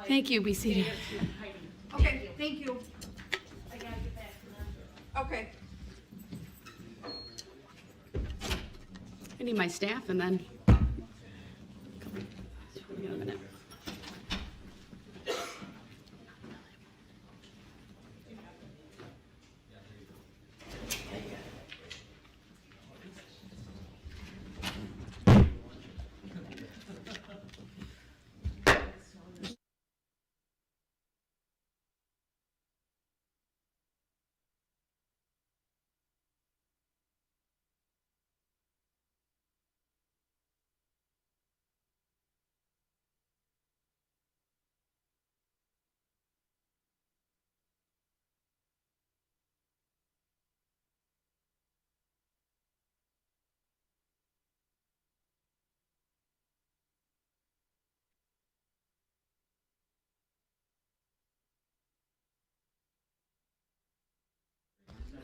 Thank you. Be seated. Okay, thank you. I gotta get back to them. Okay. I need my staff and then. Wait a minute.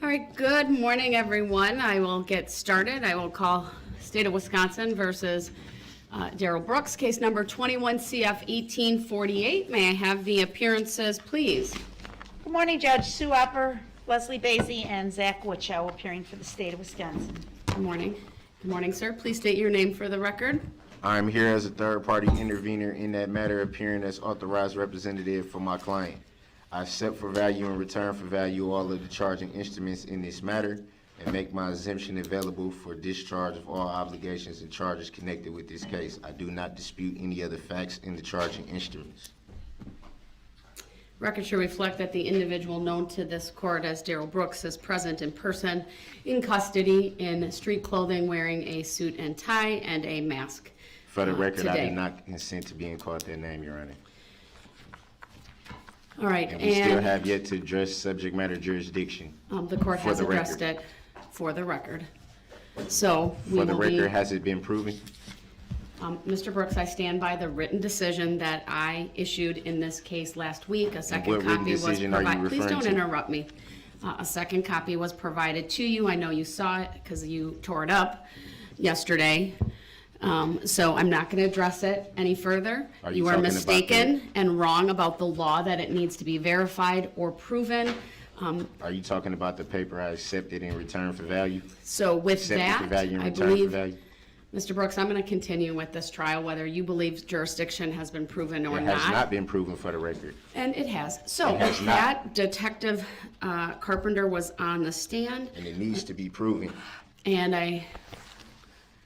All right, good morning, everyone. I will get started. I will call State of Wisconsin versus Darrell Brooks, case number 21 CF 1848. May I have the appearances, please? Good morning, Judge Sue Upper, Leslie Basie, and Zach Witchow appearing for the state of Wisconsin. Good morning. Good morning, sir. Please state your name for the record. I'm here as a third-party intervener in that matter, appearing as authorized representative for my client. I accept for value and return for value all of the charging instruments in this matter and make my exemption available for discharge of all obligations and charges connected with this case. I do not dispute any other facts in the charging instruments. Record should reflect that the individual known to this court as Darrell Brooks is present in person in custody in street clothing, wearing a suit and tie and a mask. For the record, I today. do not consent to being called that name, Your Honor. All right, And we still have yet to address subject matter jurisdiction. The court For has the addressed record. it for the record. So we For the will be, record, has it been proven? Mr. Brooks, I stand by the written decision that I issued in this case last week. A second what written copy was decision are you provided. Please referring don't to? interrupt me. A second copy was provided to you. I know you saw it because you tore it up yesterday. So I'm not going to address it any further. Are You you are talking about mistaken and wrong about the law that it needs to be verified or proven. Are you talking about the paper I accepted in return for value? So with Accepted that, for value in I return for believe, value? Mr. Brooks, I'm going to continue with this trial, whether you believe jurisdiction has been proven or It has not been proven for the record. And it has. So It has with not. that, Detective Carpenter was on the stand, And it needs to be proven and I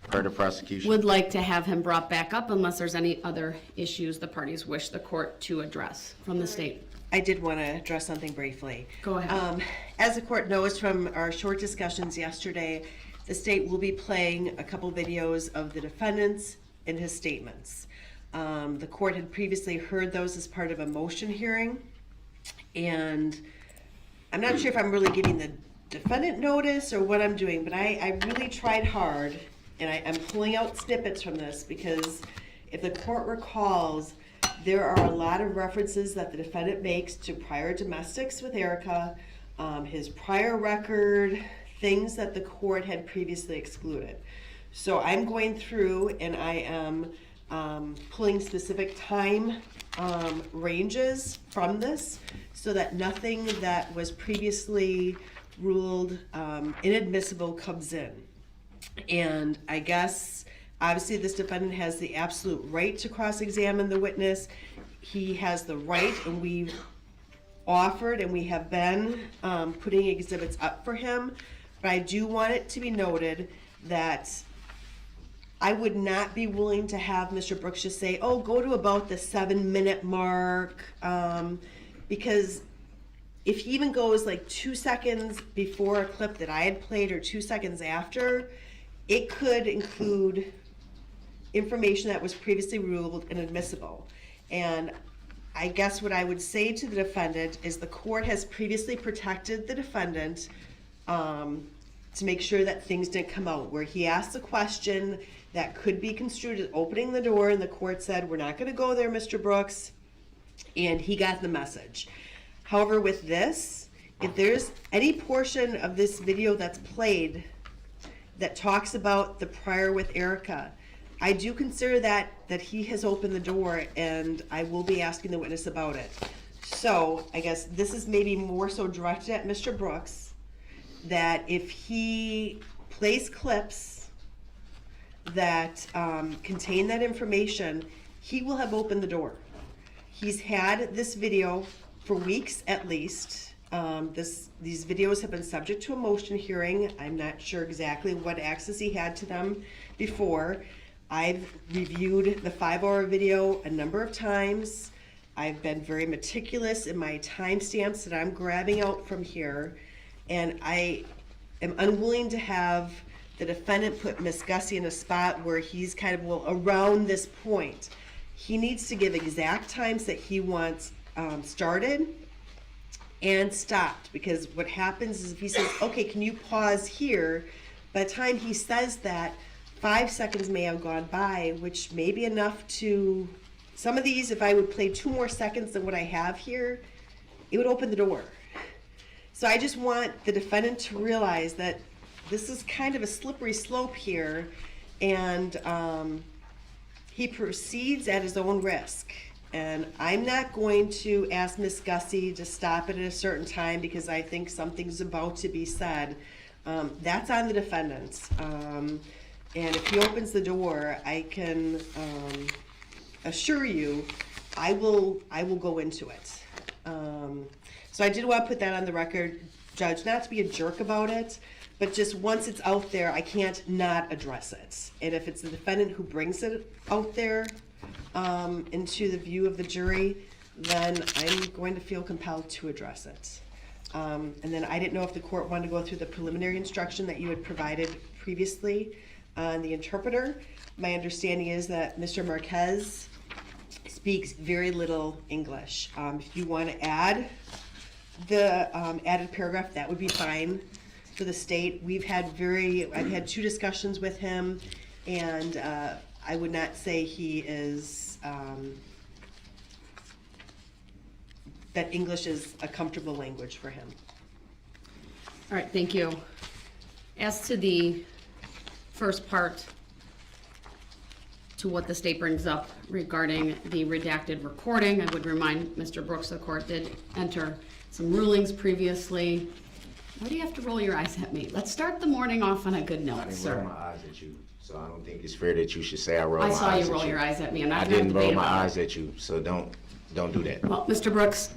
per the prosecution. would like to have him brought back up unless there's any other issues the parties wish the court to address from the state. I did want to address something briefly. Go ahead. As the court knows from our short discussions yesterday, the state will be playing a couple videos of the defendants and his statements. The court had previously heard those as part of a motion hearing, and I'm not sure if I'm really giving the defendant notice or what I'm doing, but I really tried hard, and I'm pulling out snippets from this because if the court recalls, there are a lot of references that the defendant makes to prior domestics with Erica, his prior record, things that the court had previously excluded. So I'm going through and I am pulling specific time ranges from this so that nothing that was previously ruled inadmissible comes in. And I guess obviously this defendant has the absolute right to cross-examine the witness. He has the right, and we've offered and we have been putting exhibits up for him. But I do want it to be noted that I would not be willing to have Mr. Brooks just say, oh, go to about the 7-minute mark, because if he even goes like 2 seconds before a clip that I had played or 2 seconds after, it could include information that was previously ruled inadmissible. And I guess what I would say to the defendant is the court has previously protected the defendant to make sure that things didn't come out, where he asked a question that could be construed as opening the door and the court said, we're not going to go there, Mr. Brooks, and he got the message. However, with this, if there's any portion of this video that's played that talks about the prior with Erica, I do consider that he has opened the door, and I will be asking the witness about it. So I guess this is maybe more so directed at Mr. Brooks, that if he plays clips that contain that information, he will have opened the door. He's had this video for weeks at least. These videos have been subject to a motion hearing. I'm not sure exactly what access he had to them before. I've reviewed the 5-hour video a number of times. I've been very meticulous in my timestamps that I'm grabbing out from here, and I am unwilling to have the defendant put Ms. Gussie in a spot where he's kind of, well, around this point. He needs to give exact times that he wants started and stopped, because what happens is if he says, okay, can you pause here, by the time he says that, 5 seconds may have gone by, which may be enough to, some of these, if I would play 2 more seconds than what I have here, it would open the door. So I just want the defendant to realize that this is kind of a slippery slope here, and he proceeds at his own risk. And I'm not going to ask Miss Gussie to stop it at a certain time because I think something's about to be said. That's on the defendant. And if he opens the door, I can assure you, I will go into it. So I did want to put that on the record, Judge, not to be a jerk about it, but just once it's out there, I can't not address it. And if it's the defendant who brings it out there into the view of the jury, then I'm going to feel compelled to address it. And then I didn't know if the court wanted to go through the preliminary instruction that you had provided previously on the interpreter. My understanding is that Mr. Marquez speaks very little English. If you want to add the added paragraph, that would be fine for the state. I've had 2 discussions with him, and I would not say he is, that English is a comfortable language for him. All right, thank you. As to the first part, to what the state brings up regarding the redacted recording, I would remind Mr. Brooks the court did enter some rulings previously. Why do you have to roll your eyes at me? Let's start the morning off on a good I note, didn't sir. roll my eyes at you, so I don't think it's fair that you should say I rolled my I eyes saw at you you. roll your eyes at me. I'm not I gonna didn't roll debate my about it. eyes at you, so don't do that. Well, Mr. Brooks,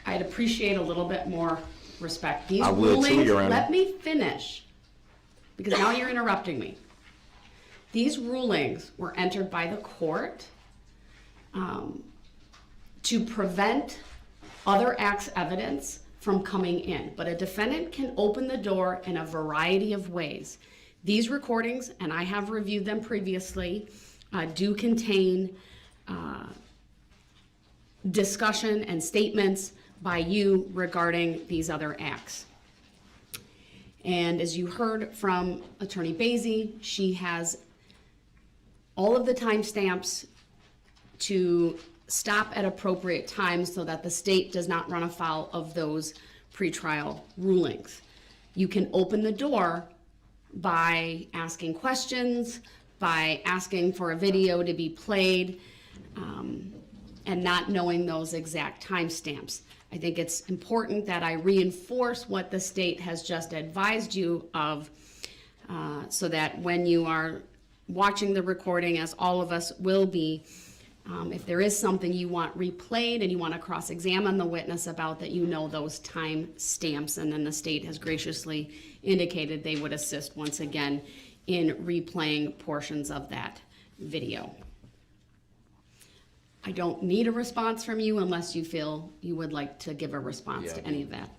I'd appreciate a little bit more respect. These I would too, rulings, Your Honor. let me finish, because now you're interrupting me. These rulings were entered by the court to prevent other acts evidence from coming in, but a defendant can open the door in a variety of ways. These recordings, and I have reviewed them previously, do contain discussion and statements by you regarding these other acts. And as you heard from Attorney Basie, she has all of the timestamps to stop at appropriate times so that the state does not run afoul of those pretrial rulings. You can open the door by asking questions, by asking for a video to be played, and not knowing those exact timestamps. I think it's important that I reinforce what the state has just advised you of, so that when you are watching the recording, as all of us will be, if there is something you want replayed and you want to cross-examine the witness about, that you know those time stamps, and then the state has graciously indicated they would assist once again in replaying portions of that video. I don't need a response from you unless you feel you would like to give a response to any of that.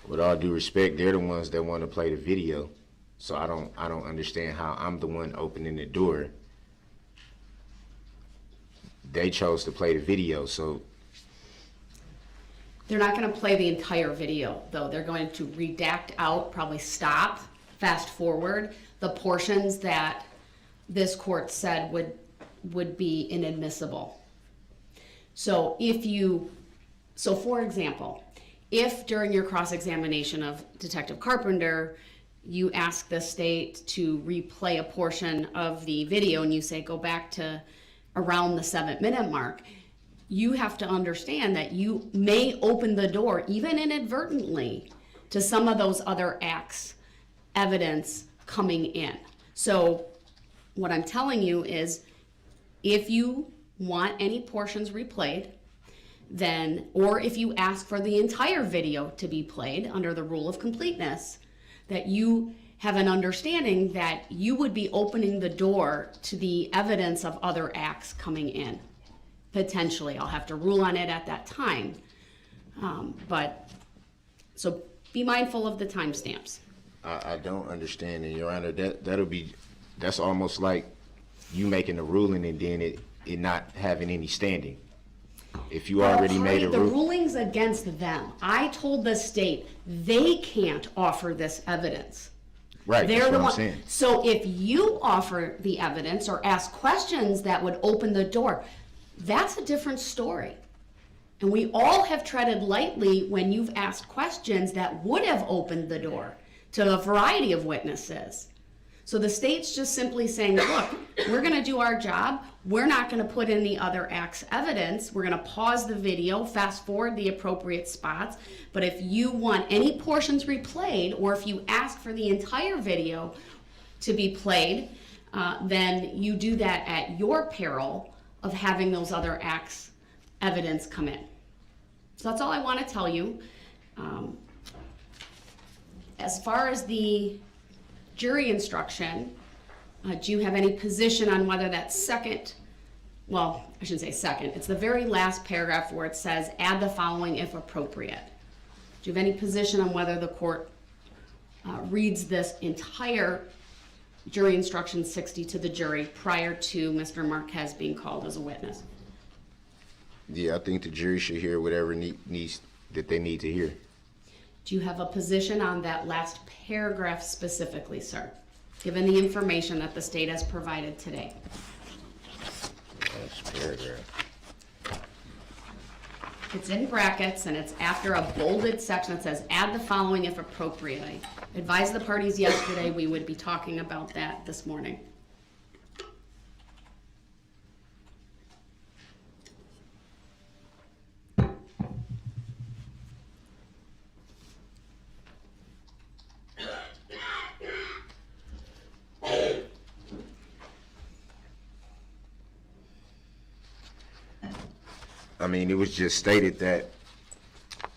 With all due respect, they're the ones that want to play the video, so I don't understand how I'm the one opening the door. They chose to play the video, so They're not going to play the entire video, though. They're going to redact out, probably stop, fast forward the portions that this court said would be inadmissible. So for example, if during your cross-examination of Detective Carpenter, you ask the state to replay a portion of the video and you say, go back to around the 7-minute mark, you have to understand that you may open the door, even inadvertently, to some of those other acts, evidence coming in. So what I'm telling you is, if you want any portions replayed, then, or if you ask for the entire video to be played under the rule of completeness, that you have an understanding that you would be opening the door to the evidence of other acts coming in. Potentially, I'll have to rule on it at that time. But, so be mindful of the timestamps. I don't understand, and Your Honor, that's almost like you making a ruling and then it not having any standing. If you already made a The ruling. ruling's against them. I told the state they can't offer this evidence. Right, They're that's the what I'm one. saying. So if you offer the evidence or ask questions that would open the door, that's a different story. And we all have treaded lightly when you've asked questions that would have opened the door to a variety of witnesses. So the state's just simply saying, look, we're going to do our job. We're not going to put in the other act's evidence. We're going to pause the video, fast forward the appropriate spots. But if you want any portions replayed, or if you ask for the entire video to be played, then you do that at your peril of having those other acts' evidence come in. So that's all I want to tell you. As far as the jury instruction, do you have any position on whether that second, well, I shouldn't say second, it's the very last paragraph where it says, add the following if appropriate. Do you have any position on whether the court reads this entire jury instruction 60 to the jury prior to Mr. Marquez being called as a witness? Yeah, I think the jury should hear whatever needs that they need to hear. Do you have a position on that last paragraph specifically, sir, given the information that the state has provided today? Last paragraph. It's in brackets and it's after a bolded section that says, add the following if appropriate. I advised the parties yesterday we would be talking about that this morning. I mean, it was just stated that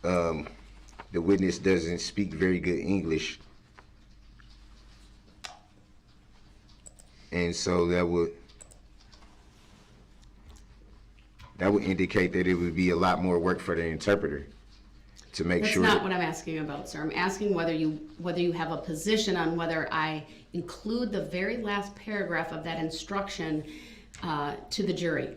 the witness doesn't speak very good English. And so that would indicate that it would be a lot more work for the interpreter to make That's sure. not what I'm asking about, sir. I'm asking whether you have a position on whether I include the very last paragraph of that instruction to the jury.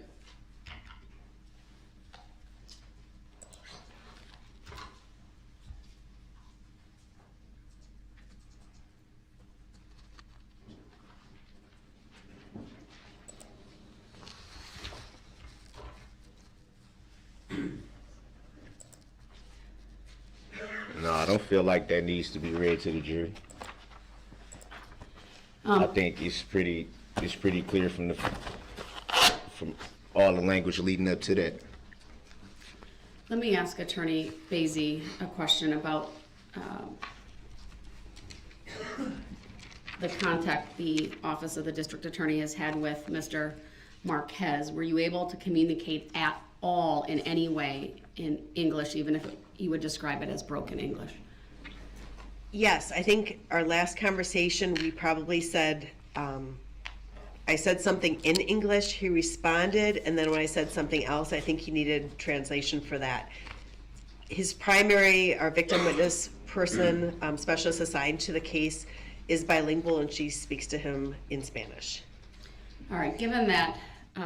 No, I don't feel like that needs to be read to the jury. I think it's pretty clear from all the language leading up to that. Let me ask Attorney Basie a question about the contact the Office of the District Attorney has had with Mr. Marquez. Were you able to communicate at all in any way in English, even if you would describe it as broken English? Yes, I think our last conversation, we probably said, I said something in English, he responded, and then when I said something else, I think he needed translation for that. His primary, our victim witness person, specialist assigned to the case, is bilingual, and she speaks to him in Spanish. All right, given that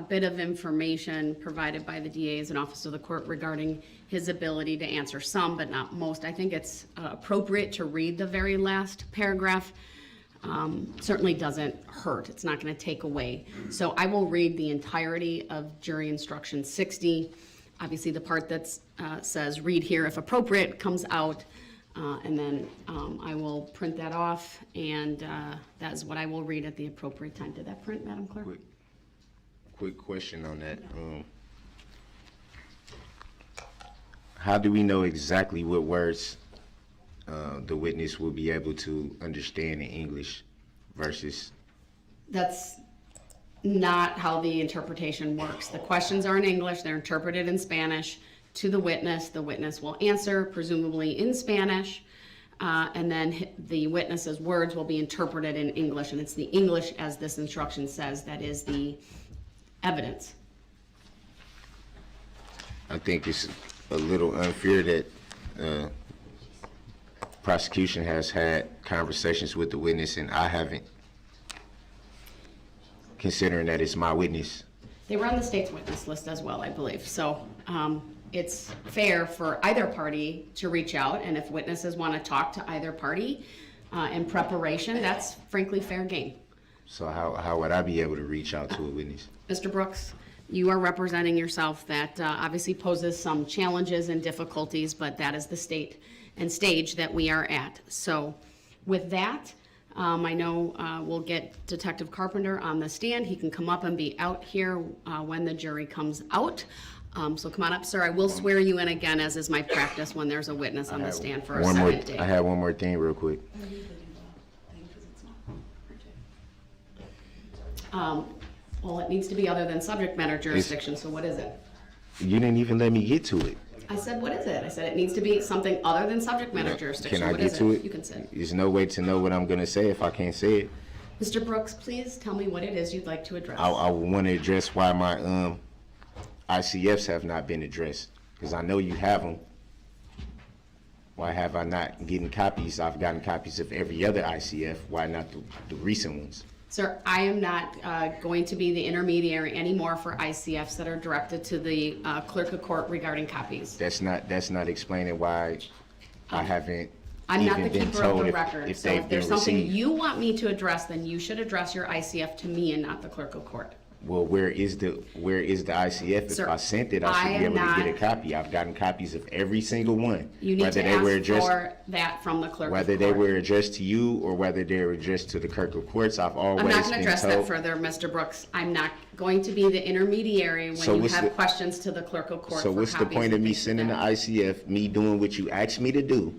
bit of information provided by the DAs and Office of the Court regarding his ability to answer some but not most, I think it's appropriate to read the very last paragraph. Certainly doesn't hurt. It's not going to take away. So I will read the entirety of jury instruction 60. Obviously, the part that says read here if appropriate comes out And then I will print that off, and that is what I will read at the appropriate time. Did that print, Madam Clerk? Quick question on that. How do we know exactly what words the witness will be able to understand in English versus? That's not how the interpretation works. The questions are in English, they're interpreted in Spanish to the witness. The witness will answer, presumably in Spanish, and then the witness's words will be interpreted in English, and it's the English, as this instruction says, that is the evidence. I think it's a little unfair that prosecution has had conversations with the witness and I haven't, considering that it's my witness. They were on the state's witness list as well, I believe. So it's fair for either party to reach out, and if witnesses want to talk to either party in preparation, that's frankly fair game. So how would I be able to reach out to a witness? Mr. Brooks, you are representing yourself. That obviously poses some challenges and difficulties, but that is the state and stage that we are at. So with that, I know we'll get Detective Carpenter on the stand. He can come up and be out here when the jury comes out. So come on up, sir. I will swear you in again, as is my practice when there's a witness on the stand for a second day. I have one more thing real quick. Well, it needs to be other than subject matter jurisdiction, so what is it? You didn't even let me get to it. I said, what is it? I said it needs to be something other than subject matter jurisdiction. Can I What get is to it? You can sit. There's no way to know what I'm gonna say if I can't say it. Mr. Brooks, please tell me what it is you'd like to address. I want to address why my ICFs have not been addressed, because I know you have them. Why have I not gotten copies? I've gotten copies of every other ICF. Why not the recent ones? Sir, I am not going to be the intermediary anymore for ICFs that are directed to the clerk of court regarding copies. That's not explaining why I haven't I'm not even the been keeper of told the if record. So they've if there's been something received. you want me to address, then you should address your ICF to me and not the clerk of court. Well, where is the ICF? Sir, If I sent it, I I should be am able to get a not- copy. I've gotten copies of every single one. You need whether to they were ask addressed, for that from the clerk of whether court. they were addressed to you or whether they were addressed to the clerk of courts. I've always I'm not going been to address that told. further, Mr. Brooks. I'm not going to be the intermediary when So you what's have the- questions to the clerk of court So for what's the copies point and of me things like sending the that. ICF, me doing what you asked me to do,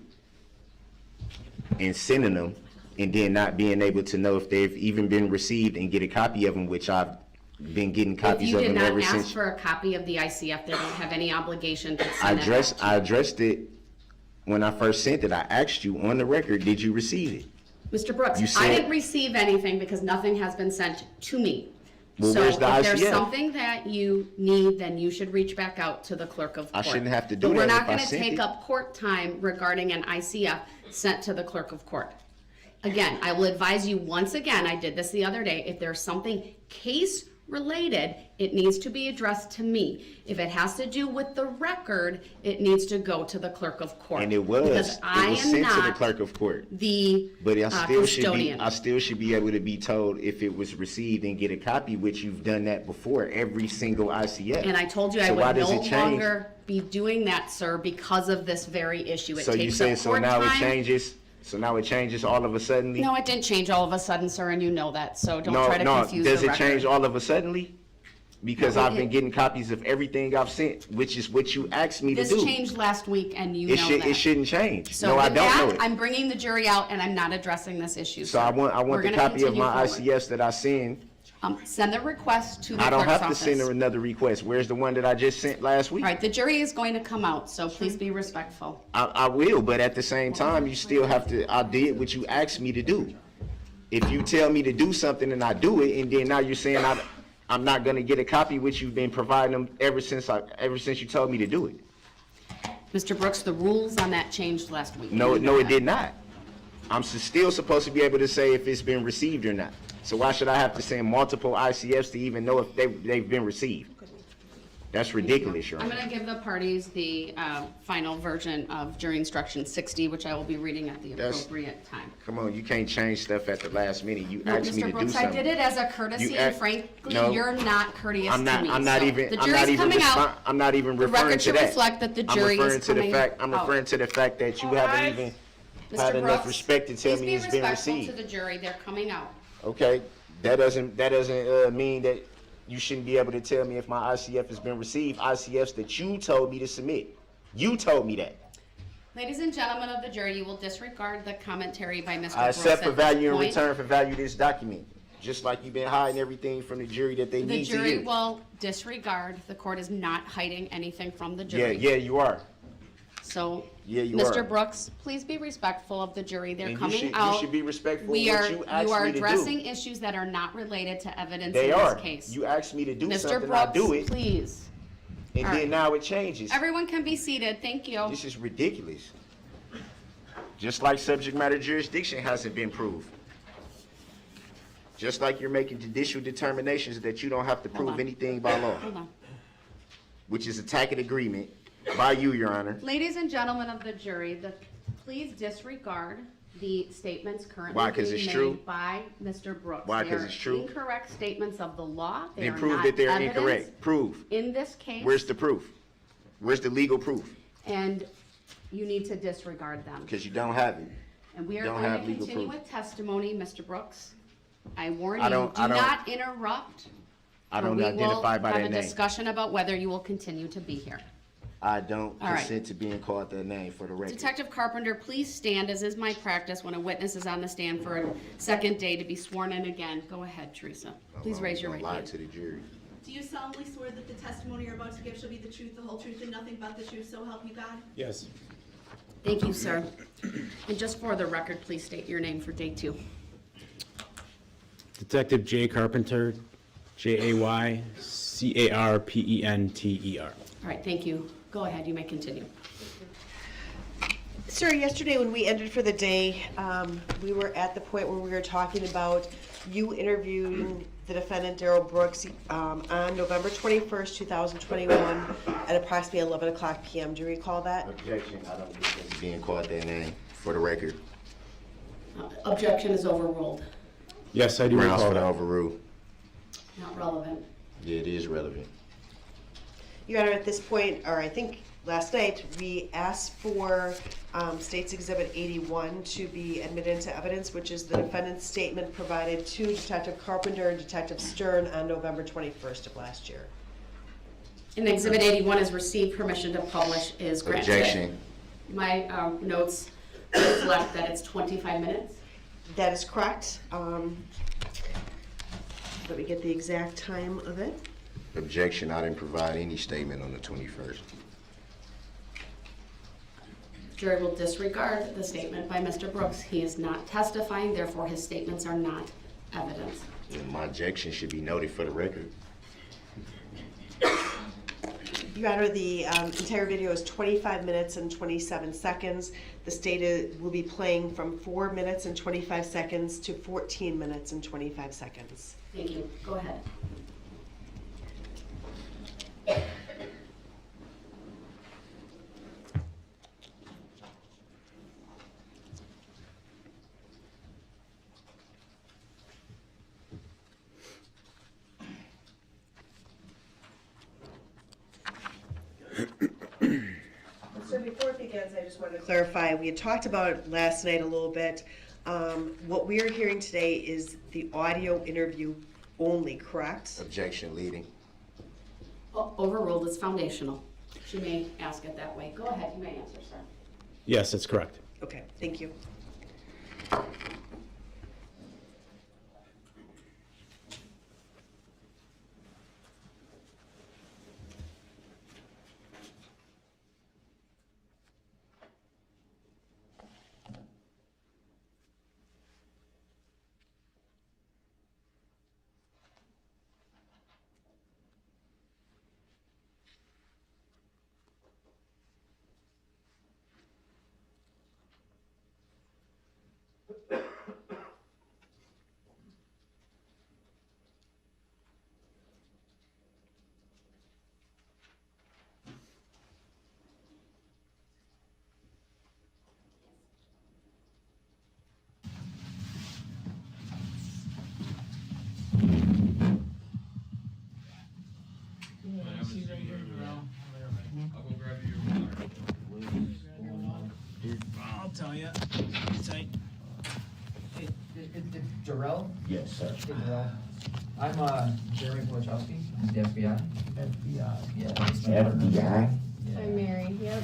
and sending them, and then not being able to know if they've even been received and get a copy of them, which I've been getting If copies you of did them not ever ask since. for a copy of the ICF, they don't have any obligation to I send that out to you. addressed it when I first sent it. I asked you on the record, did you receive it? Mr. Brooks, You I said- didn't receive anything because nothing has been sent to me. Well, So where's the if there's ICF? something that you need, then you should reach back out to the clerk of I court. shouldn't have to do But we're that not if I going to sent take it. up court time regarding an ICF sent to the clerk of court. Again, I will advise you once again, I did this the other day, if there's something case related, it needs to be addressed to me. If it has to do with the record, it needs to go to the clerk of court. And it was. Because I It was am sent to the not clerk of court. the But I custodian. still should be able to be told if it was received and get a copy, which you've done that before, every single ICF. And I told you I So why would does no it change? longer be doing that, sir, because of this very issue. It So you takes say, up so court now it time. changes, all of a sudden? No, it didn't change all of a sudden, sir, and you know that, so don't No, try to no, confuse the does record. it change all of a suddenly? Because No, I've been it- getting copies of everything I've sent, which is what you asked me to This do. changed last week, and you It know should, that. it shouldn't change. So No, I with don't know that, it. I'm bringing the jury out, and I'm not addressing this issue, So sir. I We're want the gonna copy of continue my forward. ICFs that I send. Send the request to the I don't clerk's have to send her office. another request. Where's the one that I just sent last week? All right, the jury is going to come out, so please be respectful. I will, but at the same time, you still have to, I did what you asked me to do. If you tell me to do something and I do it, and then now you're saying I'm not gonna get a copy, which you've been providing them ever since you told me to do it. Mr. Brooks, the rules on that changed last week. No, You know it that. did not. I'm still supposed to be able to say if it's been received or not. So why should I have to send multiple ICFs to even know if they've been received? That's ridiculous, Your I'm Honor. going to give the parties the final version of jury instruction 60, which I will be reading at the That's- appropriate time. Come on, you can't change stuff at the last minute. You No, asked me to Mr. do Brooks, I something. did it as a courtesy, You and act- frankly, no. you're not courteous to me. I'm not So even, the I'm not jury's even, coming out. I'm not even The referring record to should that. reflect that the I'm jury is referring to the coming fact, I'm out. referring to the fact that you haven't even had Mr. enough Brooks, respect to tell please me be it's been respectful received. to the jury. They're coming out. Okay, that doesn't mean that you shouldn't be able to tell me if my ICF has been received. ICFs that you told me to submit. You told me that. Ladies and gentlemen of the jury, you will disregard the commentary by Mr. I Brooks accept for at this value in point. return for value this document. Just like you've been hiding everything from the jury that they The need to jury hear. will disregard. The court is not hiding anything from the Yeah, jury. yeah, you are. So, Yeah, you are. Mr. Brooks, please be respectful of the jury. They're And coming you out. should be respectful We of are, what you asked you are me to addressing do. issues that are not related to evidence They in are. this case. You asked me to do Mr. something, I do Brooks, it, please. and all then right. now it changes. Everyone can be seated. Thank you. This is ridiculous. Just like subject matter jurisdiction hasn't been proved. Just like you're making judicial determinations that you don't have to prove on. anything by law, Hold on. which is a tacit agreement by you, Your Honor. Ladies and gentlemen of the jury, please disregard the statements currently Why? 'Cause being it's made true? by Mr. Brooks. Why? They 'Cause are it's true? Incorrect statements of the law. They Then are prove not that they're evidence. incorrect. Prove. In this case. Where's the proof? Where's the legal proof? And you need to disregard them. Because you don't have it. And we are don't going have to legal continue proof. with testimony, Mr. Brooks. I warn I you, don't- do I don't- not interrupt. I or don't we identify by will that have a name. discussion about whether you will continue to be here. I don't All right. consent to being called that name for the record. Detective Carpenter, please stand, as is my practice when a witness is on the stand for a second day to be sworn in again. Go ahead, Teresa. Please raise your Don't right lie hand. to the jury. Do you solemnly swear that the testimony you're about to give shall be the truth, the whole truth, and nothing but the truth, so help you God? Yes. Thank you, sir. And just for the record, please state your name for day 2. Detective Jay Carpenter, Jaycarpenter. All right, thank you. Go ahead, you may continue. Sir, yesterday when we ended for the day, we were at the point where we were talking about you interviewing the defendant, Darrell Brooks, on November 21st, 2021, at approximately 11 o'clock p.m. Do you recall that? Objection, I don't consent to being called that name for the record. Objection is overruled. Yes, I do Grounds recall for the that. overrule. Not relevant. Yeah, it is relevant. Your Honor, at this point, or I think last night, we asked for State's Exhibit 81 to be admitted into evidence, which is the defendant's statement provided to Detective Carpenter and Detective Stern on November 21st of last year. And Exhibit 81 has received permission to publish is granted. Objection. My notes reflect that it's 25 minutes. That is correct. Let me get the exact time of it. Objection, I didn't provide any statement on the 21st. Jury will disregard the statement by Mr. Brooks. He is not testifying, therefore his statements are not evidence. And my objection should be noted for the record. Your Honor, the entire video is 25 minutes and 27 seconds. The state will be playing from 4 minutes and 25 seconds to 14 minutes and 25 seconds. Thank you. Go ahead. So before it begins, I just wanted to clarify, we had talked about it last night a little bit. What we are hearing today is the audio interview only, correct? Objection, leading. Overruled is foundational. She may ask it that way. Go ahead, you may answer, sir. Yes, that's correct. Okay, thank you. I'll go grab you your water. I'll tell you. Say, It's Darrell? Yes, sir. Hey, Darrell. I'm Jeremy Polachowski, the FBI. FBI. Yeah. that's my partner. FBI? Yeah. Mary, yep.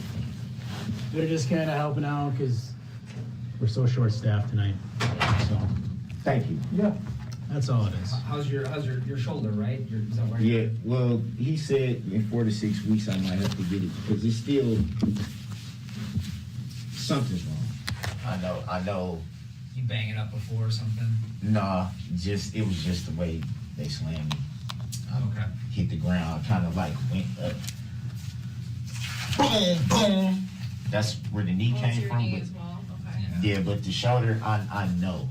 they're just kind of helping out because we're so short-staffed tonight. So Thank you. Yeah. that's all it is. How's your shoulder, right? Is that where Yeah, well, he said in 4 to 6 weeks I might have to get it because it's still something's wrong. I know. you bang it up before or something? Nah, it was just the way they slammed me. I Okay. hit the ground, kind of like went up. Boom, boom. That's where the knee came from. But, yeah, but the shoulder, I know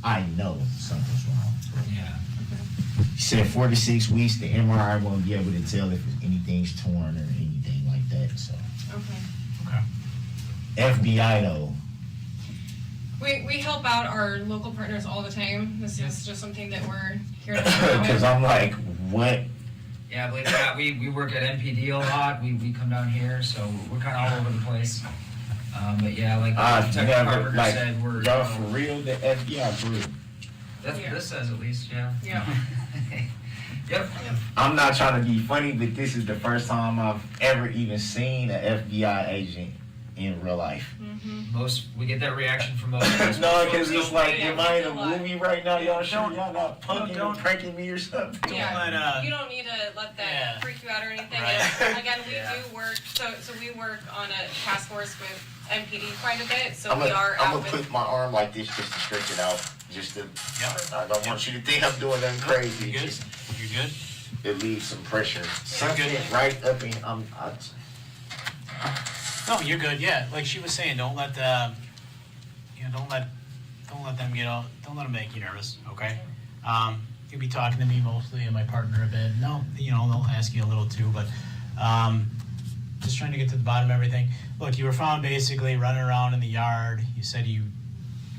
something's wrong. Yeah. He said 4 to 6 weeks. The MRI won't be able to tell if anything's torn or anything like that. So Okay. FBI though. We help out our local partners all the time. This is just something that we're here to help Because out. I'm like, what? Yeah, believe it or not, we work at NPD a lot. We come down here, so we're kind of all over the place. But yeah, like I've Detective never, Carpenter like, said, we're y'all for real, the FBI for real. that's Yeah. what this says at least, yeah. Yeah. Yep. I'm not trying to be funny, but this is the first time I've ever even seen an FBI agent in real life. We get that reaction from most. No, because it's like, Yeah, am I in a a lot. movie right now? Y'all sure Don't- y'all not punking don't- and pranking me or something? Yeah, let, you don't need to let that Yeah. freak you out or anything. Right. And again, we Yeah. do work, so we work on a task force with MPD quite a bit, so I'm we are out gonna with. put my arm like this just to stretch it out, just to, I don't want you to think I'm doing nothing crazy. You good? Just You good? it leaves some pressure. Something good. right up in, No, you're good. Yeah, like she was saying, don't let the, don't let them don't let them make you nervous. Okay. You'll be talking to me mostly and my partner a bit. No, they'll ask you a little too, but just trying to get to the bottom of everything. Look, you were found basically running around in the yard. You said you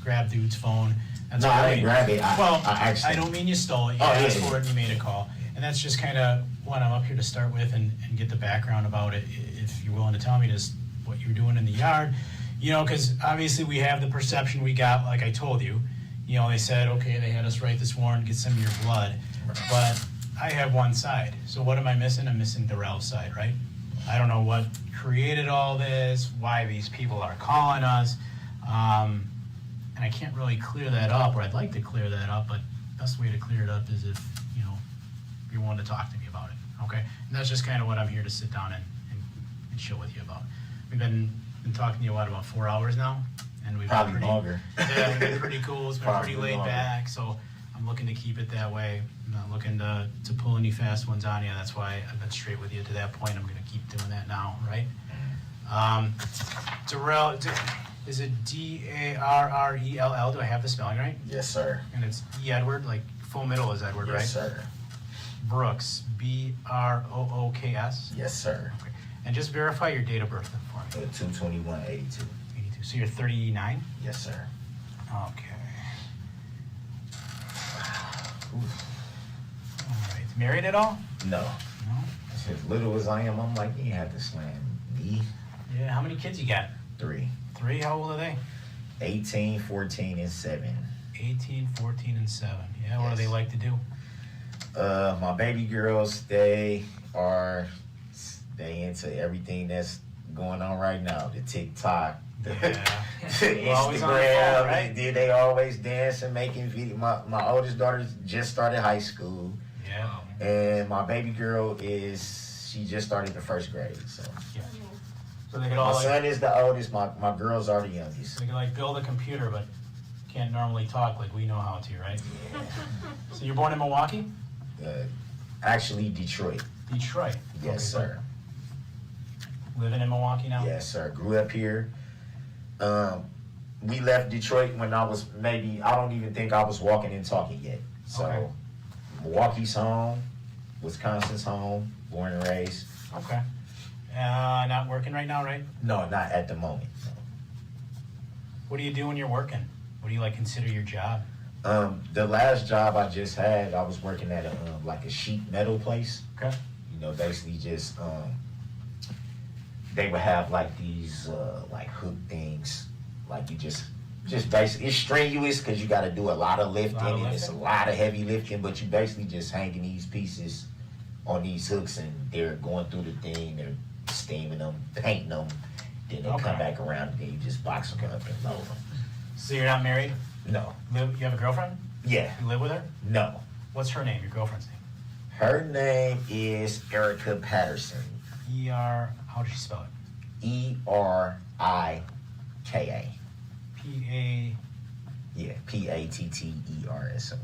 grabbed dude's phone. That's No, I great. didn't grab it. Well, I asked I him. don't mean you stole it. You Oh, yeah, asked yeah. for it and you made a call. And that's just kind of what I'm up here to start with and get the background about it. If you're willing to tell me just what you were doing in the yard, because obviously we have the perception we got, like I told you. They said, okay, they had us write this warrant, get some of your blood. But I have one side. So what am I missing? I'm missing Darrell's side, right? I don't know what created all this, why these people are calling us. And I can't really clear that up, or I'd like to clear that up, but best way to clear it up is if, you're willing to talk to me about it, okay? And that's just kind of what I'm here to sit down and chill with you about. We've been talking to you, about 4 hours now? And we've Probably been pretty, longer. Yeah, it's been pretty cool, it's been Probably pretty laid longer. back, so I'm looking to keep it that way. I'm not looking to pull any fast ones on you, that's why I've been straight with you to that point. I'm gonna keep doing that now, right? Darrell, is it Darrell? Do I have the spelling right? Yes, sir. And it's E. Edward, like full middle is Edward, right? Yes, sir. Brooks, Brooks. Yes, sir. Okay. And just verify your date of birth for me. 22182. 82. So you're 39? Yes, sir. Okay. All right. Married at all? No. No? As little as I am, I'm like, you ain't have to slam me. Yeah, how many kids you got? 3. 3? How old are they? 18, 14, and 7. 18, 14, and 7. Yeah, what do they Yes. like to do? My baby girls, they into everything that's going on right now. The TikTok, the Yeah. Always on the phone, Instagram. right? They always dancing, making video. My oldest daughter just started high school, Yeah. and my baby girl she just started the 1st grade. So Yeah. So they could all my like, son is the oldest. My girls are the youngest. they could like build a computer, but can't normally talk like we know how to, right? So you're born in Milwaukee? Actually, Detroit. Detroit. Yes, Okay, sir. but living in Milwaukee now? Yes, sir. Grew up here. We left Detroit when I was I don't even think I was walking and talking yet. So, Okay. Milwaukee's home, Wisconsin's home, born and raised. Okay. Not working right now, right? No, not at the moment. What do you do when you're working? What do you like consider your job? No. The last job I just had, I was working at a sheet metal place. Okay. Basically just they would have like these like hook things Like you just basically, it's strenuous because you got to do a lot of lifting, and it's a lot of heavy lifting, but you basically just hanging these pieces on these hooks, and they're going through the thing, they're steaming them, painting them, then they come back around, and then you just box them up and load them. So you're not married? No. You have a girlfriend? Yeah. You live with her? No. What's her name, your girlfriend's name? Her name is Erica Patterson. How does she spell it? Erika. P-A... Yeah, Patterso.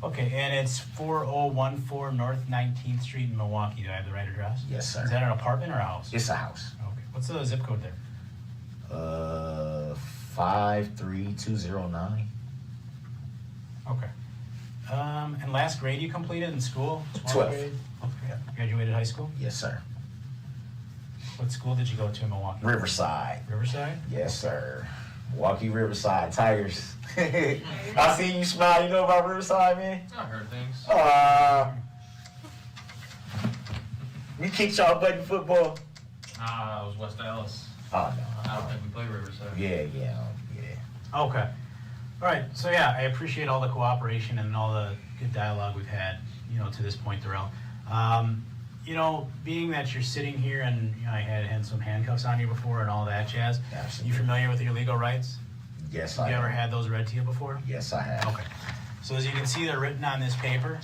Okay, and it's 4014 North 19th Street in Milwaukee. Do I have the right address? Yes, sir. Is that an apartment or a house? It's a house. Okay. What's the zip code there? 53209. Okay. And last grade you completed in school? 12th. Grade? Okay. Graduated high school? Yes, sir. What school did you go to in Milwaukee? Riverside. Riverside? Yes, sir. Milwaukee Riverside Tigers. I see you smile. You know about Riverside, man? I heard things. We kicked y'all butt in football. Nah, it was West Dallas. Oh no. I don't think we play Riverside. Yeah. Okay. All right. So yeah, I appreciate all the cooperation and all the good dialogue we've had, to this point, Darrell. Being that you're sitting here and I had some handcuffs on you before and all that jazz. Absolutely. You familiar with your legal rights? Yes, Have I you ever have. had those read to you before? Yes, I have. Okay. So as you can see, they're written on this paper.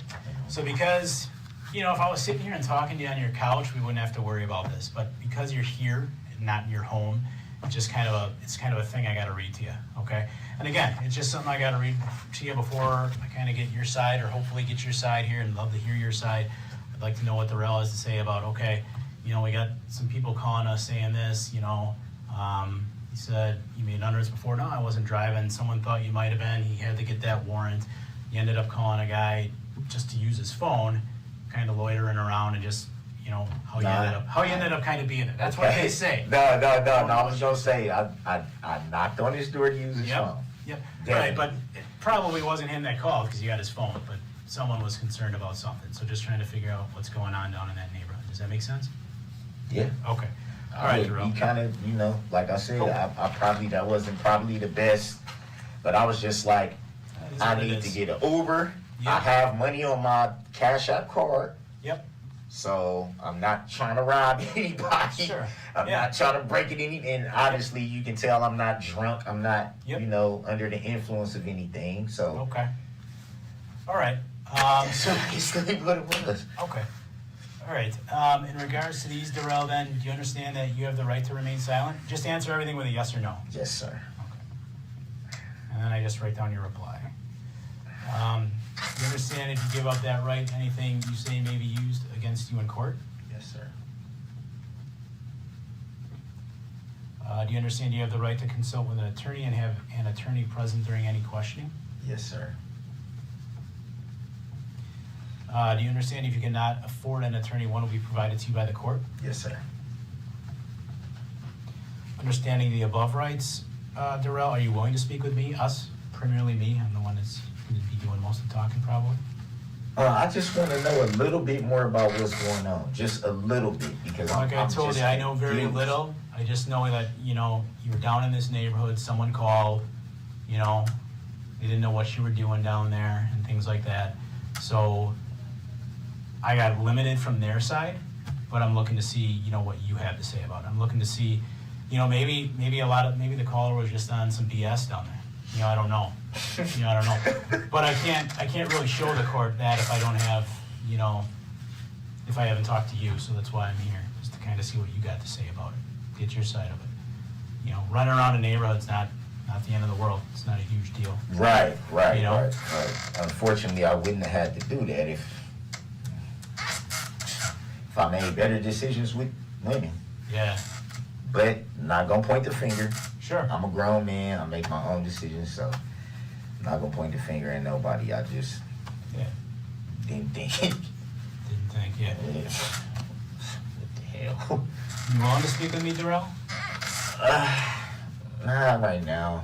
So because, if I was sitting here and talking to you on your couch, we wouldn't have to worry about this. But because you're here and not in your home, it's kind of a thing I got to read to you, okay? And again, it's just something I got to read to you before I kind of get your side, or hopefully get your side here, and love to hear your side. I'd like to know what Darrell has to say about, okay, we got some people calling us saying this, he said, you made hundreds before. No, I wasn't driving. Someone thought you might have been. He had to get that warrant. He ended up calling a guy just to use his phone, kind of loitering around, and just, how you ended up kind of being it. That's what they say. No. I was gonna say I knocked on his door to use his phone. Yep. Definitely. Right, but it probably wasn't him that called because he got his phone, but someone was concerned about something. So just trying to figure out what's going on down in that neighborhood. Does that make sense? Yeah. Okay. All right, Darrell. He kind of, like I said, Cool. that wasn't probably the best, but I was just like, That is I what it need to is. get an Uber. Yep. I have money on my Cash App card, Yep. so I'm not trying to rob anybody. Sure. I'm Yeah. not trying to break it and honestly, you can tell I'm not drunk. I'm not, Yep. under the influence of anything. So Okay. All right. so basically what it was. Okay. All right. In regards to these, Darrell, then, do you understand that you have the right to remain silent? Just answer everything with a yes or no. Yes, sir. And then I just write down your reply. You understand if you give up that right, anything you say may be used against you in court? Yes, sir. Do you understand you have the right to consult with an attorney and have an attorney present during any questioning? Yes, sir. Do you understand if you cannot afford an attorney, one will be provided to you by the court? Yes, sir. Understanding the above rights, Darrell, are you willing to speak with me, us, primarily me? I'm the one that's going to be doing most of the talking probably. I just want to know a little bit more about what's going on, just a little bit, because Like I I'm told just you, I know very confused. little. I just know that, you were down in this neighborhood, someone called, they didn't know what you were doing down there and things like that. So I got limited from their side, but I'm looking to see, what you have to say about it. I'm looking to see, maybe the caller was just on some BS down there. I don't know. I don't know. But I can't really show the court that if I don't have, if I haven't talked to you. So that's why I'm here, just to kind of see what you got to say about it. Get your side of it. Running around a neighborhood's not the end of the world. It's not a huge deal. Right. You know? Right. Unfortunately, I wouldn't have had to do that if I made better decisions with women. Yeah. But not gonna point the finger. Sure. I'm a grown man. I make my own decisions, so I'm not gonna point the finger at nobody. I just didn't think. Didn't think, yeah. What the hell? You willing to speak with me, Darrell? Not right now.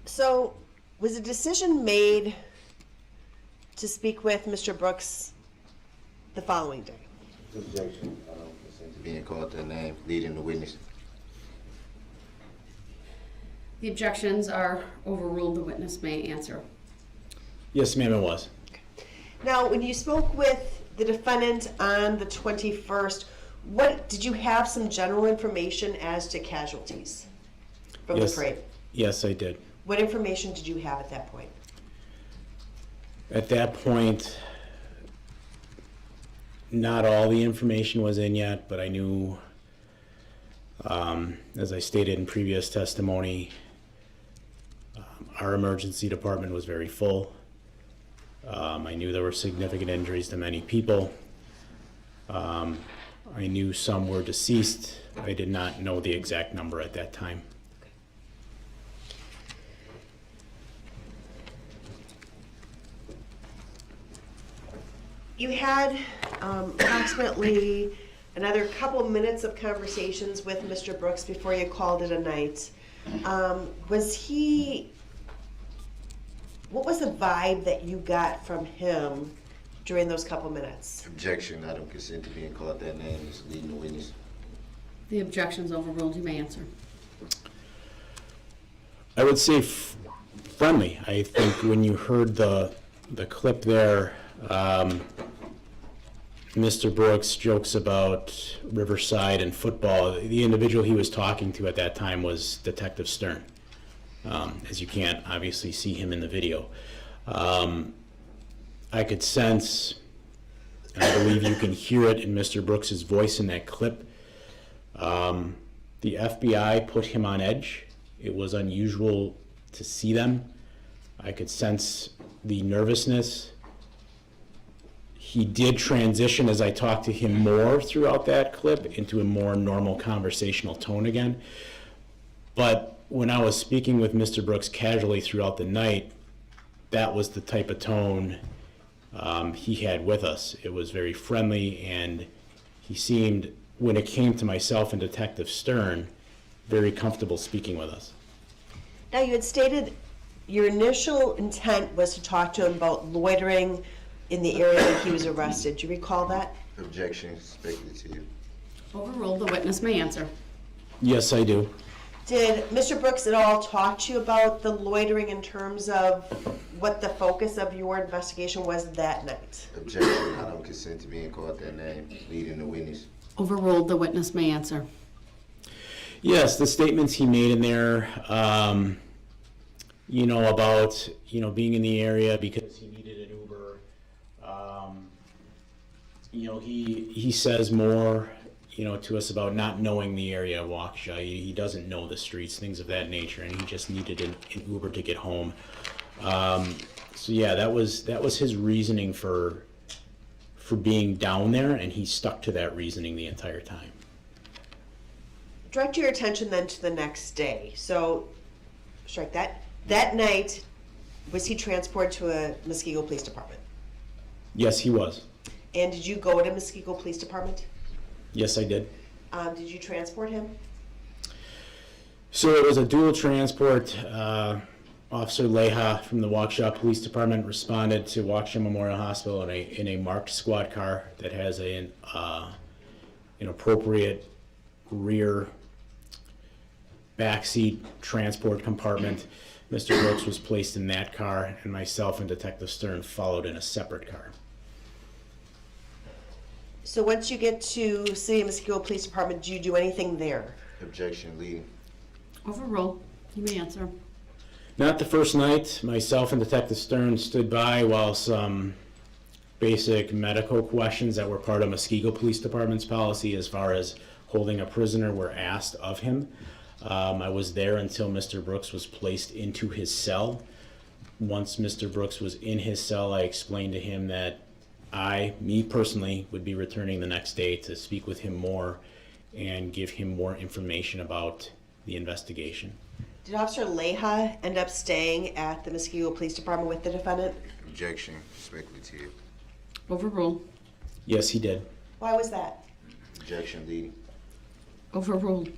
So, was a decision made to speak with Mr. Brooks the following day. Objection. I don't consent to being called that name, leading the witness. The objections are overruled. The witness may answer. Yes, ma'am, it was. Now, when you spoke with the defendant on the 21st, what, did you have some general information as to casualties from Yes. the parade? Yes, I did. What information did you have at that point? At that point, not all the information was in yet, but I knew, as I stated in previous testimony, our emergency department was very full. I knew there were significant injuries to many people. I knew some were deceased. I did not know the exact number at that time. You had approximately another couple minutes of conversations with Mr. Brooks before you called it a night. What was the vibe that you got from him during those couple minutes? Objection. I don't consent to being called that name, as leading the witness. The objection's overruled. You may answer. I would say friendly. I think when you heard the clip there, Mr. Brooks jokes about Riverside and football. The individual he was talking to at that time was Detective Stern, as you can't obviously see him in the video. I could sense, and I believe you can hear it in Mr. Brooks's voice in that clip, the FBI put him on edge. It was unusual to see them. I could sense the nervousness. He did transition as I talked to him more throughout that clip into a more normal conversational tone again. But when I was speaking with Mr. Brooks casually throughout the night, that was the type of tone he had with us. It was very friendly, and he seemed, when it came to myself and Detective Stern, very comfortable speaking with us. Now, you had stated your initial intent was to talk to him about loitering in the area that he was arrested. Do you recall that? Objection. Speculative. Overruled. The witness may answer. Yes, I do. Did Mr. Brooks at all talk to you about the loitering in terms of what the focus of your investigation was that night? Objection. I don't consent to being called that name, leading the witness. Overruled. The witness may answer. Yes, the statements he made in there, about, being in the area because he needed an Uber. He says more, to us about not knowing the area of Waukesha. He doesn't know the streets, things of that nature, and he just needed an Uber to get home. So yeah, that was his reasoning for being down there, and he stuck to that reasoning the entire time. Direct your attention then to the next day. So, strike that. That night, was he transported to a Muskego Police Department? Yes, he was. And did you go to Muskego Police Department? Yes, I did. Did you transport him? So it was a dual transport. Officer Leha from the Waukesha Police Department responded to Waukesha Memorial Hospital in a marked squad car that has an appropriate rear backseat transport compartment. Mr. Brooks was placed in that car, and myself and Detective Stern followed in a separate car. So once you get to City of Muskego Police Department, do you do anything there? Objection. Leading. Overruled. You may answer. Not the first night. Myself and Detective Stern stood by while some basic medical questions that were part of Muskego Police Department's policy as far as holding a prisoner were asked of him. I was there until Mr. Brooks was placed into his cell. Once Mr. Brooks was in his cell, I explained to him that me personally, would be returning the next day to speak with him more and give him more information about the investigation. Did Officer Leha end up staying at the Muskego Police Department with the defendant? Objection. Speculative. Overruled. Yes, he did. Why was that? Objection. Leading. Overruled.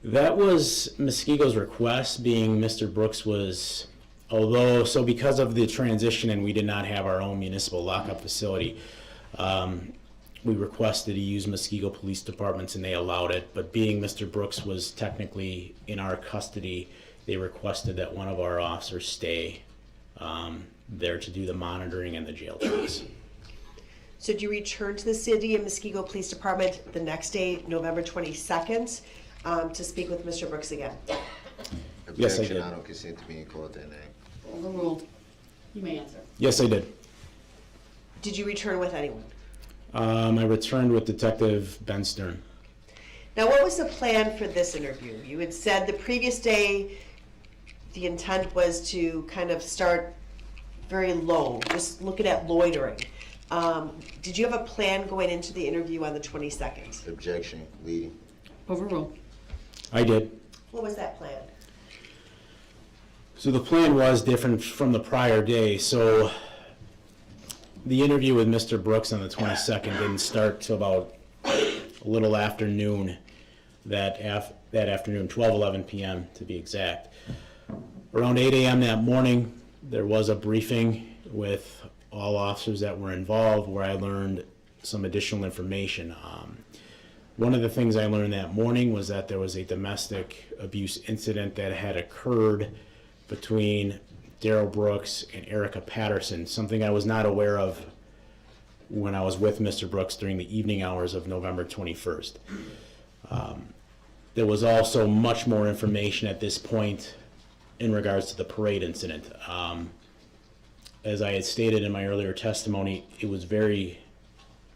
That was Muskego's request, being Mr. Brooks was, because of the transition and we did not have our own municipal lockup facility, We requested to use Muskego Police Departments and they allowed it, but being Mr. Brooks was technically in our custody, they requested that one of our officers stay there to do the monitoring and the jail checks. So did you return to the city of Muskego Police Department the next day, November 22nd, to speak with Mr. Brooks again? Yes, I Objection, did. I don't consent to being called that name. Overruled. You may answer. Yes, I did. Did you return with anyone? I returned with Detective Ben Stern. Now, what was the plan for this interview? You had said the previous day the intent was to kind of start very low, just looking at loitering. Did you have a plan going into the interview on the 22nd? Objection, leading. Overruled. I did. What was that plan? So the plan was different from the prior day. So the interview with Mr. Brooks on the 22nd didn't start till about a little after noon that afternoon, 12:11 p.m. to be exact. Around 8 a.m. that morning, there was a briefing with all officers that were involved where I learned some additional information. One of the things I learned that morning was that there was a domestic abuse incident that had occurred between Darrell Brooks and Erica Patterson, something I was not aware of when I was with Mr. Brooks during the evening hours of November 21st. There was also much more information at this point in regards to the parade incident. As I had stated in my earlier testimony, it was very,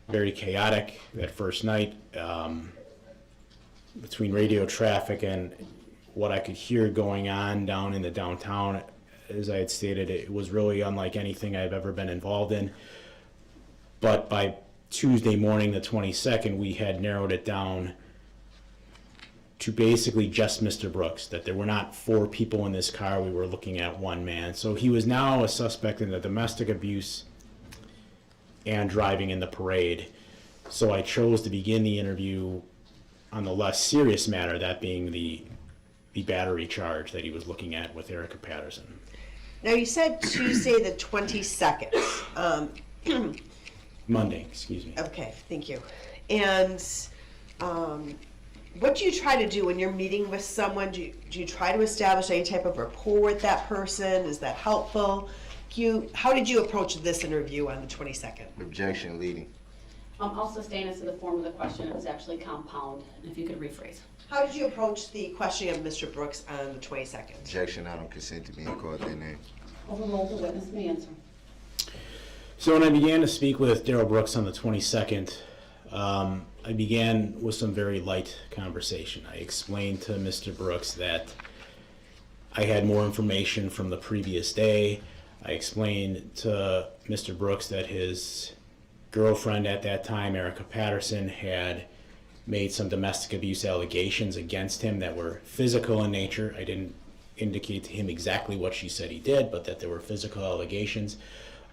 very chaotic that first night between radio traffic and what I could hear going on down in the downtown. As I had stated, it was really unlike anything I've ever been involved in. But by Tuesday morning, the 22nd, we had narrowed it down to basically just Mr. Brooks, that there were not 4 people in this car, we were looking at 1 man. So he was now a suspect in the domestic abuse and driving in the parade. So I chose to begin the interview on the less serious matter, that being the battery charge that he was looking at with Erica Patterson. Now, you said Tuesday the 22nd. Monday, excuse me. Okay, thank you. And what do you try to do when you're meeting with someone? Do you try to establish any type of rapport with that person? Is that helpful? How did you approach this interview on the 22nd? Objection, leading. Also staying as to the form of the question, it was actually compound, if you could rephrase. How did you approach the questioning of Mr. Brooks on the 22nd? Objection, I don't consent to being called that name. Overruled. The witness may answer. So when I began to speak with Darrell Brooks on the 22nd, I began with some very light conversation. I explained to Mr. Brooks that I had more information from the previous day. I explained to Mr. Brooks that his girlfriend at that time, Erica Patterson, had made some domestic abuse allegations against him that were physical in nature. I didn't indicate to him exactly what she said he did, but that there were physical allegations.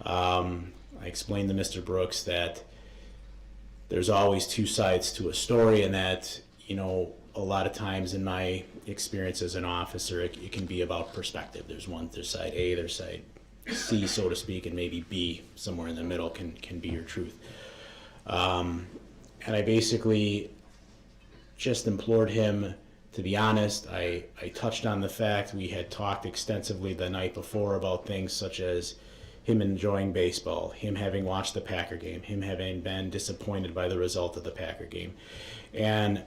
I explained to Mr. Brooks that there's always 2 sides to a story, and that, you know, a lot of times in my experience as an officer, it can be about perspective. There's side A, there's side C, so to speak, and maybe B, somewhere in the middle, can be your truth. And I basically just implored him to be honest. I touched on the fact we had talked extensively the night before about things such as him enjoying baseball, him having watched the Packer game, him having been disappointed by the result of the Packer game. And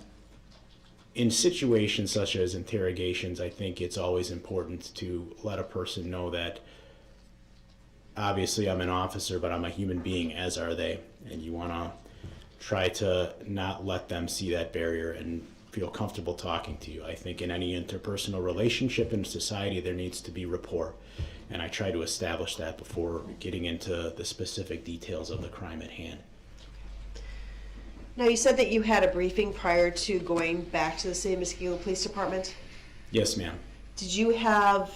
in situations such as interrogations, I think it's always important to let a person know that obviously I'm an officer, but I'm a human being, as are they. And you want to try to not let them see that barrier and feel comfortable talking to you. I think in any interpersonal relationship in society, there needs to be rapport. And I try to establish that before getting into the specific details of the crime at hand. Now, you said that you had a briefing prior to going back to the City of Muskego Police Department. Yes, ma'am. Did you have,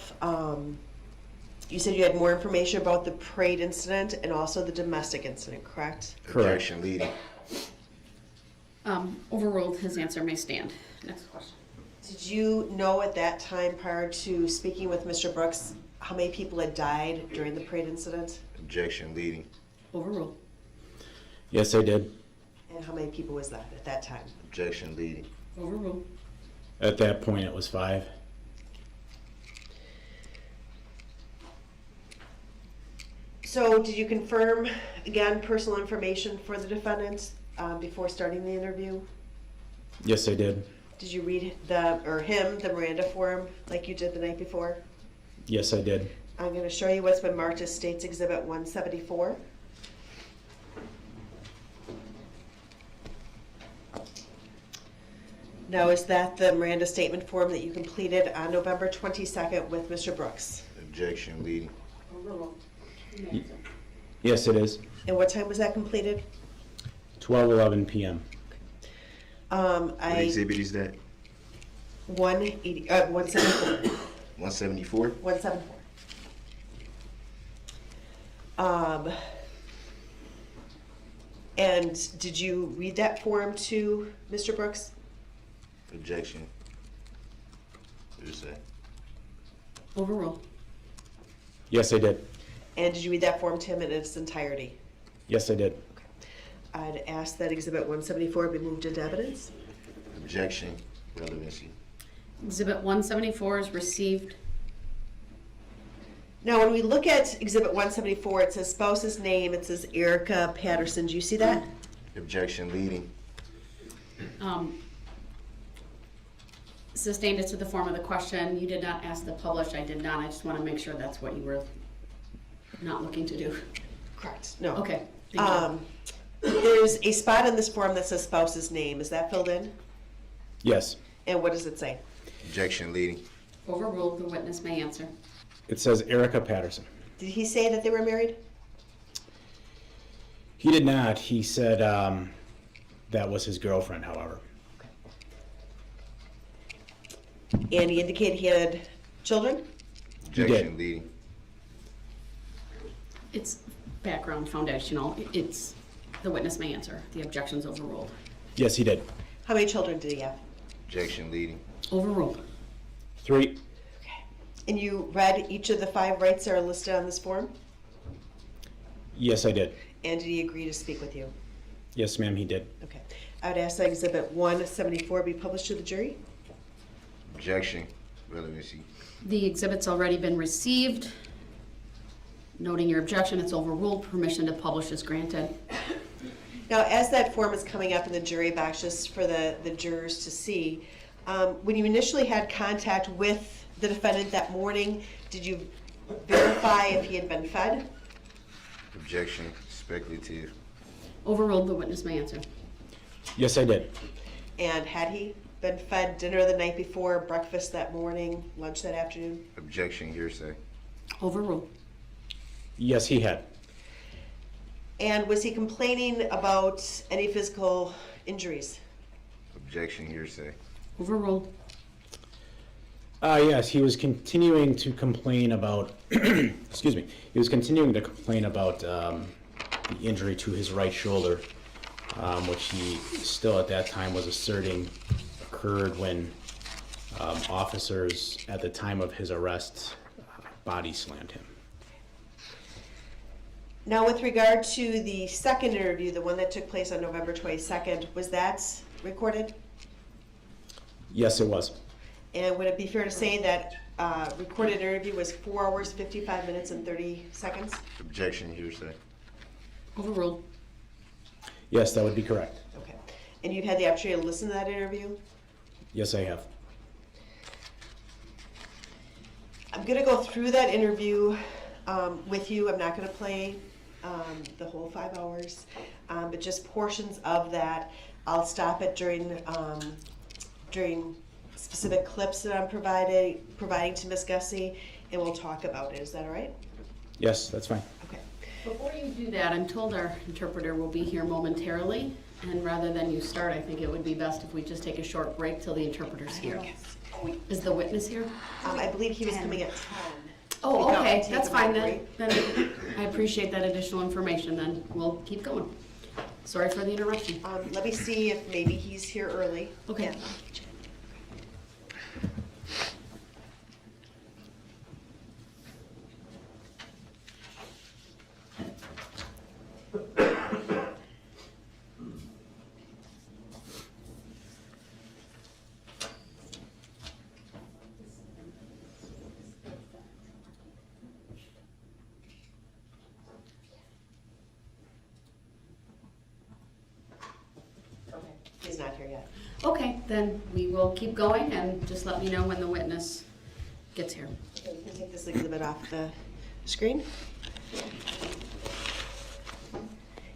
you said you had more information about the parade incident and also the domestic incident, correct? Correct. Objection, leading. Overruled. His answer may stand. Next question. Did you know at that time, prior to speaking with Mr. Brooks, how many people had died during the parade incident? Objection, leading. Overruled. Yes, I did. And how many people was that at that time? Objection leading. Overruled. At that point, it was 5. So did you confirm, again, personal information for the defendant before starting the interview? Yes, I did. Did you read the Miranda form like you did the night before? Yes, I did. I'm going to show you what's been marked as State's Exhibit 174. Now, is that the Miranda statement form that you completed on November 22nd with Mr. Brooks? Objection leading. Overruled. Yes, it is. And what time was that completed? 12:11 p.m. What exhibit is that? 174. 174? 174. And did you read that form to Mr. Brooks? Objection. Hearsay. Overruled. Yes, I did. And did you read that form to him in its entirety? Yes, I did. I'd ask that Exhibit 174 be moved into evidence. Objection. Relevancy. Exhibit 174 is received. Now, when we look at Exhibit 174, it says spouse's name, it says Erica Patterson. Do you see that? Objection leading. Sustained it to the form of the question. You did not ask the published. I did not. I just want to make sure that's what you were not looking to do. Correct. No. Okay. Thank you. There's a spot in this form that says spouse's name. Is that filled in? Yes. And what does it say? Objection leading. Overruled. The witness may answer. It says Erica Patterson. Did he say that they were married? He did not. He said that was his girlfriend, however. And he indicated he had children? Objection leading. It's background foundational. It's the witness may answer. The objection's overruled. Yes, he did. How many children did he have? Objection leading. Overruled. 3. And you read each of the 5 rights that are listed on this form? Yes, I did. And did he agree to speak with you? Yes, ma'am, he did. Okay. I would ask that Exhibit 174 be published to the jury. Objection. Relevancy. The exhibit's already been received. Noting your objection, it's overruled. Permission to publish is granted. Now, as that form is coming up in the jury box, just for the jurors to see, when you initially had contact with the defendant that morning, did you verify if he had been fed? Objection. Speculative. Overruled. The witness may answer. Yes, I did. And had he been fed dinner the night before, breakfast that morning, lunch that afternoon? Objection. Hearsay. Overruled. Yes, he had. And was he complaining about any physical injuries? Objection. Hearsay. Overruled. Yes, he was continuing to complain about, excuse me, he was continuing to complain about the injury to his right shoulder, which he still at that time was asserting occurred when officers at the time of his arrest body slammed him. Now, with regard to the second interview, the one that took place on November 22nd, was that recorded? Yes, it was. And would it be fair to say that recorded interview was 4 hours, 55 minutes, and 30 seconds? Objection. Hearsay. Overruled. Yes, that would be correct. Okay. And you've had the opportunity to listen to that interview? Yes, I have. I'm going to go through that interview with you. I'm not going to play the whole 5 hours, but just portions of that. I'll stop it during specific clips that I'm providing to Ms. Gussie, and we'll talk about it. Is that all right? Yes, that's fine. Okay. Before you do that, I'm told our interpreter will be here momentarily, and rather than you start, I think it would be best if we just take a short break till the interpreter's here. Is the witness here? I believe he was coming at 10. Oh, We okay, don't that's take a fine break. then. I appreciate that additional information then. We'll keep going. Sorry for the interruption. Let me see if maybe he's here early. Okay. Yeah. not here yet. Okay, then we will keep going and just let me know when the witness gets here. Okay, we can take this exhibit off the screen.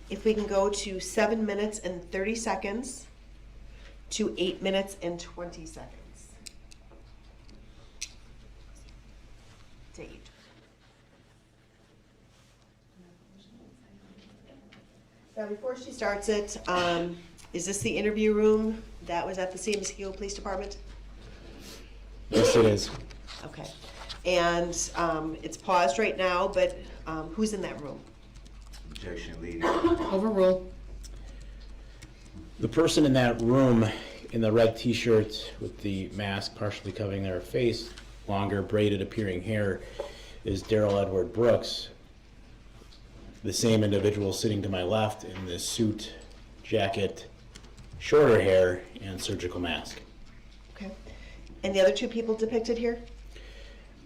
If we can go to 7 minutes and 30 seconds to 8 minutes and 20 seconds. To 8. Now, before she starts it, is this the interview room that was at the San Diego Police Department? Yes, it is. Okay. And it's paused right now, but who's in that room? Objection leading. Overruled. The person in that room in the red t-shirt with the mask partially covering their face, longer braided appearing hair, is Darrell Edward Brooks. The same individual sitting to my left in this suit, jacket, shorter hair, and surgical mask. Okay. And the other two people depicted here?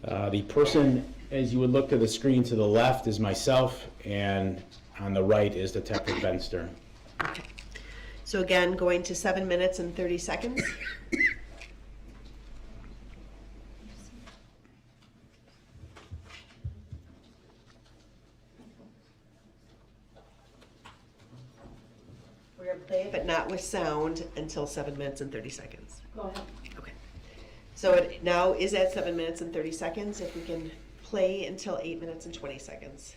The person, as you would look to the screen to the left, is myself, and on the right is Detective Ben Stern. Okay. So again, going to 7 minutes and 30 seconds. We're going to play it, but not with sound, until 7 minutes and 30 seconds. Go ahead. Okay. So it now is at 7 minutes and 30 seconds. If we can play until 8 minutes and 20 seconds.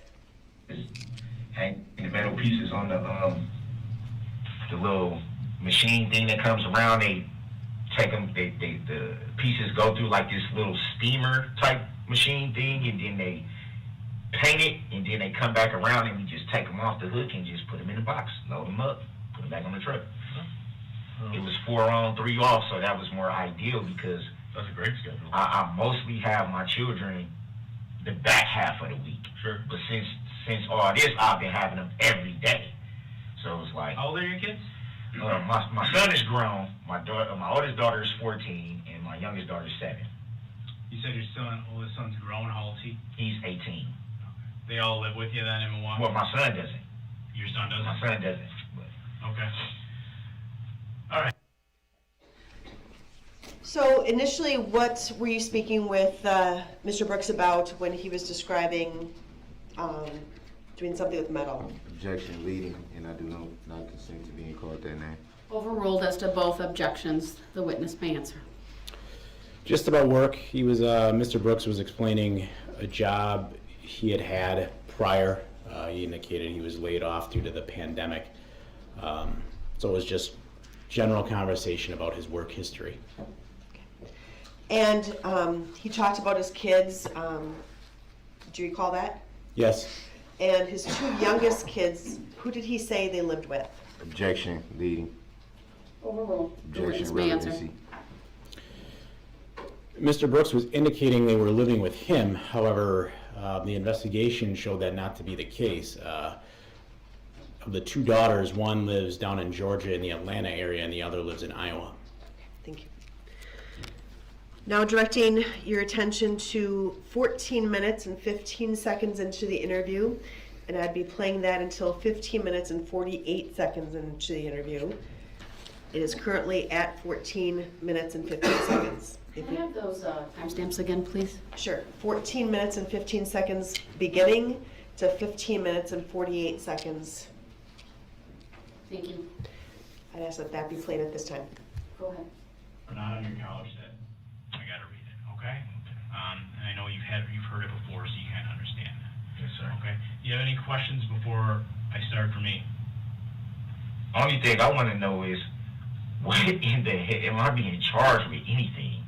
Hang the metal pieces on the little machine thing that comes around. They take them. The pieces go through like this little steamer type machine thing, and then they paint it, and then they come back around, and we just take them off the hook and just put them in the box, load them up, put them back on the truck. It was 4 on, 3 off, so that was more ideal because That's a great schedule. I mostly have my children the back half of the week. Sure. But since all this, I've been having them every day. So it's like, How old are your kids? my son is grown. My oldest daughter is 14, and my youngest daughter is 7. You said your oldest son's grown. How old is he? He's 18. They all live with you then in Milwaukee? Well, my son doesn't. Your son doesn't? My son doesn't. But Okay. All right. So initially, what were you speaking with Mr. Brooks about when he was describing doing something with metal? Objection leading, and I do not consent to being called that name. Overruled as to both objections. The witness may answer. Just about work, he was, Mr. Brooks was explaining a job he had prior. He indicated he was laid off due to the pandemic. So it was just general conversation about his work history. And he talked about his kids. Do you recall that? Yes. And his 2 youngest kids, who did he say they lived with? Objection leading. Overruled. The witness Objection may answer. relevancy. Mr. Brooks was indicating they were living with him. However, the investigation showed that not to be the case. Of the 2 daughters, one lives down in Georgia in the Atlanta area and the other lives in Iowa. Thank you. Now directing your attention to 14 minutes and 15 seconds into the interview, and I'd be playing that until 15 minutes and 48 seconds into the interview. It is currently at 14 minutes and 15 seconds. If Can I we- have those timestamps again, please? Sure, 14 minutes and 15 seconds beginning to 15 minutes and 48 seconds. Thank you. I'd ask that that be played at this time. Go ahead. But not on your college set. I gotta read it, okay? And I know you've heard it before, so you kind of understand that. yes, sir. Okay. Do you have any questions before I start for me? Only thing I want to know is, what in the heck am I being charged with anything?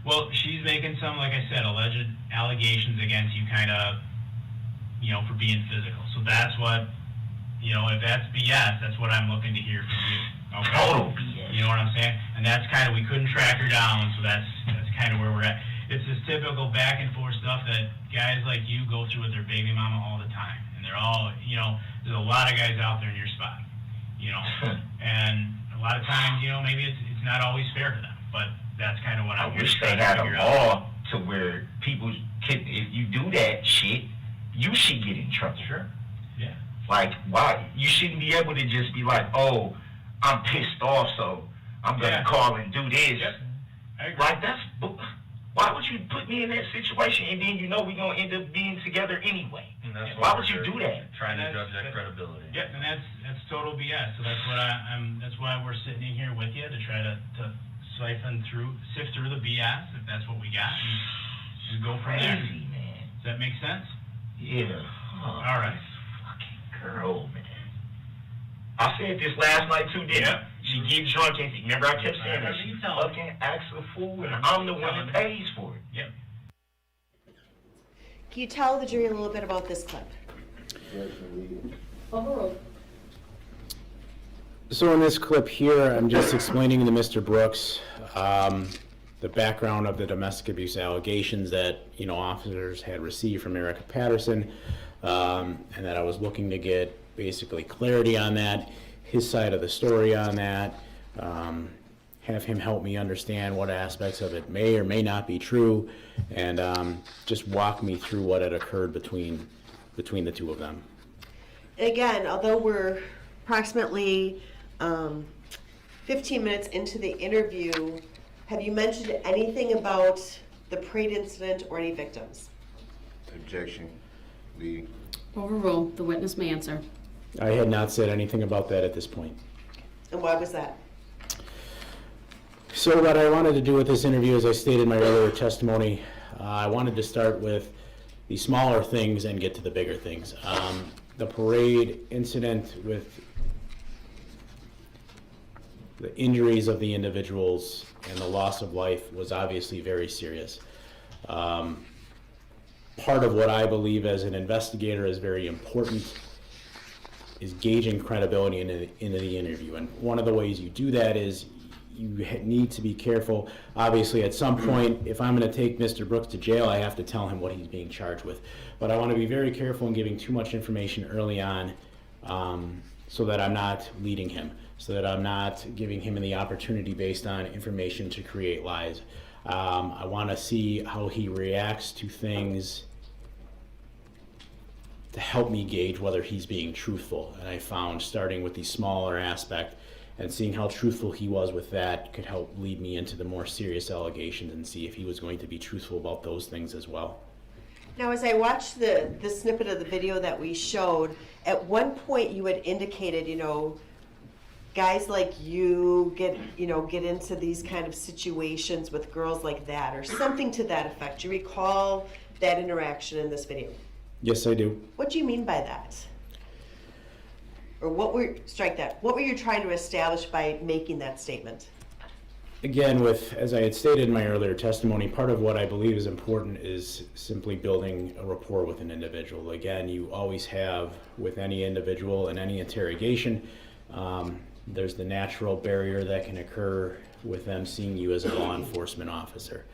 Well, she's making some, like I said, alleged allegations against you, kind of, for being physical. So that's what, if that's BS, that's what I'm looking to hear from you. Okay? Total BS. You know what I'm saying? And that's kind of, we couldn't track her down, so that's kind of where we're at. It's this typical back and forth stuff that guys like you go through with their baby mama all the time. And they're all, there's a lot of guys out there in your spot, and a lot of times, maybe it's not always fair to them, but that's kind of what I I'm wish they trying to had a figure out. law to where people can, if you do that shit, you should get in trouble. Sure. Yeah. Like, why? You shouldn't be able to just be like, oh, I'm pissed off, so I'm gonna call and do this. Yep. I agree. Like why would you put me in that situation and then you know we're gonna end up being together anyway? And that's Why what would you we're do that? Trying to judge that credibility. Yep, and that's total BS. So that's what that's why we're sitting in here with you to try to sift through the BS if that's what we got, and go from there. Crazy, man. Does that make sense? Yeah. Oh, All right. Fucking girl, man. I said this last night too, didn't I? She get drunk and remember I kept saying that she fucking acts a fool and I'm the one that pays for it. Yep. Can you tell the jury a little bit about this clip? Overruled. So in this clip here, I'm just explaining to Mr. Brooks the background of the domestic abuse allegations that, officers had received from Erica Patterson, and that I was looking to get basically clarity on that, his side of the story on that, have him help me understand what aspects of it may or may not be true, and just walk me through what had occurred between the two of them. Again, although we're approximately 15 minutes into the interview, have you mentioned anything about the parade incident or any victims? Objection. Lee. Overruled. The witness may answer. I had not said anything about that at this point. And why was that? So what I wanted to do with this interview, as I stated in my earlier testimony, I wanted to start with the smaller things and get to the bigger things. The parade incident with the injuries of the individuals and the loss of life was obviously very serious. Part of what I believe as an investigator is very important is gauging credibility into the interview. And one of the ways you do that is you need to be careful. Obviously, at some point, if I'm going to take Mr. Brooks to jail, I have to tell him what he's being charged with. But I want to be very careful in giving too much information early on, so that I'm not leading him, so that I'm not giving him the opportunity based on information to create lies. I want to see how he reacts to things to help me gauge whether he's being truthful. And I found starting with the smaller aspect and seeing how truthful he was with that could help lead me into the more serious allegations and see if he was going to be truthful about those things as well. Now, as I watched the snippet of the video that we showed, at one point you had indicated, guys like you get into these kind of situations with girls like that, or something to that effect. Do you recall that interaction in this video? Yes, I do. What do you mean by that? Or what were you trying to establish by making that statement? Again, as I had stated in my earlier testimony, part of what I believe is important is simply building a rapport with an individual. Again, you always have with any individual in any interrogation, there's the natural barrier that can occur with them seeing you as a law enforcement officer.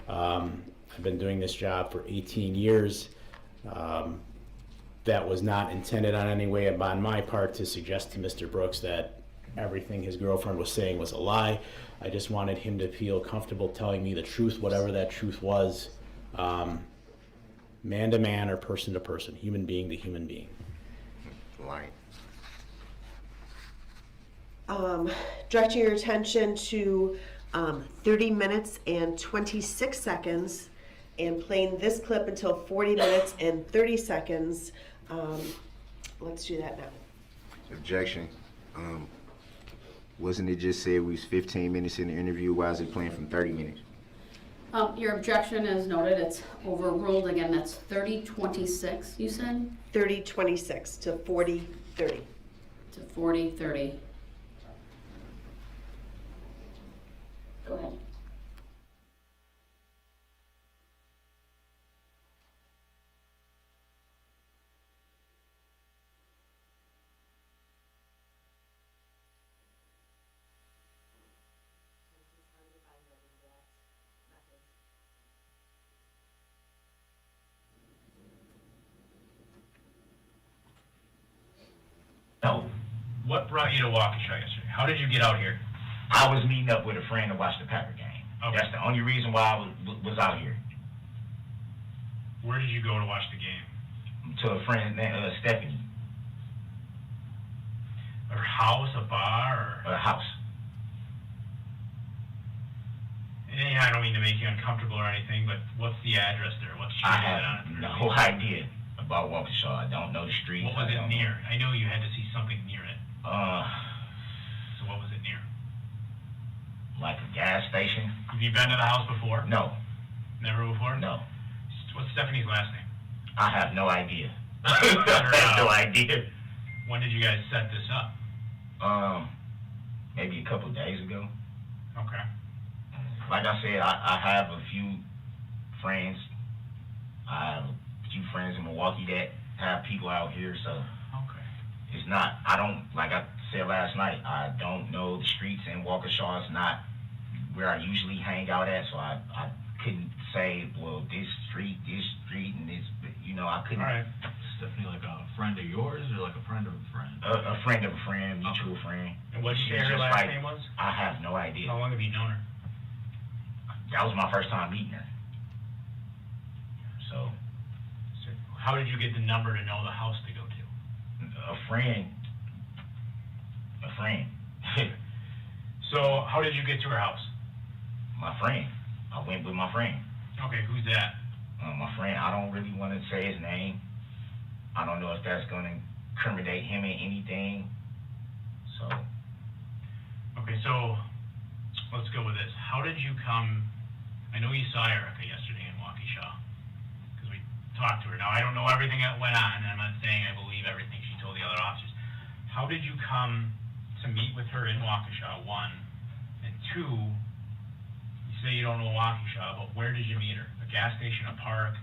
I've been doing this job for 18 years. That was not intended on any way on my part to suggest to Mr. Brooks that everything his girlfriend was saying was a lie. I just wanted him to feel comfortable telling me the truth, whatever that truth was, man to man or person to person, human being to human being. Lying. Directing your attention to 30 minutes and 26 seconds and playing this clip until 40 minutes and 30 seconds. Let's do that now. Objection. Wasn't it just said we was 15 minutes in the interview? Why is it playing from 30 minutes? Your objection is noted. It's overruled. Again, that's 30-26, you said? 30-26 to 40-30. To 40-30. Go ahead. No, What brought you to Waukesha yesterday? How did you get out here? I was meeting up with a friend to watch the Packer game. Okay. That's the only reason why I was out here. Where did you go to watch the game? To a friend named Stephanie. A Her house, a bar, or? A house. Yeah, I don't mean to make you uncomfortable or anything, but what's the address there? What's she I on have it? no idea about Waukesha. I don't know the streets. What was I it don't near? I know you had to see something near it. know. So what was it near? Like a gas station? Have you been to the house before? No, Never before? no. What's Stephanie's last name? I have no idea. I have no idea. When did you guys set this up? Maybe a couple days ago. Okay. Like I said, I have a few friends. I have a few friends in Milwaukee that have people out here, so Okay. it's not, I don't, like I said last night, I don't know the streets in Waukesha. It's not where I usually hang out at, so I couldn't say, well, this street, and this, you know, I couldn't. All right. Stephanie, like a friend of yours or like a friend of a friend? A friend of a friend, mutual friend. And what did you She's say her just last like- name was? I have no idea. How long have you known her? That was my first time meeting her. So, How did you get the number to know the house to go to? a friend. So how did you get to her house? My friend. I went with my friend. Okay, who's that? My friend, I don't really want to say his name. I don't know if that's going to incriminate him in anything. So, Okay, so let's go with this. How did you come? I know you saw Erica yesterday in Waukesha because we talked to her. Now I don't know everything that went on, and I'm not saying I believe everything she told the other officers. How did you come to meet with her in Waukesha? One, and two. You say you don't know Waukesha, but where did you meet her? A gas station, a park?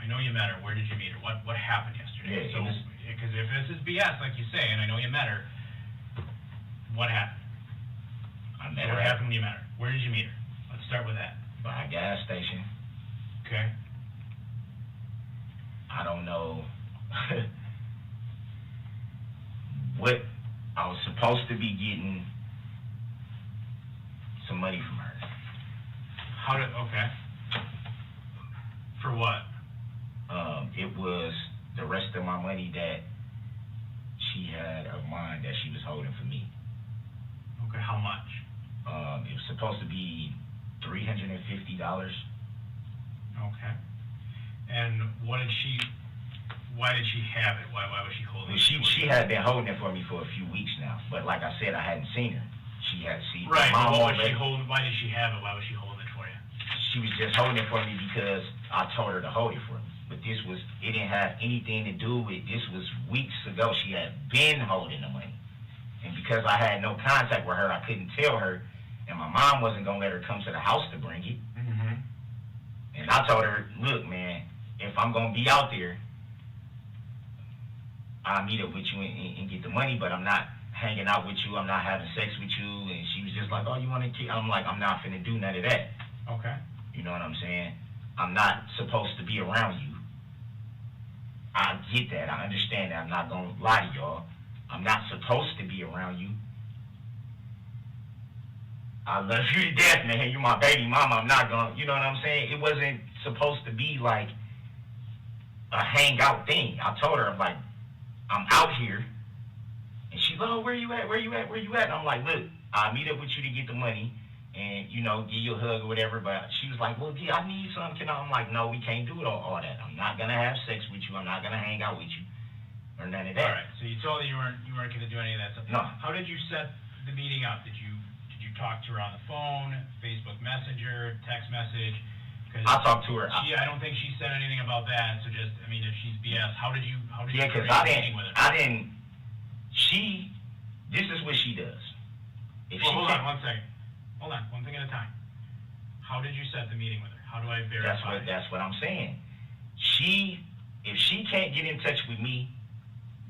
I know you met her. Where did you meet her? What happened yesterday? Yeah, So, it was- because if this is BS, like you say, and I know you met her, what happened? I So met her what at happened when you met her? Where did you meet her? Let's start with that. by a gas station. Okay. I don't know what I was supposed to be getting some money from her. How did? Okay. For what? It was the rest of my money that she had of mine that she was holding for me. Okay. How much? It was supposed to be $350. Okay. And what did she? Why did she have it? Why was she holding Well, it? she had been holding it for me for a few weeks now, but like I said, I hadn't seen her. She had seen Right. my But mom what was she already- holding? Why did she have it? Why was she holding it for you? She was just holding it for me because I told her to hold it for me. But it didn't have anything to do with, this was weeks ago. She had been holding the money. And because I had no contact with her, I couldn't tell her, and my mom wasn't gonna let her come to the house to bring it. Mm-hmm. And I told her, look, man, if I'm gonna be out there, I'll meet up with you and get the money, but I'm not hanging out with you, I'm not having sex with you. And she was just like, oh, you wanna kill? I'm like, I'm not finna do none of that. Okay. You know what I'm saying? I'm not supposed to be around you. I get that. I understand that. I'm not going to lie to y'all. I'm not supposed to be around you. I love you to death, man. You're my baby mama. I'm not going to, you know what I'm saying? It wasn't supposed to be like a hangout thing. I told her, I'm like, I'm out here. And she's like, oh, where you at? Where you at? Where you at? And I'm like, look, I'll meet up with you to get the money. And, you know, give you a hug or whatever, but she was like, well, yeah, I need something. I'm like, no, we can't do it all that. I'm not going to have sex with you. I'm not going to hang out with you or none of that. All right. So you told her you weren't going to do any of that stuff. No. How did you set the meeting up? Did you talk to her on the phone, Facebook Messenger, text message? I talked to her. I don't think she said anything about that. So just, I mean, if she's BS, how did you Yeah, create because a meeting with her? This is what she does. If Well, she hold on can't- one second. Hold on, one thing at a time. How did you set the meeting with her? How do I verify? That's what I'm saying. If she can't get in touch with me,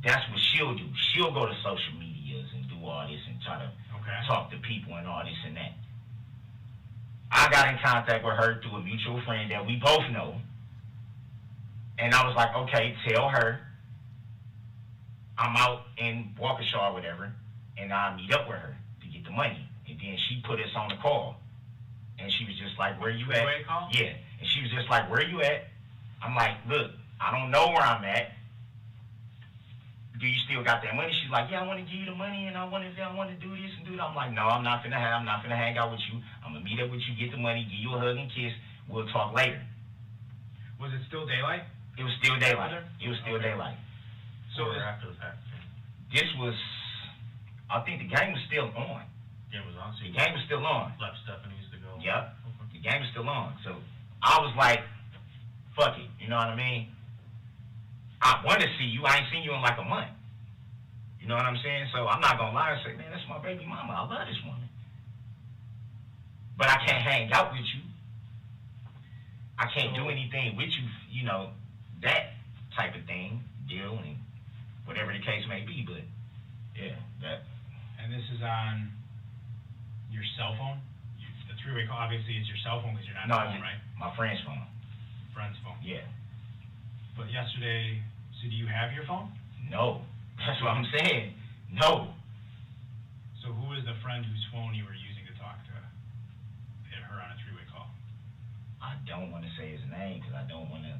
that's what she'll do. She'll go to social medias and do all this and try to talk to people and all this and that. I got in contact with her through a mutual friend that we both know. And I was like, okay, tell her I'm out in Waukesha or whatever, and I'll meet up with her to get the money. And then she put us on the call. And she was just like, where you at? Three-way call? Yeah. And she was just like, where you at? I'm like, look, I don't know where I'm at. do you still got that money? She's like, yeah, I want to give you the money, and I want to do this and do that. I'm like, no, I'm not finna hang out with you. I'm gonna meet up with you, get the money, give you a hug and kiss. We'll talk later. Was it still daylight? It was still daylight. It was still daylight. So after the fact. This was, I think the game was still on. Game was on. So The game was still on. left Stephanie's to go. Yep. The game was still on. So I was like, fuck it. You know what I mean? I want to see you. I ain't seen you in like a month. You know what I'm saying? So I'm not going to lie and say, man, that's my baby mama. I love this woman. But I can't hang out with you. I can't do anything with you, you know, that type of thing, deal, and whatever the case may be. But, yeah, that. And this is on your cell phone? The three-way call, obviously, it's your cell phone because you're not No, on the phone, right? my friend's phone. Friend's phone. Yeah. But yesterday, so do you have your phone? No. That's what I'm saying. No. So who is the friend whose phone you were using to talk to her on a three-way call? I don't want to say his name because I don't want to.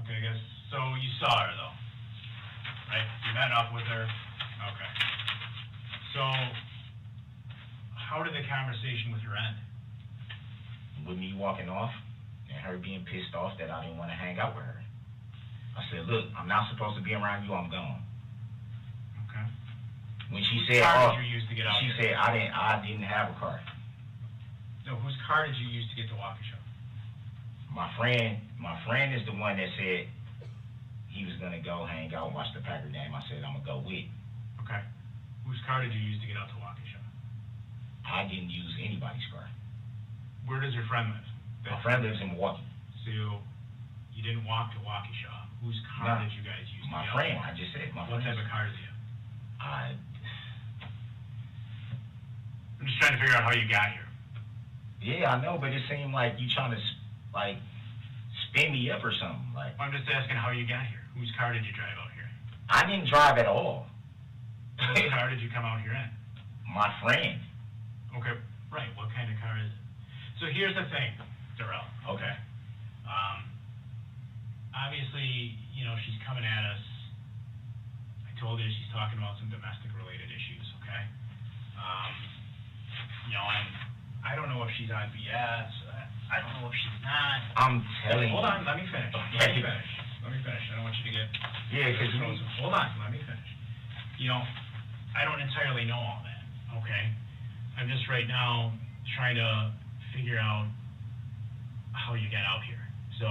Okay, I guess, so you saw her though, right? You met up with her? Okay. So, how did the conversation with her end? With me walking off and her being pissed off that I didn't want to hang out with her. I said, look, I'm not supposed to be around you, I'm gone. Okay. When she Whose said, car did you use to get out she here? said, I didn't have a car. No, whose car did you use to get to Waukesha? My friend is the one that said he was gonna go hang out and watch the Packer game. I said, I'm gonna go with. Okay. Whose car did you use to get out to Waukesha? I didn't use anybody's car. Where does your friend live? My friend lives in Milwaukee. So, you didn't walk to Waukesha. Whose car No. did you guys use to My get friend, out? I just said my What friend. type of car does he have? I I'm just trying to figure out how you got here. Yeah, I know, but it seemed like you trying to like spin me up or something. Like I'm just asking how you got here. Whose car did you drive out here? I didn't drive at all. Whose car did you come out here in? My friend. Okay, right. What kind of car is it? So here's the thing, Darrell. Okay. Obviously, you know, she's coming at us. I told her she's talking about some domestic related issues, okay? You know, I don't know if she's on BS. I don't know if she's not. I'm telling Hold you. on, let me finish. Let me finish. I don't want you to get. Yeah, because Hold on, let me finish. You know, I don't entirely know all that, okay? I'm just right now trying to figure out how you get out here. So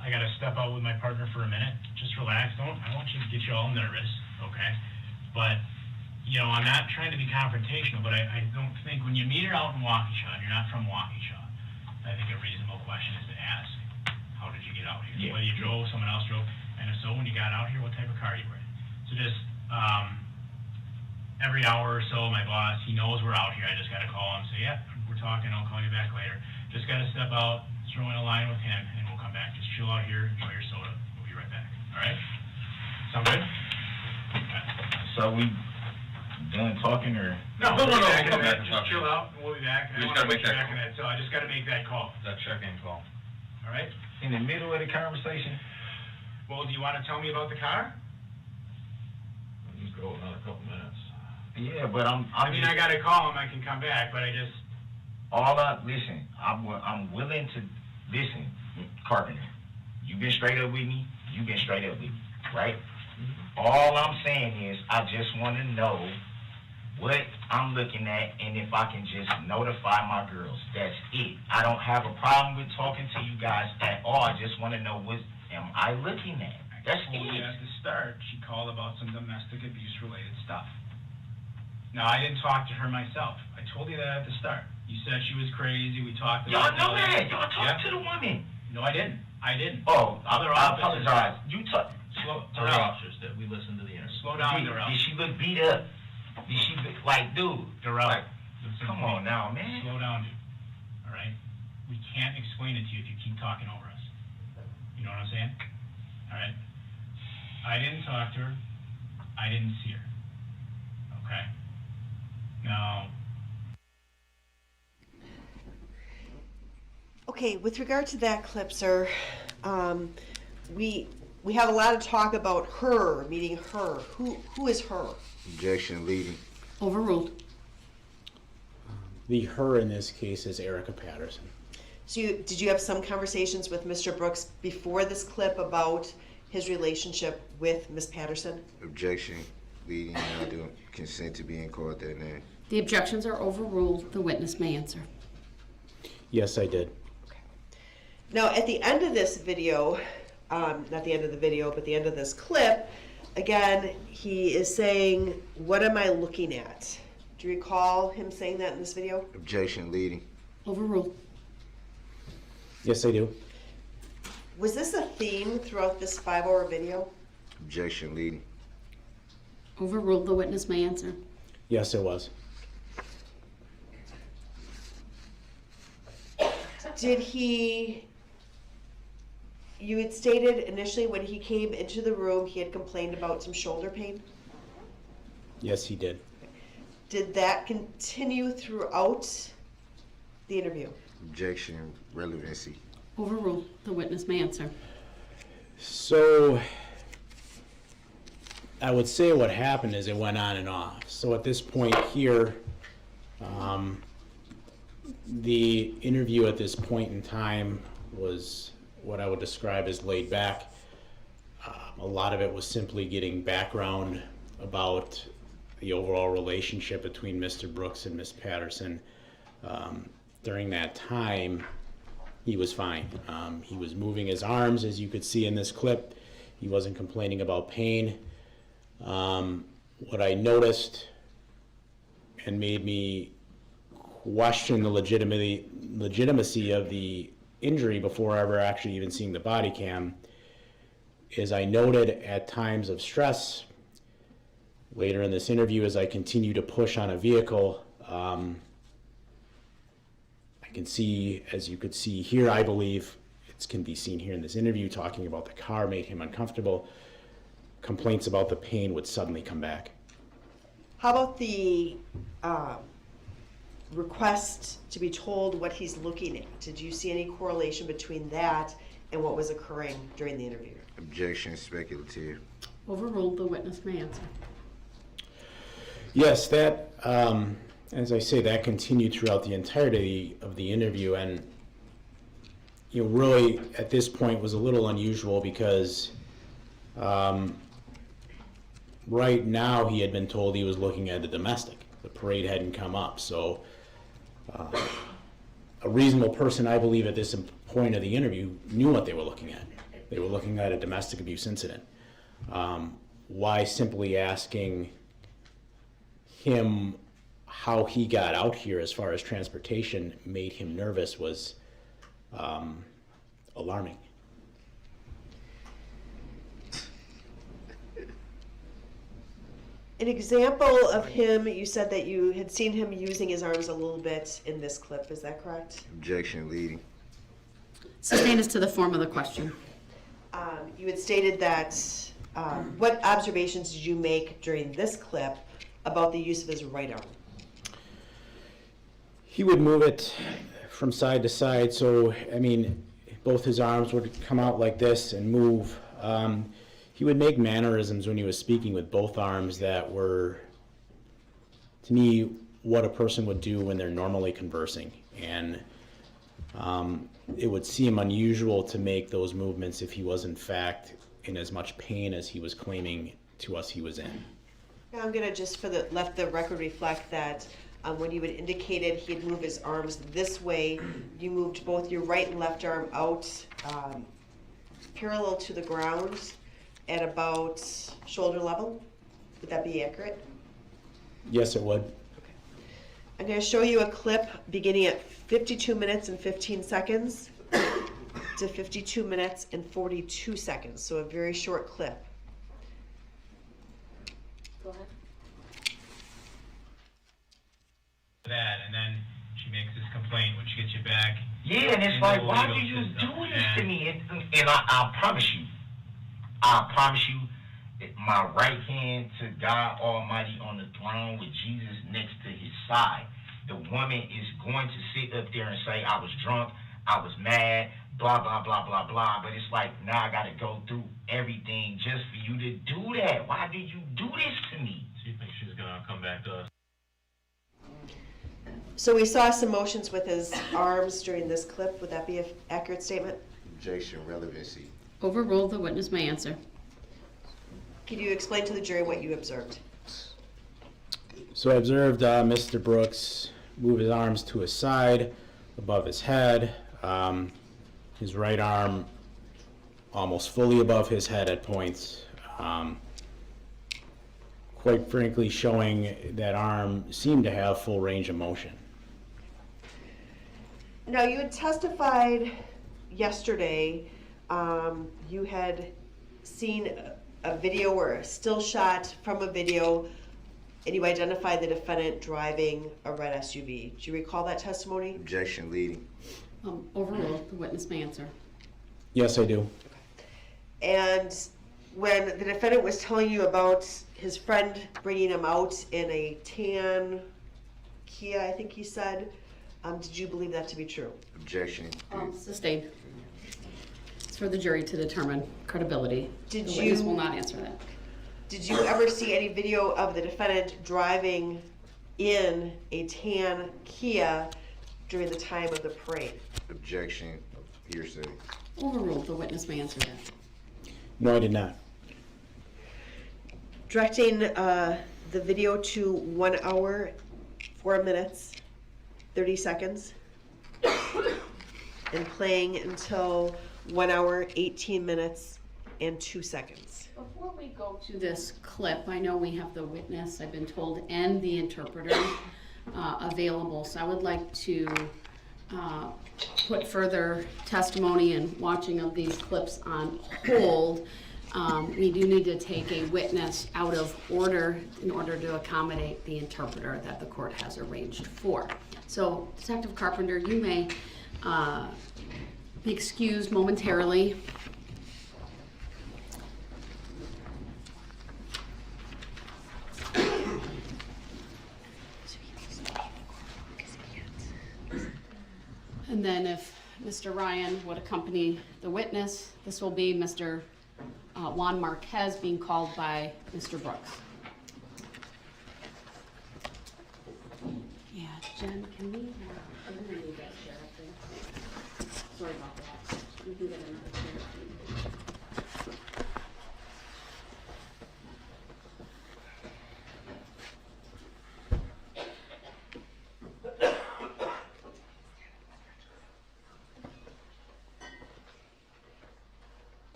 I got to step out with my partner for a minute. Just relax. I want you to get you all nervous, okay? But, you know, I'm not trying to be confrontational, but I don't think when you meet her out in Waukesha, and you're not from Waukesha, I think a reasonable question is to ask, how did you get out here? Yeah. Whether you drove, someone else drove, and if so, when you got out here, what type of car you were in. So just, every hour or so, my boss, he knows we're out here. I just got to call him and say, yeah, we're talking. I'll call you back later. Just got to step out, throw in a line with him, and we'll come back. Just chill out here, enjoy your soda. We'll be right back. All right? Sound good? Okay. So we done talking or? No, No, we'll be no, back in come a back minute. and Just talk. chill out, and we'll be back. You I just don't gotta wanna make put you that back in call. So I just got to make that call. That check-in call. All right? In the middle of the conversation? Well, do you want to tell me about the car? Just go another couple minutes. Yeah, but I'm I mean, just, I got to call him. I can come back, but I just. listen, I'm willing to listen, Carpenter. You've been straight up with me. You've been straight up with me, right? All I'm saying is I just want to know what I'm looking at and if I can just notify my girls. That's it. I don't have a problem with talking to you guys at all. I just want to know what am I looking at. That's Well, it. at the start, she called about some domestic abuse-related stuff. Now, I didn't talk to her myself. I told you that at the start. You said she was crazy. We talked Y'all about know it. that. Y'all talk Yeah. to the woman. No, I didn't. Oh, Other I officers- apologize. You talk. Other officers that we listened to the interview. Slow down, Darrell. Did she look beat up? Did she look like, dude? Darrell, Like, listen come to me. on now, man. Slow down, dude. All right? We can't explain it to you if you keep talking over us. You know what I'm saying? All right? I didn't talk to her. I didn't see her. Okay? Now, Okay, with regard to that clip, sir, we we have a lot of talk about her, meaning her. Who is her? Objection leading. Overruled. The her in this case is Erica Patterson. So did you have some conversations with Mr. Brooks before this clip about his relationship with Ms. Patterson? Objection leading. I do consent to being called that name. The objections are overruled. The witness may answer. Yes, I did. Now, at the end of this video, not the end of the video, but the end of this clip, again, he is saying, "What am I looking at?" Do you recall him saying that in this video? Objection leading. Overruled. Yes, I do. Was this a theme throughout this 5-hour video? Objection leading. Overruled. The witness may answer. Yes, it was. Did he, you had stated initially when he came into the room, he had complained about some shoulder pain. Yes, he did. Did that continue throughout the interview? Objection relevancy. Overruled. The witness may answer. So I would say what happened is it went on and off. So at this point here, the interview at this point in time was what I would describe as laid back. A lot of it was simply getting background about the overall relationship between Mr. Brooks and Ms. Patterson. During that time, he was fine. He was moving his arms, as you could see in this clip. He wasn't complaining about pain. What I noticed and made me question the legitimacy of the injury before ever actually even seeing the body cam is I noted at times of stress later in this interview as I continue to push on a vehicle, I can see, as you could see here, I believe it can be seen here in this interview, talking about the car made him uncomfortable. Complaints about the pain would suddenly come back. How about the request to be told what he's looking at? Did you see any correlation between that and what was occurring during the interview? Objection speculative. Overruled. The witness may answer. Yes, that, as I say, that continued throughout the entirety of the interview, and you know, really at this point was a little unusual because right now he had been told he was looking at the domestic. The parade hadn't come up, so a reasonable person, I believe, at this point of the interview knew what they were looking at. They were looking at a domestic abuse incident. Why simply asking him how he got out here as far as transportation made him nervous was alarming. An example of him, you said that you had seen him using his arms a little bit in this clip, is that correct? Objection leading. Sustained as to the form of the question. You had stated that, what observations did you make during this clip about the use of his right arm? He would move it from side to side, so, I mean, both his arms would come out like this and move. He would make mannerisms when he was speaking with both arms that were, to me, what a person would do when they're normally conversing. And it would seem unusual to make those movements if he was, in fact, in as much pain as he was claiming to us he was in. Now I'm gonna just let the record reflect that when you had indicated he'd move his arms this way, you moved both your right and left arm out parallel to the ground at about shoulder level. Would that be accurate? Yes, it would. I'm going to show you a clip beginning at 52 minutes and 15 seconds to 52 minutes and 42 seconds, so a very short clip. Go ahead. That, and then she makes this complaint, which gets you back. Yeah, and it's like, why do you do this to me? And I promise you, my right hand to God Almighty on the throne with Jesus next to his side. The woman is going to sit up there and say, I was drunk, I was mad, blah, blah, blah, blah, blah. But it's like, now I gotta go through everything just for you to do that. Why did you do this to me? So you think she's gonna come back to us? So we saw some motions with his arms during this clip. Would that be an accurate statement? Objection, relevancy. Overruled, the witness may answer. Can you explain to the jury what you observed? So I observed Mr. Brooks move his arms to his side, above his head, his right arm almost fully above his head at points. Quite frankly, showing that arm seemed to have full range of motion. Now, you had testified yesterday, you had seen a video or a still shot from a video, and you identified the defendant driving a red SUV. Do you recall that testimony? Objection, leading. Overruled, the witness may answer. Yes, I do. And when the defendant was telling you about his friend bringing him out in a tan Kia, I think he said, did you believe that to be true? Objection. Sustained. It's for the jury to determine credibility. The witness will not answer that. Did you ever see any video of the defendant driving in a tan Kia during the time of the parade? Objection, hearsay. Overruled, the witness may answer that. No, I did not. Directing the video to 1 hour, 4 minutes, 30 seconds, and playing until 1 hour, 18 minutes, and 2 seconds. Before we go to this clip, I know we have the witness, I've been told, and the interpreter available, so I would like to put further testimony and watching of these clips on hold. We do need to take a witness out of order in order to accommodate the interpreter that the court has arranged for. So, Detective Carpenter, you may be excused momentarily. And then if Mr. Ryan would accompany the witness, this will be Mr. Juan Marquez being called by Mr. Brooks. Yeah, Jen, can we, I'm gonna need that chair up there. Sorry about that. We can get another chair if we need.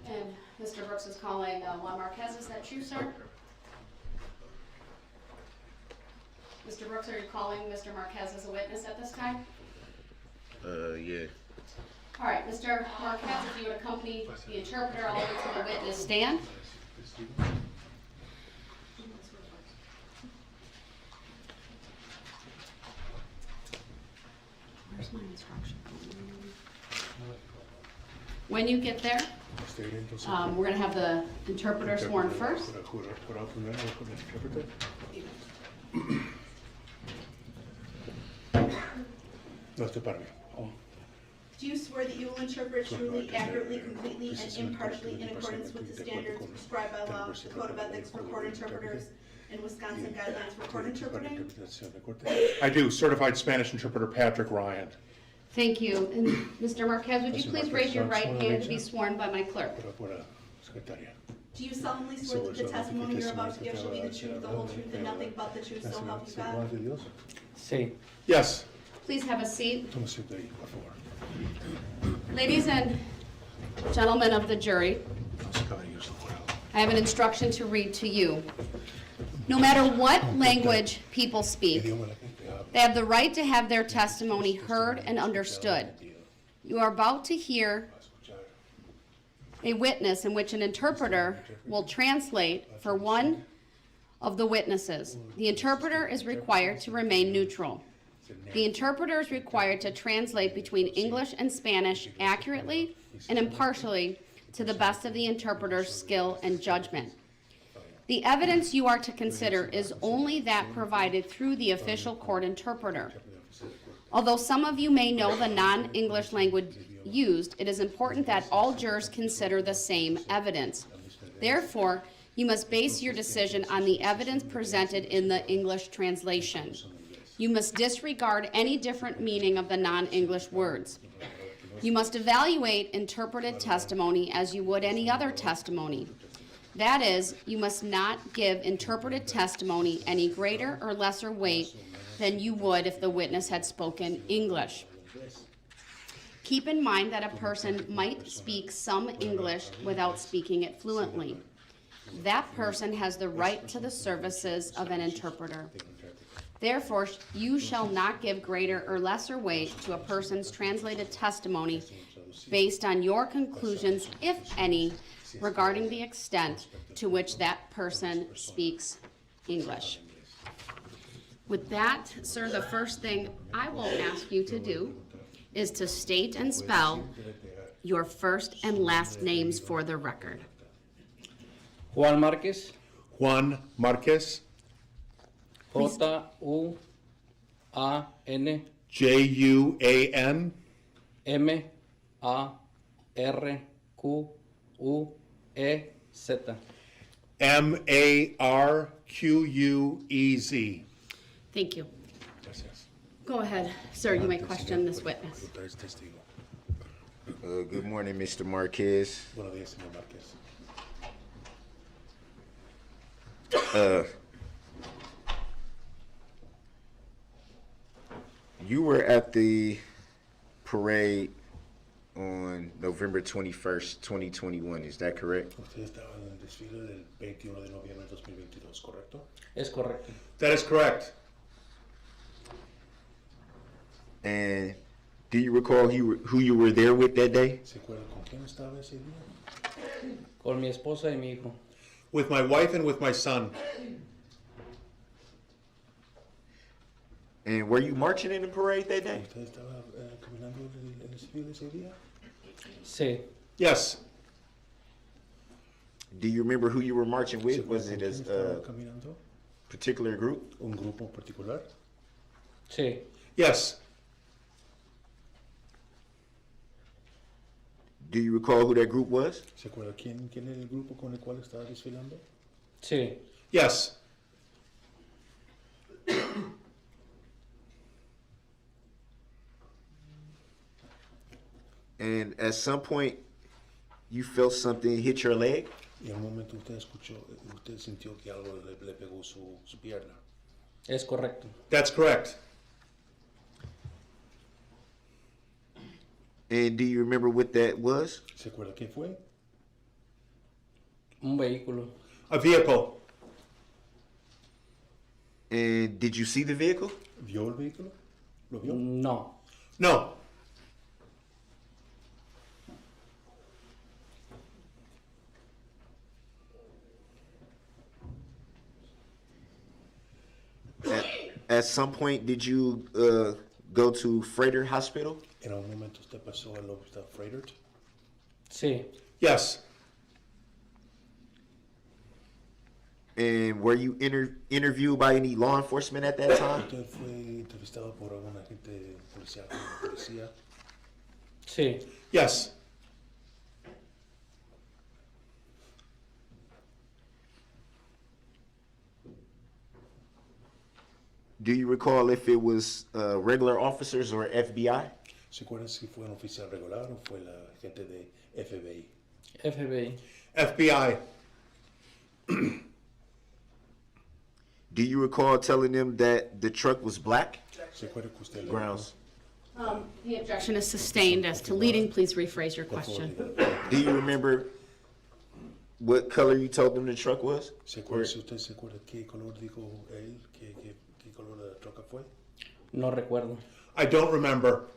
And Mr. Brooks is calling Juan Marquez, is that true, sir? Mr. Brooks, are you calling Mr. Marquez as a witness at this time? Yeah. All right, Mr. Marquez, if you would accompany the interpreter all the way to the witness stand. Where's my instruction? When you get there, we're going to have the interpreter sworn first. Do you swear that you will interpret truly, accurately, completely, and impartially in accordance with the standards prescribed by law, the Code of Ethics for Court Interpreters, and Wisconsin Guidelines for Court Interpreting? I do. Certified Spanish interpreter Patrick Ryan. Thank you. And Mr. Marquez, would you please raise your right hand to be sworn by my clerk? Do you solemnly swear that the testimony you're about to give shall be the truth, the whole truth, and nothing but the truth, so help you God? Sí. Yes. Please have a seat. Ladies and gentlemen of the jury, I have an instruction to read to you. No matter what language people speak, they have the right to have their testimony heard and understood. You are about to hear a witness in which an interpreter will translate for one of the witnesses. The interpreter is required to remain neutral. The interpreter is required to translate between English and Spanish accurately and impartially to the best of the interpreter's skill and judgment. The evidence you are to consider is only that provided through the official court interpreter. Although some of you may know the non-English language used, it is important that all jurors consider the same evidence. Therefore, you must base your decision on the evidence presented in the English translation. You must disregard any different meaning of the non-English words. You must evaluate interpreted testimony as you would any other testimony. That is, you must not give interpreted testimony any greater or lesser weight than you would if the witness had spoken English. Keep in mind that a person might speak some English without speaking it fluently. That person has the right to the services of an interpreter. Therefore, you shall not give greater or lesser weight to a person's translated testimony based on your conclusions, if any, regarding the extent to which that person speaks English. With that, sir, the first thing I will ask you to do is to state and spell your first and last names for the record. Juan Márquez. Juan Marquez, Juan Juan Marquez. Marquez. Thank you. Go ahead, sir, you may question this witness. Good morning, Mr. Marquez. Buenos días, señor Marquez. You were at the parade on November 21st, 2021, is that correct? Usted estaba en el desfile del 21 de noviembre de 2022, ¿correcto? Es correcto. That is correct. And do you recall who you were there with that day? ¿Se acuerda con quién estaba ese día? Con mi esposa y mi hijo. With my wife and with my son. And were you marching in the parade that day? ¿Usted estaba caminando en el desfile ese día? Sí. Yes. Do you remember who you were marching ¿Se with? acuerda Was con it quién a estaba caminando? particular group? ¿Un grupo en particular? Sí. Yes. Do you recall who that group was? ¿Se acuerda quién era el grupo con el cual estaba desfilando? Sí. Yes. And at some point, you felt something hit your leg? Y en un momento usted sintió que algo le pegó su pierna. Es correcto. That's correct. And do you remember what that was? ¿Se acuerda qué fue? Un vehículo. A vehicle. And did you see the vehicle? ¿Vio el vehículo? ¿Lo vio? No. No. At some point, did you go to Freighter Hospital? ¿En algún momento usted pasó al hospital Freighter? Sí. Yes. And were you interviewed by any law enforcement at that time? ¿Usted fue entrevistado por algún agente policial de la policía? Sí. Yes. Do you recall if it was regular officers or FBI? ¿Se acuerda si fue un oficial regular o fue la agente de FBI? FBI. FBI. Do you recall telling them that the truck was black? ¿Se acuerda que usted le Grounds. The objection is sustained as to leading. Please rephrase your question. Do you remember what color you told them the truck was? ¿Se acuerda si usted se acuerda qué color dijo él, qué color de la troca fue? No recuerdo. I don't remember.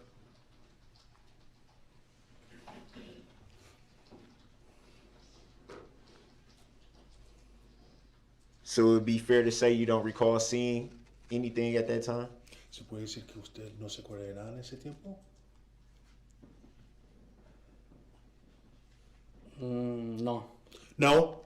So it would be fair to say you don't recall seeing anything at that time? ¿Se puede decir que usted no se acuerda de nada en ese tiempo? No. No.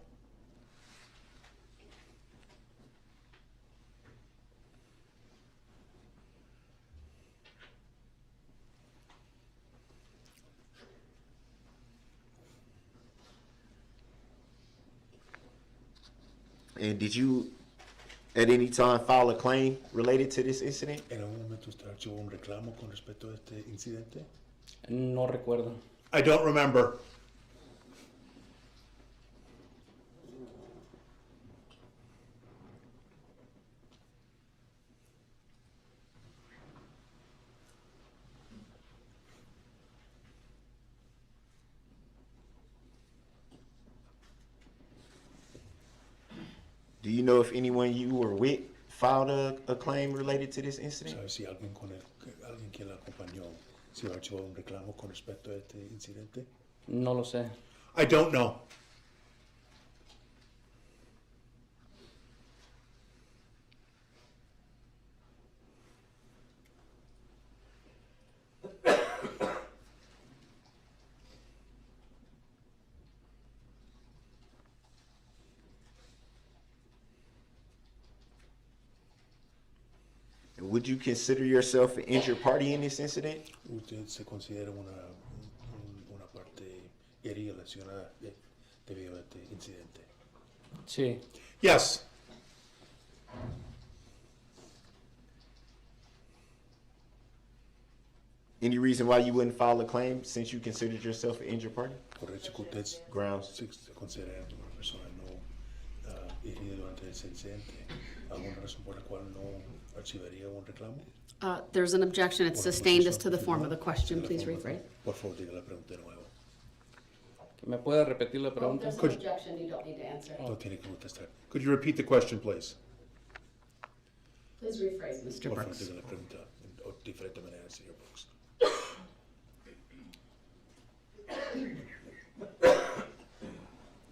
And did you at any time file a claim related to this incident? ¿En algún momento usted archivó un reclamo con respecto a este incidente? No recuerdo. I don't remember. Do you know if anyone you were with filed a claim related to this incident? ¿Sabe si alguien alguien que la acompañó, si archivó un reclamo con respecto a este incidente? No lo sé. I don't know. Would you consider yourself an injured party in this incident? ¿Usted se considera una parte herida, lesionada debido a este incidente? Sí. Yes. Any reason why you wouldn't file a claim since you considered yourself an injured party? Por eso que usted Grounds. se considera una persona no herida durante ese incidente. ¿Alguna razón por la cual no archivaría un reclamo? There's an objection. It's sustained as to the form of the question. Please rephrase. Por favor, diga la pregunta de nuevo. ¿Me puede repetir la pregunta? There's an objection. You don't need to answer. No tiene que contestar. Could you repeat the question, please? Please rephrase, Mr. Por favor, Brooks. diga la pregunta de diferente manera, señor Brooks.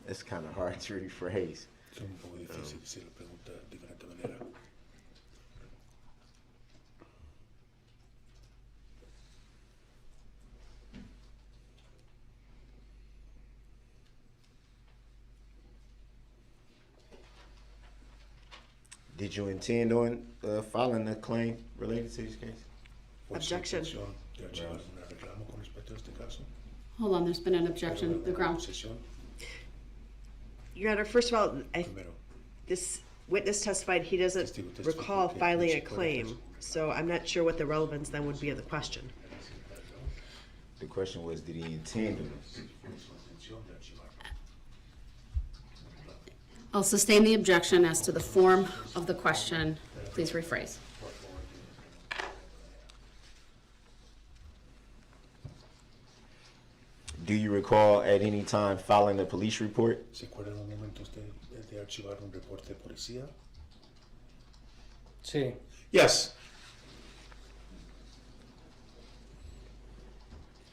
It's kind of hard to rephrase. Es un poco difícil si la pregunta de diferente manera. Did you intend on filing a claim related to this case? Objection. ¿De archivar un reclamo con respecto a este caso? Hold on, there's been an objection. The ground. Sesión. Your Honor, first of all, Primero, this witness testified he doesn't Testigo testificó recall que filing no a se acuerda claim, de eso. so I'm not sure what the relevance then would be of the question. The question was, did he intend on it? su intención de archivar. I'll sustain the objection as to the form of the question. Please rephrase. Do you recall at any time filing a police report? ¿Se acuerda en un momento usted de archivar un reporte de policía? Sí. Yes.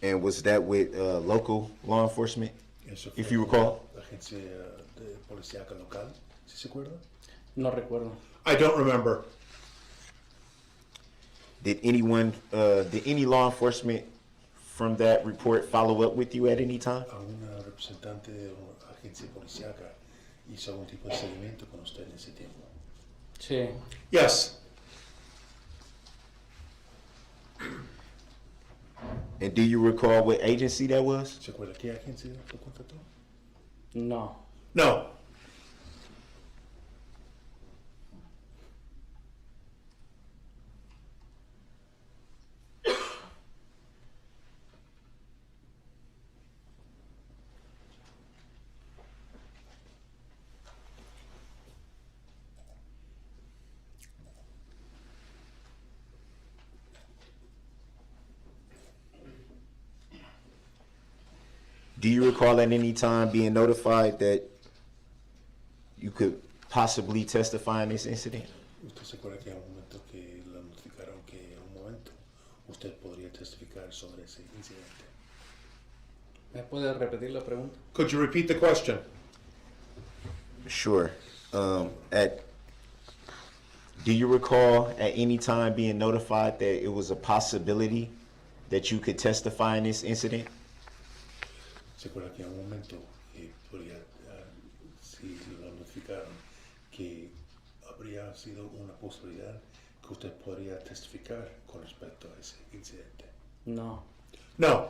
And was that with local law enforcement, Eso if fue you recall? la agencia de policía local, ¿sí se acuerda? No recuerdo. I don't remember. Did any law enforcement from that report follow up with you at any time? ¿Alguna representante de una agencia policíaca hizo algún tipo de seguimiento con usted en ese tiempo? Sí. Yes. And do you recall what agency that was? ¿Se acuerda qué agencia lo contrató? No. No. Do you recall at any time being notified that you could possibly testify in this incident? ¿Usted se acuerda que en un momento que la notificaron que en un momento usted podría testificar sobre ese incidente? ¿Me puede repetir la pregunta? Could you repeat the question? Sure. Do you recall at any time being notified that it was a possibility that you could testify in this incident? ¿Se acuerda que en un momento podría, si lo notificaron, que habría sido una posibilidad que usted podría testificar con respecto a ese incidente? No. No.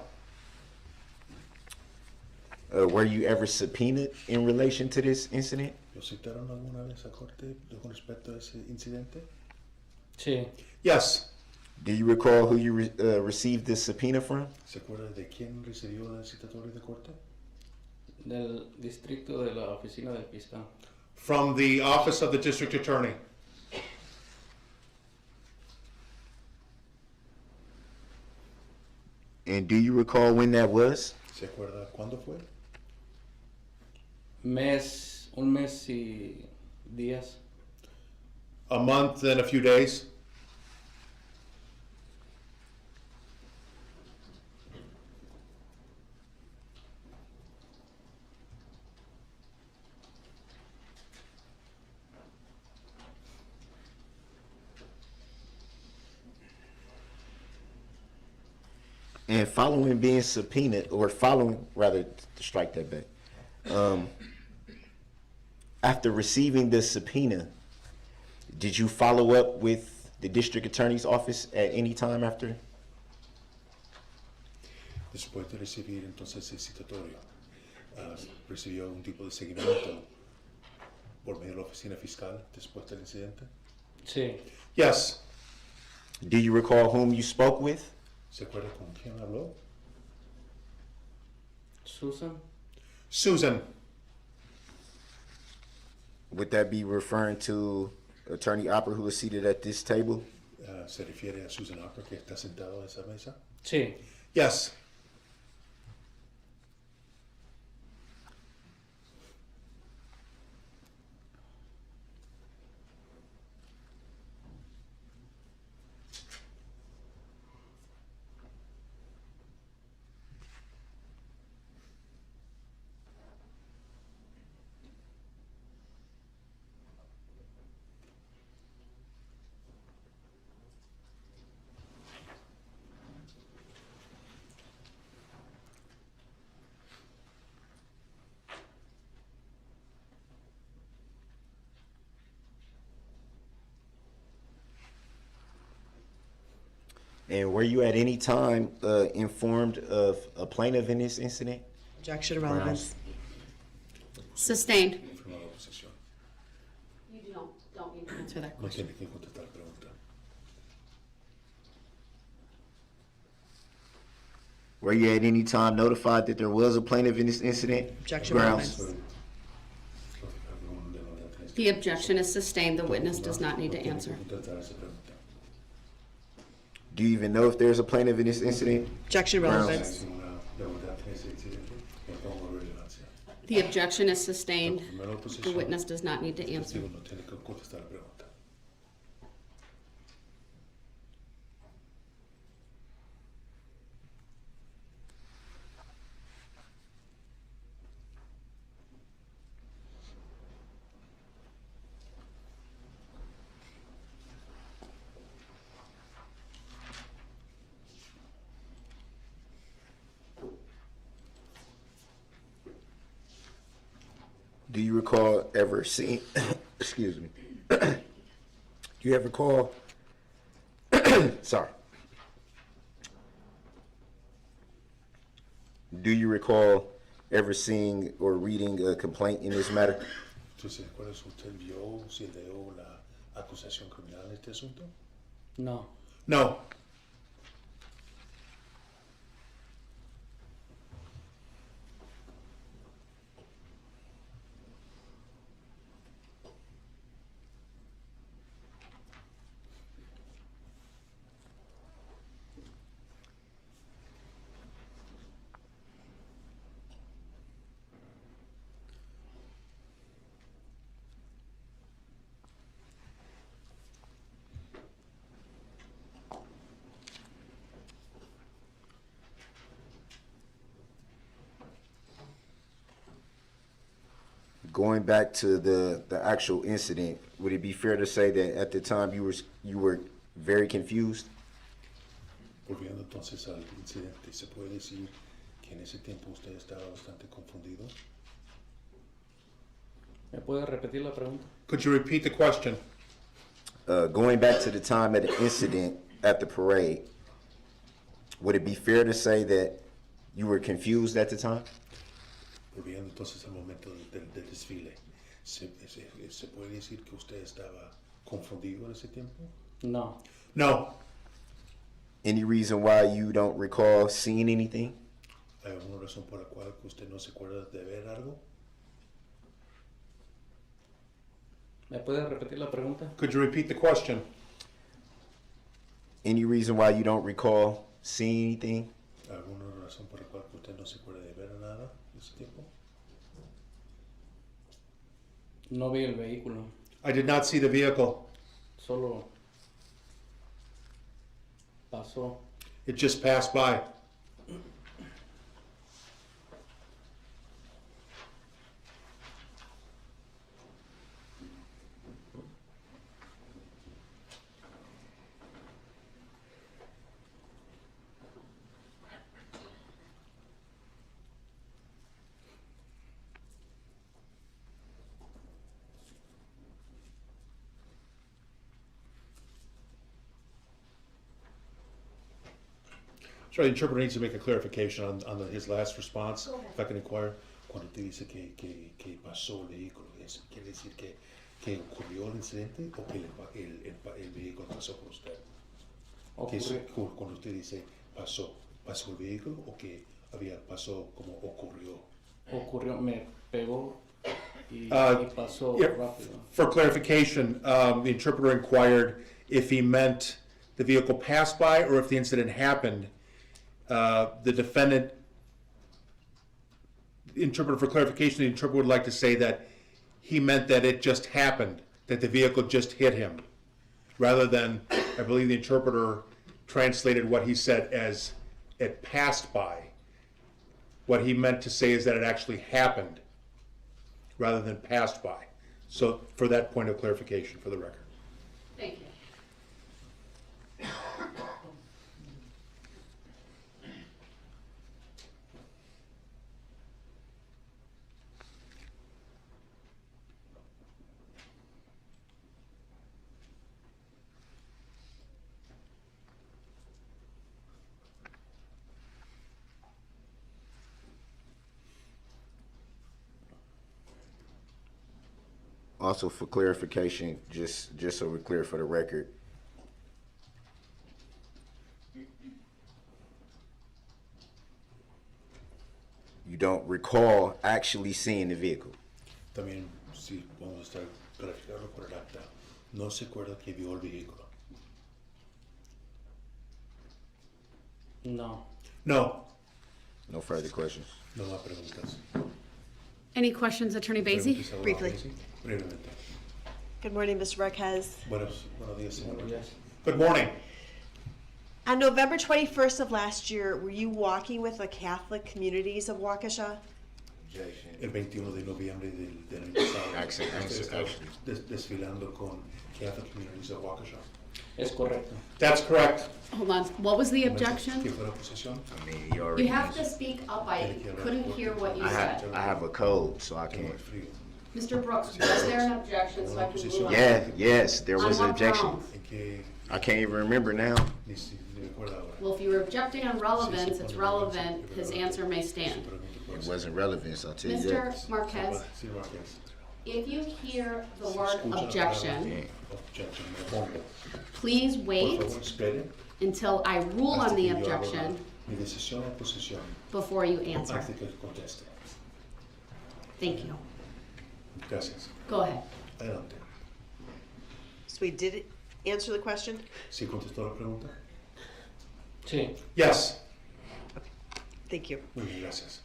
Were you ever subpoenaed in relation to this incident? ¿Lo citaron alguna vez a corte con respecto a ese incidente? Sí. Yes. Do you recall who you received this subpoena from? ¿Se acuerda de quién recibió el citatorio de corte? Del distrito de la oficina del fiscal. From the office of the district attorney. And do you recall when that was? ¿Se acuerda cuándo fue? Un mes y días. A month and a few days. And following being subpoenaed, or following, rather, to strike that back. After receiving the subpoena, did you follow up with the district attorney's office at any time after? Después de recibir entonces el citatorio, ¿recibió algún tipo de seguimiento por medio de la oficina fiscal después del incidente? Sí. Yes. Do you recall whom you spoke with? ¿Se acuerda con quién habló? Susan. Susan. Would that be referring to Attorney Opera, who is seated at this table? ¿Se refiere a Susan Opera, que está sentado a esa mesa? Sí. Yes. And were you at any time informed of a plaintiff in this incident? Objection of relevance. Sustained. Informó la oposición. You don't need to answer that No question. tiene que contestar la pregunta. Were you at any time notified that there was a plaintiff in this incident? Objection of Grounds. relevance. The objection is sustained. The witness does not need to answer. Contestar esa pregunta. Do you even know if there's a plaintiff in this incident? Objection of Grounds. relevance. Si una pregunta en ese incidente, no tengo relevancia. The objection is sustained. Informó la The oposición. witness does not need to answer. Testigo no tiene que contestar la pregunta. Do you recall ever seeing, excuse me, do you ever recall, sorry. Do you recall ever seeing or reading a complaint in this matter? Entonces, ¿cuál es usted vio, si leyó la acusación criminal en este asunto? No. No. Going back to the actual incident, would it be fair to say that at the time you were very confused? Volviendo entonces al incidente, ¿se puede decir que en ese tiempo usted estaba bastante confundido? ¿Me puede repetir la pregunta? Could you repeat the question? Going back to the time of the incident at the parade, would it be fair to say that you were confused at the time? Volviendo entonces al momento del desfile, ¿se puede decir que usted estaba confundido en ese tiempo? No. No. Any reason why you don't recall seeing anything? ¿Hay alguna razón por la cual que usted no se acuerda de ver algo? ¿Me puede repetir la pregunta? Could you repeat the question? Any reason why you don't recall seeing anything? ¿Alguna razón por la cual que usted no se acuerda de ver nada en ese tiempo? No vi el vehículo. I did not see the vehicle. Solo pasó. It just passed by. Sorry, the interpreter needs to make a clarification on his last response, if I can inquire. Cuando te dice que pasó el vehículo, ¿quiere decir que ocurrió el incidente o que el vehículo pasó por usted? Cuando usted dice pasó el vehículo o que pasó como ocurrió? Ocurrió, me pegó y pasó Yeah, rápido. for clarification, the interpreter inquired if he meant the vehicle passed by or if the incident happened. The defendant, interpreter for clarification, the interpreter would like to say that he meant that it just happened, that the vehicle just hit him, rather than, I believe the interpreter translated what he said as it passed by. What he meant to say is that it actually happened, rather than passed by. So for that point of clarification for the record. Thank you. Also for clarification, just so we're clear for the record. You don't recall actually seeing the vehicle. También, si vamos a clarificarlo por el acta, no se acuerda que vio el vehículo. No. No. No further questions. No más preguntas. Any questions, Attorney Basie? Preguntas, abogado Briefly. Basie? Brevemente. Good morning, Mr. Marquez. Buenos días, señor. Yes. Good morning. On November 21st of last year, were you walking with the Catholic communities of Waukesha? El 21 de noviembre del año pasado, Accent, usted estaba actually. desfilando con Catholic communities of Waukesha. Es correcto. That's correct. Hold on, what was the ¿Qué objection? fue la posición? I mean, you already You have to answered. speak up, I couldn't hear what you I said. have a code, so I Tengo can't. el frío. Mr. Brooks, was there an objection so I can move on? Yeah, yes, there was On an what objection. grounds? ¿En qué? I can't even remember now. Ni me acuerdo ahora. Well, if you were objecting on relevance, it's relevant, his answer may stand. It wasn't relevant, so I'll tell you Mr. that. Marquez, Señor Marquez. if you hear the Si word escucha la objection, palabra objection, me pongo. please Por wait favor, espere until I rule hasta on the que yo haga objection mi decisión o posición before you answer. antes que conteste. Thank you. Gracias. Go ahead. Adelante. So we did answer the question? ¿Sí contestó la pregunta? Sí. Yes. Thank you. Muy bien, gracias.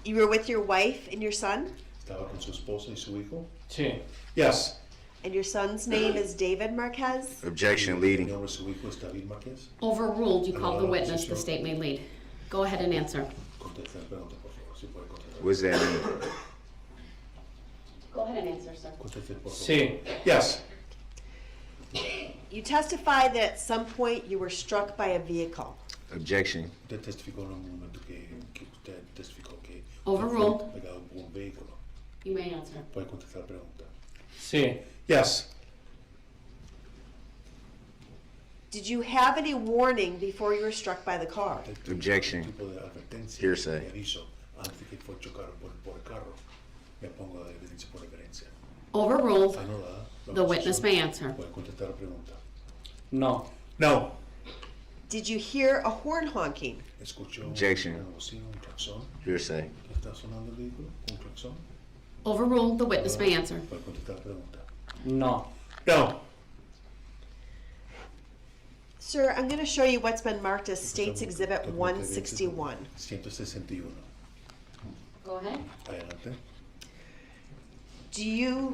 You were with your wife and your son? ¿Estaba con su esposa y su hijo? Sí. Yes. And your son's name is David Marquez? Objection ¿El leading. nombre de su hijo es David Marquez? Overruled, you called the witness, the state may lead. Go ahead and answer. Conteste la pregunta, por favor. Si puede contestar. What does that mean? Go ahead and answer, sir. Conteste, por favor. Sí. Yes. You testified that at some point you were struck by a vehicle. Objection. Usted testificó en un momento que usted testificó que Overruled. fue pegado por un vehículo. You may answer. Puede contestar la pregunta. Sí. Yes. Did you have any warning before you were struck by the car? Objection. Tipo de advertencia, Hearsay. de aviso antes de que fue chocado por el carro, me pongo de evidencia por referencia. Overruled. Anulada. La The witness acusación may answer. puede contestar la pregunta. No. No. Did you hear a horn honking? Escucho Objection. una bocina, un claxon. Hearsay. ¿Qué está sonando el vehículo? Un claxon. Overruled. The witness may answer. Puede contestar la pregunta. No. No. Sir, I'm going to show you what's been marked as State's Exhibit 161. 161. Go ahead. Adelante.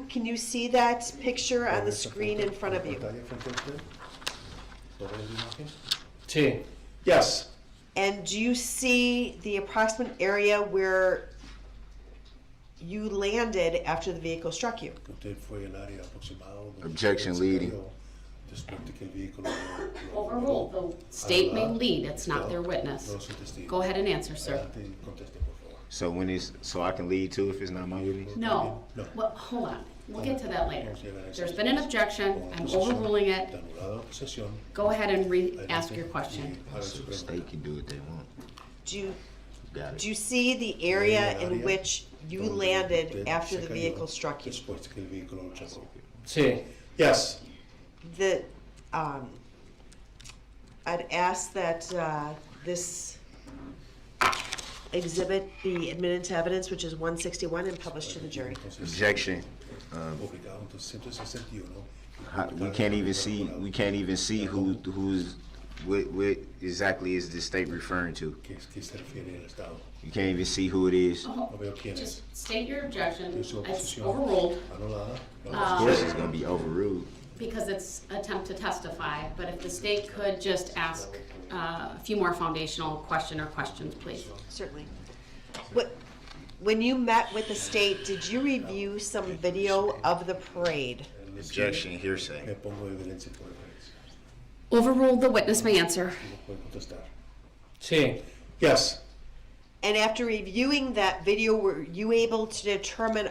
Can you see that picture on the screen in front of you? ¿Pantalla frente a usted? ¿Puede ver la imagen? Sí. Yes. And do you see the approximate area where you landed after the vehicle struck you? Usted fue al área aproximado. donde Objection, usted leading. cayó después de que el vehículo lo Overruled. The state may lead. It's not their witness. No soy testigo. Go ahead and answer, sir. Adelante y conteste, por favor. So I can lead too if it's not my witness? No. No. Well, hold on. We'll get to that later. Vamos a llegar a eso. There's been an objection. Con I'm acusación overruling it. de anulada la acusación. Go ahead and Adelante ask your y question. haga su The pregunta. state can do what they want. Got Do it. you see the area in Área which you donde landed usted after se the cayó vehicle struck you? Después de que el vehículo lo chocó. Sí. Yes. I'd ask that this exhibit be admitted to evidence, which is 161, and published to the jury. Entonces, Objection. publicado, entonces 161. We can't even see who's what exactly is the state referring to. ¿Qué se refiere al Estado? You can't even see who it is. Oh, No veo quién es. just state your objection. Su It's oposición overruled anulada. Of course, it's gonna be overruled. because it's attempt to testify, but if the state could just ask a few more foundational questions, please. Certainly. When you met with the state, did you review some video of the parade? Objection, Me hearsay. pongo de evidencia por referencia. Overruled, the witness may answer. Puede contestar. Sí. Yes. And after reviewing that video, were you able to determine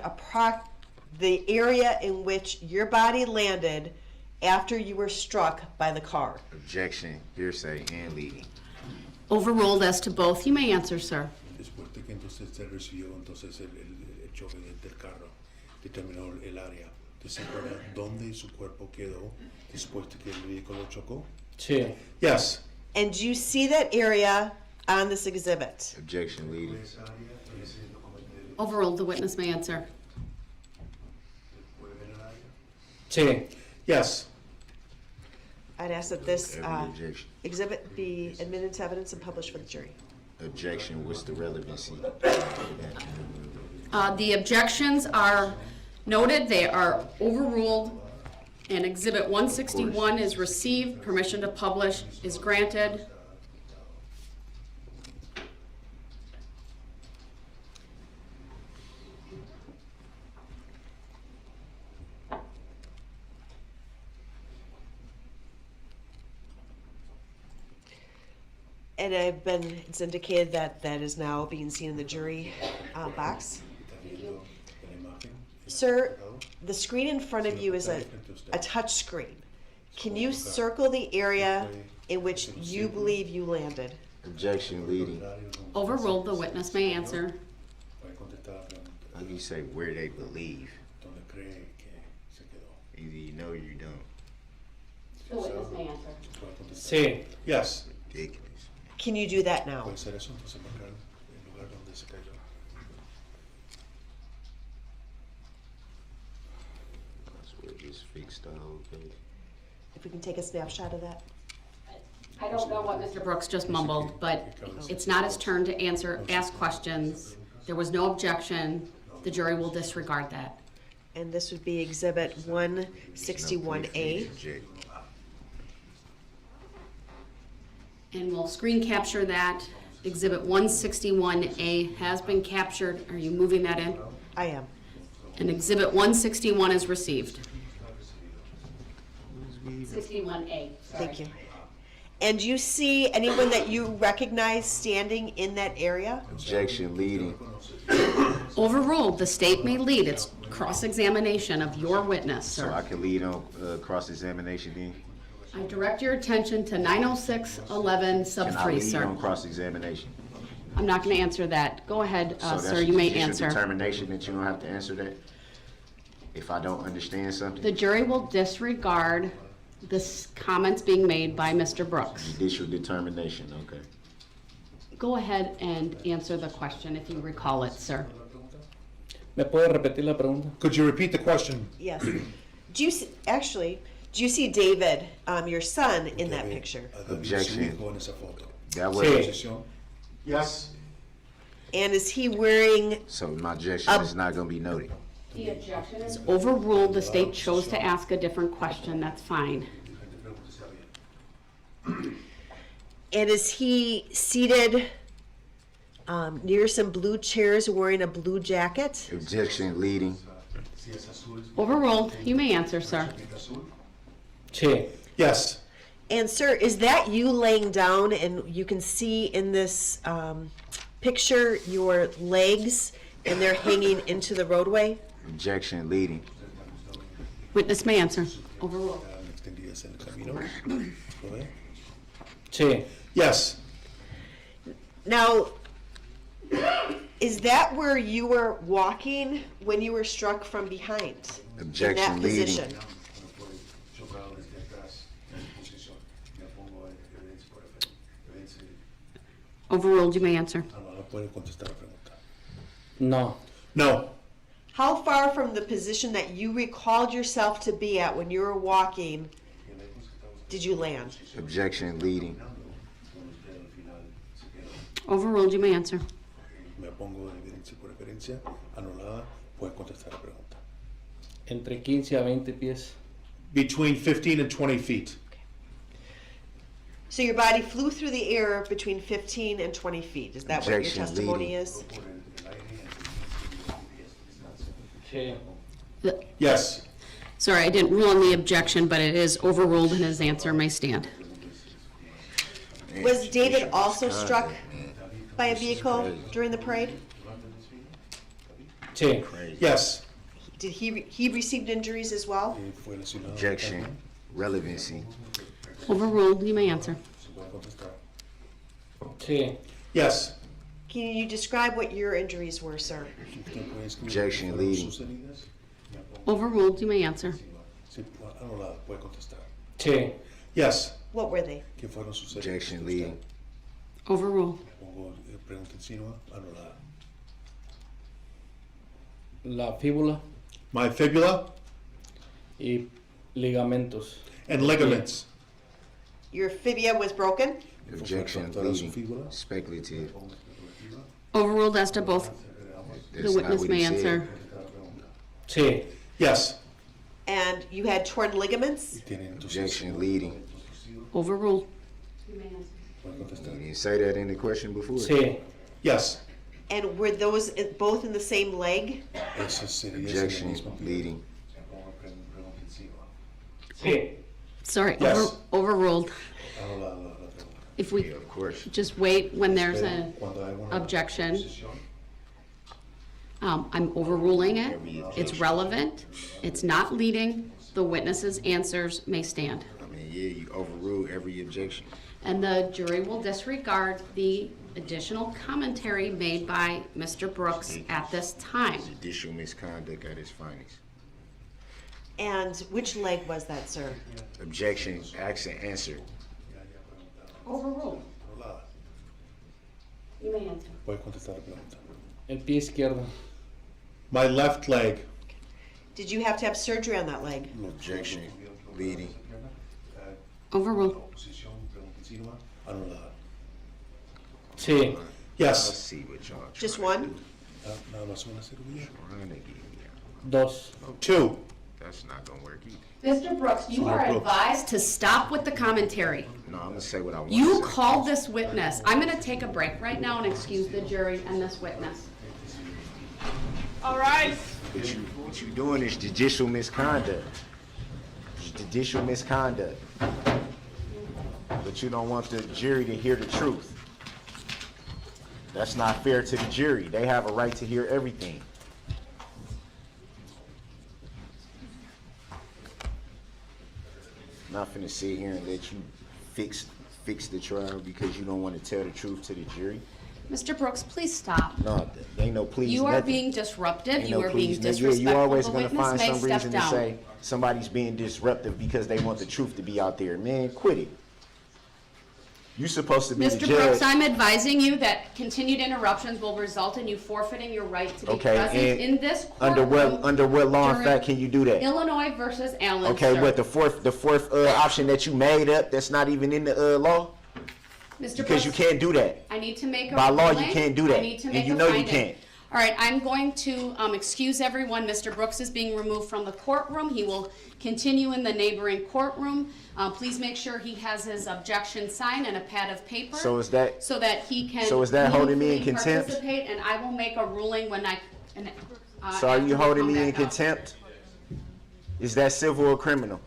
the area in which your body landed after you were struck by the car? Objection, hearsay, and leading. Overruled as to both. You may answer, sir. Después de que entonces se recibió entonces el choque del carro, determinó el área. ¿Se acuerda dónde su cuerpo quedó después de que el vehículo chocó? Sí. Yes. And do you see that area on this exhibit? Objection, leading. Overruled, the witness may answer. Sí. Yes. I'd ask that this Every objection. exhibit be admitted to evidence and published for the jury. Objection, what's the relevancy? The objections are noted, they are overruled, and Exhibit 161 is received, permission to publish is granted. And it's indicated that that is now being seen in the jury box. Sir, the screen in front of you is a touch screen. Can you circle the area in which you believe you landed? Objection, leading. Overruled, the witness may answer. Puede contestar la pregunta. How do you say where they believe? ¿Dónde cree que se quedó? Either you know or you don't. The witness may answer. Puede contestar. Sí. Yes. Ridiculous. Can you do that now? Puede ser eso, entonces marcar el lugar donde se cayó. That's where it just fixed the whole thing. If we can take a snapshot of that. I don't know what Mr. Brooks just mumbled, but it's not his turn to ask questions. There was no objection. The jury will disregard that. And this would be Exhibit 161A. Object. And we'll screen capture that. Exhibit 161A has been captured. Are you moving that in? I am. And Exhibit 161 is received. 61A. Thank you. And do you see anyone that you recognize standing in that area? Objection, leading. Overruled, the state may lead. It's cross-examination of your witness, So I sir. can lead on cross-examination then? I direct your attention to 90611 sub Can I 3, lead sir. on cross-examination? I'm not going to answer that. Go ahead, So sir, that's you may judicial answer. determination that you don't have to answer that? If I don't understand something? The jury will disregard the comments being made by Mr. Brooks. Judicial determination, okay. Go ahead and answer the question if you recall it, sir. ¿Me puede repetir la pregunta? Could you repeat the question? Yes. Do you see, actually, do you see David, your son, in that picture? Objection. That was, Posición. Yes. And is he wearing, so my objection is not gonna be noted. The objection is overruled. The state chose to ask a different question. That's fine. and is he seated near some blue chairs wearing a blue jacket? Objection leading. Overruled. You may answer, sir. Sí. Yes. And sir, is that you laying down and you can see in this picture your legs and they're hanging into the roadway? Objection leading. Witness may answer. Overruled. Sí. Yes. Now, is that where you were walking when you were struck from behind? Objection in that leading. position? Overruled. You may answer. No. No. How far from the position that you recalled yourself to be at when you were walking did you land? Objection leading. Overruled. You may answer. Me opongo de evidencia por referencia anulada. Puede contestar la pregunta. Entre 15 a 20 pies. Between 15 and 20 feet. So your body flew through the air between 15 and 20 feet. Is that what your Objection testimony leading. is? Sí. Yes. Sorry, I didn't rule on the objection, but it is overruled and his answer may stand. Was David also struck by a vehicle during the parade? Sí. Yes. Did he received injuries as well? Objection relevancy. Overruled. You may answer. Sí. Yes. Can you describe what your injuries were, sir? Objection leading. Overruled. You may answer. Anulada. Puede contestar. Sí. Yes. What were they? ¿Qué fueron sus heridas? Objection leading. Overruled. Pongo pregunta insinua. Anulada. La fíbula My fibula y ligamentos. and ligaments. Your fibula was broken? Objection leading. Speculative. Overruled as to both. The That's not witness what may he said. answer. Sí. Yes. And you had torn ligaments? Objection leading. Overruled. You didn't say that in the question before? Sí. Yes. And were those both in the same leg? Objection leading. Sí. Sorry, Yes. overruled. Anulada la pregunta. If we Yeah, of course. just wait when there's an Cuando hay una objection, posición, I'm overruling it. It's relevant. It's not leading. The witness's answers may stand. I mean, yeah, you overrule every objection. And the jury will disregard the additional commentary made by Mr. Brooks at this time. Judicial misconduct at its finest. And which leg was that, sir? Objection, asked and answered. Overruled. anulada. You may answer. Puede contestar la pregunta. El pie izquierdo. My left leg. Did you have to have surgery on that leg? Objection leading. Overruled. Posición, pregunta insinua. Anulada. Sí. Let's Yes. see what y'all Just trying to one? do. Nada más una cirugía. Trying to get me out. Dos. Two. That's not gonna work either. Mr. Brooks, you are advised to stop with the commentary. No, I'm gonna say what I want You to say. called this witness. I'm going to take a break right now and excuse the jury and this witness. All right. What you doing is judicial misconduct. Judicial misconduct. But you don't want the jury to hear the truth. That's not fair to the jury. They have a right to hear everything. Not finna sit here and let you fix the trial because you don't want to tell the truth to the jury. Mr. Brooks, please stop. No, there ain't no please. You are nothing. being disruptive. Ain't You no are being please, nothing. You disrespectful. always The gonna witness find may some step reason to down. say somebody's being disruptive because they want the truth to be out there. Man, quit it. You supposed to be the Mr. judge. Brooks, I'm advising you that continued interruptions will result in you forfeiting your right to be Okay, present and in this under courtroom. what law and during fact can you do that? Illinois versus Allen, Okay, sir. but the fourth option that you made up, that's not even in the law, Mr. because Brooks, you can't do that. I need to make a By law, you ruling. can't do that, I need to and make you a know you finding. can't. All right, I'm going to excuse everyone. Mr. Brooks is being removed from the courtroom. He will continue in the neighboring courtroom. Please make sure he has his objection signed and a pad of paper. So is that he can so is that holding me in meaningfully contempt? participate, and I will make a ruling when I. So are after you we holding come me in back up. contempt? Is that civil or criminal?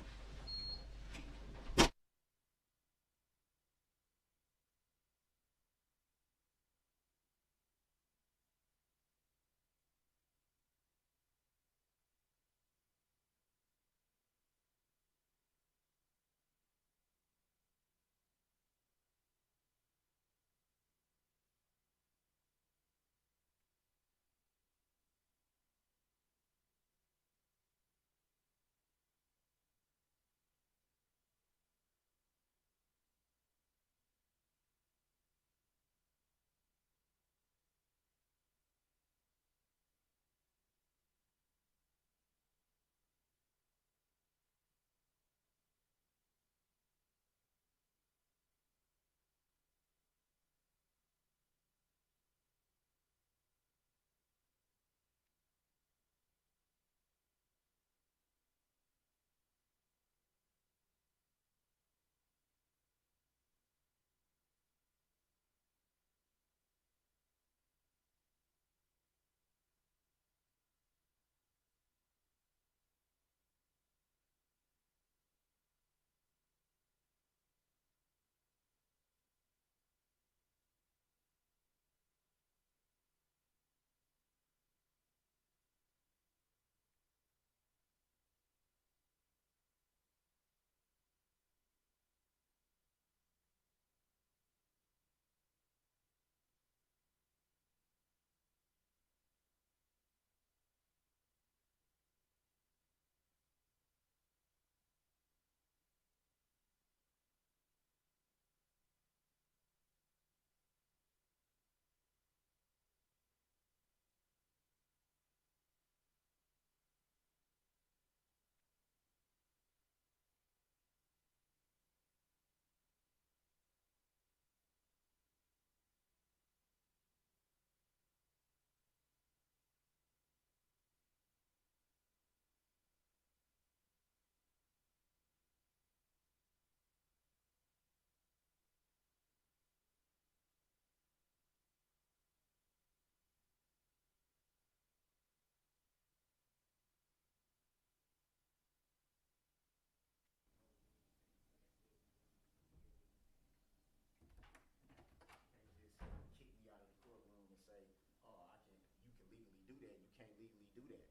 Kick me out of the courtroom and say, "Oh, you can legally do that. You can't legally do that."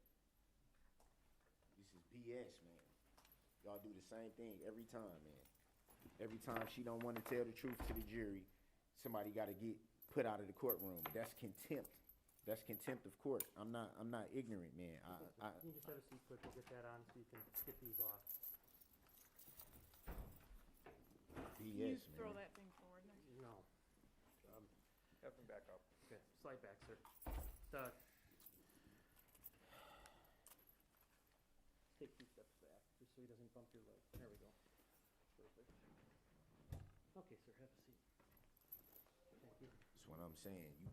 This is BS, man. Y'all do the same thing every time, man. Every time she don't want to tell the truth to the jury, somebody got to get put out of the courtroom. That's contempt. That's contempt of court. I'm not ignorant, man. Can you just have a seat quick, we'll get that on so you can get these off. BS, man. Throw that thing forward next. No. Have him back up. Okay, slide back, sir. Take 2 steps back, just so he doesn't bump your leg. There we go. Perfect. Okay, sir, have a seat. Thank you. That's what I'm saying. You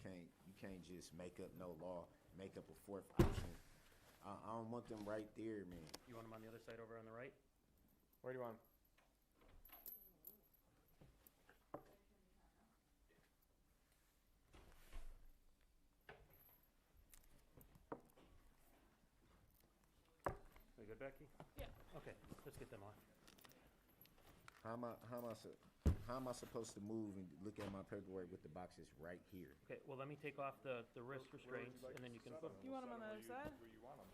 can't just make up no law, make up a fourth option. I don't want them right there, man. You want them on the other side over on the right? Where do you want him? We good, Becky? Yeah. Okay, let's get them on. How am I supposed to move and look at my paperwork with the boxes right here? Okay, well, let me take off the wrist restraints, and then you can put them. You want them on the other side? Where you want him?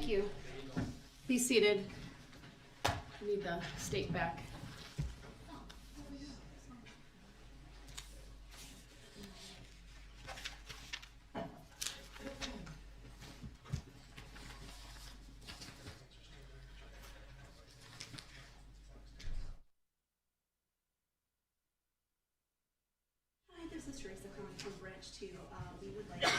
Thank you. Be seated. I need the state back. Hi, this is Teresa calling from Branch 2. We would like to...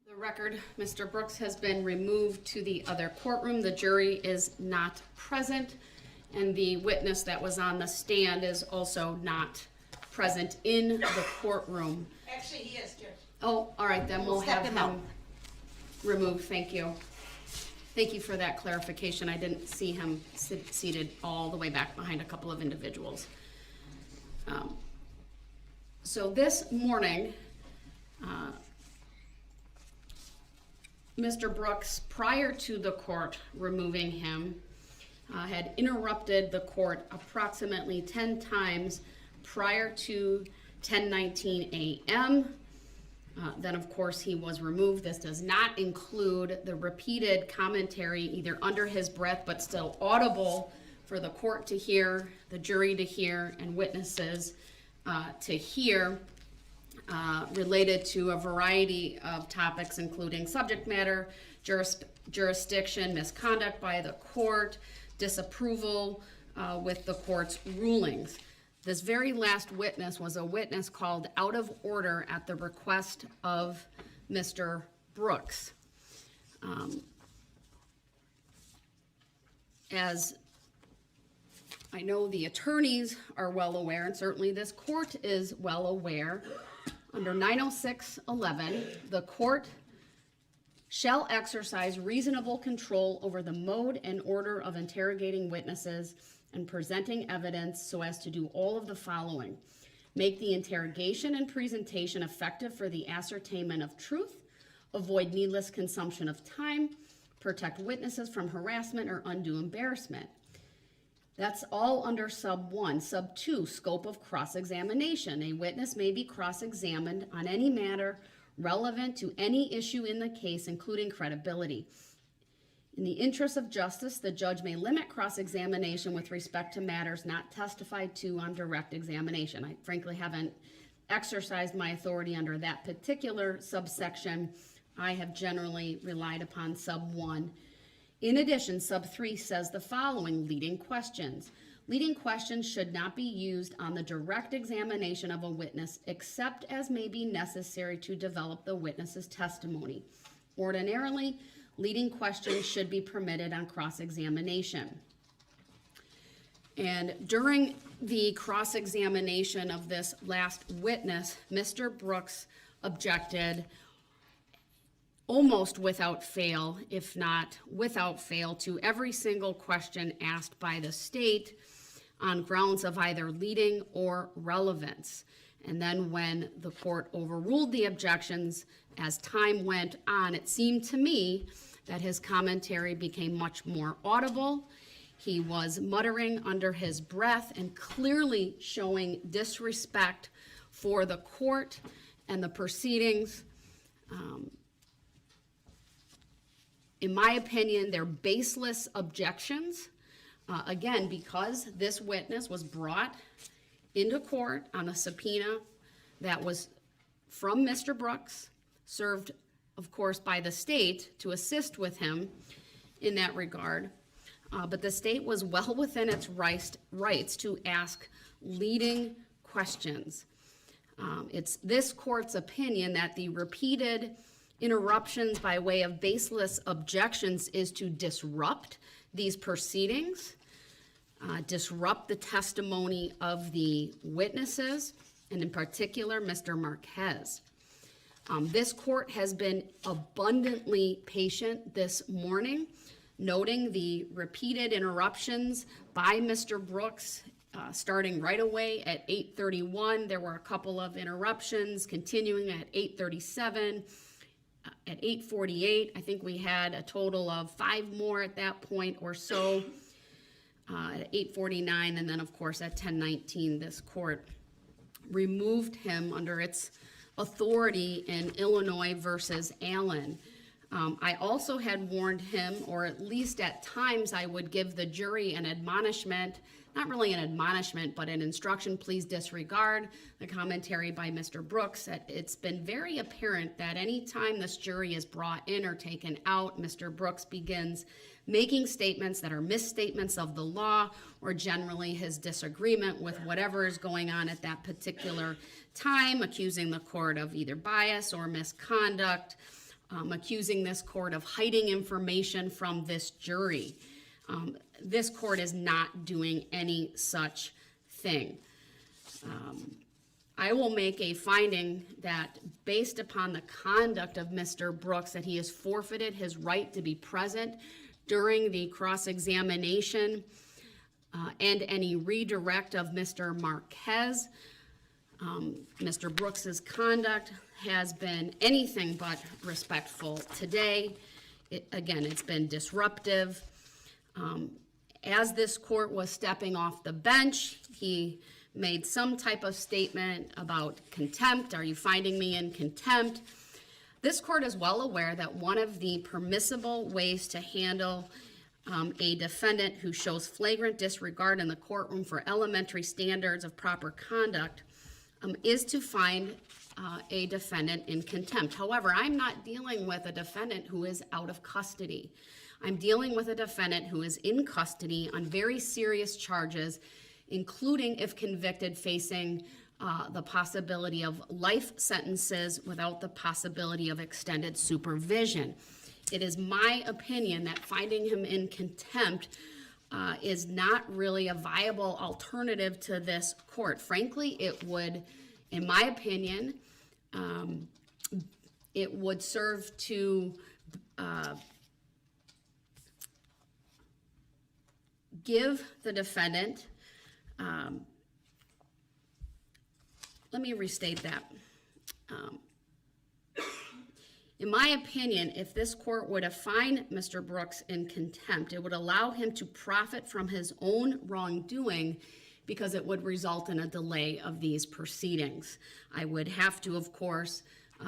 The record, Mr. Brooks has been removed to the other courtroom. The jury is not present, and the witness that was on the stand is also not present in the courtroom. Actually, he is, Judge. Oh, all right, then we'll Step have him out. him removed. Thank you. Thank you for that clarification. I didn't see him seated all the way back behind a couple of individuals. So this morning, Mr. Brooks, prior to the court removing him, had interrupted the court approximately 10 times prior to 10:19 a.m. Then, of course, he was removed. This does not include the repeated commentary, either under his breath but still audible for the court to hear, the jury to hear, and witnesses to hear, related to a variety of topics, including subject matter, jurisdiction, misconduct by the court, disapproval with the court's rulings. This very last witness was a witness called out of order at the request of Mr. Brooks. As I know the attorneys are well aware, and certainly this court is well aware, under 906.11, the court shall exercise reasonable control over the mode and order of interrogating witnesses and presenting evidence so as to do all of the following: make the interrogation and presentation effective for the ascertainment of truth, avoid needless consumption of time, protect witnesses from harassment or undue embarrassment. That's all under sub 1. Sub 2, scope of cross-examination. A witness may be cross-examined on any matter relevant to any issue in the case, including credibility. In the interest of justice, the judge may limit cross-examination with respect to matters not testified to on direct examination. I frankly haven't exercised my authority under that particular subsection, I have generally relied upon sub 1. In addition, sub 3 says the following: leading questions. Leading questions should not be used on the direct examination of a witness except as may be necessary to develop the witness's testimony. Ordinarily, leading questions should be permitted on cross-examination. And during the cross-examination of this last witness, Mr. Brooks objected almost without fail, if not without fail, to every single question asked by the state on grounds of either leading or relevance. And then when the court overruled the objections, as time went on, it seemed to me that his commentary became much more audible. He was muttering under his breath and clearly showing disrespect for the court and the proceedings. In my opinion, they're baseless objections. Again, because this witness was brought into court on a subpoena that was from Mr. Brooks, served, of course, by the state to assist with him in that regard. But the state was well within its rights to ask leading questions. It's this court's opinion that the repeated interruptions by way of baseless objections is to disrupt these proceedings, disrupt the testimony of the witnesses, and in particular, Mr. Marquez. This court has been abundantly patient this morning, noting the repeated interruptions by Mr. Brooks, starting right away at 8:31. There were a couple of interruptions, continuing at 8:37. At 8:48, I think we had a total of 5 more at that point or so. At 8:49, and then of course at 10:19, this court removed him under its authority in Illinois versus Allen. I also had warned him, or at least at times I would give the jury an admonishment, not really an admonishment, but an instruction: please disregard the commentary by Mr. Brooks. It's been very apparent that any time this jury is brought in or taken out, Mr. Brooks begins making statements that are misstatements of the law, or generally his disagreement with whatever is going on at that particular time, accusing the court of either bias or misconduct, accusing this court of hiding information from this jury. This court is not doing any such thing. I will make a finding that based upon the conduct of Mr. Brooks, that he has forfeited his right to be present during the cross-examination and any redirect of Mr. Marquez. Mr. Brooks's conduct has been anything but respectful today. It's been disruptive. As this court was stepping off the bench, he made some type of statement about contempt. Are you finding me in contempt? This court is well aware that one of the permissible ways to handle a defendant who shows flagrant disregard in the courtroom for elementary standards of proper conduct is to find a defendant in contempt. However, I'm not dealing with a defendant who is out of custody. I'm dealing with a defendant who is in custody on very serious charges, including, if convicted, facing the possibility of life sentences without the possibility of extended supervision. It is my opinion that finding him in contempt is not really a viable alternative to this court. Frankly, it would, in my opinion, it would serve to give the defendant, let me restate that. In my opinion, if this court were to find Mr. Brooks in contempt, it would allow him to profit from his own wrongdoing because it would result in a delay of these proceedings. I would have to, of course,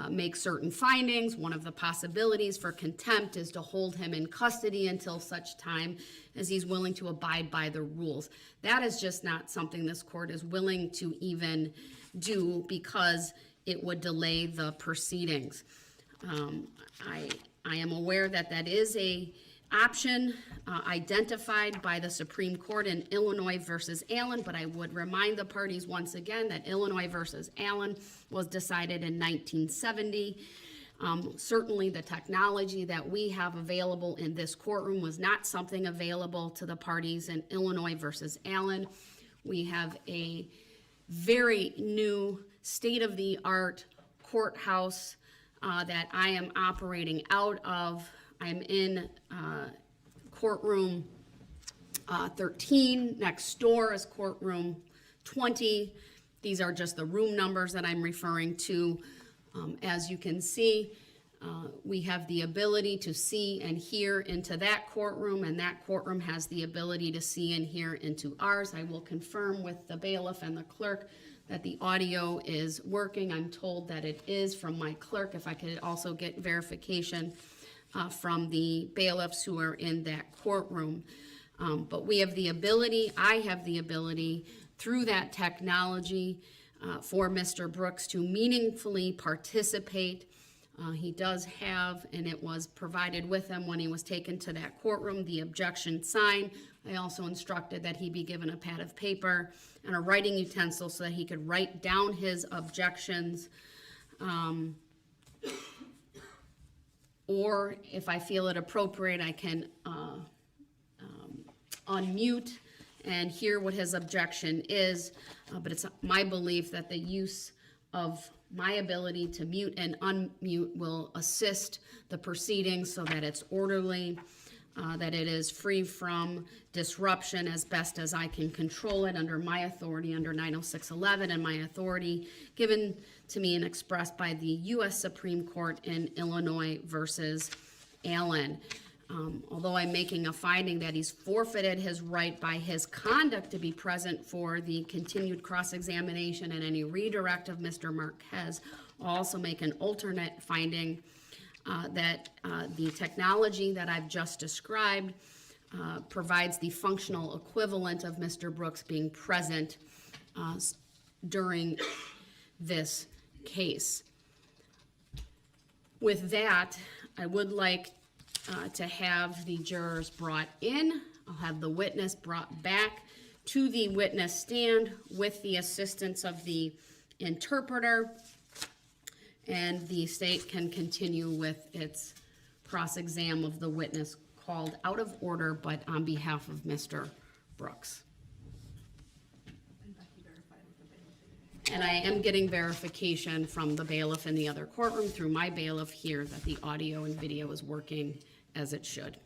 make certain findings. One of the possibilities for contempt is to hold him in custody until such time as he's willing to abide by the rules. That is just not something this court is willing to even do because it would delay the proceedings. I am aware that that is a option identified by the Supreme Court in Illinois versus Allen, but I would remind the parties once again that Illinois versus Allen was decided in 1970. Certainly the technology that we have available in this courtroom was not something available to the parties in Illinois versus Allen. We have a very new state-of-the-art courthouse that I am operating out of. I'm in courtroom 13. Next door is courtroom 20. These are just the room numbers that I'm referring to. As you can see, we have the ability to see and hear into that courtroom, and that courtroom has the ability to see and hear into ours. I will confirm with the bailiff and the clerk that the audio is working. I'm told that it is from my clerk. If I could also get verification from the bailiffs who are in that courtroom. But we have the ability, I have the ability, through that technology for Mr. Brooks to meaningfully participate. He does have, and it was provided with him when he was taken to that courtroom, the objection sign. I also instructed that he be given a pad of paper and a writing utensil so that he could write down his objections. Or if I feel it appropriate, I can unmute and hear what his objection is. But it's my belief that the use of my ability to mute and unmute will assist the proceedings so that it's orderly, that it is free from disruption as best as I can control it under my authority under 90611 and my authority given to me and expressed by the U.S. Supreme Court in Illinois versus Allen. Although I'm making a finding that he's forfeited his right by his conduct to be present for the continued cross-examination and any redirect of Mr. Marquez, I'll also make an alternate finding that the technology that I've just described provides the functional equivalent of Mr. Brooks being present during this case. With that, I would like to have the jurors brought in. I'll have the witness brought back to the witness stand with the assistance of the interpreter, and the state can continue with its cross-exam of the witness called out of order, but on behalf of Mr. Brooks. And I am getting verification from the bailiff in the other courtroom through my bailiff here that the audio and video is working as it should.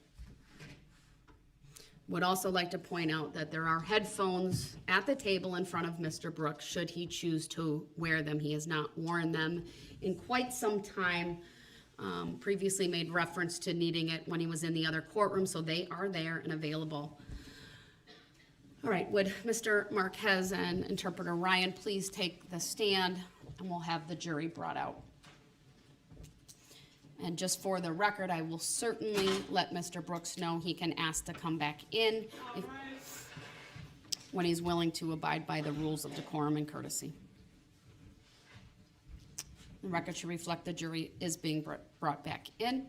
Would also like to point out that there are headphones at the table in front of Mr. Brooks should he choose to wear them. He has not worn them in quite some time. Previously made reference to needing it when he was in the other courtroom, so they are there and available. All right, would Mr. Marquez and Interpreter Ryan please take the stand, and we'll have the jury brought out. And just for the record, I will certainly let Mr. Brooks know he can ask to come back in when he's willing to abide by the rules of decorum and courtesy. The record should reflect the jury is being brought back in.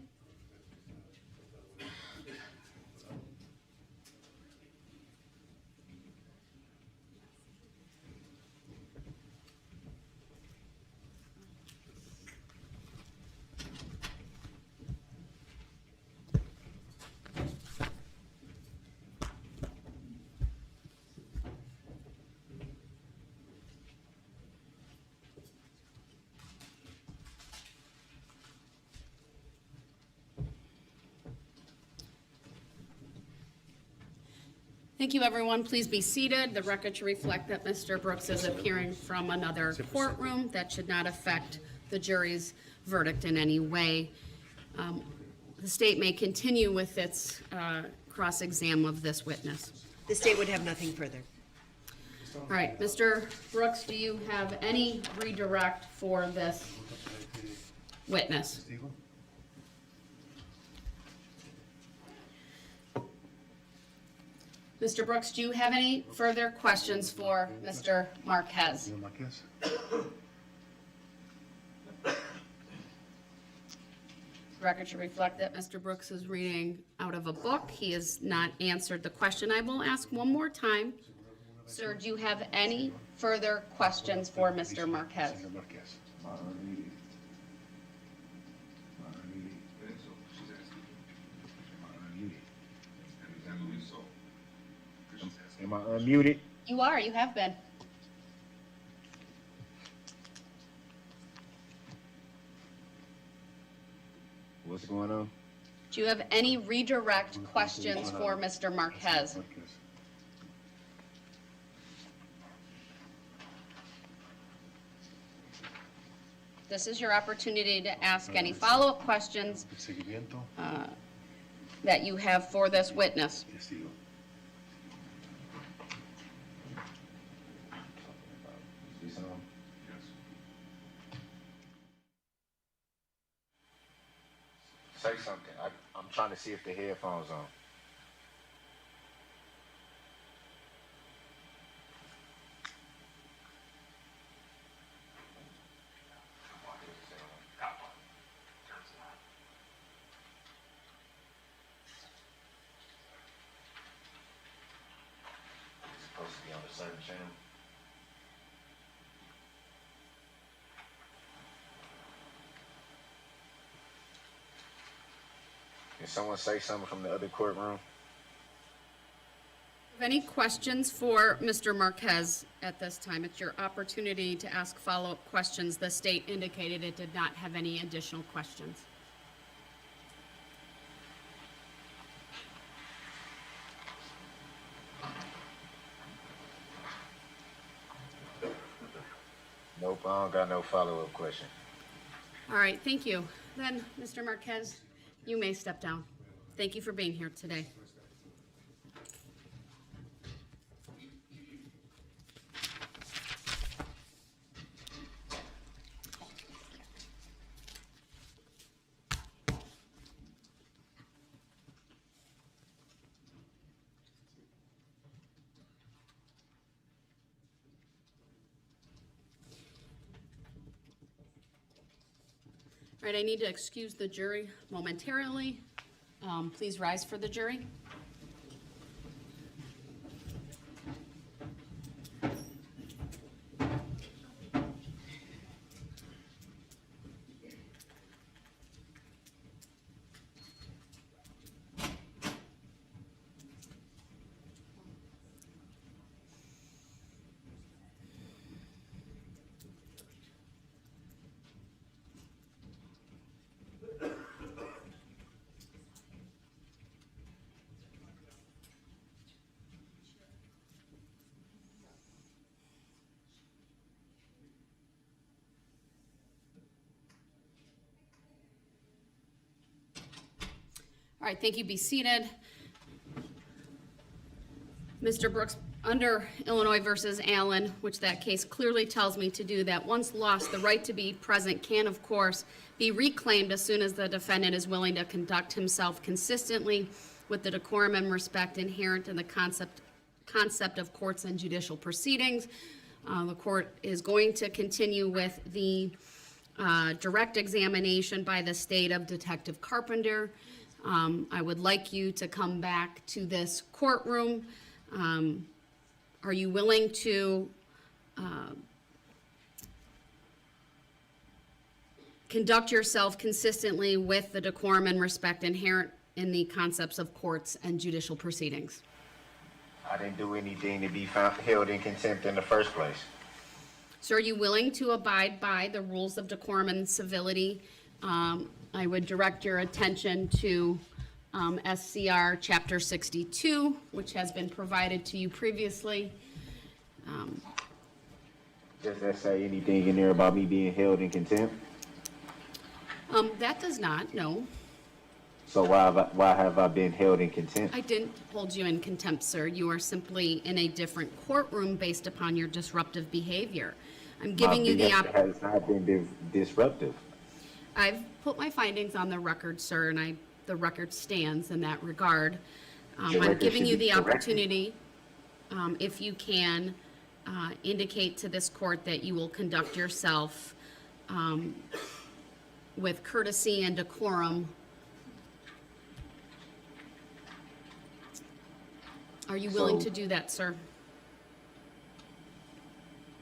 Thank you, everyone. Please be seated. The record should reflect that Mr. Brooks is appearing from another courtroom. That should not affect the jury's verdict in any way. The state may continue with its cross-exam of this witness. The state would have nothing further. All right, Mr. Brooks, do you have any redirect for this witness? Mr. Brooks, do you have any further questions for Mr. Marquez? The record should reflect that Mr. Brooks is reading out of a book. He has not answered the question. I will ask one more time. Sir, do you have any further questions for Mr. Marquez? Am I unmuted? You are, you have been. What's going on? Do you have any redirect questions for Mr. Marquez? This is your opportunity to ask any follow-up questions that you have for this witness. Say something. I'm trying to see if the headphones on. It's supposed to be on a certain channel. Can someone say something from the other courtroom? Have any questions for Mr. Marquez at this time? It's your opportunity to ask follow-up questions. The state indicated it did not have any additional questions. Nope, I don't got no follow-up question. All right, thank you. Then, Mr. Marquez, you may step down. Thank you for being here today. All right, I need to excuse the jury momentarily. Please rise for the jury. All right, thank you. Be seated. Mr. Brooks, under Illinois versus Allen, which that case clearly tells me to do that, once lost, the right to be present can, of course, be reclaimed as soon as the defendant is willing to conduct himself consistently with the decorum and respect inherent in the concept of courts and judicial proceedings. The court is going to continue with the direct examination by the state of Detective Carpenter. I would like you to come back to this courtroom. Are you willing to conduct yourself consistently with the decorum and respect inherent in the concepts of courts and judicial proceedings? I didn't do anything to be held in contempt in the first place. So are you willing to abide by the rules of decorum and civility? I would direct your attention to SCR Chapter 62, which has been provided to you previously. Does that say anything in there about me being held in contempt? That does not, no. So why have I been held in contempt? I didn't hold you in contempt, sir. You are simply in a different courtroom based upon your disruptive behavior. I'm giving you the opportunity. Has not been disruptive. I've put my findings on the record, sir, and the record stands in that regard. I'm giving you the opportunity, if you can, indicate to this court that you will conduct yourself with courtesy and decorum. Are you willing to do that, sir?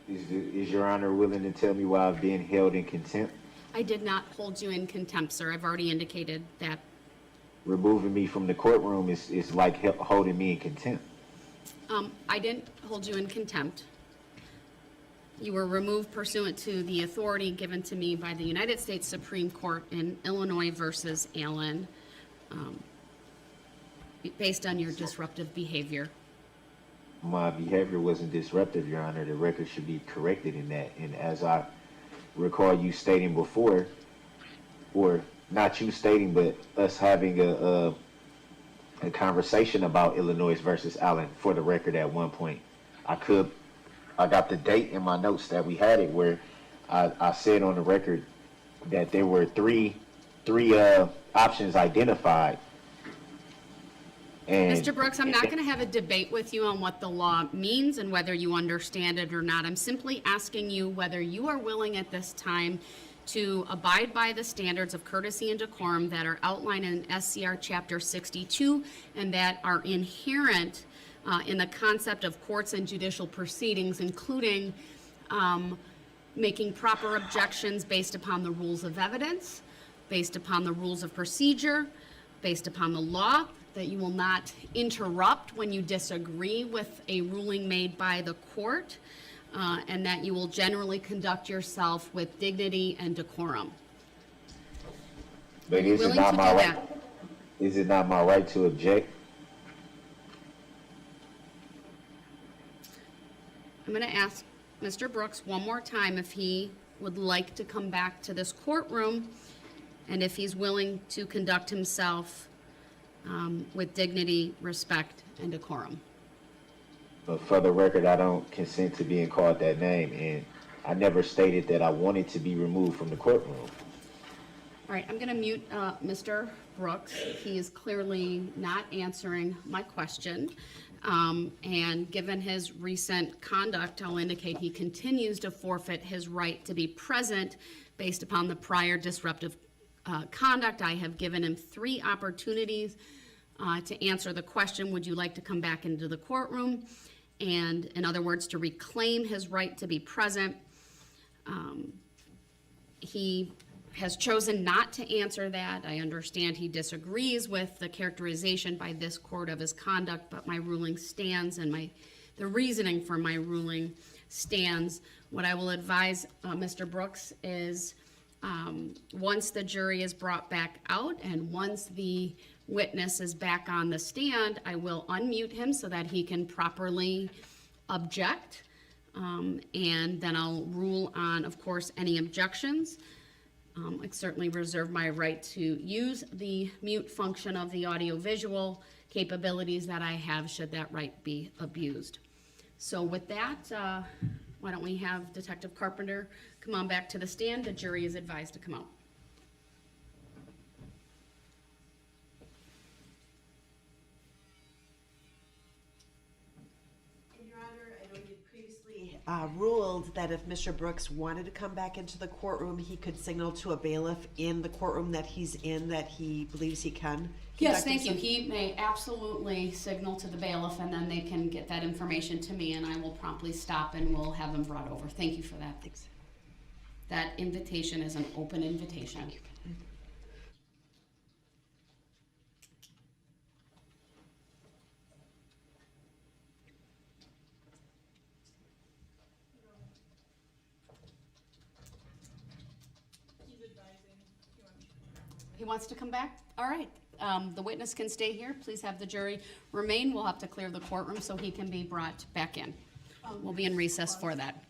Is Your Honor willing to tell me why I've been held in contempt? I did not hold you in contempt, sir. I've already indicated that. Removing me from the courtroom is like holding me in contempt. I didn't hold you in contempt. You were removed pursuant to the authority given to me by the United States Supreme Court in Illinois versus Allen, based on your disruptive behavior. My behavior wasn't disruptive, Your Honor. The record should be corrected in that. And as I recall you stating before, or not you stating, but us having a conversation about Illinois versus Allen for the record at one point. I got the date in my notes that we had it where I said on the record that there were three options identified. And Mr. Brooks, I'm not going to have a debate with you on what the law means and whether you understand it or not. I'm simply asking you whether you are willing at this time to abide by the standards of courtesy and decorum that are outlined in SCR Chapter 62 and that are inherent in the concept of courts and judicial proceedings, including making proper objections based upon the rules of evidence, based upon the rules of procedure, based upon the law, that you will not interrupt when you disagree with a ruling made by the court, and that you will generally conduct yourself with dignity and decorum. But is it not my right? Is it not my right to object? I'm going to ask Mr. Brooks one more time if he would like to come back to this courtroom and if he's willing to conduct himself with dignity, respect, and decorum. But for the record, I don't consent to being called that name, and I never stated that I wanted to be removed from the courtroom. All right, I'm going to mute Mr. Brooks. He is clearly not answering my question. And given his recent conduct, I'll indicate he continues to forfeit his right to be present based upon the prior disruptive conduct. I have given him 3 opportunities to answer the question, would you like to come back into the courtroom? And in other words, to reclaim his right to be present. He has chosen not to answer that. I understand he disagrees with the characterization by this court of his conduct, but my ruling stands and the reasoning for my ruling stands. What I will advise Mr. Brooks is once the jury is brought back out and once the witness is back on the stand, I will unmute him so that he can properly object. And then I'll rule on, of course, any objections. I certainly reserve my right to use the mute function of the audiovisual capabilities that I have should that right be abused. So with that, why don't we have Detective Carpenter come on back to the stand. The jury is advised to come out. Your Honor, I know you previously ruled that if Mr. Brooks wanted to come back into the courtroom, he could signal to a bailiff in the courtroom that he's in, that he believes he can. Yes, thank you. He may absolutely signal to the bailiff and then they can get that information to me and I will promptly stop and we'll have him brought over. Thank you for that. Thanks. That invitation is an open invitation. He wants to come back? All right. The witness can stay here. Please have the jury remain. We'll have to clear the courtroom so he can be brought back in. We'll be in recess for that.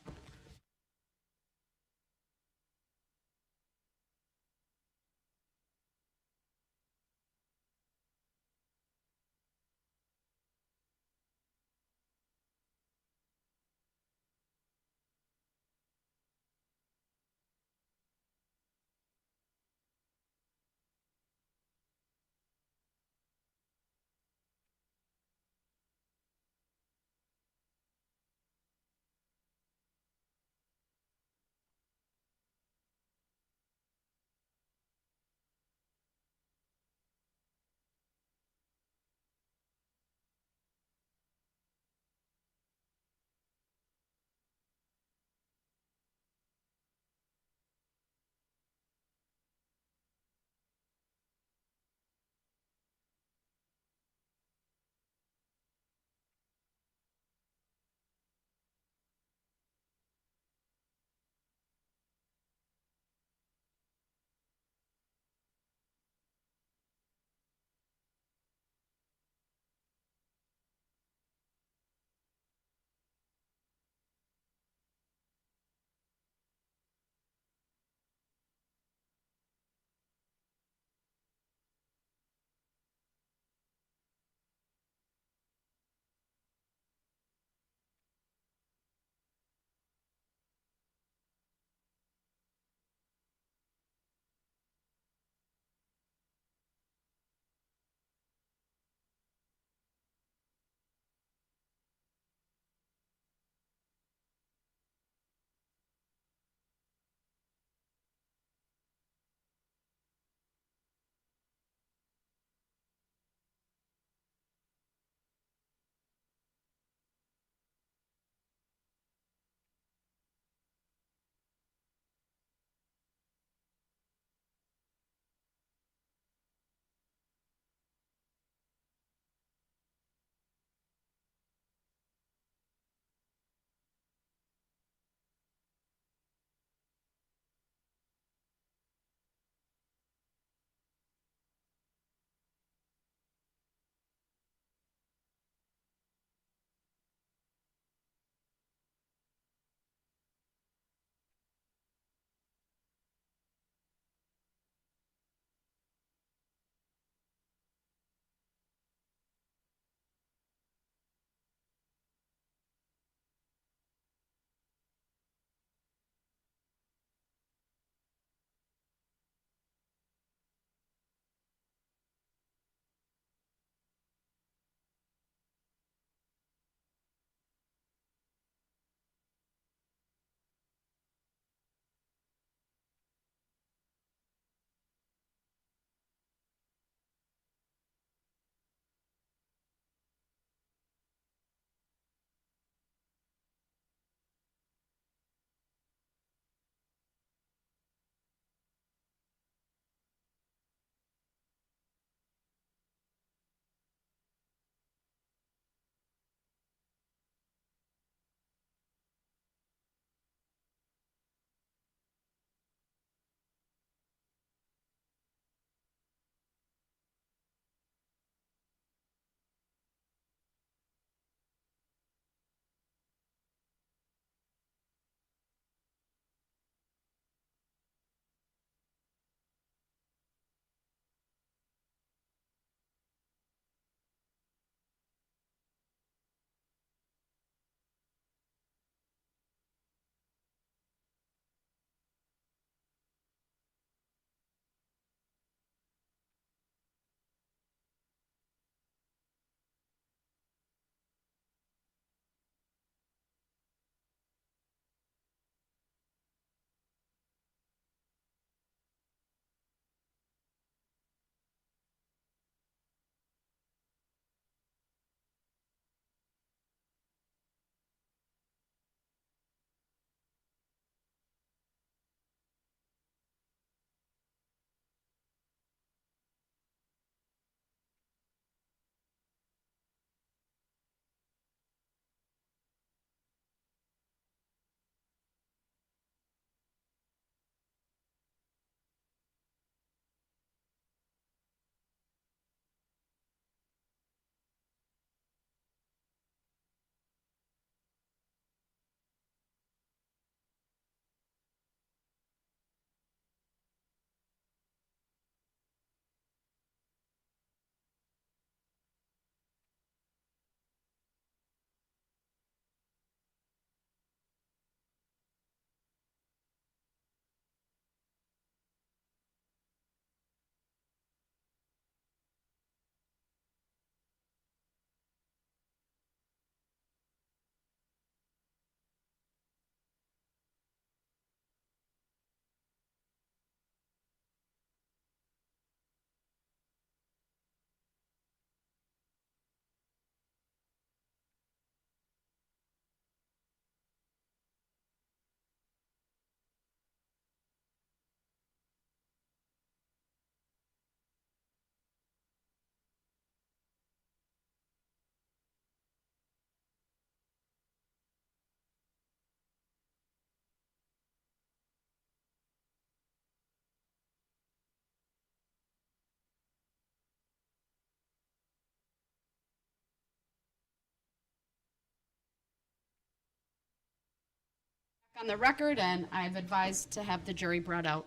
On the record, and I've advised to have the jury brought out.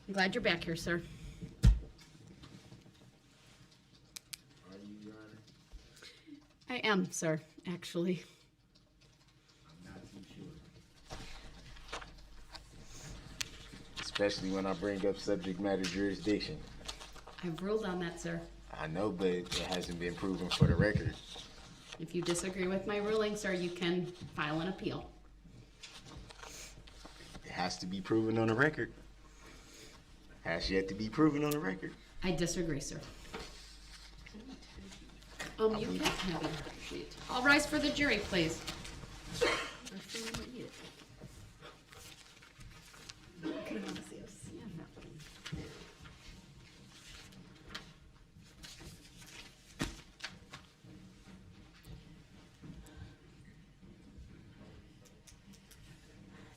I'm glad you're back here, sir. Are you, Your Honor? I am, sir, actually. I'm not too sure. Especially when I bring up subject matter jurisdiction. I've ruled on that, sir. I know, but it hasn't been proven for the record. If you disagree with my ruling, sir, you can file an appeal. It has to be proven on the record. Has yet to be proven on the record. I disagree, sir. You can have it. All rise for the jury, please.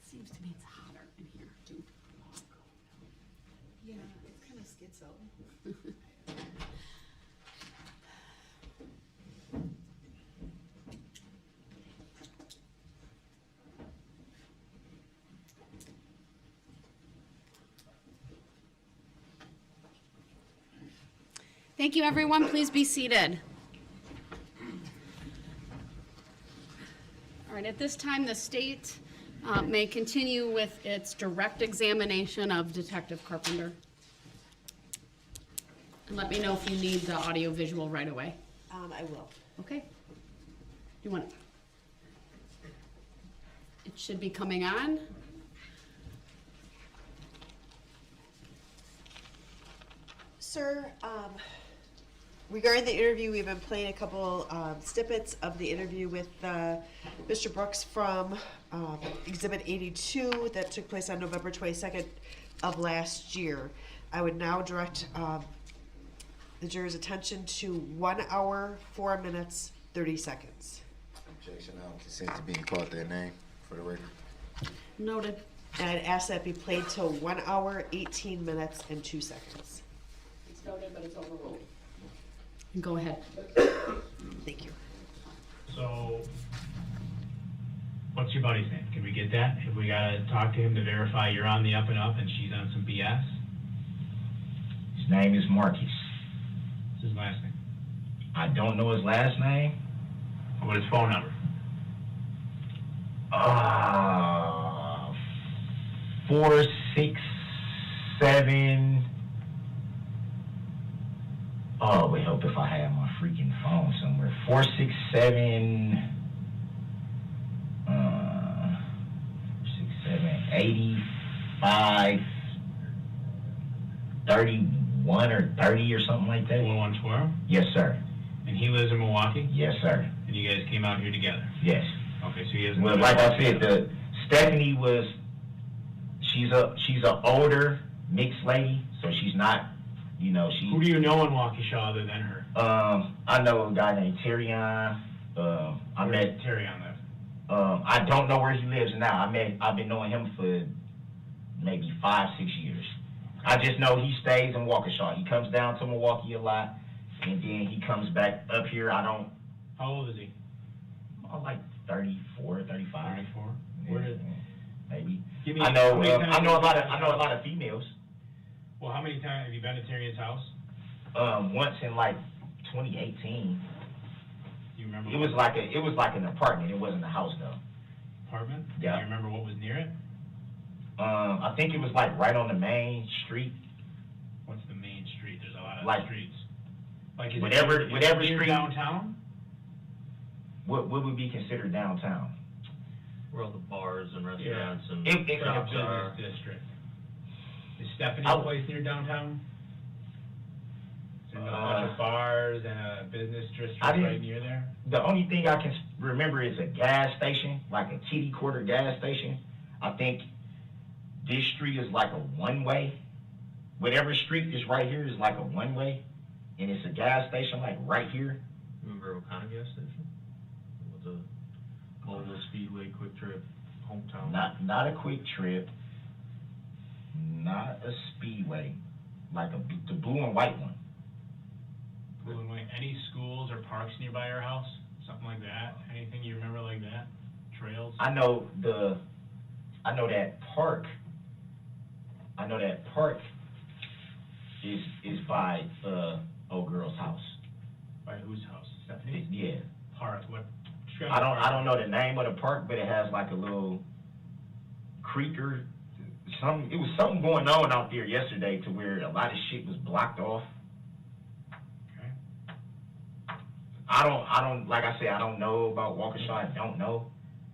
Seems to me it's hotter in here, too. Yeah, it's kind of schizo. Thank you, everyone. Please be seated. All right, at this time, the state may continue with its direct examination of Detective Carpenter. And let me know if you need the audio-visual right away. I will. Okay? You want it? It should be coming on. Sir, regarding the interview, we've been playing a couple snippets of the interview with Mr. Brooks from Exhibit 82 that took place on November 22nd of last year. I would now direct the juror's attention to 1 hour, 4 minutes, 30 seconds. Objection, I don't consent to being called that name for the record. Noted. And I'd ask that be played till 1 hour, 18 minutes, and 2 seconds. It's noted, but it's overruled. Go ahead. Thank you. So, what's your buddy's name? Can we get that? If we gotta talk to him to verify you're on the up and up and she's on some BS? His name is Marcus. What's his last name? I don't know his last name. What about his phone number? 467. Oh, wait, hope if I had my freaking phone somewhere. 467. 85 31 or 30 or something like that. 1112? Yes, sir. And he lives in Milwaukee? Yes, sir. And you guys came out here together? Yes. Okay, so he hasn't. Well, like I said, Stephanie was, she's a older mixed lady, so she's not, you know, she. Who do you know in Waukesha other than her? I know a guy named Terrion. I met Terrion live. I don't know where he lives now. I've been knowing him for maybe 5-6 years. I just know he stays in Waukesha. He comes down to Milwaukee a lot, and then he comes back up here. How old is he? Like 34, 35. 34. Yeah, Where did? Maybe. Give me, I know a lot of females. Well, how many times have you been to Terrion's house? Once in like 2018. Do you remember? It was like an apartment. It wasn't a house though. Apartment? Yeah. Do you remember what was near it? I think it was like right on the main street. What's the main street? There's a lot of Like, streets. Like is whatever it near street. downtown? What would be considered downtown? Where all the bars and restaurants and It- It's like a shops are. business district. Is Stephanie's I- place near downtown? Is there a bunch of bars and a business district I didn't- right near there? The only thing I can remember is a gas station, like a kitty quarter gas station. I think this street is like a one-way. Whatever street is right here is like a one-way, and it's a gas station like right here. Remember what kind of gas station? With the Mobile Speedway, Quick Trip, Hometown. Not a Quick Trip, not a Speedway, like the blue and white one. Blue and white. Any schools or parks nearby your house? Something like that? Anything you remember like that? trails? I know that park. I know that park is by old girl's house. By whose house? Stephanie's? Yeah. Park, what? I don't know the name of the park, but it has like a little creek or something. It was something going on out there yesterday to where a lot of shit was blocked off. Okay. I don't like I said, I don't know about Waukesha, I don't know,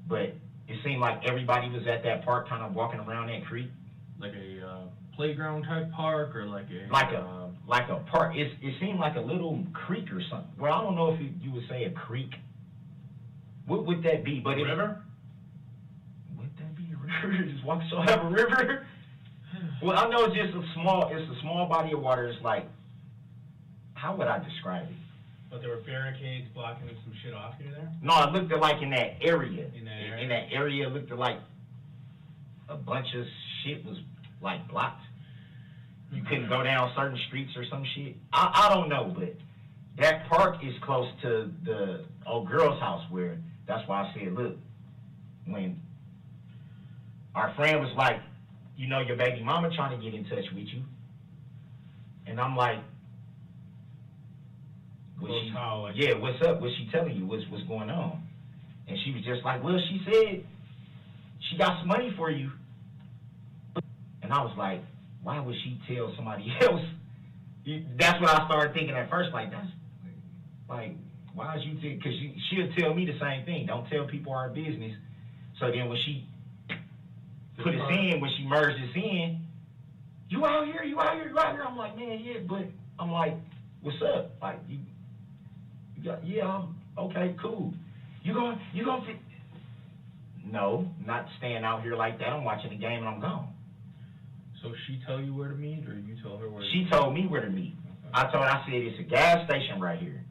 but it seemed like everybody was at that park kind of walking around that creek. Like a playground type park, or like a park. It seemed like a little creek or something. Well, I don't know if you would say a creek. What would that be? But river? Would that be a river? Does Waukesha have a river? Well, I know it's just a small body of water. It's like, how would I describe it? But there were barricades blocking some shit off near there? No, it looked like in that area. In that area? In that area, it looked like a bunch of shit was like blocked. You couldn't go down certain streets or some shit. I don't know, but that park is close to the old girl's house where, that's why I said, look, when our friend was like, you know, your baby mama trying to get in touch with you. And I'm like, yeah, what's up? What's she telling you? What's going on? And she was just like, well, she said she got some money for you. And I was like, why would she tell somebody else? That's what I started thinking at first. Like, that's like, why is you? Because she'll tell me the same thing. Don't tell people our business. So then when she put us in, when she merged us in, you out here, you out here, you out here. I'm like, man, yeah, but I'm like, what's up? Like, you got, yeah, I'm okay, cool. You gonna no, not staying out here like that. I'm watching the game and I'm gone. So she tell you where to meet, or you tell her where to meet? She told me where to meet. Okay. I said, it's a gas station right here.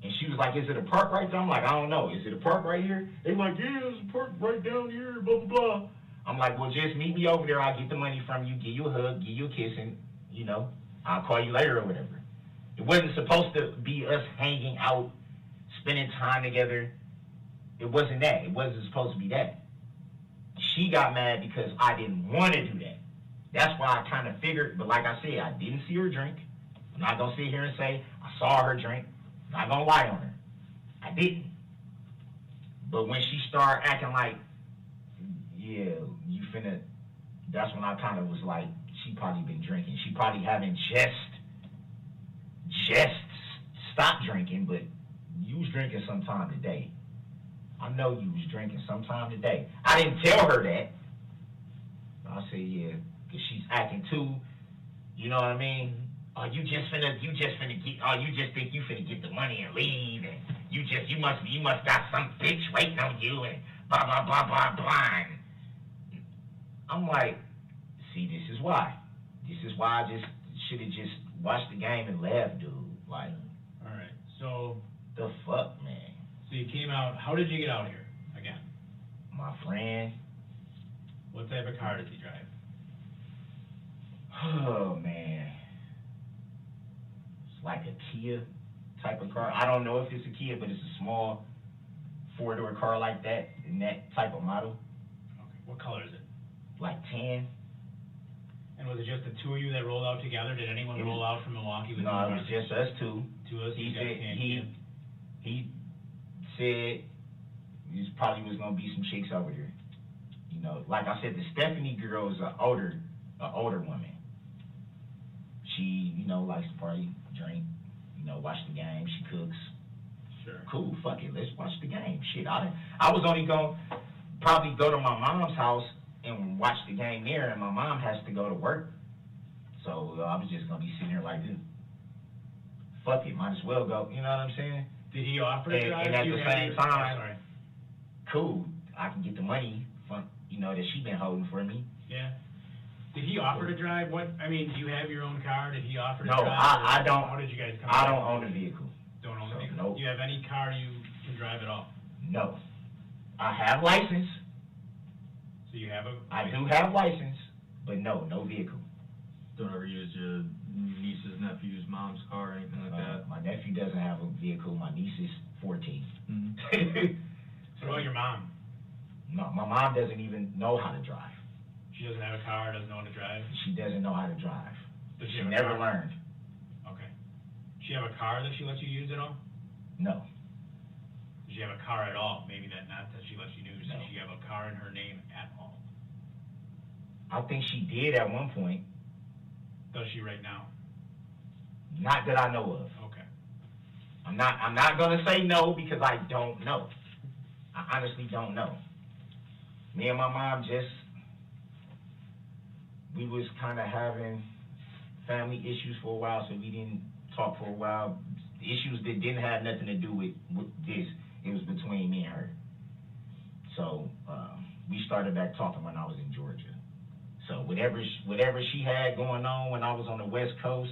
And she was like, is it a park right there? I'm like, I don't know. Is it a park right here? They like, yeah, there's a park right down here, blah, blah, blah. I'm like, well, just meet me over there. I'll get the money from you, give you a hug, give you a kiss, and, you know, I'll call you later or whatever. It wasn't supposed to be us hanging out, spending time together. It wasn't that. It wasn't supposed to be that. She got mad because I didn't want to do that. That's why I kind of figured, but like I said, I didn't see her drink. I'm not going to sit here and say I saw her drink. I'm not going to lie on her. I didn't. But when she started acting like, yeah, you finna, that's when I kind of was like, she probably been drinking. She probably haven't just stopped drinking, but you was drinking sometime today. I know you was drinking sometime today. I didn't tell her that. I said, yeah, because she's acting too, you know what I mean? Oh, you just think you finna get the money and leave, and you must got some bitch waiting on you, and blah, blah, blah, blah, blah. I'm like, see, this is why. This is why I just should have just watched the game and left, dude. Like, all right, so the fuck, man. So you came out, how did you get out here again? My friend. What type of car does he drive? Oh, man. It's like a Kia type of car. I don't know if it's a Kia, but it's a small four-door car like that, in that type of model. Okay, what color is it? Like tan. And was it just the two of you that rolled out together? Did anyone roll out from Milwaukee with you? No, it was just us two. Two of us? He said there probably was gonna be some chicks over there. You know, like I said, the Stephanie girl is an older woman. She, you know, likes to party, drink, you know, watch the game. She cooks. Sure. Cool, fuck it, let's watch the game. Shit, I was only gonna probably go to my mom's house and watch the game there, and my mom has to go to work. So I was just gonna be sitting there like this. Fuck it, might as well go. You know what I'm saying? Did he offer to drive? And at the same time, sorry. Cool, I can get the money from, you know, that she been holding for me. Yeah. Did he offer to drive? What, I mean, do you have your own car? Did he offer to No, drive? I don't. How did you guys come I together? don't own a vehicle. Don't own a vehicle? Nope. Do you have any car you can drive at all? No. I have license. So you have a... I do have license, but no vehicle. Don't ever use your niece's, nephew's mom's car or anything like that? My nephew doesn't have a vehicle. My niece is 14. Mm-hmm. about your mom? No, my mom doesn't even know how to drive. She doesn't have a car, doesn't know how to drive? She doesn't know how to drive. Does She have a never car? learned. Okay. Does she have a car that she lets you use at all? No. Does she have a car at all? Maybe not that she lets you use. No. Does she have a car in her name at all? I think she did at one point. Does she right now? Not that I know of. Okay. I'm not gonna say no because I don't know. I honestly don't know. Me and my mom we was kind of having family issues for a while, so we didn't talk for a while. Issues that didn't have nothing to do with this. It was between me and her. So we started back talking when I was in Georgia. So whatever she had going on when I was on the West Coast,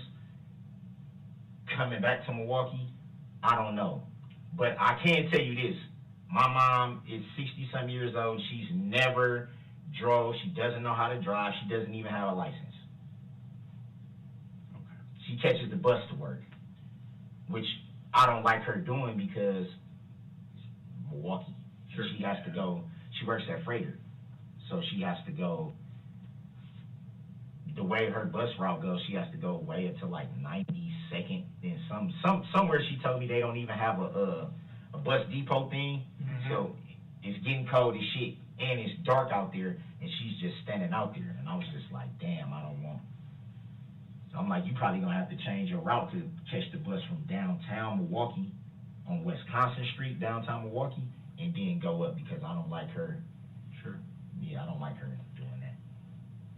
coming back to Milwaukee, I don't know. But I can tell you this. My mom is 60-some years old. She's never drove. She doesn't know how to drive. She doesn't even have a license. Okay. She catches the bus to work, which I don't like her doing because Milwaukee. Sure. She has to go. She works at Freighter, so she has to go. The way her bus route goes, she has to go way up to like 92nd. Then somewhere she told me they don't even have a bus depot thing. Mm-hmm. So it's getting cold as shit, and it's dark out there, and she's just standing out there. And I was just like, damn, I don't want. So I'm like, you probably gonna have to change your route to catch the bus from downtown Milwaukee on Wisconsin Street, downtown Milwaukee, and then go up because I don't like her. Sure. Yeah, I don't like her doing that.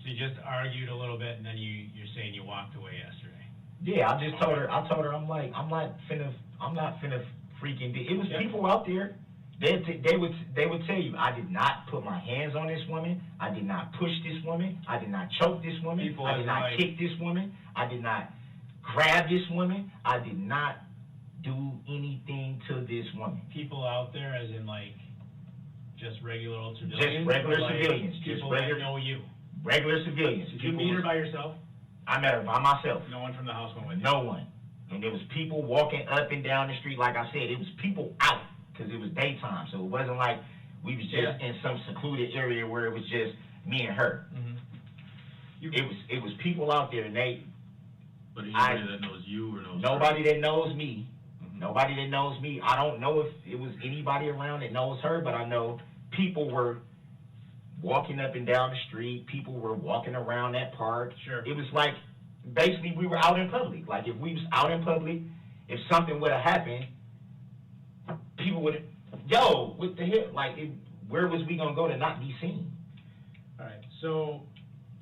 So you just argued a little bit, and then you're saying you walked away yesterday. Yeah, I just told her, I'm not finna freaking do. It was people out there. They would tell you, I did not put my hands on this woman. I did not push this woman. I did not choke this woman. People I did not like- kick this woman. I did not grab this woman. I did not do anything to this woman. People out there, as in like, just regular old civilians? Just regular or like civilians. Just People regular, that know you? regular civilians. Did you meet her by yourself? I met her by myself. No one from the house went with you? No one. And there was people walking up and down the street. Like I said, it was people out because it was daytime. So it wasn't like we was just in some secluded area where it was just me and her. Mm-hmm. It was people out there, and they. But anybody that knows you or knows nobody her? that knows me. Nobody that knows me. I don't know if it was anybody around that knows her, but I know people were walking up and down the street. People were walking around that park. Sure. It was like, basically, we were out in public. Like, if we was out in public, if something would have happened, people would have, yo, what the hell? Like, where was we going to go to not be seen? All right, so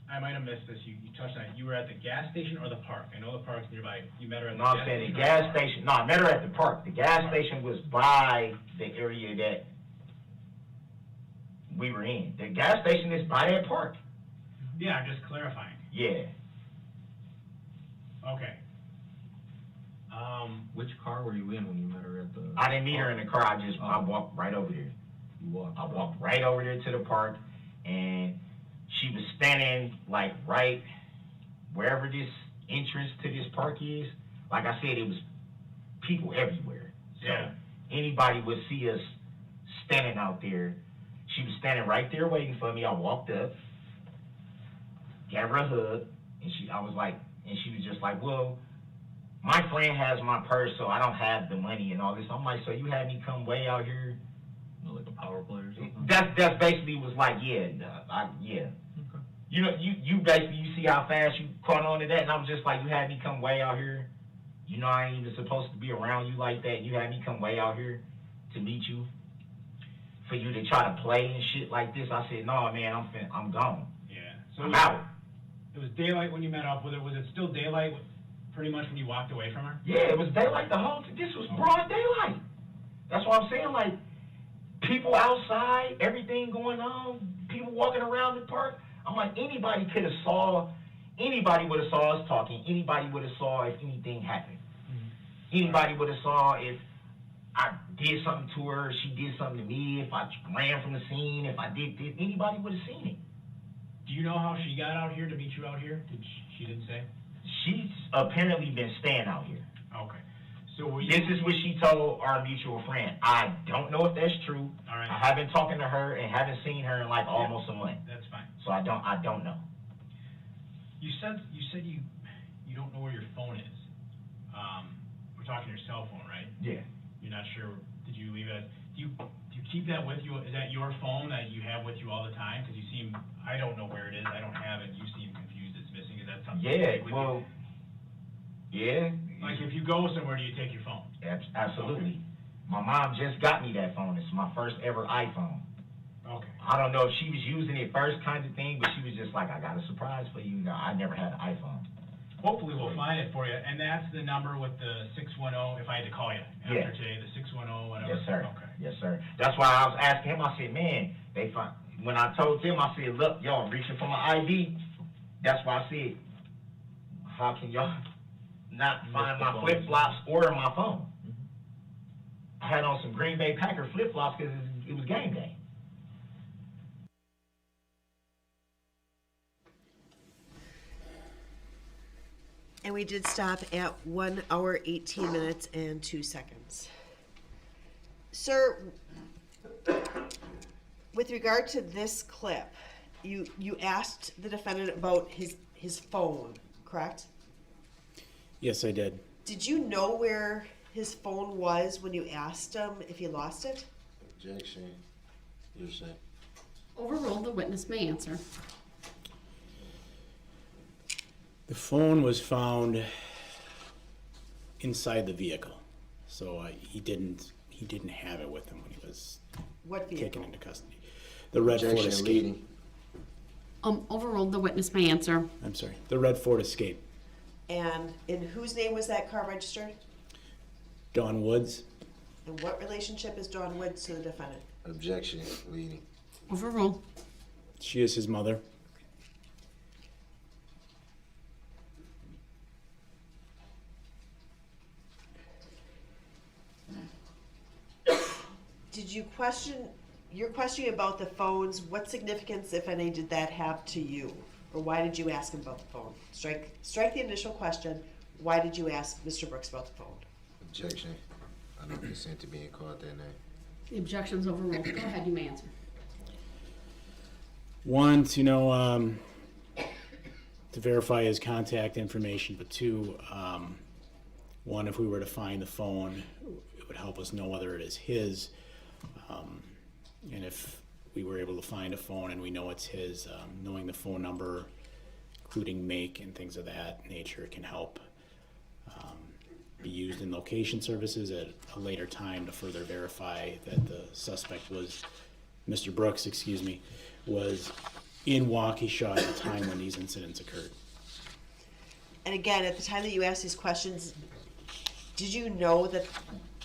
I might have missed this. You touched on it. You were at the gas station or the park? I know the park's nearby. You met her at the No, I'm gas saying station? the gas station. No, I met her at the park. The gas station was by the area that we were in. The gas station is by that park. Yeah, I'm just clarifying. Yeah. Okay. Which car were you in when you met her at the? I didn't meet her in the car. I walked right over there. I walked right over there to the park, and she was standing like right wherever this entrance to this park is. Like I said, it was people everywhere. So Yeah. anybody would see us standing out there. She was standing right there waiting for me. I walked up, gave her a hug, and she was just like, well, my friend has my purse, so I don't have the money and all this. I'm like, so you had me come way out here? You know, like a power play or something? That's basically was like, yeah. Okay. You know, you basically, you see how fast you caught on to that, and I was just like, you had me come way out here. You know, I ain't even supposed to be around you like that. You had me come way out here to meet you, for you to try to play and shit like this. I said, no, man, I'm gone. Yeah. So I'm out. It was daylight when you met up with her. Was it still daylight pretty much when you walked away from her? Yeah, it was daylight the whole time. This was broad daylight. That's what I'm saying. Like, people outside, everything going on, people walking around the park. I'm like, anybody would have saw us talking. Anybody would have saw if anything happened. Mm-hmm. Anybody would have saw if I did something to her, she did something to me, if I ran from the scene, if I did this, anybody would have seen it. Do you know how she got out here to meet you out here? She didn't say? She's apparently been staying out here. Okay. So This is what she told our mutual friend. I don't know if that's true. All right. I haven't talked to her and haven't seen her in like almost a month. That's fine. So I don't know. You said you don't know where your phone is. We're talking your cell phone, right? Yeah. You're not sure. Did you leave it? Do you keep that with you? Is that your phone that you have with you all the time? Because you seem, I don't know where it is. I don't have it. You seem confused. It's missing. Is that something? Yeah, with well, you? yeah. Like if you go somewhere, do you take your phone? Absolutely. My mom just got me that phone. It's my first ever iPhone. Okay. I don't know if she was using it first kind of thing, but she was just like, I got a surprise for you. No, I never had an iPhone. Hopefully we'll find it for you. And that's the number with the 610, if I had to call you after Yeah. today, the 610, whatever. Yes, sir. Okay. Yes, sir. That's why I was asking him. I said, man, when I told him, I said, look, y'all reaching for my ID. That's why I said, how can y'all not find my flip-flops or my phone? I had on some Green Bay Packer flip-flops because it was game day. And we did stop at 1 hour, 18 minutes, and 2 seconds. Sir, with regard to this clip, you asked the defendant about his phone, correct? Yes, I did. Did you know where his phone was when you asked him if he lost it? Objection. You're saying. Overruled, the witness may answer. The phone was found inside the vehicle, so he didn't have it with him when he was What vehicle? taken into custody. The red Ford Objection, Escape. leading. Overruled, the witness may answer. I'm sorry, the red Ford Escape. And in whose name was that car registered? Dawn Woods. And what relationship is Dawn Woods to the defendant? Objection, leading. Overruled. She is his mother. Did you you're questioning about the phones, what significance, if any, did that have to you? Or why did you ask him about the phone? Strike the initial question, why did you ask Mr. Brooks about the phone? Objection. I don't consent to being called that name. The objection's overruled. Go ahead, you may answer. One, to verify his contact information, but two, one, if we were to find the phone, it would help us know whether it is his. And if we were able to find a phone and we know it's his, knowing the phone number, including make and things of that nature, can help be used in location services at a later time to further verify that the suspect was, Mr. Brooks, was in Waukesha at the time when these incidents occurred. And again, at the time that you asked these questions, did you know that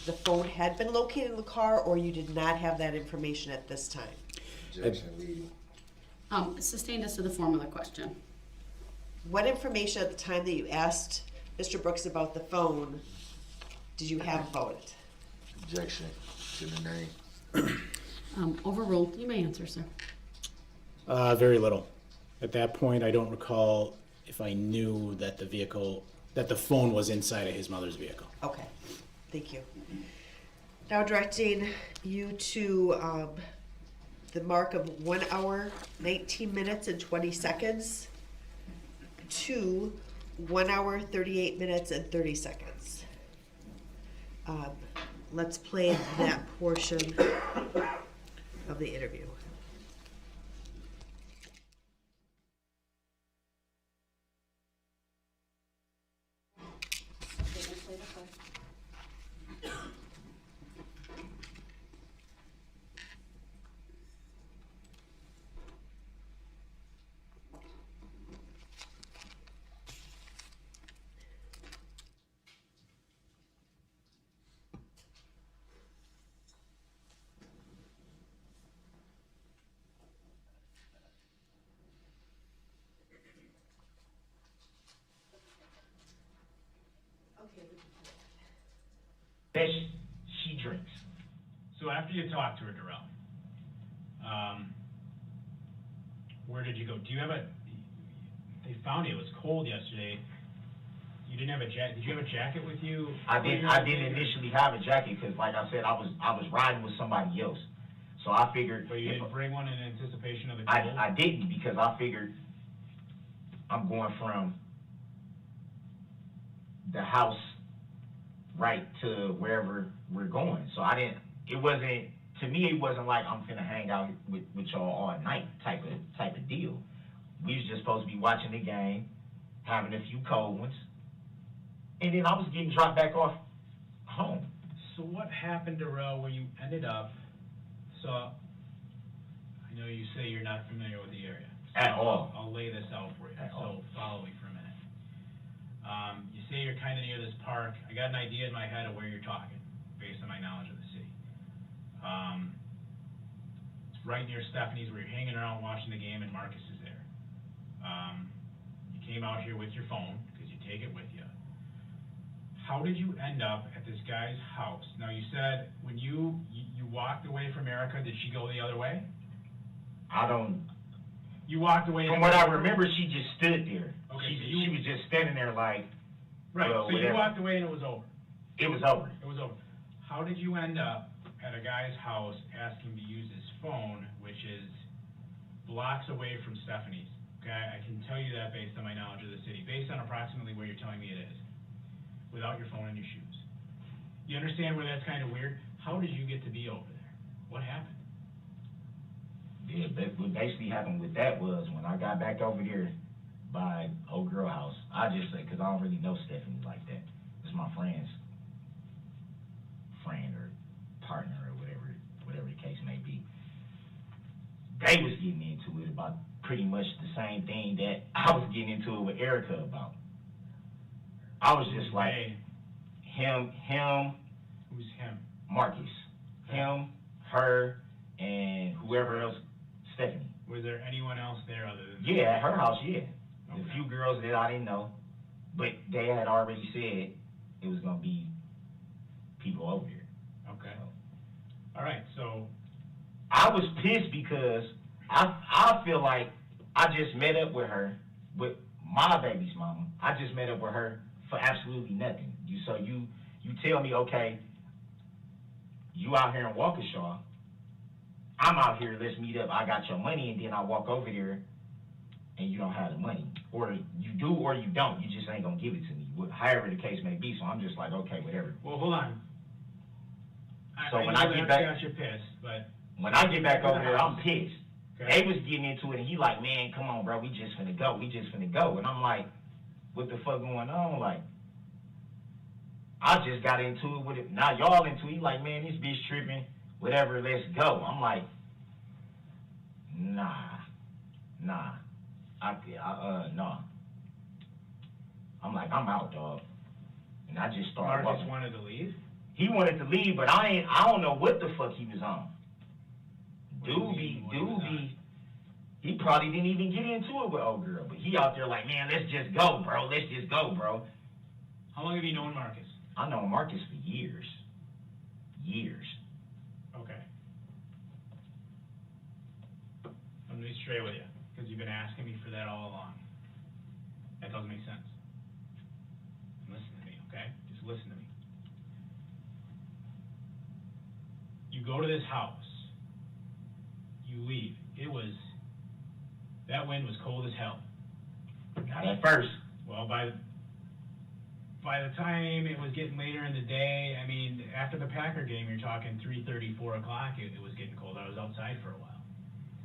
the phone had been located in the car, or you did not have that information at this time? Objection, leading. Sustained as to the form of the question. What information at the time that you asked Mr. Brooks about the phone did you have about it? Objection to the name. Overruled. You may answer, sir. Very little. At that point, I don't recall if I knew that the phone was inside of his mother's vehicle. Okay, thank you. Now directing you to the mark of 1 hour, 19 minutes, and 20 seconds to 1 hour, 38 minutes, and 30 seconds. Let's play that portion of the interview. That she drinks. So after you talked to her, Darrell, where did you go? Do you have they found it was cold yesterday. You didn't have a jacket, did you have a jacket with you? I didn't initially have a jacket, cause like I said, I was riding with somebody else. So I figured. So you didn't bring one in anticipation of the cold? I didn't, because I figured I'm going from the house right to wherever we're going. So to me, it wasn't like I'm finna hang out with y'all all night type of deal. We was just supposed to be watching the game, having a few cold ones, and then I was getting dropped back off home. So what happened, Darrell, where you ended up, so, I know you say you're not familiar with the area. So At all. I'll lay this out for you, At so all. follow me for a minute. You say you're kinda near this park, I got an idea in my head of where you're talking, based on my knowledge of the city. It's right near Stephanie's where you're hanging around watching the game and Marcus is there. You came out here with your phone, because you take it with you. How did you end up at this guy's house? Now, you said when you walked away from Erica, did she go the other way? You walked away. From what I remember, she just stood there. Okay, She was just standing there like. Right, well, so you whatever. walked away and it was over. It was over. It was over. How did you end up at a guy's house asking to use his phone, which is blocks away from Stephanie's? Okay, I can tell you that based on my knowledge of the city, based on approximately where you're telling me it is, without your phone in your shoes. You understand where that's kind of weird? How did you get to be over there? What happened? Yeah, but what basically happened with that was when I got back over there by old girl house, I just said, because I don't really know Stephanie like that. It's my friend's friend or partner or whatever the case may be. They was getting into it about pretty much the same thing that I was getting into it with Erica about. I was just like, him. Who's him? Marcus. Him, her, and whoever else, Stephanie. Was there anyone else there other than? Yeah, at her house, yeah. Okay. A few girls that I didn't know, but they had already said it was gonna be people over here. Okay. So. All right, so. I was pissed because I feel like I just met up with her, with my baby's mama. I just met up with her for absolutely nothing. You tell me, okay, you out here in Waukesha, I'm out here, let's meet up, I got your money, and then I walk over there and you don't have the money. Or you do or you don't, you just ain't gonna give it to me, however the case may be. So I'm just like, okay, whatever. Well, hold on. When I get back, you're pissed, but. When I get back over there, I'm pissed. Okay. They was getting into it, and he like, man, come on, bro, we just finna go. And I'm like, what the fuck going on? Like, I just got into it with it. Now y'all into it. He like, man, this bitch tripping, whatever, let's go. I'm like, nah. Nah. I'm like, I'm out, dog. And I just started Marcus walking. wanted to leave? He wanted to leave, but I don't know what the fuck he was on. Doobie, he probably didn't even get into it with old girl, but he out there like, man, let's just go, bro. How long have you known Marcus? I know Marcus for years. Okay. Let me be straight with you, because you've been asking me for that all along. That doesn't make sense. Listen to me, okay? Just listen to me. You go to this house. You leave. That wind was cold as hell. Not at first. Well, by the time it was getting later in the day, I mean, after the Packer game, you're talking 3:30, 4 o'clock, it was getting cold. I was outside for a while.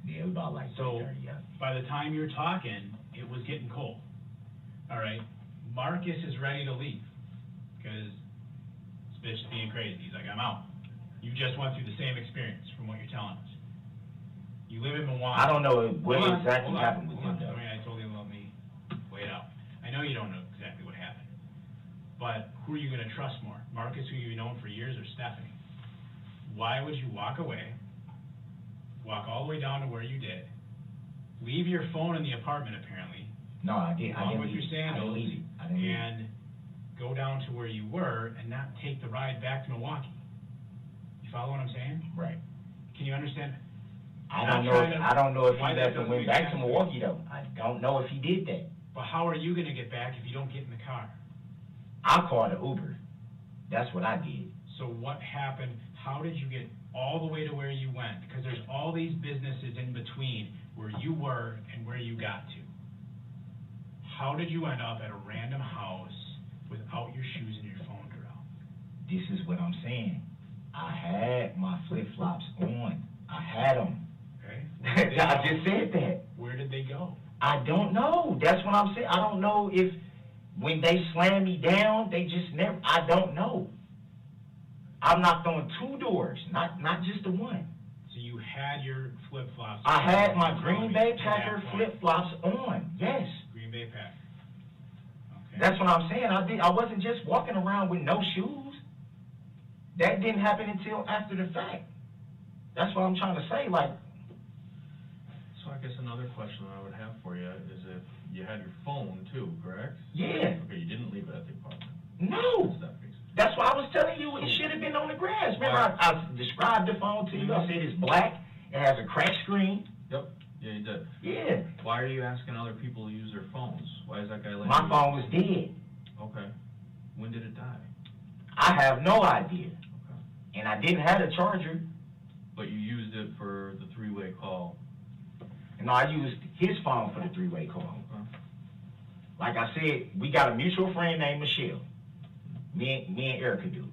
Yeah, it was about like 3:30, yeah. By the time you're talking, it was getting cold. All right? Marcus is ready to leave because this bitch is being crazy. He's like, I'm out. You just went through the same experience from what you're telling us. You live in Milwaukee. I don't know what exactly happened with him, though. I mean, I told you to let me lay it out. I know you don't know exactly what happened. But who are you going to trust more? Marcus, who you've known for years, or Stephanie? Why would you walk away, walk all the way down to where you did, leave your phone in the apartment, apparently? No, I didn't. Along with your I sandals, didn't leave it. and go down to where you were and not take the ride back to Milwaukee. You follow what I'm saying? Right. Can you understand? I don't know if he why that left and doesn't went make back to sense. Milwaukee, though. I don't know if he did that. But how are you going to get back if you don't get in the car? I called an Uber. That's what I did. So what happened? How did you get all the way to where you went? Because there's all these businesses in between where you were and where you got to. How did you end up at a random house without your shoes and your phone, Darrell? This is what I'm saying. I had my flip-flops on. I had them. Okay. I just said that. Where did they go? I don't know. That's what I'm saying. I don't know if when they slammed me down, they just never, I don't know. I've knocked on 2 doors, not just the one. So you had your flip-flops. I had my Green Bay at that Packer point. flip-flops on, yes. Green Bay Packer. Okay. That's what I'm saying. I wasn't just walking around with no shoes. That didn't happen until after the fact. That's what I'm trying to say, like. So I guess another question I would have for you is if you had your phone too, correct? Yeah. Okay, you didn't leave it at the apartment. No. That's why I was telling you it should have been on the grass. Remember, I described the phone to you. I said it's black. It has a cracked screen. Yep. Yeah, you did. Yeah. Why are you asking other people to use their phones? Why is that guy letting My you- phone was dead. Okay. When did it die? I have no idea. Okay. And I didn't have a charger. But you used it for the 3-way call. And I used his phone for the 3-way call. Okay. Like I said, we got a mutual friend named Michelle. Me and Erica do.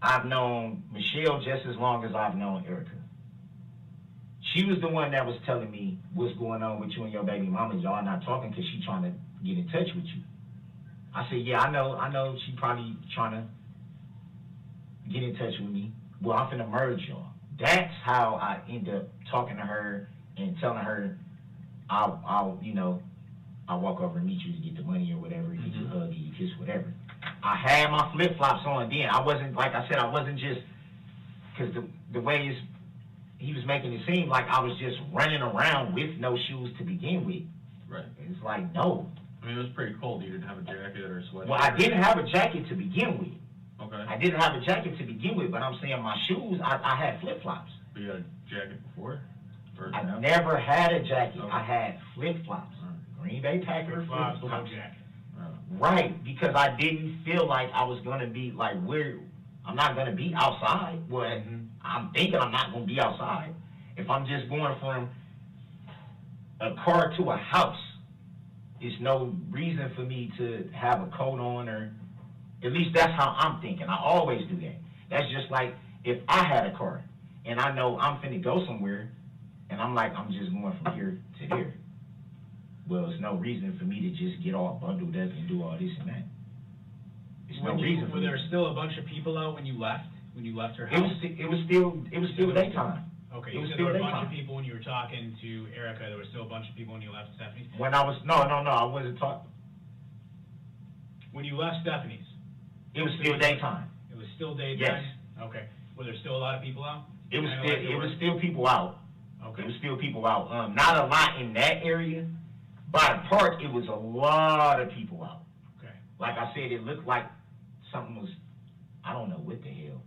I've known Michelle just as long as I've known Erica. She was the one that was telling me what's going on with you and your baby mama. Y'all not talking because she trying to get in touch with you. I said, yeah, I know she probably trying to get in touch with me. Well, I'm finna merge y'all. That's how I end up talking to her and telling her I'll walk over and meet you to get the money or whatever, get you a hug, get you a kiss, whatever. I had my flip-flops on then. I wasn't, like I said, I wasn't just, because the way he was making it seem like I was just running around with no shoes to begin with. Right. It's like, no. I mean, it was pretty cold. You didn't have a jacket or a sweater. Well, I didn't have a jacket to begin with. Okay. I didn't have a jacket to begin with, but I'm saying my shoes, I had flip-flops. But you had a jacket before? Or I no? never had a jacket. Okay. I had flip-flops. Green Bay Packer Flip-flops, flip-flops. no jacket. Right, because I didn't feel like I was gonna be like I'm not gonna be outside. Well, I'm thinking I'm not gonna be outside. If I'm just going from a car to a house, there's no reason for me to have a coat on, or at least that's how I'm thinking. I always do that. That's just like if I had a car and I know I'm finna go somewhere and I'm like, I'm just going from here to there. Well, there's no reason for me to just get all bundled up and do all this and that. There's no reason for Were me. there still a bunch of people out when you left? When you left her It house? was still daytime. Okay, It you was said still there were a bunch daytime. of people when you were talking to Erica. There were still a bunch of people when you left Stephanie's. When I was no, I wasn't talking. When you left Stephanie's, It was still daytime. it was still daytime. Yes. Okay. Were there still a lot of people out? It was Kinda still like there it were? was still people out. Okay. It was still people out. Not a lot in that area. By the park, it was a lot of people out. Okay. Like I said, it looked like something was, I don't know what the hell.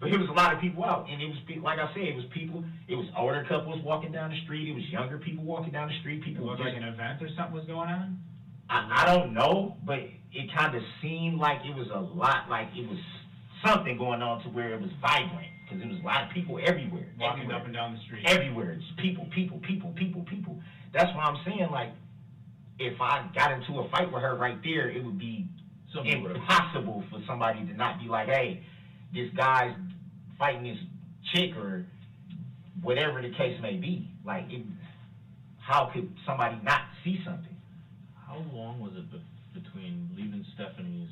But it was a lot of people out. And it was, like I said, it was people, it was older couples walking down the street. It was younger people walking down the street. It People looked like an event or something was going on? I don't know, but it kind of seemed like it was a lot, like it was something going on to where it was vibrant. Because there was a lot of people everywhere. Walking everywhere. up and down the street. Everywhere. It's people. That's what I'm saying. Like, if I got into a fight with her right there, it would be impossible for somebody to not be like, hey, this guy's fighting this chick or whatever the case may be. Like, how could somebody not see something? How long was it between leaving Stephanie's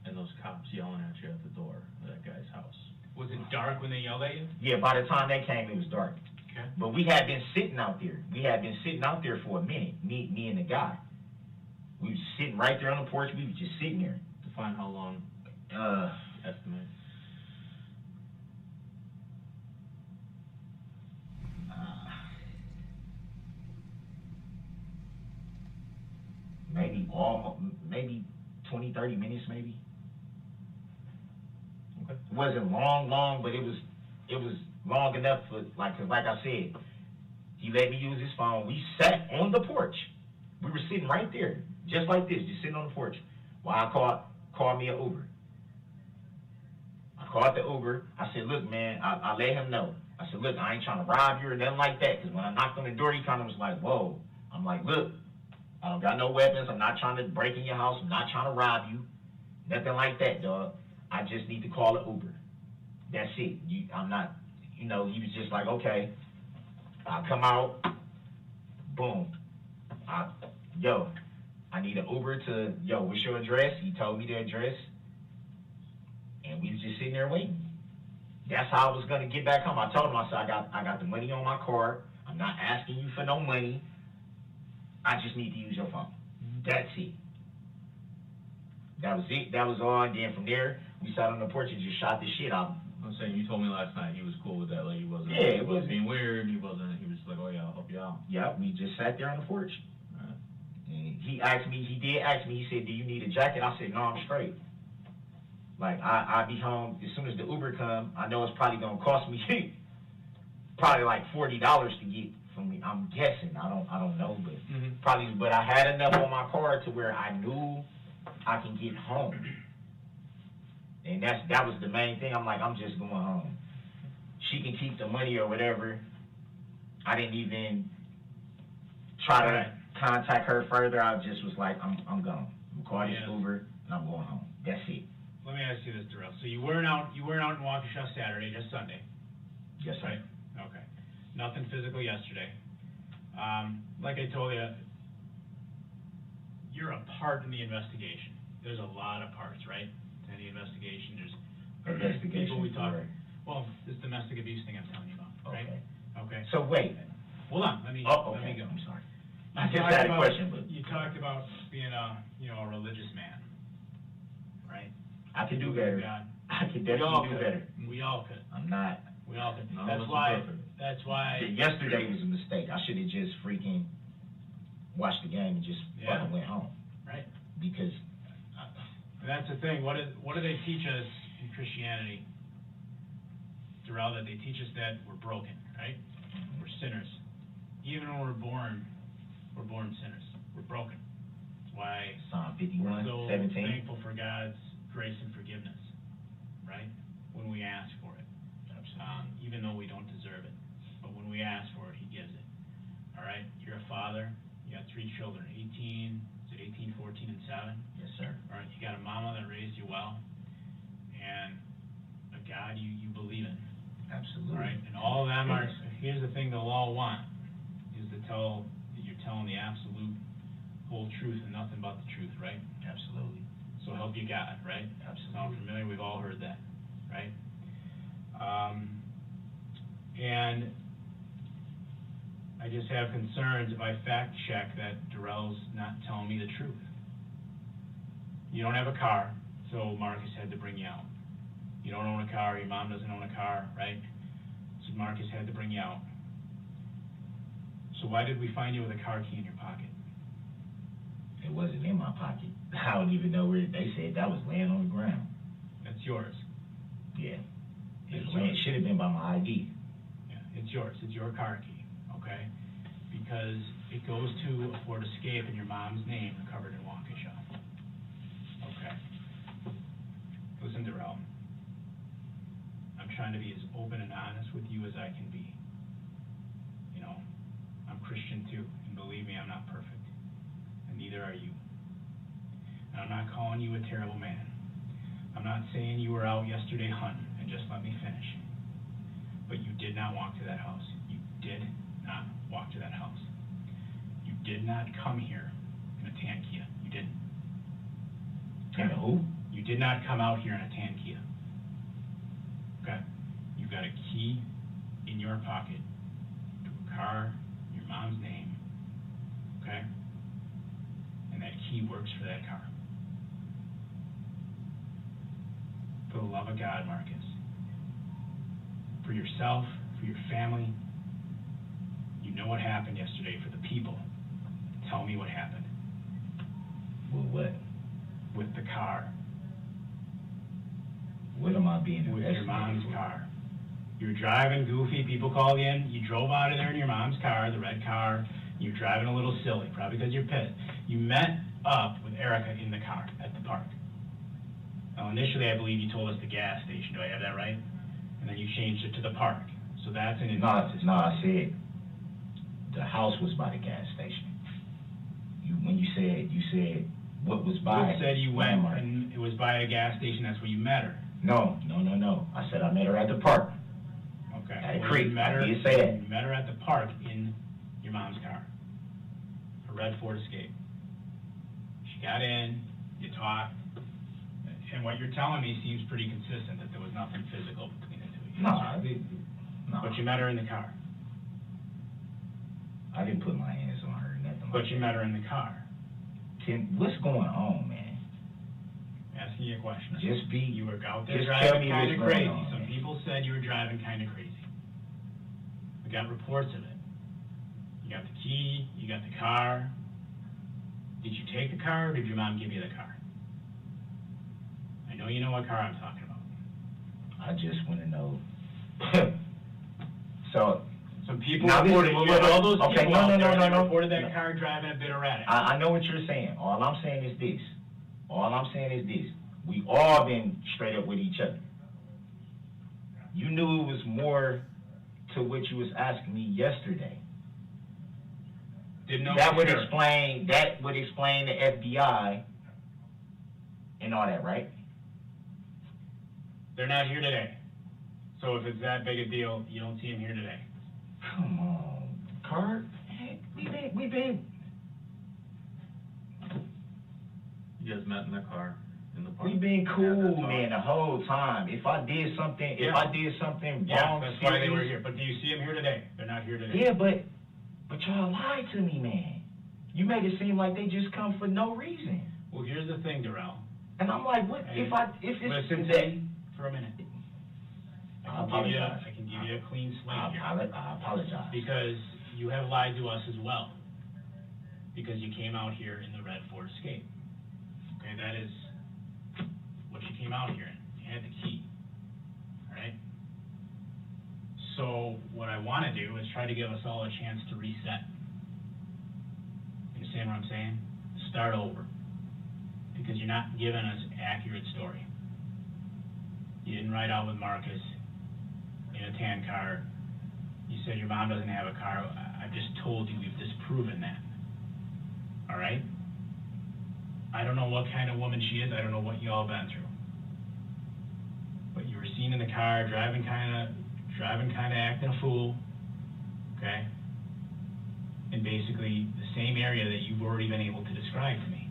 and those cops yelling at you at the door of that guy's house? Was it dark when they yelled at you? Yeah, by the time they came, it was dark. Okay. But we had been sitting out there. We had been sitting out there for a minute, me and the guy. We was sitting right there on the porch. We was just sitting there. Define how long, estimate. Maybe 20, 30 minutes, maybe. Okay. It wasn't long, but it was long enough for, like, 'cause like I said, he let me use his phone. We sat on the porch. We were sitting right there, just like this, just sitting on the porch. Why call me an Uber? I called the Uber. I said, look, man, I let him know. I said, look, I ain't trying to rob you or nothing like that. Because when I knocked on the door, he kind of was like, whoa. I'm like, look, I don't got no weapons. I'm not trying to break in your house. I'm not trying to rob you. Nothing like that, dog. I just need to call an Uber. That's it. I'm not, he was just like, okay. I come out. Boom. I need an Uber to, what's your address? He told me the address. And we was just sitting there waiting. That's how I was gonna get back home. I told him, I said, I got the money on my card. I'm not asking you for no money. I just need to use your phone. That's it. That was it. That was all. And then from there, we sat on the porch and just shot the shit out. I'm saying, you told me last night he was cool with that. Like, he wasn't. Yeah, it wasn't being weird. He was just like, oh yeah, I'll help you out. Yeah, we just sat there on the porch. And he did ask me, he said, do you need a jacket? I said, no, I'm straight. Like, I'll be home as soon as the Uber come. I know it's probably gonna cost me probably like $40 to get from me. I'm guessing. I don't know, but probably. But I had enough on my card to where I knew I can get home. And that was the main thing. I'm like, I'm just going home. She can keep the money or whatever. I didn't even try to contact her further. I just was like, I'm gone. I'm calling this Uber and I'm going home. That's it. Let me ask you this, Darrell. So you weren't out in Waukesha Saturday, just Sunday? Yes, sir. Right? Okay. Nothing physical yesterday. Like I told you, you're a part in the investigation. There's a lot of parts, right? To any investigation. There's people we talk. Well, this domestic abuse thing I'm telling you about, right? Okay. So wait. Hold on. Let me okay. Let me go. I'm sorry. I just had a question, but you talked about being a religious man, right? I could do better. I could definitely do better. We all could. I'm not. We all could. No, That's why. Yesterday was a mistake. I should have just freaking watched the game and just fucking went home. Right. Because. And that's the thing. What do they teach us in Christianity, Darrell? That they teach us that we're broken, right? We're sinners. Even when we're born sinners. We're broken. That's why Psalm 51, we're so 17. thankful for God's grace and forgiveness, right? When we ask for it. Even though we don't deserve it. But when we ask for it, He gives it. All right? You're a father. You got 3 children, 18, 14, and 7? Yes, sir. All right, you got a mama that raised you well, and a God you believe in. Absolutely. All right, and all of them are, here's the thing they'll all want, is to tell that you're telling the absolute whole truth and nothing but the truth, right? Absolutely. So help you God, right? Absolutely. Sound familiar? We've all heard that, right? And I just have concerns if I fact check that Darrell's not telling me the truth. You don't have a car, so Marcus had to bring you out. You don't own a car, your mom doesn't own a car, right? So Marcus had to bring you out. So why did we find you with a car key in your pocket? It wasn't in my pocket. I don't even know where they said that was laying on the ground. That's yours. Yeah. It should have been by my ID. Yeah, it's yours. It's your car key, okay? Because it goes to a Ford Escape in your mom's name recovered in Waukesha. Okay. Listen, Darrell. I'm trying to be as open and honest with you as I can be. You know, I'm Christian too, and believe me, I'm not perfect. And neither are you. And I'm not calling you a terrible man. I'm not saying you were out yesterday hunting, and just let me finish. But you did not walk to that house. You did not walk to that house. You did not come here in a tan Kia. You didn't. In a who? You did not come out here in a tan Kia. Okay? You've got a key in your pocket to a car in your mom's name. Okay? And that key works for that car. For the love of God, Marcus. For yourself, for your family. You know what happened yesterday. For the people. Tell me what happened. With what? With the car. What am I being With investigated your mom's for? car. You were driving goofy, people called you in, you drove out of there in your mom's car, the red car, you're driving a little silly, probably because you're pissed. You met up with Erica in the car at the park. Now, initially, I believe you told us the gas station. Do I have that right? And then you changed it to the park. So that's an No, inconsistent. no, I said the house was by the gas station. When you said what was by. You said you went Landmark. and it was by a gas station. That's where you met her. No. I said I met her at the park. Okay. At a Well, creek. you met her, I did say that. You met her at the park in your mom's car, a red Ford Escape. She got in, you talked, and what you're telling me seems pretty consistent, that there was nothing physical between the two of you. No, I didn't. No. But you met her in the car. I didn't put my hands on her or nothing. But like you that. met her in the car. What's going on, man? Asking you a question. Just be. You were out there Just tell driving me kind what's of going crazy. on, Some man. people said you were driving kind of crazy. We got reports of it. You got the key, you got the car. Did you take the car, or did your mom give you the car? I know you know what car I'm talking about. I just want to know. So. Some people Now, reported, listen, you had all those okay, people no, out no, there no, that no, no. reported that car driving a bit erratic. I know what you're saying. All I'm saying is this. We all been straight up with each other. You knew it was more to what you was asking me yesterday. Didn't know That for would sure. explain the FBI and all that, right? They're not here today. So if it's that big a deal, you don't see them here today. Come on, Kurt. Hey, we been. You guys met in the car, in the park? We been Yeah, cool, that's all. man, the whole time. If I did something Yeah, wrong, that's why they were serious- here. But do you see them here today? They're not here today. Yeah, but y'all lied to me, man. You made it seem like they just come for no reason. Well, here's the thing, Darrell. And I'm like, what Hey, if it's listen that? to me for a minute. I apologize. I can give you a clean slate here. I apologize. Because you have lied to us as well. Because you came out here in the red Ford Escape. Okay, that is what you came out here in. You had the key. Alright? So, what I want to do is try to give us all a chance to reset. You understand what I'm saying? Start over. Because you're not giving us an accurate story. You didn't ride out with Marcus in a tan car. You said your mom doesn't have a car. I've just told you we've disproven that. All right? I don't know what kind of woman she is. I don't know what you all been through. But you were seen in the car driving kind of acting a fool. Okay? In basically the same area that you've already been able to describe to me.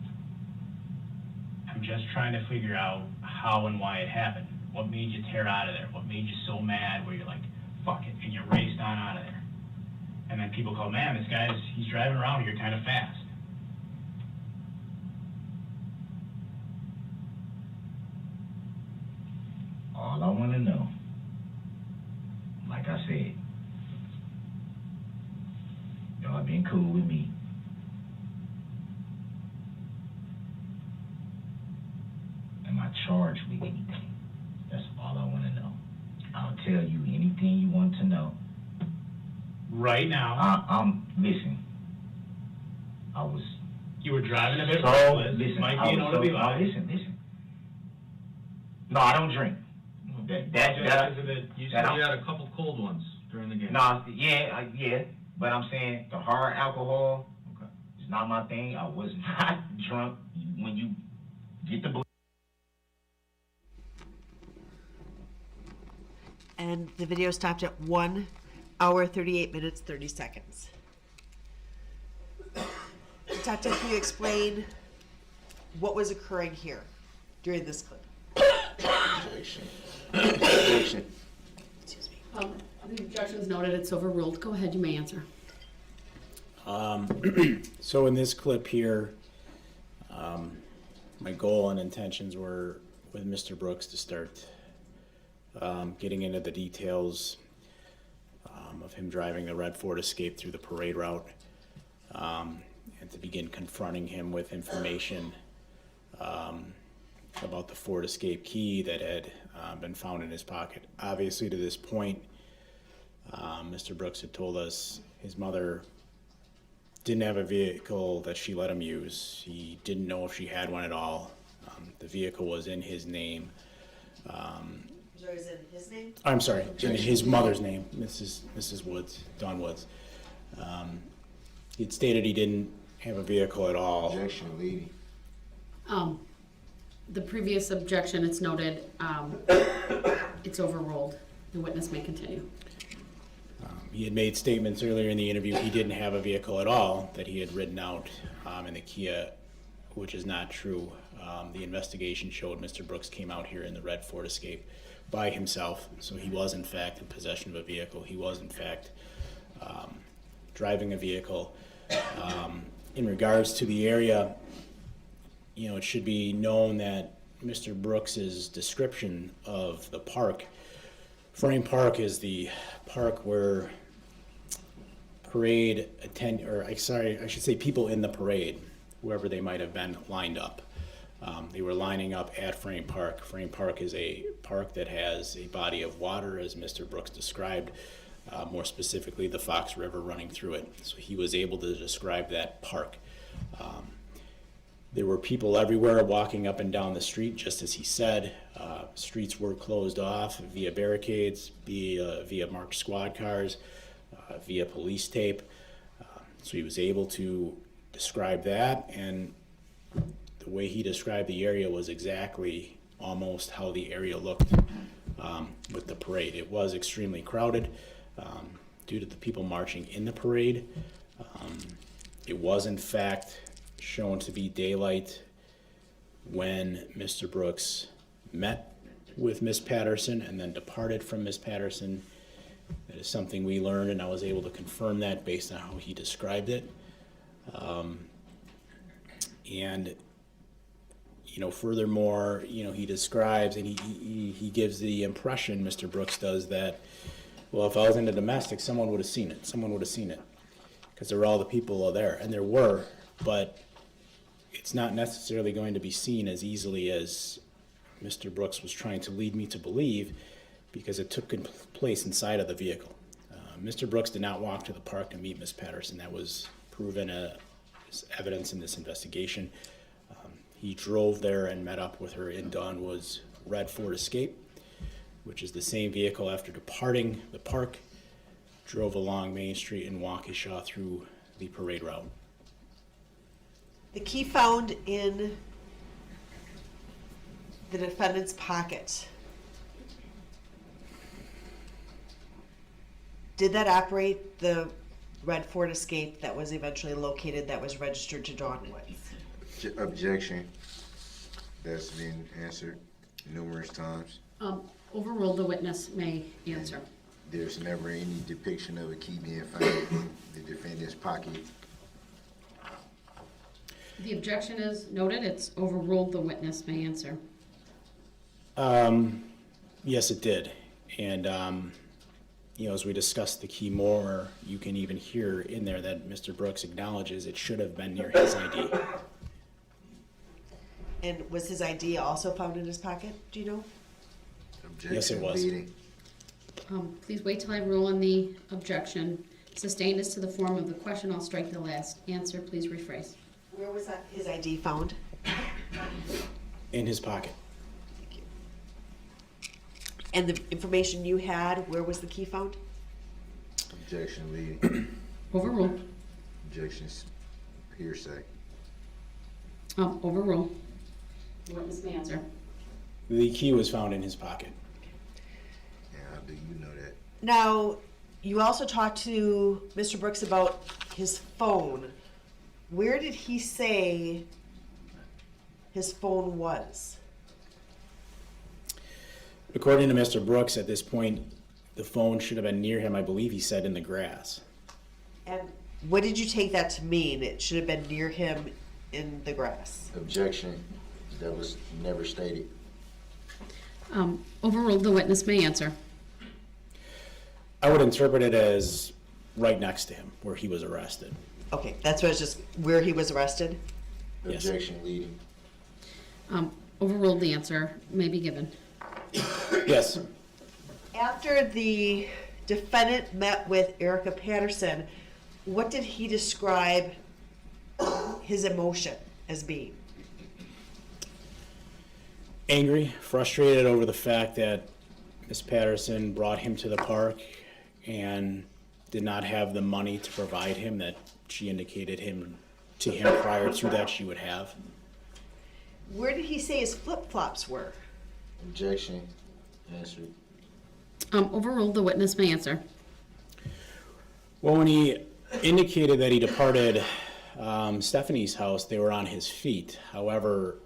I'm just trying to figure out how and why it happened. What made you tear out of there? What made you so mad where you're like, fuck it, and you raced on out of there? And then people call, man, this guy's, he's driving around here kind of fast. All I want to know, like I said, y'all been cool with me. Am I charged with anything? That's all I want to know. I'll tell you anything you want to know. Right now, listen. I was. You were driving a bit so, reckless. listen, Might I be an was so, OWI. no, listen. No, I don't drink. You said said you had a couple cold ones during the game. No, yeah, but I'm saying the hard alcohol is not my thing. I was not drunk. When you get the And the video stopped at 1 hour, 38 minutes, 30 seconds. Detective, can you explain what was occurring here during this clip? Objection. Excuse me. The objection's noted, it's overruled. Go ahead, you may answer. So in this clip here, my goal and intentions were with Mr. Brooks to start getting into the details of him driving the red Ford Escape through the parade route, and to begin confronting him with information about the Ford Escape key that had been found in his pocket. Obviously, to this point, Mr. Brooks had told us his mother didn't have a vehicle that she let him use. He didn't know if she had one at all. The vehicle was in his name. Sorry, is it his name? I'm sorry, in his mother's name, Mrs. Woods, Dawn Woods. He'd stated he didn't have a vehicle at all. Objection, leading. The previous objection, it's noted, it's overruled. The witness may continue. He had made statements earlier in the interview he didn't have a vehicle at all, that he had ridden out in the Kia, which is not true. The investigation showed Mr. Brooks came out here in the red Ford Escape by himself, so he was in fact in possession of a vehicle. He was in fact driving a vehicle. In regards to the area, you know, it should be known that Mr. Brooks's description of the park, Frame Park is the park where I should say people in the parade, whoever they might have been, lined up. They were lining up at Frame Park. Frame Park is a park that has a body of water, as Mr. Brooks described, more specifically the Fox River running through it. So he was able to describe that park. There were people everywhere walking up and down the street, just as he said. Streets were closed off via barricades, via marked squad cars, via police tape. So he was able to describe that, and the way he described the area was exactly almost how the area looked with the parade. It was extremely crowded due to the people marching in the parade. It was in fact shown to be daylight when Mr. Brooks met with Miss Patterson and then departed from Miss Patterson. That is something we learned, and I was able to confirm that based on how he described it. And you know, furthermore, you know, he describes and he gives the impression, Mr. Brooks does, that, well, if I was in a domestic, someone would have seen it. Someone would have seen it, because there were all the people there, and there were, but it's not necessarily going to be seen as easily as Mr. Brooks was trying to lead me to believe, because it took place inside of the vehicle. Mr. Brooks did not walk to the park to meet Miss Patterson. That was proven as evidence in this investigation. He drove there and met up with her in Dawn Woods' red Ford Escape, which is the same vehicle after departing the park, drove along Main Street in Waukesha through the parade route. The key found in the defendant's pocket, did that operate the red Ford Escape that was eventually located, that was registered to Dawn Woods? Objection. That's been answered numerous times. Overruled. The witness may answer. There's never any depiction of a key being found in the defendant's pocket. The objection is noted. It's overruled. The witness may answer. Yes, it did. And, you know, as we discussed the key more, you can even hear in there that Mr. Brooks acknowledges it should have been near his ID. And was his ID also found in his pocket? Do you know? Objection, Yes, it was. leading. Please wait till I rule on the objection. Sustained as to the form of the question. I'll strike the last answer. Please rephrase. Where was that, his ID found? In his pocket. Thank you. And the information you had, where was the key found? Objection, leading. Overruled. Objections, hearsay. Overruled. The witness may answer. The key was found in his pocket. Yeah, how do you know that? Now, you also talked to Mr. Brooks about his phone. Where did he say his phone was? According to Mr. Brooks, at this point, the phone should have been near him. I believe he said in the grass. And what did you take that to mean? It should have been near him in the grass. Objection, that was never stated. Overruled. The witness may answer. I would interpret it as right next to him, where he was arrested. Okay, that's what it's just, where he was arrested? Yes. Objection, leading. Overruled. The answer may be given. Yes. After the defendant met with Erica Patterson, what did he describe his emotion as being? Angry, frustrated over the fact that Ms. Patterson brought him to the park and did not have the money to provide him that she indicated to him prior to that she would have. Where did he say his flip-flops were? Objection. Answered. Overruled. The witness may answer. Well, when he indicated that he departed Stephanie's house, they were on his feet. However,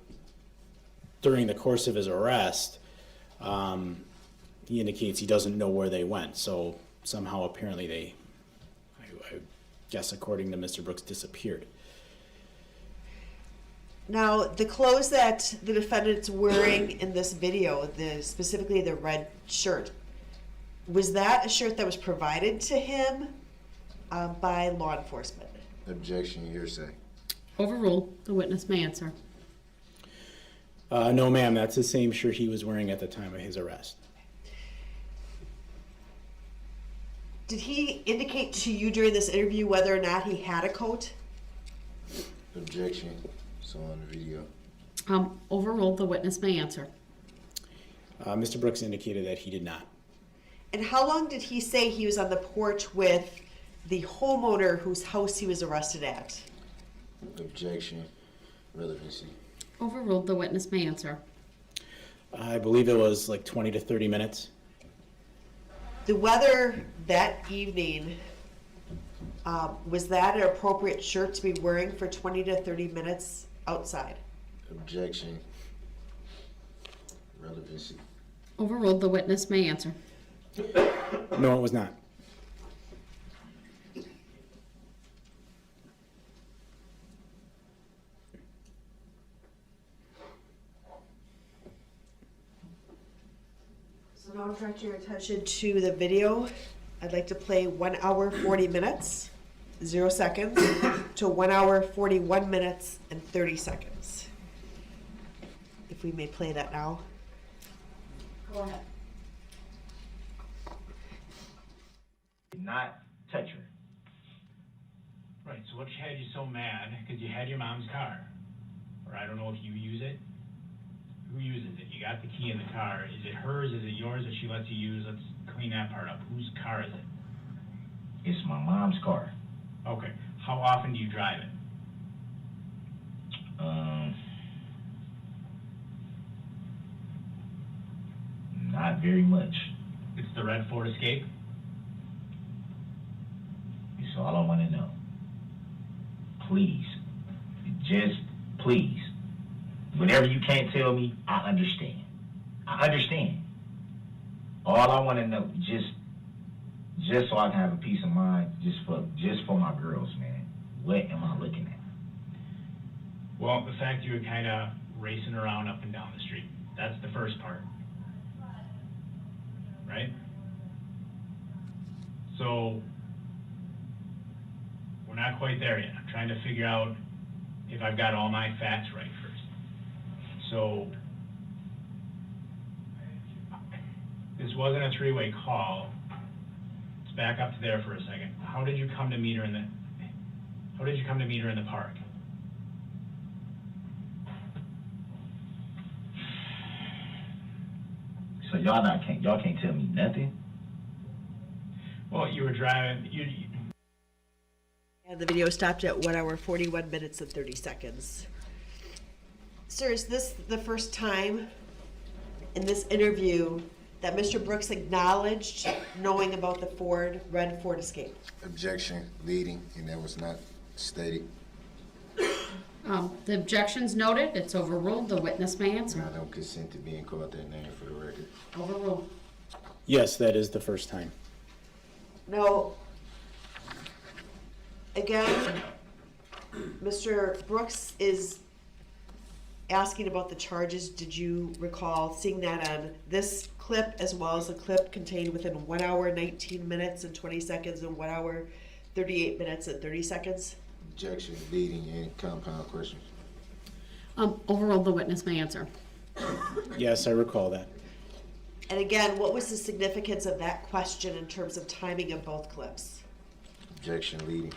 during the course of his arrest, he indicates he doesn't know where they went. So somehow, apparently, they, I guess according to Mr. Brooks, disappeared. Now, the clothes that the defendant's wearing in this video, specifically the red shirt, was that a shirt that was provided to him by law enforcement? Objection. Hearsay. Overruled. The witness may answer. No, ma'am, that's the same shirt he was wearing at the time of his arrest. Did he indicate to you during this interview whether or not he had a coat? Objection. So on the video. Overruled. The witness may answer. Mr. Brooks indicated that he did not. And how long did he say he was on the porch with the homeowner whose house he was arrested at? Objection. Relevancy. Overruled. The witness may answer. I believe it was like 20 to 30 minutes. The weather that evening, was that an appropriate shirt to be wearing for 20 to 30 minutes outside? Objection. Relevancy. Overruled. The witness may answer. No, it was not. So now I'll direct your attention to the video. I'd like to play 1 hour 40 minutes, 0 seconds, to 1 hour 41 minutes and 30 seconds. If we may play that now. Go ahead. Did not touch her. Right, so what had you so mad? Because you had your mom's car. Or I don't know if you use it. Who uses it? You got the key in the car. Is it hers? Is it yours that she lets you use? Let's clean that part up. Whose car is it? It's my mom's car. Okay. How often do you drive it? Not very much. It's the red Ford Escape? It's all I want to know. Please. Just please. Whatever you can't tell me, I understand. I understand. All I want to know, just so I can have a peace of mind, just for my girls, man. What am I looking at? Well, the fact you were kind of racing around up and down the street. That's the first part. Right? So, we're not quite there yet. I'm trying to figure out if I've got all my facts right first. So, this wasn't a three-way call. Let's back up to there for a second. How did you come to meet her in the park? So y'all can't tell me nothing? Well, you were driving, And the video stopped at 1 hour 41 minutes and 30 seconds. Sir, is this the first time in this interview that Mr. Brooks acknowledged knowing about the red Ford Escape? Objection. Leading, and that was not stated. The objection's noted. It's overruled. The witness may answer. I don't consent to being called that name for the record. Overruled. Yes, that is the first time. Now, again, Mr. Brooks is asking about the charges. Did you recall seeing that on this clip as well as a clip contained within 1 hour 19 minutes and 20 seconds and 1 hour 38 minutes and 30 seconds? Objection. Leading and compound questions. Overruled. The witness may answer. Yes, I recall that. And again, what was the significance of that question in terms of timing of both clips? Objection leading.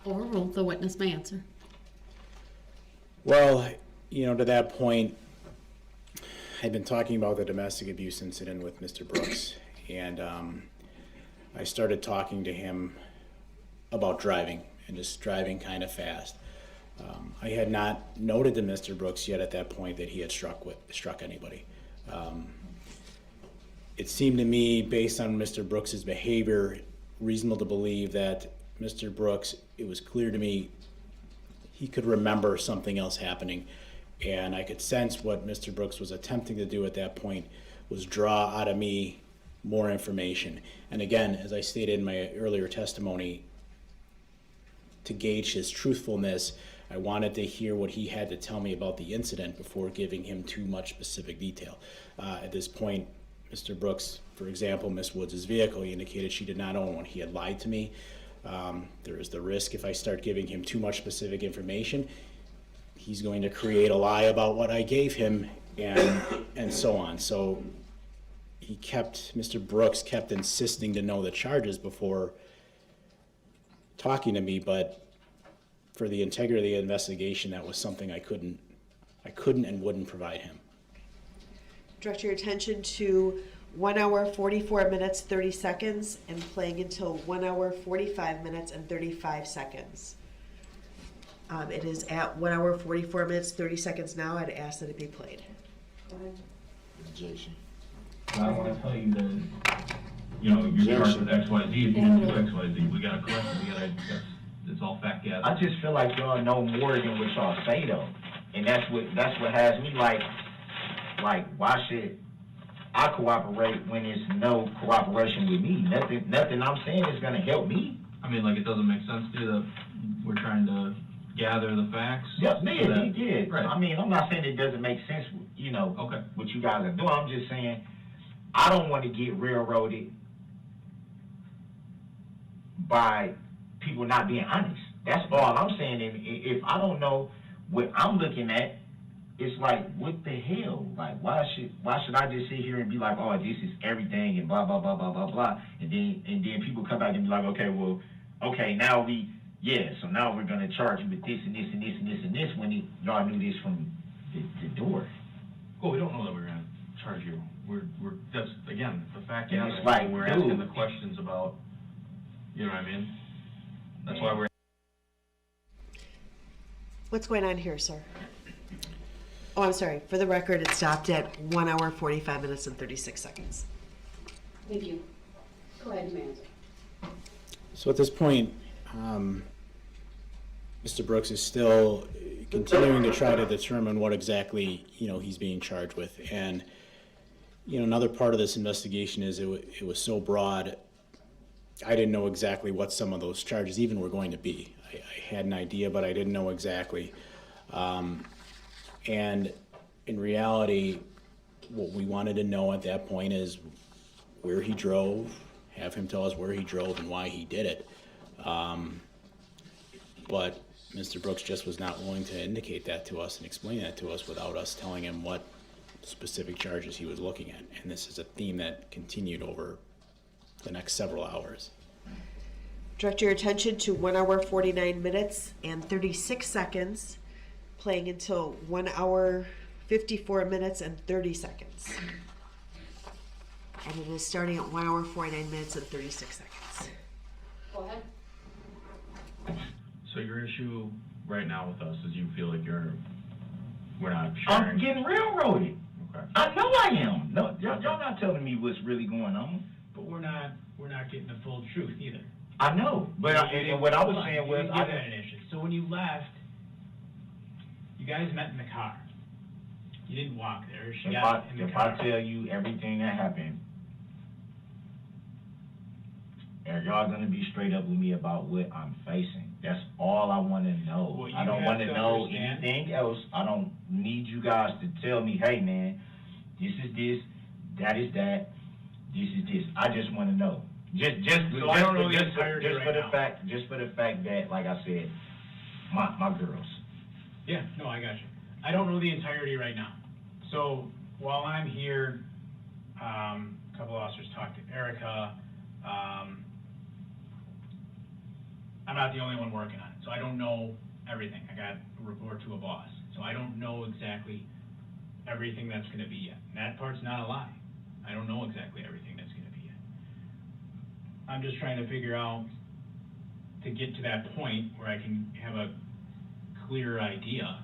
Overrule, the witness may answer. Well, to that point, I've been talking about the domestic abuse incident with Mr. Brooks, and I started talking to him about driving and just driving kind of fast. I had not noted to Mr. Brooks yet at that point that he had struck anybody. It seemed to me, based on Mr. Brooks's behavior, reasonable to believe that Mr. Brooks, it was clear to me he could remember something else happening, and I could sense what Mr. Brooks was attempting to do at that point was draw out of me more information. And again, as I stated in my earlier testimony, to gauge his truthfulness, I wanted to hear what he had to tell me about the incident before giving him too much specific detail. At this point, Mr. Brooks, for example, Miss Woods' vehicle, he indicated she did not own one. He had lied to me. There is the risk if I start giving him too much specific information, he's going to create a lie about what I gave him, and so on. So Mr. Brooks kept insisting to know the charges before talking to me, but for the integrity of the investigation, that was something I couldn't and wouldn't provide him. Direct your attention to 1 hour, 44 minutes, 30 seconds, and playing until 1 hour, 45 minutes, and 35 seconds. It is at 1 hour, 44 minutes, 30 seconds now. I'd ask that it be played. Objection. I want to tell you that, you're charged with XYZ, if you didn't do XYZ, we got to correct it, it's all fact gathered. I just feel like y'all know more than what y'all say though. And that's what has me like, why should I cooperate when there's no cooperation with me? Nothing I'm saying is gonna help me. I mean, like, it doesn't make sense to you that we're trying to gather the facts? Yes, man, he did. Right. I mean, I'm not saying it doesn't make sense, Okay. what you guys are doing. I'm just saying, I don't want to get railroaded by people not being honest. That's all I'm saying. And if I don't know what I'm looking at, it's like, what the hell? Like, why should I just sit here and be like, oh, this is everything and blah, blah, blah, blah, blah, blah. And then people come back and be like, okay, now so now we're going to charge you with this and this and this and this and this when y'all knew this from the door. Well, we don't know that we're gonna charge you. That's, again, the fact And is, it's like, we're asking the questions about, you know what I mean? That's why we're. What's going on here, sir? Oh, I'm sorry. For the record, it stopped at 1 hour, 45 minutes, and 36 seconds. Thank you. Go ahead, you may answer. So at this point, Mr. Brooks is still continuing to try to determine what exactly, he's being charged with. And, another part of this investigation is it was so broad, I didn't know exactly what some of those charges even were going to be. I had an idea, but I didn't know exactly. And in reality, what we wanted to know at that point is where he drove, have him tell us where he drove and why he did it. But Mr. Brooks just was not willing to indicate that to us and explain that to us without us telling him what specific charges he was looking at. And this is a theme that continued over the next several hours. Direct your attention to 1 hour, 49 minutes, and 36 seconds, playing until 1 hour, 54 minutes, and 30 seconds. And it is starting at 1 hour, 49 minutes, and 36 seconds. Go ahead. So your issue right now with us is you feel like we're not I'm sharing. getting railroaded. Okay. I know I am. No, y'all not telling me what's really going on. But we're not getting the full truth either. I know, but and what I was saying was, You didn't give that an issue. So when you left, you guys met in the car. You didn't walk there. She got in the car. If I tell you everything that happened, and y'all gonna be straight up with me about what I'm facing. That's all I want to know. Well, I don't want to know understand. anything else. I don't need you guys to tell me, hey man, this is this, that is that, this is this. I just want to know. Just So I don't know the entirety right for the now. fact that, like I said, my girls. Yeah, no, I got you. I don't know the entirety right now. So while I'm here, a couple of officers talked to Erica. not the only one working on it, so I don't know everything. I got a report to a boss, so I don't know exactly everything that's gonna be yet. And that part's not a lie. I don't know exactly everything that's gonna be yet. I'm just trying to figure out, to get to that point where I can have a clear idea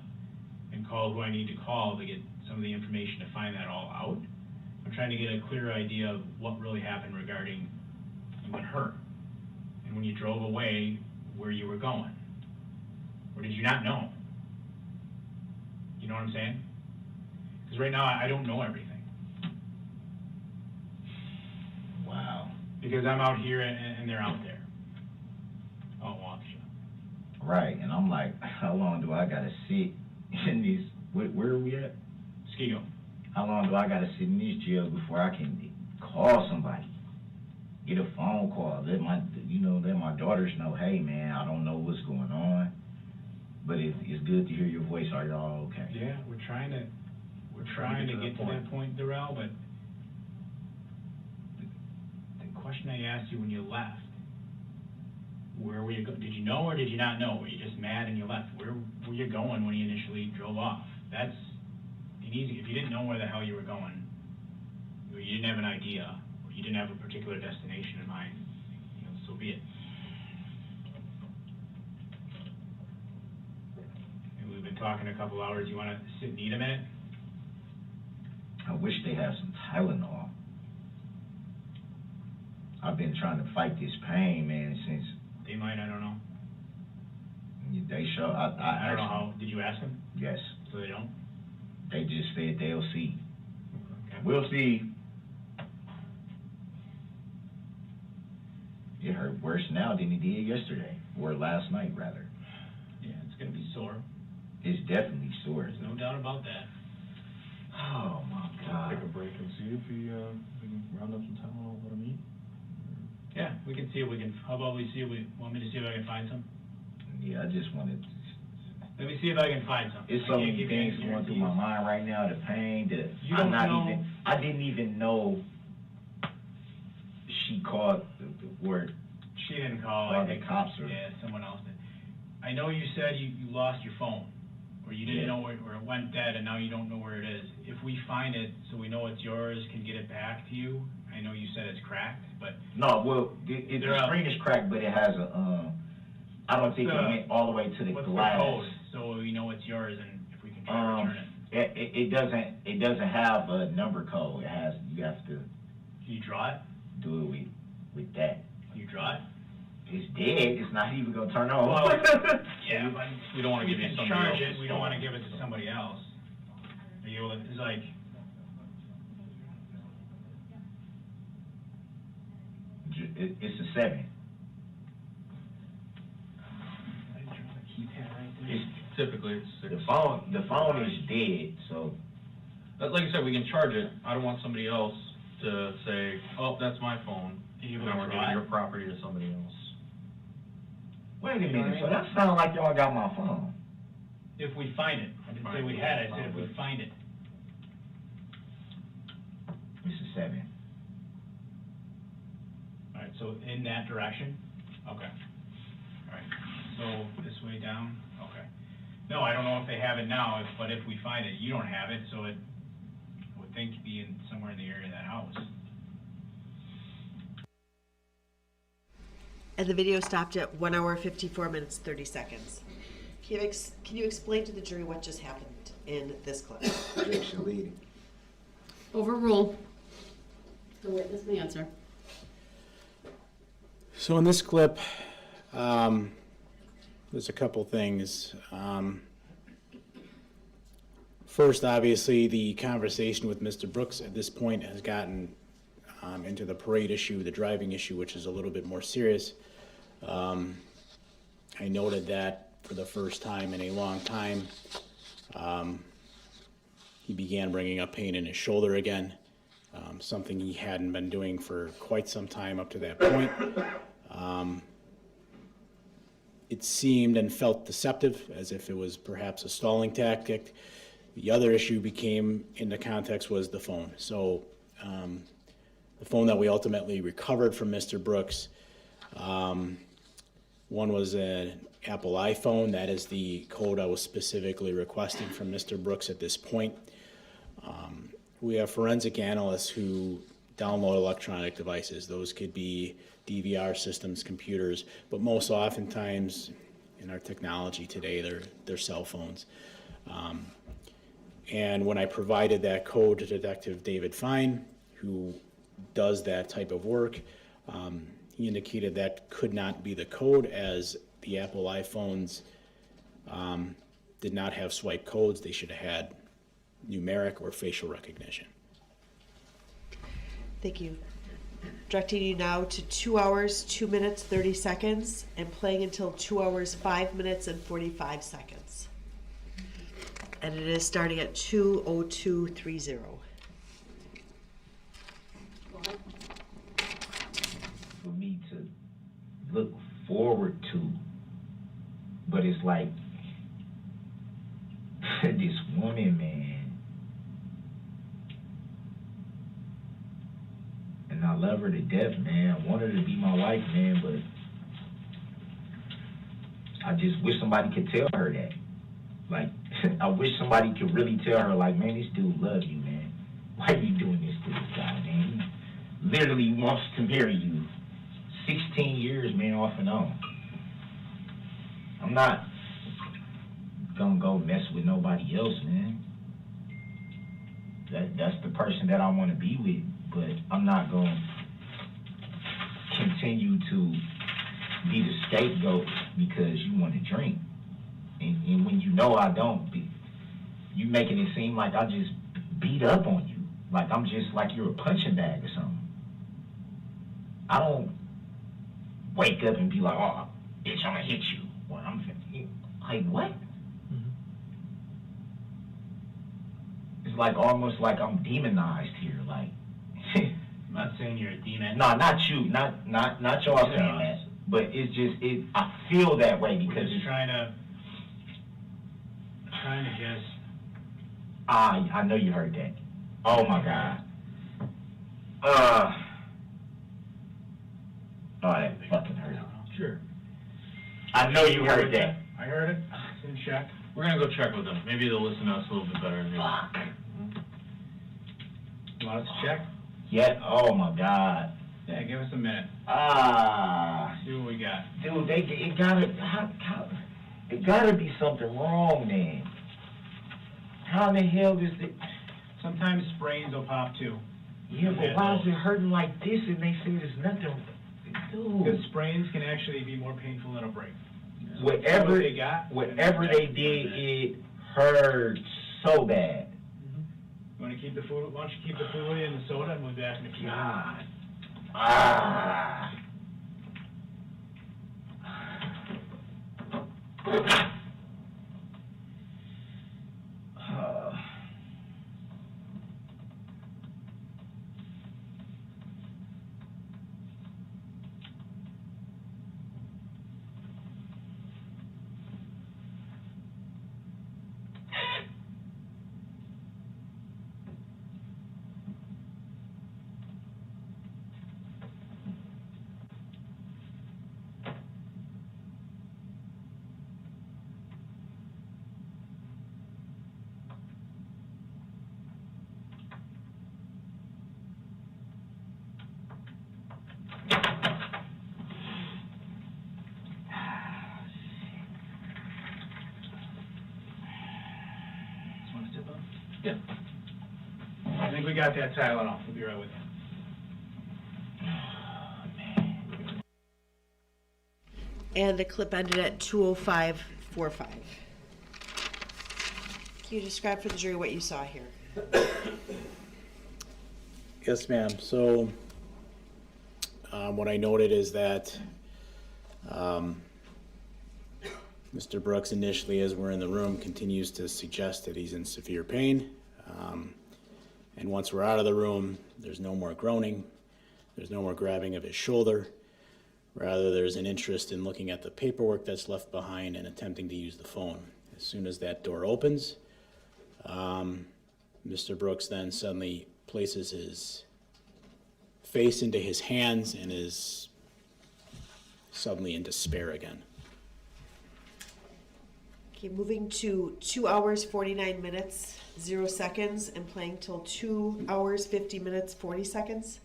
and call who I need to call to get some of the information to find that all out. I'm trying to get a clear idea of what really happened regarding you and her. And when you drove away, where you were going. Or did you not know? You know what I'm saying? Because right now, I don't know everything. Wow. Because I'm out here and they're out there. Oh, Waukesha. Right, and I'm like, how long do I gotta sit in these, where are we at? Skego. How long do I gotta sit in these jails before I can call somebody? Get a phone call, let my daughters know, hey man, I don't know what's going on, but it's good to hear your voice, are y'all okay? Yeah, we're trying to get to that point, Darrell, but the question I asked you when you left, where were you did you know or did you not know? Were you just mad and you left? Where were you going when you initially drove off? That's easy. If you didn't know where the hell you were going, or you didn't have an idea, or you didn't have a particular destination in mind, so be it. And we've been talking a couple hours. You want to sit and eat a minute? I wish they had some Tylenol. I've been trying to fight this pain, man, since... They might, I don't know. They show, I don't know how, did you ask them? Yes. So they don't? They just said they'll see. Okay. We'll see. It hurt worse now than it did yesterday, or last night, rather. Yeah, it's going to be sore. It's definitely sore. There's no doubt about that. Oh, my God. Take a break and see if we can round up some Tylenol, let him eat. Yeah, we can see if we can, how about we see if we, want me to see if I can find some? Yeah, I just wanted to... Let me see if I can find some. It's so many things going through my mind right now, the pain, that I didn't even know she called the word. She didn't call. Called the cops or... Yeah, someone else did. I know you said you lost your phone, or you didn't know where it went dead, and now you don't know where it is. If we find it, so we know it's yours, can get it back to you, I know you said it's cracked, but... No, well, the screen is cracked, but it has a, I don't think it went all the way to the glass. What's the code, so we know it's yours, and if we can try to return it? It doesn't have a number code. It has, you have to... Can you draw it? Do it with that. Can you draw it? It's dead, it's not even gonna turn on. Well, yeah, but we don't want to give it to somebody else. Charge it, we don't want to give it to somebody else. It's like... It's a 7. Typically, it's 6. The phone is dead, so... Like I said, we can charge it. I don't want somebody else to say, oh, that's my phone. Now we're giving your property to somebody else. Wait a minute, so that sounds like y'all got my phone. If we find it. I didn't say we had it, I said if we find it. It's a 7. All right, so in that direction? Okay. All right, so this way down? Okay. No, I don't know if they have it now, but if we find it, you don't have it, so it I would think to be in somewhere in the area of that house. And the video stopped at 1 hour, 54 minutes, 30 seconds. Can you explain to the jury what just happened in this clip? Objection leading. Overrule. The witness may answer. So in this clip, there's a couple things. First, obviously, the conversation with Mr. Brooks at this point has gotten into the parade issue, the driving issue, which is a little bit more serious. I noted that for the first time in a long time, he began bringing up pain in his shoulder again, something he hadn't been doing for quite some time up to that point. It seemed and felt deceptive, as if it was perhaps a stalling tactic. The other issue became, in the context, was the phone. So the phone that we ultimately recovered from Mr. Brooks One was an Apple iPhone. That is the code I was specifically requesting from Mr. Brooks at this point. We have forensic analysts who download electronic devices. Those could be DVR systems, computers, but most oftentimes in our technology today, they're cell phones. And when I provided that code to Detective David Fine, who does that type of work, he indicated that could not be the code, as the Apple iPhones did not have swipe codes. They should have had numeric or facial recognition. Thank you. Directing you now to 2 hours, 2 minutes, 30 seconds, and playing until 2 hours, 5 minutes, and 45 seconds. And it is starting at 2:02:30. For me to look forward to, but it's like this woman, man, and I love her to death, man. I want her to be my wife, man, but I just wish somebody could tell her that. Like, I wish somebody could really tell her, like, man, this dude loves you, man. Why are you doing this to this guy, man? He literally wants to marry you. 16 years, man, off and on. I'm not gonna go mess with nobody else, man. That's the person that I want to be with, but I'm not gonna continue to be the scapegoat because you want to drink. And when you know I don't, you making it seem like I just beat up on you. Like I'm just like you're a punching bag or something. I don't wake up and be like, oh, bitch, I'm gonna hit you. Well, I'm like, what? Mm-hmm. It's like almost like I'm demonized here. Like, I'm not saying you're a demon. No, not you, not y'all saying that. But it's just I feel that way because it's trying to guess. I know you heard that. Oh my God. Oh, that fucking hurt. Sure. I know you heard that. I heard it. It's in check. We're gonna go check with them. Maybe they'll listen to us a little bit better. Fuck. You want us to check? Yeah. Oh my God. Yeah, give us a minute. See what we got. Dude, it gotta be something wrong, man. How in the hell does it? Sometimes sprains will pop too. Yeah, but why is it hurting like this? And they say there's nothing. Because Dude. sprains can actually be more painful than a break. Whatever they got, whatever they did, it hurt so bad. You want to keep the food? Why don't you keep the food and the soda and move back in the queue? God. Yeah. I think we got that Tylenol. We'll be right with you. And the clip ended at 2:05:45. Can you describe for the jury what you saw here? Yes, ma'am. So what I noted is that Mr. Brooks initially, as we're in the room, continues to suggest that he's in severe pain. And once we're out of the room, there's no more groaning. There's no more grabbing of his shoulder. Rather, there's an interest in looking at the paperwork that's left behind and attempting to use the phone. As soon as that door opens, Mr. Brooks then suddenly places his face into his hands and is suddenly in despair again. Okay, moving to 2 hours, 49 minutes, 0 seconds, and playing till 2 hours, 50 minutes, 40 seconds.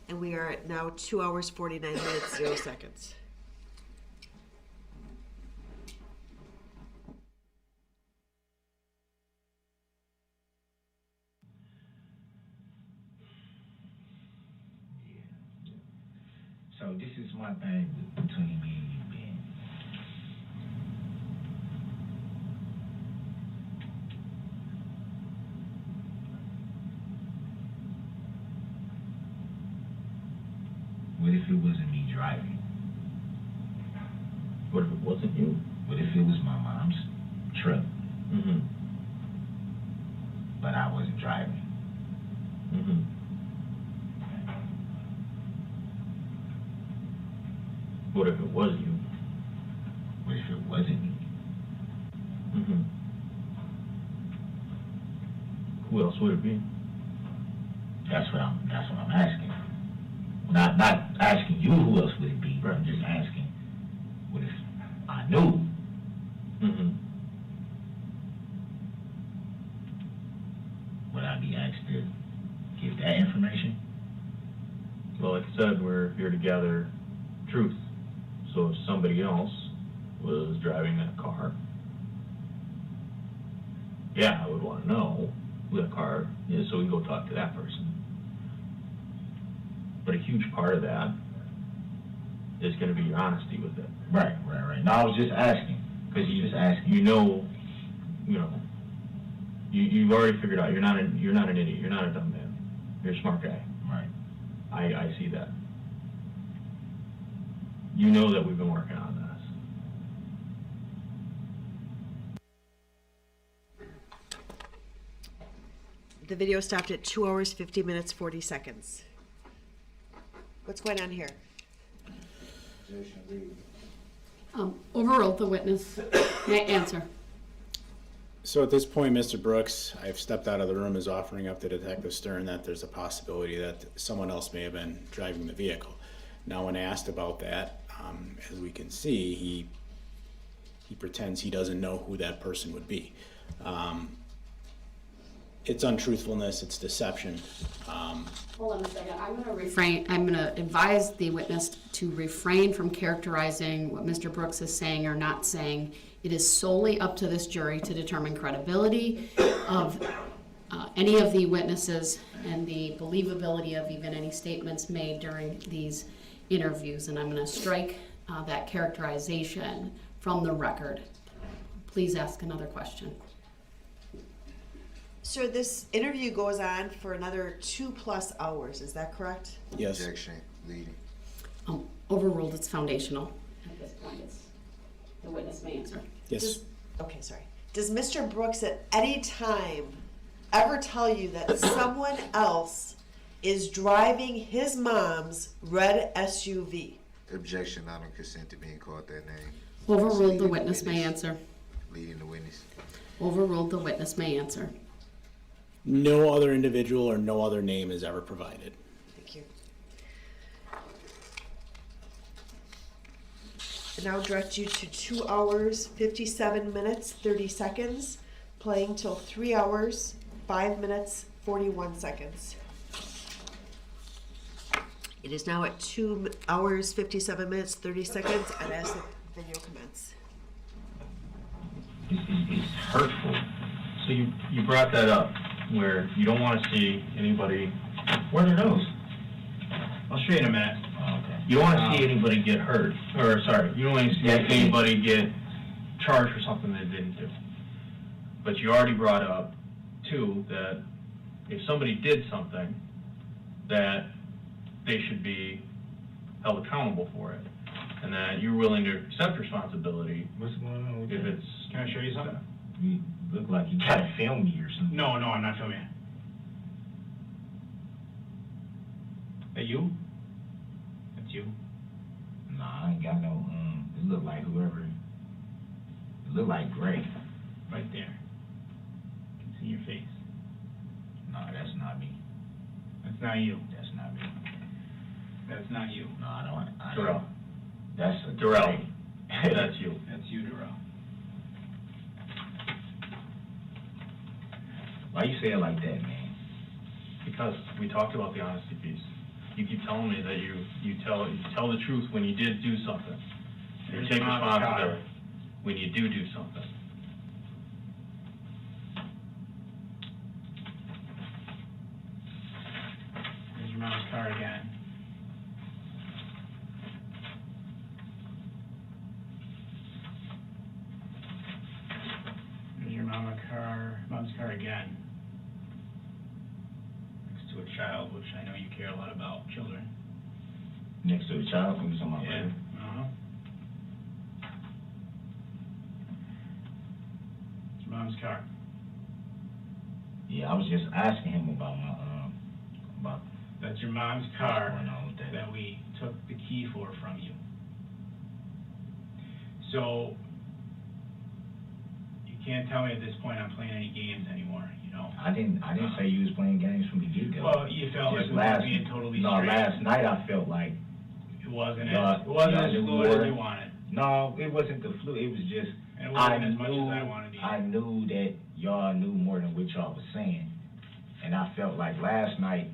And we are at now 2 hours, 49 minutes, 0 seconds. So this is my thing between me and you, Ben. What if it wasn't me driving? What if it wasn't you? What if it was my mom's truck, Mm-hmm. but I wasn't driving? Mm-hmm. What if it was you? What if it wasn't me? Mm-hmm. Who else would it be? That's what I'm asking. Not asking you who else would it be, but I'm just asking, what if I knew? Mm-hmm. Would I be asked to give that information? Well, like I said, we're here to gather truth. So if somebody else was driving that car, yeah, I would want to know who that car is so we can go talk to that person. But a huge part of that is going to be your honesty with it. Right. No, I was just asking, because you know, you've already figured out you're not an idiot. You're not a dumb man. You're a smart guy. Right. I see that. You know that we've been working on this. The video stopped at 2 hours, 50 minutes, 40 seconds. What's going on here? Overruled, the witness may answer. So at this point, Mr. Brooks, I've stepped out of the room, is offering up to Detective Stern that there's a possibility that someone else may have been driving the vehicle. Now, when asked about that, as we can see, he pretends he doesn't know who that person would be. It's untruthfulness, it's deception. Hold on a second, I'm gonna advise the witness to refrain from characterizing what Mr. Brooks is saying or not saying. It is solely up to this jury to determine credibility of any of the witnesses and the believability of even any statements made during these interviews, and I'm gonna strike that characterization from the record. Please ask another question. Sir, this interview goes on for another 2+ hours, is that correct? Yes. Objection, leading. Overruled, it's foundational at this point. The witness may answer. Yes. Does Mr. Brooks at any time ever tell you that someone else is driving his mom's red SUV? Objection, I don't consent to being called that name. Overruled, the witness may answer. Leading the witness. Overruled, the witness may answer. No other individual or no other name is ever provided. Thank you. And now direct you to 2 hours, 57 minutes, 30 seconds, playing till 3 hours, 5 minutes, 41 seconds. It is now at 2 hours, 57 minutes, 30 seconds, and as the video commence. It's hurtful. So you brought that up, where you don't want to see anybody. What are those? I'll show you in a minute. Oh, okay. You don't want to see anybody get hurt, or sorry, you don't want to see anybody get charged for something they didn't do. But you already brought up, too, that if somebody did something, that they should be held accountable for it, and that you're willing to accept responsibility. What's going on with if that? it's. Can I show you something? You look like you gotta film me or something. No, I'm not filming you. That you? That's you. Nah, I ain't got no, it look like whoever, it look like Gray. Right there. You can see your face. Nah, that's not me. That's not you. That's not me. That's not you. No, I don't. Darrell. That's a Darrell. That's you. That's you, Darrell. Why you say it like that, man? Because we talked about the honesty piece. You keep telling me that you tell the truth when you did do something. You Here's take Mom's responsibility when you do something. There's your mom's car again. There's your mom's car again. Next to a child, which I know you care a lot about, children. Next to the child, who's on my Yeah, brother. It's your mom's car. Yeah, I was just asking him about my about. That's your mom's what's car going on with that. that we took the key for from you. So, you can't tell me at this point I'm playing any games anymore, you know? I didn't say you was playing games from the get-go. Well, you felt like Just we were being totally no, straight. last night I felt like It wasn't y'all- as, it wasn't y'all as knew fluid more. as you wanted. No, it wasn't the flu. It was just And it wasn't as much as I wanted either. I knew that y'all knew more than what y'all was saying, and I felt like last night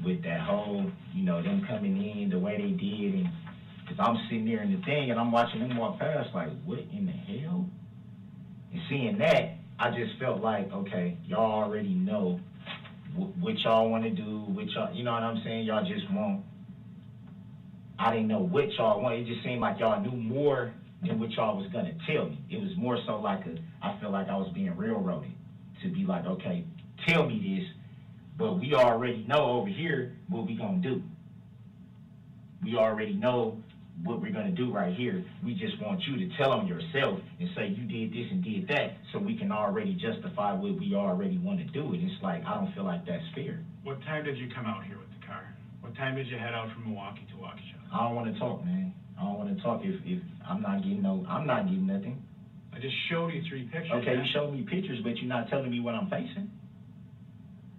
with that whole, them coming in the way they did, and because I'm sitting there in the thing and I'm watching them walk past, like, what in the hell? And seeing that, I just felt like, okay, y'all already know what y'all want to do, what y'all, you know what I'm saying? Y'all just want. I didn't know what y'all want. It just seemed like y'all knew more than what y'all was gonna tell me. It was more so like I feel like I was being railroaded to be like, okay, tell me this, but we already know over here what we gonna do. We already know what we're gonna do right here. We just want you to tell them yourself and say you did this and did that, so we can already justify what we already want to do. And it's like, I don't feel like that's fair. What time did you come out here with the car? What time did you head out from Milwaukee to Waukesha? I don't want to talk, man. I don't want to talk if I'm not getting nothing. I just showed you 3 pictures. Okay, man. you showed me pictures, but you're not telling me what I'm facing.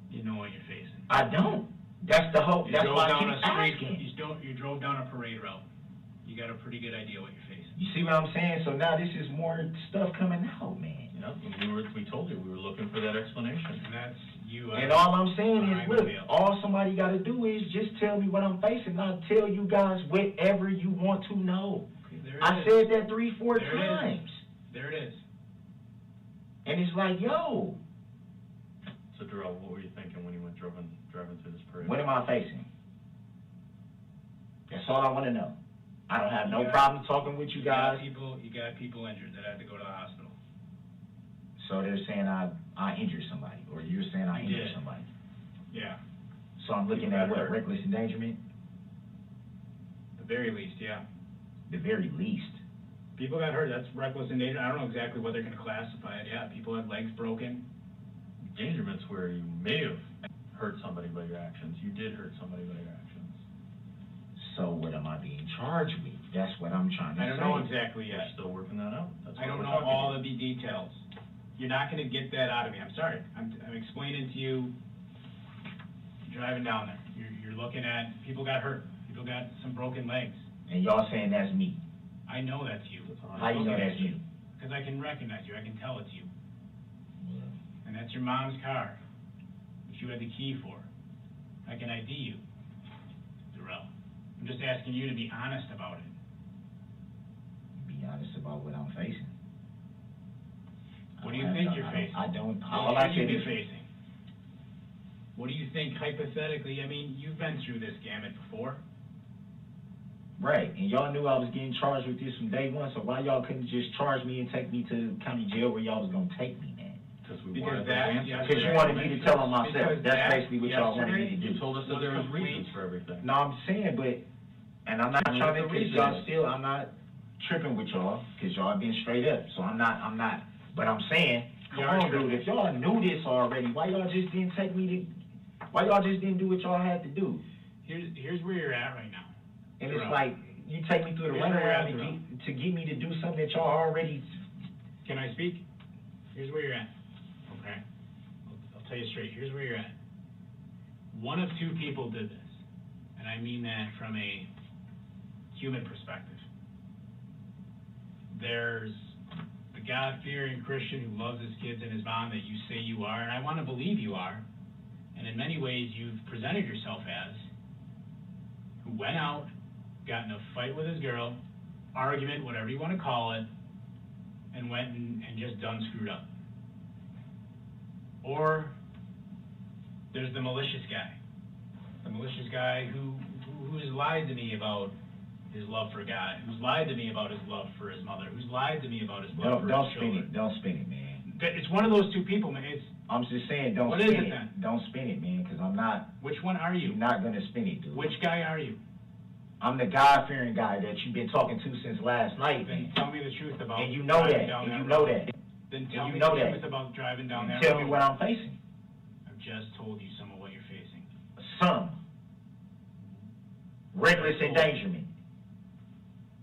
You know what you're facing. I don't. That's the whole. You That's drove why I down keep a street. asking. You drove down a parade route. You got a pretty good idea what you're facing. You see what I'm saying? So now this is more stuff coming out, man. Yep, we told you, we were looking for that explanation. And that's you. And all I'm saying is, behind the look, wheel. all somebody got to do is just tell me what I'm facing. I'll tell you guys whatever you want to know. There it I is. said that 3-4 There it is. times. There it is. And it's like, yo, So Darrell, what were you thinking when you went driving through this parade? what am I facing? That's all I want to know. I don't have no You got- problem talking with you guys. You got people injured that had to go to the hospital. So they're saying I injured somebody, or you're saying I You injured did. somebody. Yeah. So I'm looking People at got what, hurt. reckless endangerment? At the very least, yeah. The very least. People got hurt. That's reckless endangerment. I don't know exactly what they're going to classify it. Yeah, people had legs broken. Endangerment's where you may have hurt somebody by your actions. You did hurt somebody by your actions. So what am I being charged with? That's what I'm trying to say. I don't know exactly We're yet. still working that out. That's I why don't we're know talking all to of the details. You're not going to get that out of me. I'm sorry. I'm explaining to you. Driving down there, you're looking at people got hurt. People got some broken legs. And y'all saying that's me. I know that's you. How you know that's me? Because I can recognize you. I can tell it's you. And that's your mom's car, which you had the key for. I can ID you, Darrell. I'm just asking you to be honest about it. Be honest about what I'm facing. What do you think you're facing? I don't. All What I should you said be is facing? What do you think hypothetically? I mean, you've been through this gamut before. right, and y'all knew I was getting charged with this from day one. So why y'all couldn't just charge me and take me to county jail where y'all was gonna take me, man? Because we Because wanted that- those answers. yeah, Because you wanted me to tell them myself. Because That's that basically what y'all wanted me to do. You told us that there was reasons for everything. No, I'm saying, but, and I'm not Tell me trying what to, the because reason y'all is. still, I'm not tripping with y'all, because y'all been straight up, so I'm not, but I'm saying, come You are on, dude, tripping. if y'all knew this already, why y'all just didn't take me to, why y'all just didn't do what y'all had to do? Here's where you're at right now. And Darrell. it's like, you take me through the Here's where you're at, runaround to get me to do something that y'all already, Can I speak? Here's where you're at. Okay. I'll tell you straight. Here's where you're at. One of two people did this, and and I mean that from a human perspective. There's the God-fearing Christian who loves his kids and his mom that you say you are, and I want to believe you are, and in many ways you've presented yourself as, who went out, got in a fight with his girl, argument, whatever you want to call it, and went and just done screwed up. Or there's the malicious guy. The malicious guy who's lied to me about his love for God, who's lied to me about his love for his mother, who's lied to me about his love for his children. Don't spin it, man. It's one of those two people, man. I'm just saying, don't What spin is it it. then? Don't spin it, man, because I'm not. Which one are you? You're not gonna spin it, dude. Which guy are you? I'm the God-fearing guy that you've been talking to since last night, Then man. tell me the truth about And you know that. driving down And that you know road. that. Then tell you me know the that. truth about driving down And that tell road. me what I'm facing. I've just told you some of what you're facing. Some. Reckless endangerment.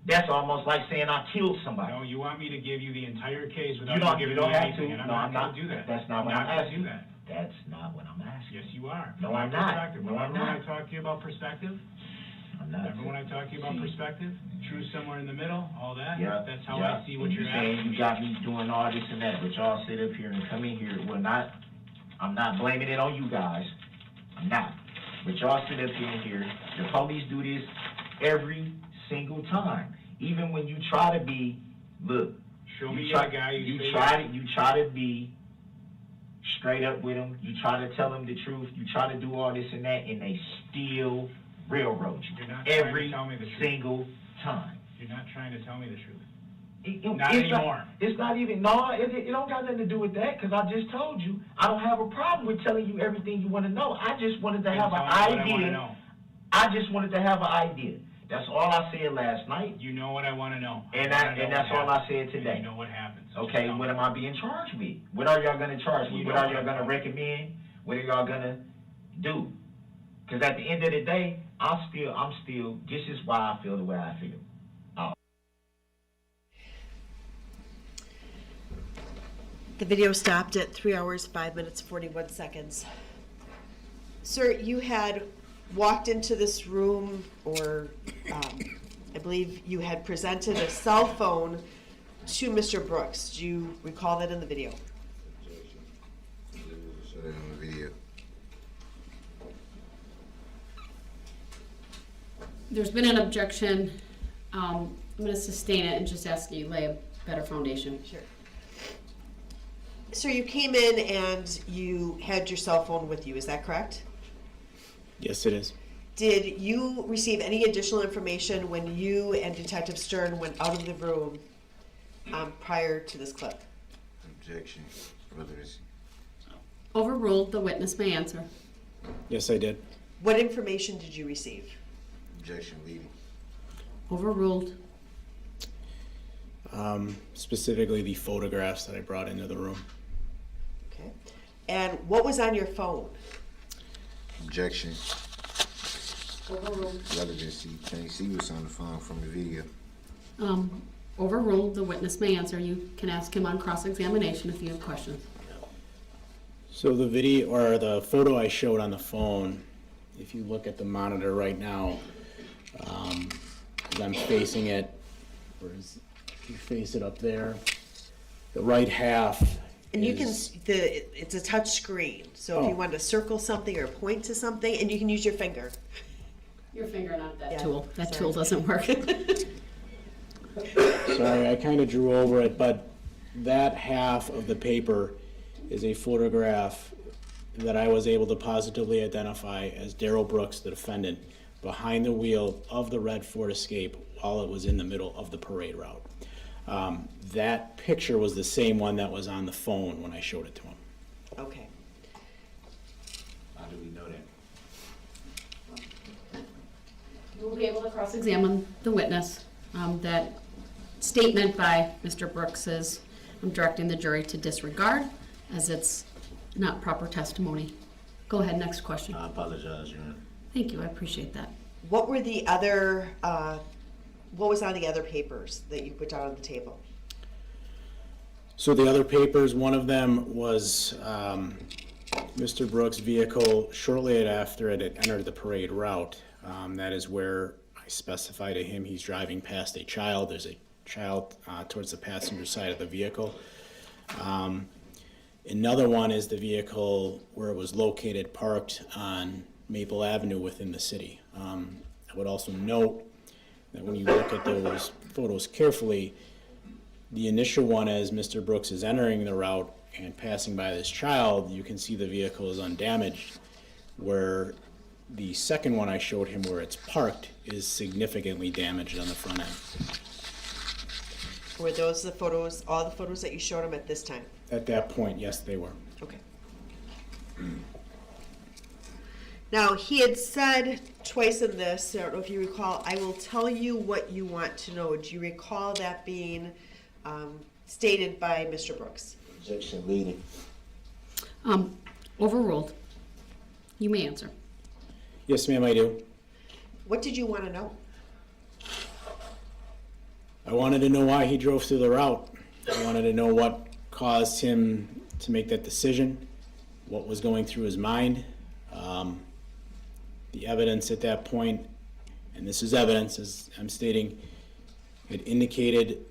That's almost like saying I killed somebody. No, you want me to give you the entire case You without don't giving me have anything, to. and I'm No, not I'm going not. to do that. That's not what I'm not gonna asking. do that. That's not what I'm asking. Yes, you are. No, From my I'm not. perspective. No, I'm Remember when I not. talked to you about perspective? I'm not. Remember when I talked to you about See. perspective? Truth somewhere in the middle, all that? Yeah. That's how yeah. I see what And you're saying asking you me. got me doing all this and that, but y'all sit up here and come in here. Well, I'm not blaming it on you guys. I'm not. But y'all sit up here. The police do this every single time. Even when you try to be, look. Show me you a guy you say try to be straight up with them. You try to tell them the truth. You try to do all this and that, and they still railroad you You're not trying to every tell me the truth. single time. You're not trying to tell me the truth. Not anymore. It's not even, no, it don't got nothing to do with that, because I just told you, I don't have a problem with telling you everything you want to know. I just wanted to Then have an tell me what I wanna idea. know. I just wanted to have an idea. That's all I said last night, You know what I want to know. and wanna know that's what all I happens. said today. You know what happens. Okay, what am I being charged with? What are y'all gonna charge me? You What know are what y'all I'm gonna doing. recommend? What are y'all gonna do? Because at the end of the day, I'm still, this is why I feel the way I feel. The video stopped at 3 hours, 5 minutes, 41 seconds. Sir, you had walked into this room, or I believe you had presented a cell phone to Mr. Brooks. Do you recall that in the video? Show that on the video. There's been an objection. I'm going to sustain it and just ask you to lay a better foundation. Sure. Sir, you came in and you had your cell phone with you, is that correct? Yes, it is. Did you receive any additional information when you and Detective Stern went out of the room prior to this clip? Objection. Relevancy. Overruled, the witness may answer. Yes, I did. What information did you receive? Objection leading. Overruled. Specifically the photographs that I brought into the room. Okay. And what was on your phone? Objection. Overruled. Relevancy. Can't see what's on the phone from the video. Overruled, the witness may answer. You can ask him on cross-examination if you have questions. So the video, or the photo I showed on the phone, if you look at the monitor right now, as I'm facing it, if you face it up there, the right half And you is, can, it's a touch screen, so if you Oh. want to circle something or point to something, and you can use your finger. Your finger, not that Yeah, tool. That sorry. tool doesn't work. sorry, I kind of drew over it, but that half of the paper is a photograph that I was able to positively identify as Darrell Brooks, the defendant, behind the wheel of the red Ford Escape while it was in the middle of the parade route. That picture was the same one that was on the phone when I showed it to him. Okay. How do we know that? You will be able to cross-examine the witness. That statement by Mr. Brooks is, I'm directing the jury to disregard, as it's not proper testimony. Go ahead, next question. I apologize, Your Honor. Thank you, I appreciate that. What were the other, what was on the other papers that you put down on the table? So the other papers, one of them was Mr. Brooks' vehicle shortly after it had entered the parade route. That is where I specify to him he's driving past a child. There's a child towards the passenger side of the vehicle. Another one is the vehicle where it was located parked on Maple Avenue within the city. I would also note that when you look at those photos carefully, the initial one as Mr. Brooks is entering the route and passing by this child, you can see the vehicle is undamaged, where the second one I showed him where it's parked is significantly damaged on the front end. Were those the photos, all the photos that you showed him at this time? At that point, yes, they were. Okay. Now, he had said twice in this, I don't know if you recall, I will tell you what you want to know. Do you recall that being stated by Mr. Brooks? Objection leading. Overruled. You may answer. Yes, ma'am, I do. What did you want to know? I wanted to know why he drove through the route. I wanted to know what caused him to make that decision, what was going through his mind. The evidence at that point, and this is evidence, as I'm stating, it indicated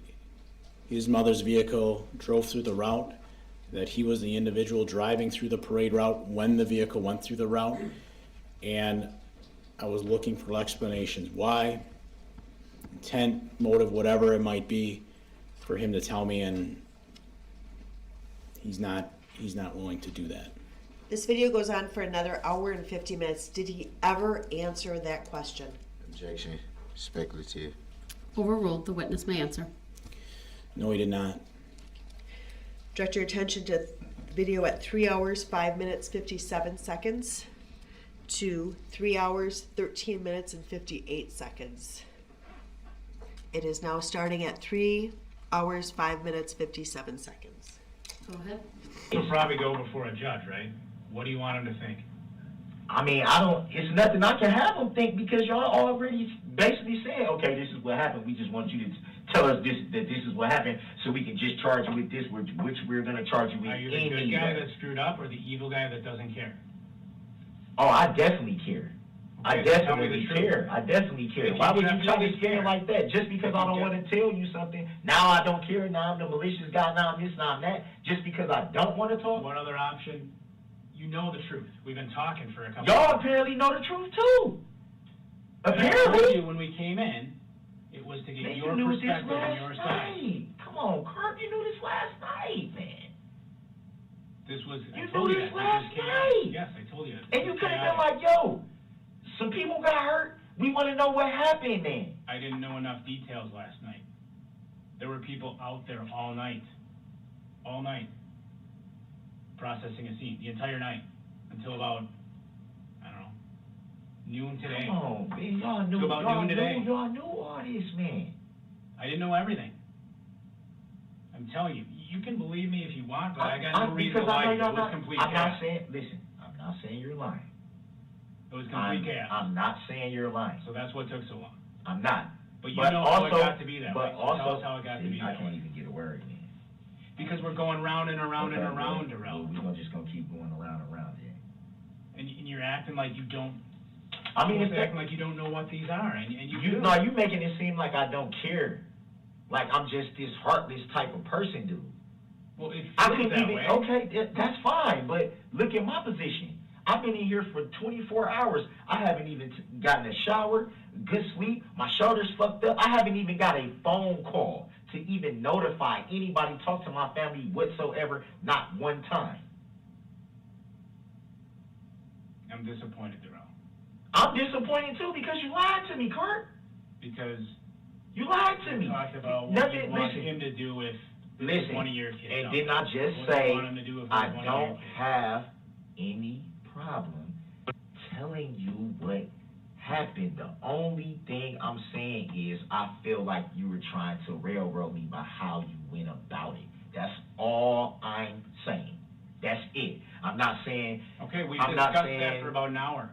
his mother's vehicle drove through the route, that he was the individual driving through the parade route when the vehicle went through the route, and I was looking for explanations. Why? Intent, motive, whatever it might be, for him to tell me, and he's not willing to do that. This video goes on for another hour and 50 minutes. Did he ever answer that question? Objection. Speculative. Overruled. The witness may answer. No, he did not. Direct your attention to video at 3 hours, 5 minutes, 57 seconds to 3 hours, 13 minutes, and 58 seconds. It is now starting at 3 hours, 5 minutes, 57 seconds. Go ahead. He'll probably go before a judge, right? What do you want him to think? I mean, it's nothing I can have them think because y'all already basically said, okay, this is what happened. We just want you to tell us that this is what happened so we can just charge you with this, which we're going to charge you with. Are you the good guy that screwed up or the evil guy that doesn't care? Oh, I definitely care. Okay, I so tell me definitely the truth. care. I definitely care. If Why you would you definitely try to spin care. it like that? Just because I don't want to tell you something, now I don't care, now I'm the malicious guy, now I'm this, now I'm that, just because I don't want to talk? One other option, you know the truth. We've been talking for a couple Y'all of apparently know the truth too. I told Apparently. you when we came in, it was to get Man, your you knew this perspective and last your side. night. Come on, Kirk, you knew this last night, man. This was, You I told knew you this that. last This was night. chaotic. Yes, I told you that. And you This could was have been chaotic. like, yo, some people got hurt. We want to know what happened, man. I didn't know enough details last night. There were people out there all night, processing a scene, the entire night, until about, I don't know, noon today. Come on, man. Y'all knew, Till about noon today. y'all knew all this, man. I didn't know everything. I'm telling you, you can believe me if you want, but I got no reason to because I lie know to you. It y'all was not, complete I'm not chaos. saying, listen, I'm not saying you're lying. It was complete chaos. I'm not saying you're lying. So that's what took so long. I'm not. But you know how it got to be that way. But So tell also, us how it got to be I that can't way. even get a word in. Because we're going round and around and around, Darrell. We're just gonna keep going around and around here. And you're acting like you don't. I mean, almost it's acting like you don't know what these are, and you do. no, you making it seem like I don't care. Like I'm just this heartless type of person, dude. Well, it I feels couldn't that even, way. okay, that's fine, but look at my position. I've been in here for 24 hours. I haven't even gotten a shower, good sleep, my shoulder's fucked up. I haven't even got a phone call to even notify anybody, talk to my family whatsoever, not one time. I'm disappointed, Darrell. I'm disappointed too because you lied to me, Kurt. Because You lied to you me. talked about what Nothing, you want listen. him to do with Listen, one of your kids. and didn't I just What do you say want him to do if it was I one of your don't kids? have any problem telling you what happened? The only thing I'm saying is I feel like you were trying to railroad me by how you went about it. That's all I'm saying. That's it. I'm not saying. Okay, we've I'm not discussed saying, that for about an hour.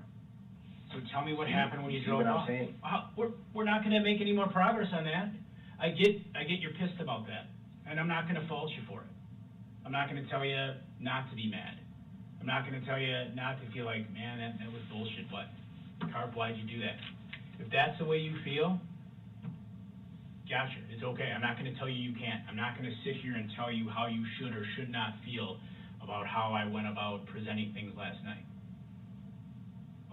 So tell me what happened when you see drove what I'm off. saying? We're not going to make any more progress on that. I get you're pissed about that, and I'm not going to fault you for it. I'm not going to tell you not to be mad. I'm not going to tell you not to feel like, man, that was bullshit, but carp, why'd you do that? If that's the way you feel, gotcha, it's okay. I'm not gonna tell you can't. I'm not gonna sit here and tell you how you should or should not feel about how I went about presenting things last night.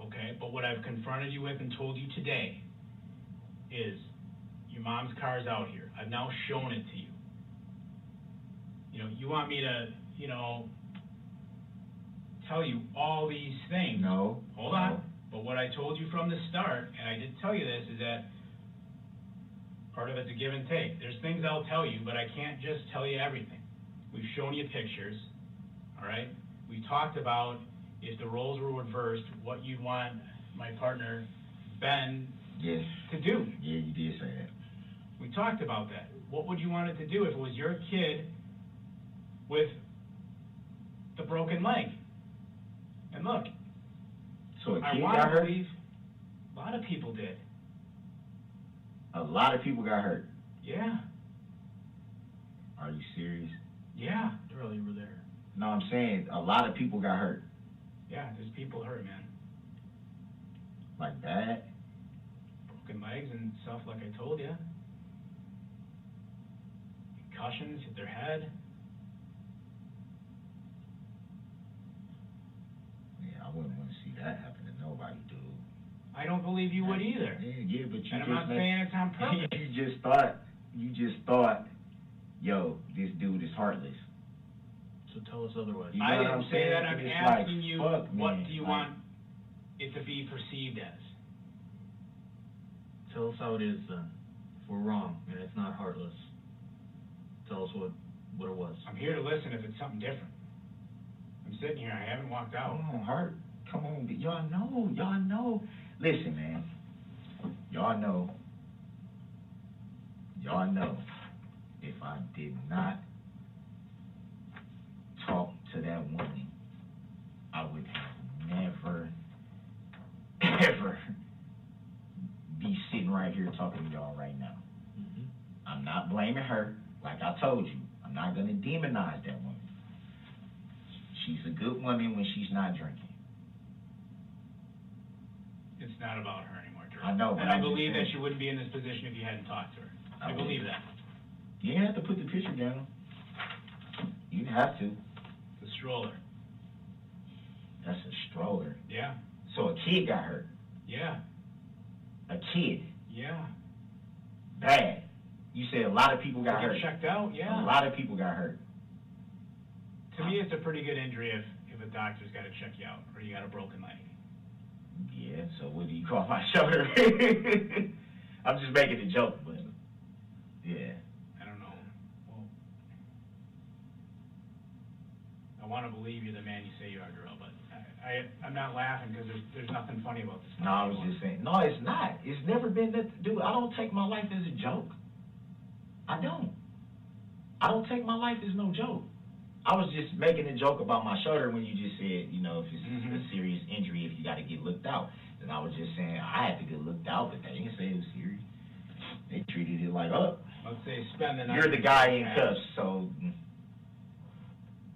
Okay, but what I've confronted you with and told you today is your mom's car's out here. I've now shown it to you. You know, you want me to, you know, tell you all these things. No. Hold on. But what I told you from the start, and I did tell you this, is that part of it's a give and take. There's things I'll tell you, but I can't just tell you everything. We've shown you pictures, all right? We talked about if the roles were reversed, what you'd want my partner, Ben, Yes. to do. Yeah, you did say that. We talked about that. What would you want it to do if it was your kid with the broken leg? And look, So a I kid want got to hurt? believe a lot of people did. A lot of people got hurt. Yeah, Are you serious? yeah. Darrell, you were there. No, I'm saying a lot of people got hurt. Yeah, there's people hurt, man. Like bad? Broken legs and stuff like I told you. Concussions, hit their head. Yeah, I wouldn't want to see that happen to nobody, dude. I don't believe you would either. Yeah, but you And I'm just not saying it's on purpose. you just thought, yo, this dude is heartless. So tell us otherwise. You know I what didn't I'm say saying? that. I'm It's asking like, you, fuck, what man, do you like- want it to be perceived as? Tell us how it is then. If we're wrong and it's not heartless, tell us what it was. I'm here to listen if it's something different. I'm sitting here. I haven't walked out. Come on, Hart. Come on, y'all know. Listen, man. Y'all know. If I did not talk to that woman, I would have never, ever be sitting right here talking to y'all right now. I'm not blaming her. Like I told you, I'm not going to demonize that woman. She's a good woman when she's not drinking. It's not about her anymore, Darrell. I know, but And I I'm just believe that saying. she wouldn't be in this position if you hadn't talked to her. I believe that. You didn't have to put the picture down. You didn't have to. The stroller. That's a stroller. Yeah. So a kid got hurt. Yeah. A kid. Yeah. Bad. You said a lot of people got Get hurt. checked out. Yeah. A lot of people got hurt. To me, it's a pretty good injury if a doctor's got to check you out or you got a broken leg. Yeah, so what do you call my shoulder? I'm just making a joke, but yeah. I don't know. Well, I want to believe you're the man you say you are, Darrell, but I'm not laughing because there's nothing funny about this. No, I was just saying. No, it's not. It's never been that. Dude, I don't take my life as a joke. I don't. I don't take my life as no joke. I was just making a joke about my shoulder when you just said, you know, if it's a serious injury, if you got to get looked out. And I was just saying I had to get looked out, but they didn't say it was serious. They treated it like, oh, Let's say spend the night. you're the guy in cuffs, so.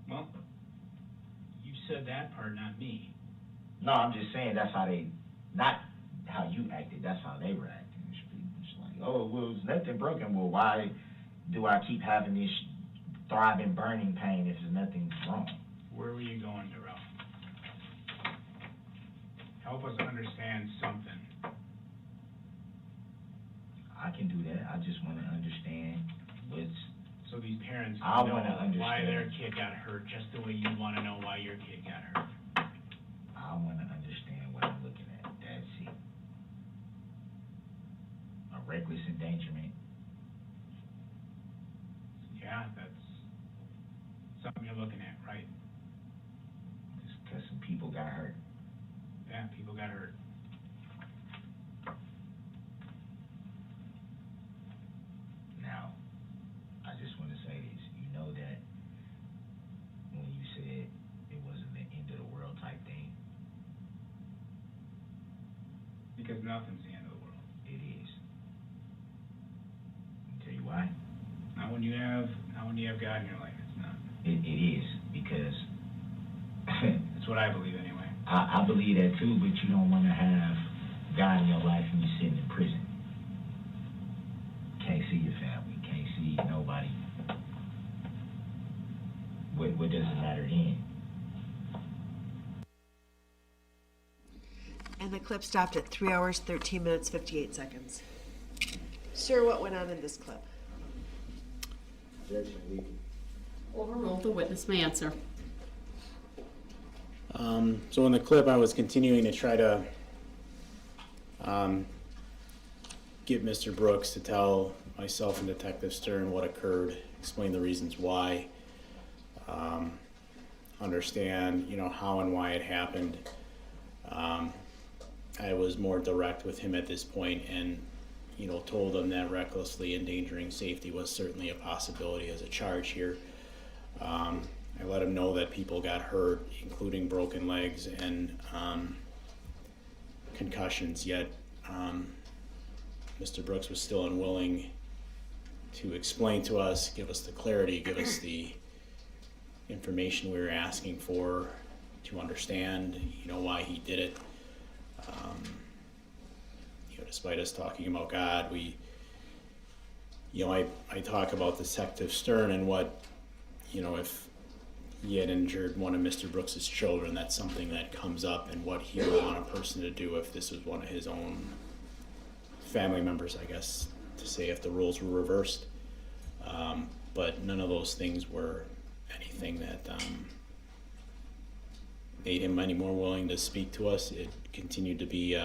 Well, you said that part, not me. No, I'm just saying that's how they, not how you acted, that's how they were acting. It's like, oh, well, there's nothing broken. Well, why do I keep having this throbbing, burning pain if there's nothing wrong? Where were you going, Darrell? Help us understand something. I can do that. I just want to understand what's. So these parents I know wanna why understand. their kid got hurt just the way you want to know why your kid got hurt. I want to understand what I'm looking at. That's it. A reckless endangerment. Yeah, that's something you're looking at, right? Just because some people got hurt. Yeah, people got hurt. Now, I just want to say this. You know that when you said it wasn't the end of the world type thing, Because nothing's the end of the world. it is. I'll tell you why. Not when you have God in your life. It's not. It is because That's what I believe anyway. I believe that too, but you don't want to have God in your life and you're sitting in prison. Can't see your family, can't see nobody. What does it matter then? And the clip stopped at 3 hours, 13 minutes, 58 seconds. Sir, what went on in this clip? Overruled, the witness may answer. So in the clip, I was continuing to try to get Mr. Brooks to tell myself and Detective Stern what occurred, explain the reasons why, understand, how and why it happened. I was more direct with him at this point and, told him that recklessly endangering safety was certainly a possibility as a charge here. I let him know that people got hurt, including broken legs and concussions, yet Mr. Brooks was still unwilling to explain to us, give us the clarity, give us the information we were asking for to understand, why he did it. Despite us talking about God, I talk about Detective Stern and what, if he had injured one of Mr. Brooks's children, that's something that comes up, and what he would want a person to do if this was one of his own family members, I guess, to say if the roles were reversed. But none of those things were anything that made him any more willing to speak to us. It continued to be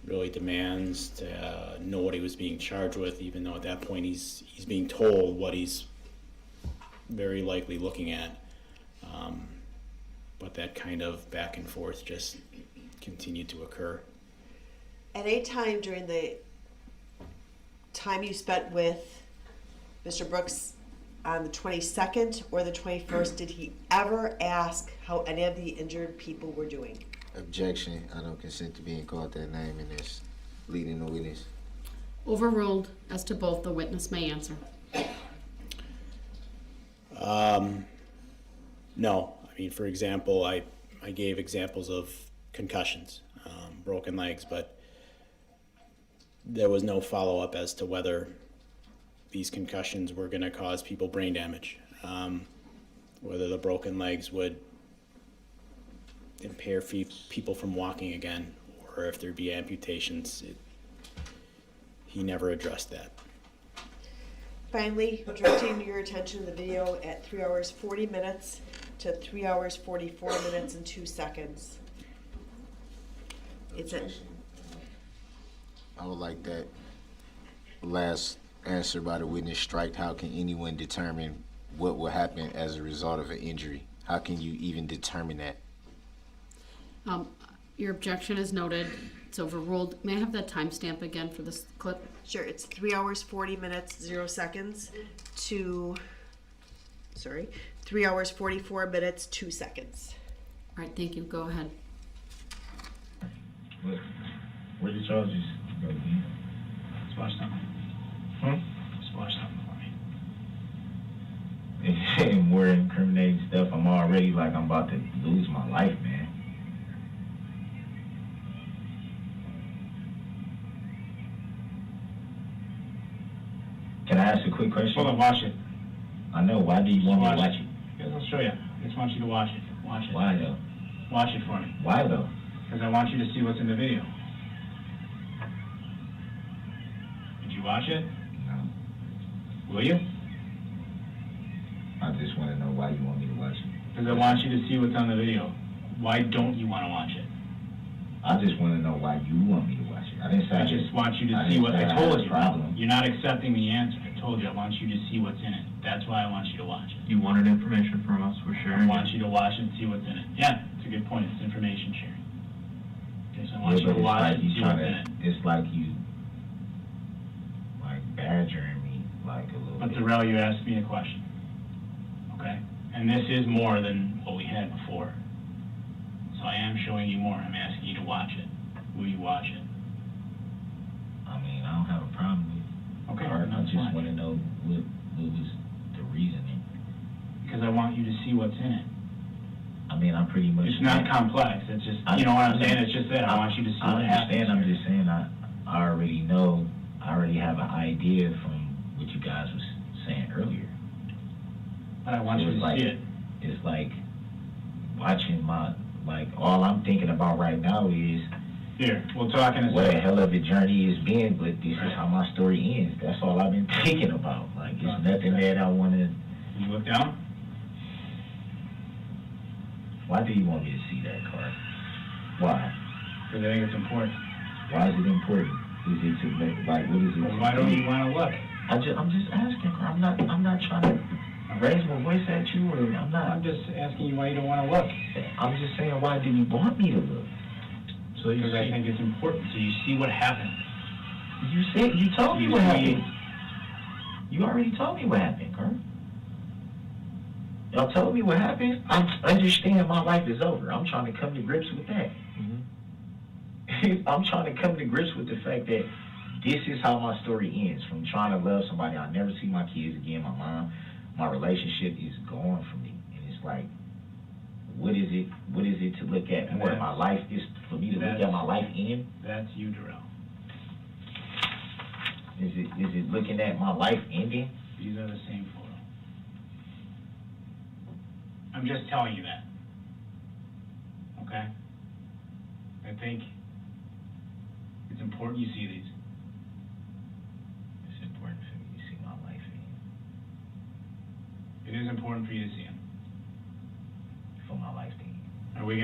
really demands to know what he was being charged with, even though at that point he's being told what he's very likely looking at. But that kind of back and forth just continued to occur. At any time during the time you spent with Mr. Brooks on the 22nd or the 21st, did he ever ask how any of the injured people were doing? Objection. I don't consent to being called that name in this leading the witness. Overruled as to both, the witness may answer. No. I mean, for example, I gave examples of concussions, broken legs, but there was no follow-up as to whether these concussions were going to cause people brain damage, whether the broken legs would impair people from walking again, or if there'd be amputations. He never addressed that. Finally, directing your attention to the video at 3 hours 40 minutes to 3 hours 44 minutes and 2 seconds. It's at I would like that last answer by the witness strike. How can anyone determine what will happen as a result of an injury? How can you even determine that? Your objection is noted. It's overruled. May I have that timestamp again for this clip? Sure, it's 3 hours 40 minutes 0 seconds to 3 hours 44 minutes 2 seconds. All right, thank you. Go ahead. Where the charges go again? Just watch something. Just watch something for me. And more incriminating stuff. I'm already like I'm about to lose my life, man. Can I ask a quick question? Hold on, watch it. I know. Why do you want me to watch it? Because I'll show you. I just want you to watch it. Watch it. Why though? Watch it for me. Why though? Because I want you to see what's in the video. Did you watch it? No. Will you? I just want to know why you want me to watch it. Because I want you to see what's on the video. Why don't you want to watch it? I just want to know why you want me to watch it. I didn't say I just want you to see what I had told a you. problem. You're not accepting the answer. I told you I want you to see what's in it. That's why I want you to watch it. You wanted information from us, we're I sharing want it. you to watch it and see what's in it. Yeah, it's a good point. It's information sharing. Okay, so I want Yeah, you but to it's watch like it and you see what's in trying it. to, it's like you, like badgering me, like a little But bit. Darrell, you asked me a question. Okay? And this is more than what we had before. So I am showing you more. I'm asking you to watch it. Will you watch it? I mean, I don't have a problem with it. Okay, I that's just fine. want to know what was the reasoning. Because I want you to see what's in it. I mean, I'm pretty much. It's not complex, it's just, you know what I'm saying, it's just that, I want you to see I what happens. understand, I'm just saying, I already know, I already have an idea from what you guys was saying earlier. But I want So you it's to like- see it. It's like watching all I'm thinking about right now is Here, we'll talk in a what a second. hell of a journey it's been, but this is how my story ends. That's all I've been thinking about. Like, it's nothing that I want to. Can you look down? Why do you want me to see that card? Why? Because I think it's important. Why is it important? Is it to make, like, what is it? Well, why don't you want to look? I'm just asking. I'm not trying to raise my voice at you, or I'm not. I'm just asking you why you don't want to look. I'm just saying, why do you want me to look? So because I think it's important, so you see what happened. You told me You what see- happened. You already told me what happened, Kurt. Y'all told me what happened. I understand my life is over. I'm trying to come to grips with that. I'm trying to come to grips with the fact that this is how my story ends. From trying to love somebody, I'll never see my kids again. My mom, my relationship is gone from me. And it's like, what is it to look at more? My life is, for me to look at my life end? That's you, Darrell. Is it looking at my life ending? These are the same photo. I'm just telling you that. Okay? I think it's important you see these. It's important for me to see my life end. It is important for you to see them. For my life to end. Are we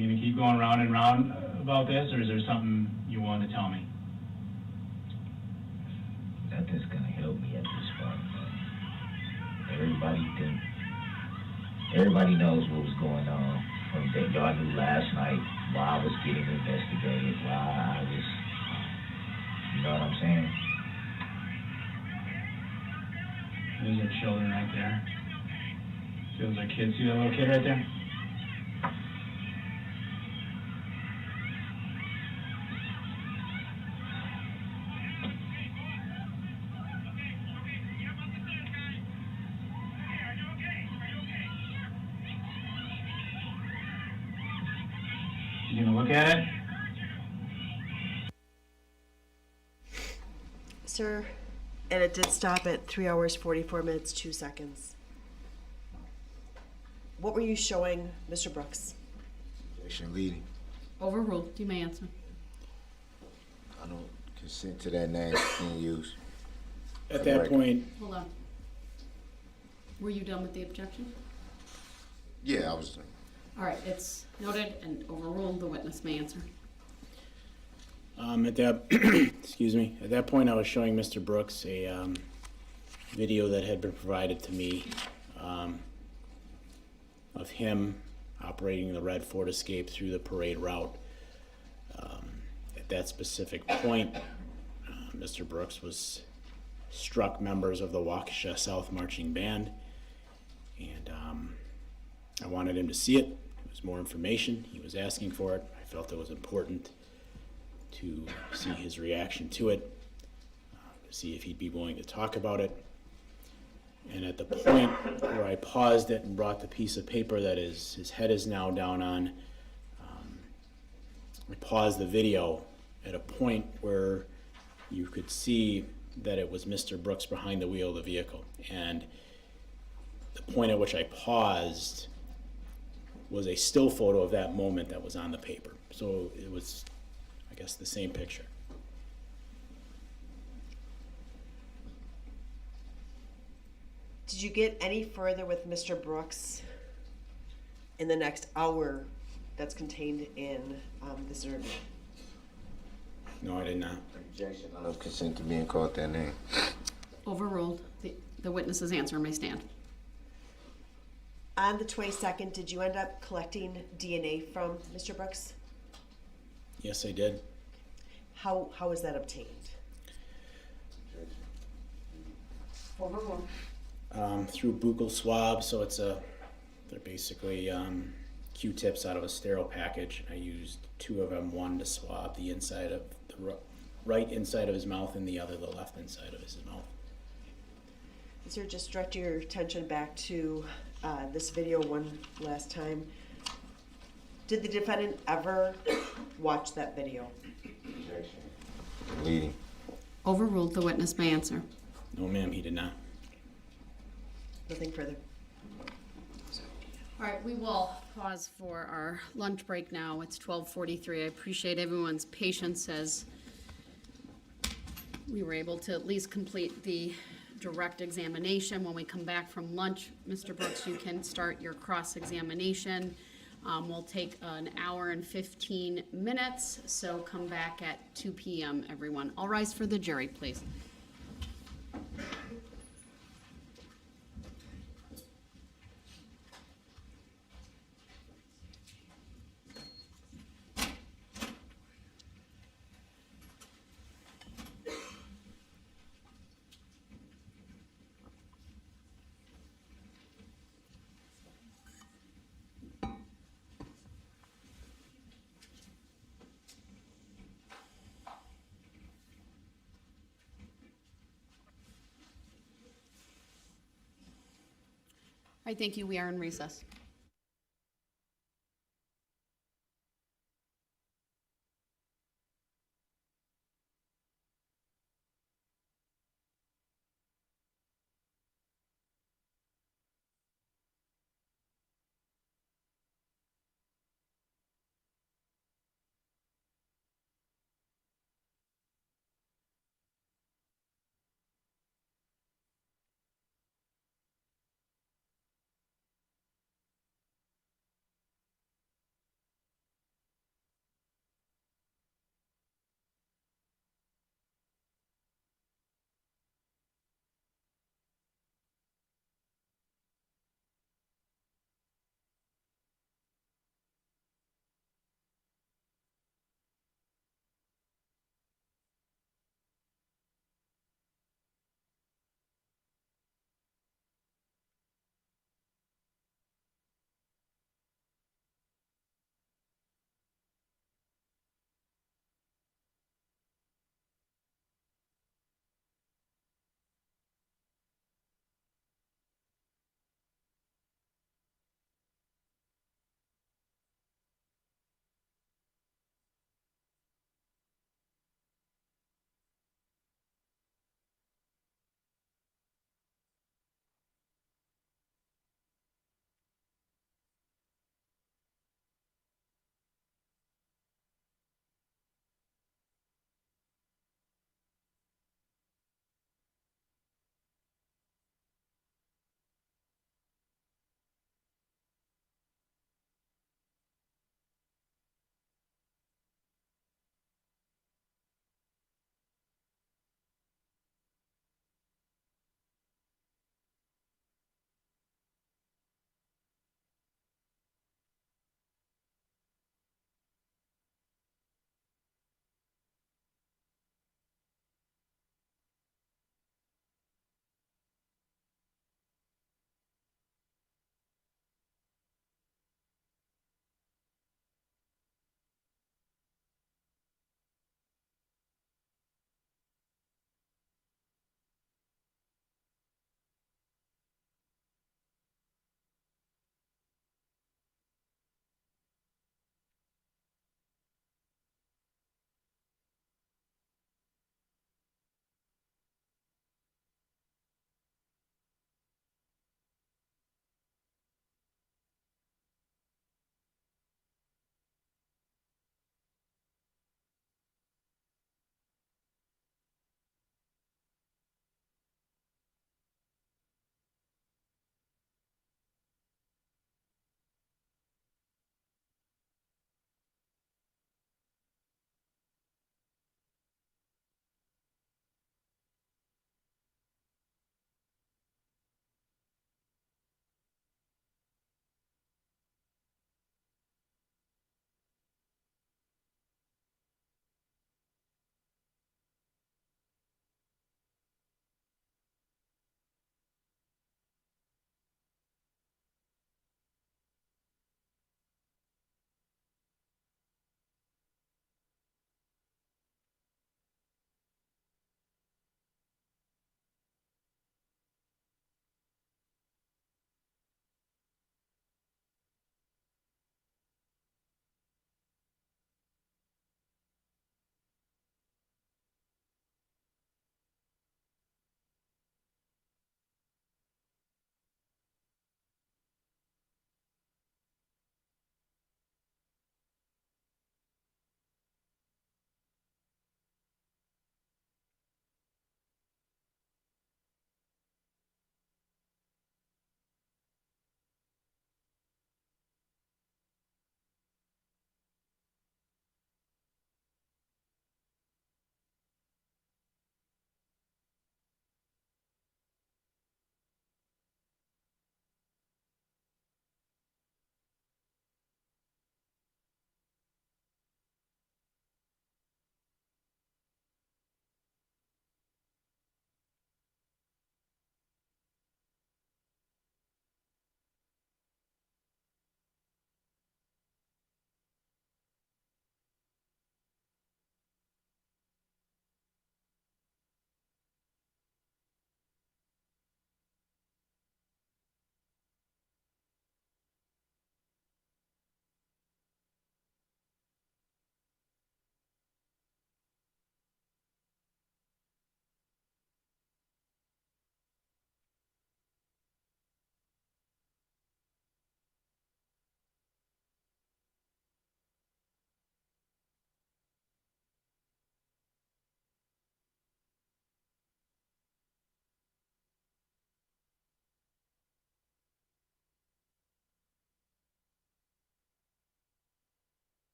gonna keep going round and round about this, or is there something you want to tell me? Nothing's gonna help me at this point. Everybody knows what was going on from that y'all knew last night, why I was getting investigated, why I was, you know what I'm saying? Those are children right there. Those are kids. See that little kid right there? You gonna look at it? Sir, and it did stop at 3 hours, 44 minutes, 2 seconds. What were you showing Mr. Brooks? Objection leading. Overruled. You may answer. I don't consent to that name being used. At that point, Hold on. Were you done with the objection? Yeah, I was. All right, it's noted and overruled. The witness may answer. at that, excuse me, at that point I was showing Mr. Brooks a video that had been provided to me of him operating the red Ford Escape through the parade route. At that specific point, Mr. Brooks was struck members of the Waukesha South Marching Band, and I wanted him to see it. It was more information. He was asking for it. I felt it was important to see his reaction to it, to see if he'd be willing to talk about it. And at the point where I paused it and brought the piece of paper that his head is now down on, I paused the video at a point where you could see that it was Mr. Brooks behind the wheel of the vehicle. And the point at which I paused was a still photo of that moment that was on the paper. So it was, I guess, the same picture. Did you get any further with Mr. Brooks in the next hour that's contained in this interview? No, I did not. Objection. I don't consent to being called that name. Overruled. The witness's answer may stand. On the 22nd, did you end up collecting DNA from Mr. Brooks? Yes, I did. How was that obtained? Overruled. Through buccal swab, so they're basically Q-tips out of a sterile package. I used 2 of them, one to swab the inside of the right inside of his mouth and the other the left inside of his mouth. Sir, just direct your attention back to this video one last time. Did the defendant ever watch that video? Leading. Overruled, the witness may answer. No, ma'am, he did not. Nothing further. All right, we will pause for our lunch break now. It's 12:43. I appreciate everyone's patience as we were able to at least complete the direct examination. When we come back from lunch, Mr. Brooks, you can start your cross-examination. We'll take an hour and 15 minutes, so come back at 2 p.m., everyone. All rise for the jury, please. All right, thank you. We are in recess.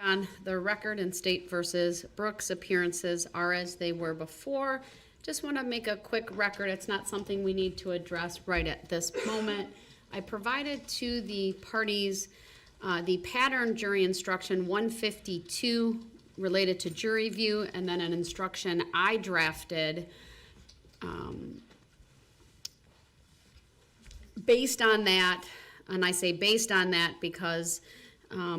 On the record and State versus Brooks appearances are as they were before. Just want to make a quick record. It's not something we need to address right at this moment. I provided to the parties the pattern jury instruction 152 related to jury view, and then an instruction I drafted based on that, and I say based on that because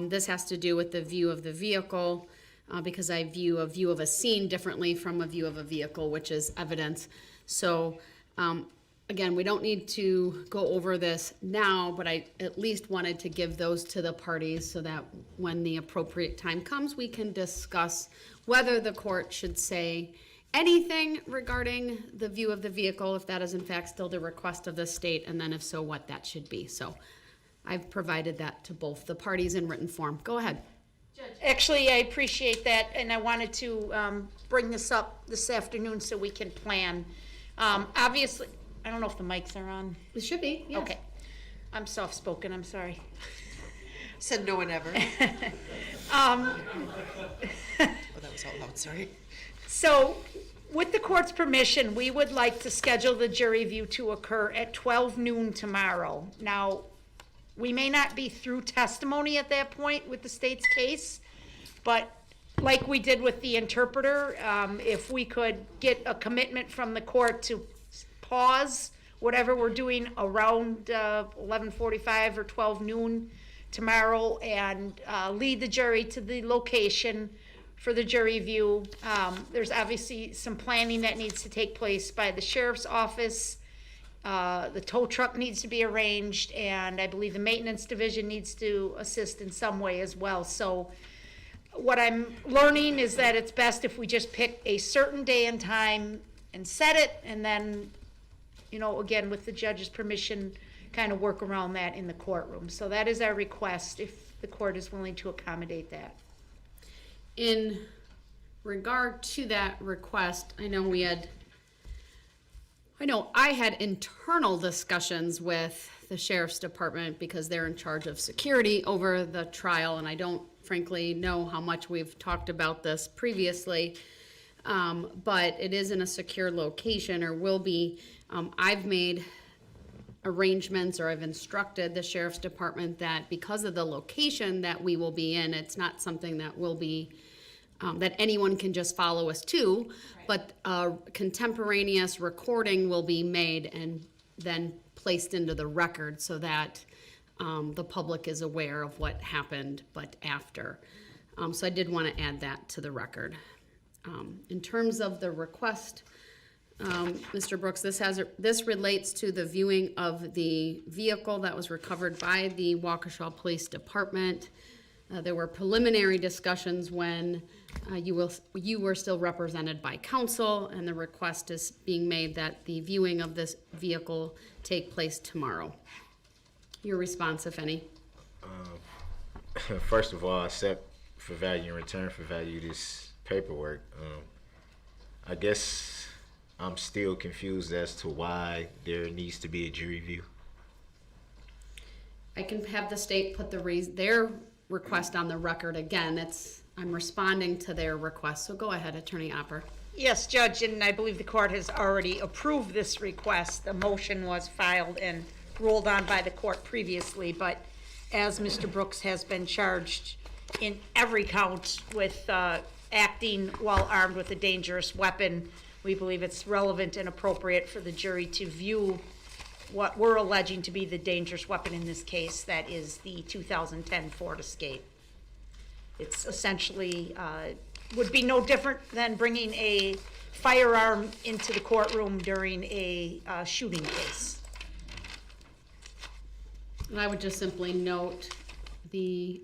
this has to do with the view of the vehicle, because I view a view of a scene differently from a view of a vehicle, which is evidence. So again, we don't need to go over this now, but I at least wanted to give those to the parties so that when the appropriate time comes, we can discuss whether the court should say anything regarding the view of the vehicle, if that is in fact still the request of the state, and then if so, what that should be. So I've provided that to both the parties in written form. Go ahead. Actually, I appreciate that, and I wanted to bring this up this afternoon so we can plan. Obviously, I don't know if the mics are on. It should be, yes. Okay. I'm soft-spoken, I'm sorry. Said no one ever. Oh, that was all loud, sorry. So, with the court's permission, we would like to schedule the jury view to occur at 12 noon tomorrow. Now, we may not be through testimony at that point with the state's case, but like we did with the interpreter, if we could get a commitment from the court to pause whatever we're doing around 11:45 or 12 noon tomorrow and lead the jury to the location for the jury view. There's obviously some planning that needs to take place by the sheriff's office. The tow truck needs to be arranged, and I believe the maintenance division needs to assist in some way as well. So what I'm learning is that it's best if we just pick a certain day and time and set it, and then, you know, again, with the judge's permission, kind of work around that in the courtroom. So that is our request, if the court is willing to accommodate that. In regard to that request, I know I had internal discussions with the sheriff's department because they're in charge of security over the trial, and I don't frankly know how much we've talked about this previously, but it is in a secure location, or will be. I've made arrangements, or I've instructed the sheriff's department that because of the location that we will be in, it's not something that will be that anyone can just follow us to, but a contemporaneous recording will be made and then placed into the record so that the public is aware of what happened, but after. So I did want to add that to the record. In terms of the request, Mr. Brooks, this relates to the viewing of the vehicle that was recovered by the Waukesha Police Department. There were preliminary discussions when you were still represented by counsel, and the request is being made that the viewing of this vehicle take place tomorrow. Your response, if any? First of all, I accept for value in return for value this paperwork. I guess I'm still confused as to why there needs to be a jury view. I can have the state put their request on the record again. I'm responding to their request, so go ahead, Attorney Opper. Yes, Judge, and I believe the court has already approved this request. The motion was filed and ruled on by the court previously, but as Mr. Brooks has been charged in every count with acting while armed with a dangerous weapon, we believe it's relevant and appropriate for the jury to view what we're alleging to be the dangerous weapon in this case, that is the 2010 Ford Escape. It's essentially, would be no different than bringing a firearm into the courtroom during a shooting case. And I would just simply note the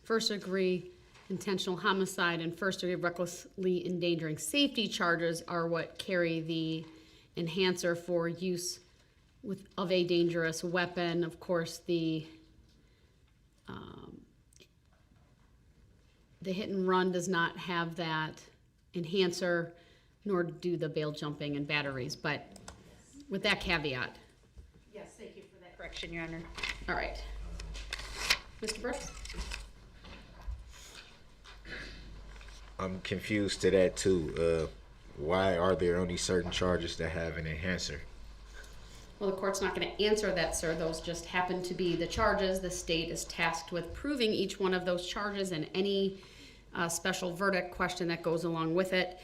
first-degree intentional homicide and first-degree recklessly endangering safety charges are what carry the enhancer for use of a dangerous weapon. Of course, the hit and run does not have that enhancer, nor do the bail jumping and batteries, but with that caveat. Yes, thank you for that correction, Your Honor. All right. Mr. Brooks? I'm confused to that too. Why are there only certain charges that have an enhancer? Well, the court's not going to answer that, sir. Those just happen to be the charges. The state is tasked with proving each one of those charges and any special verdict question that goes along with it.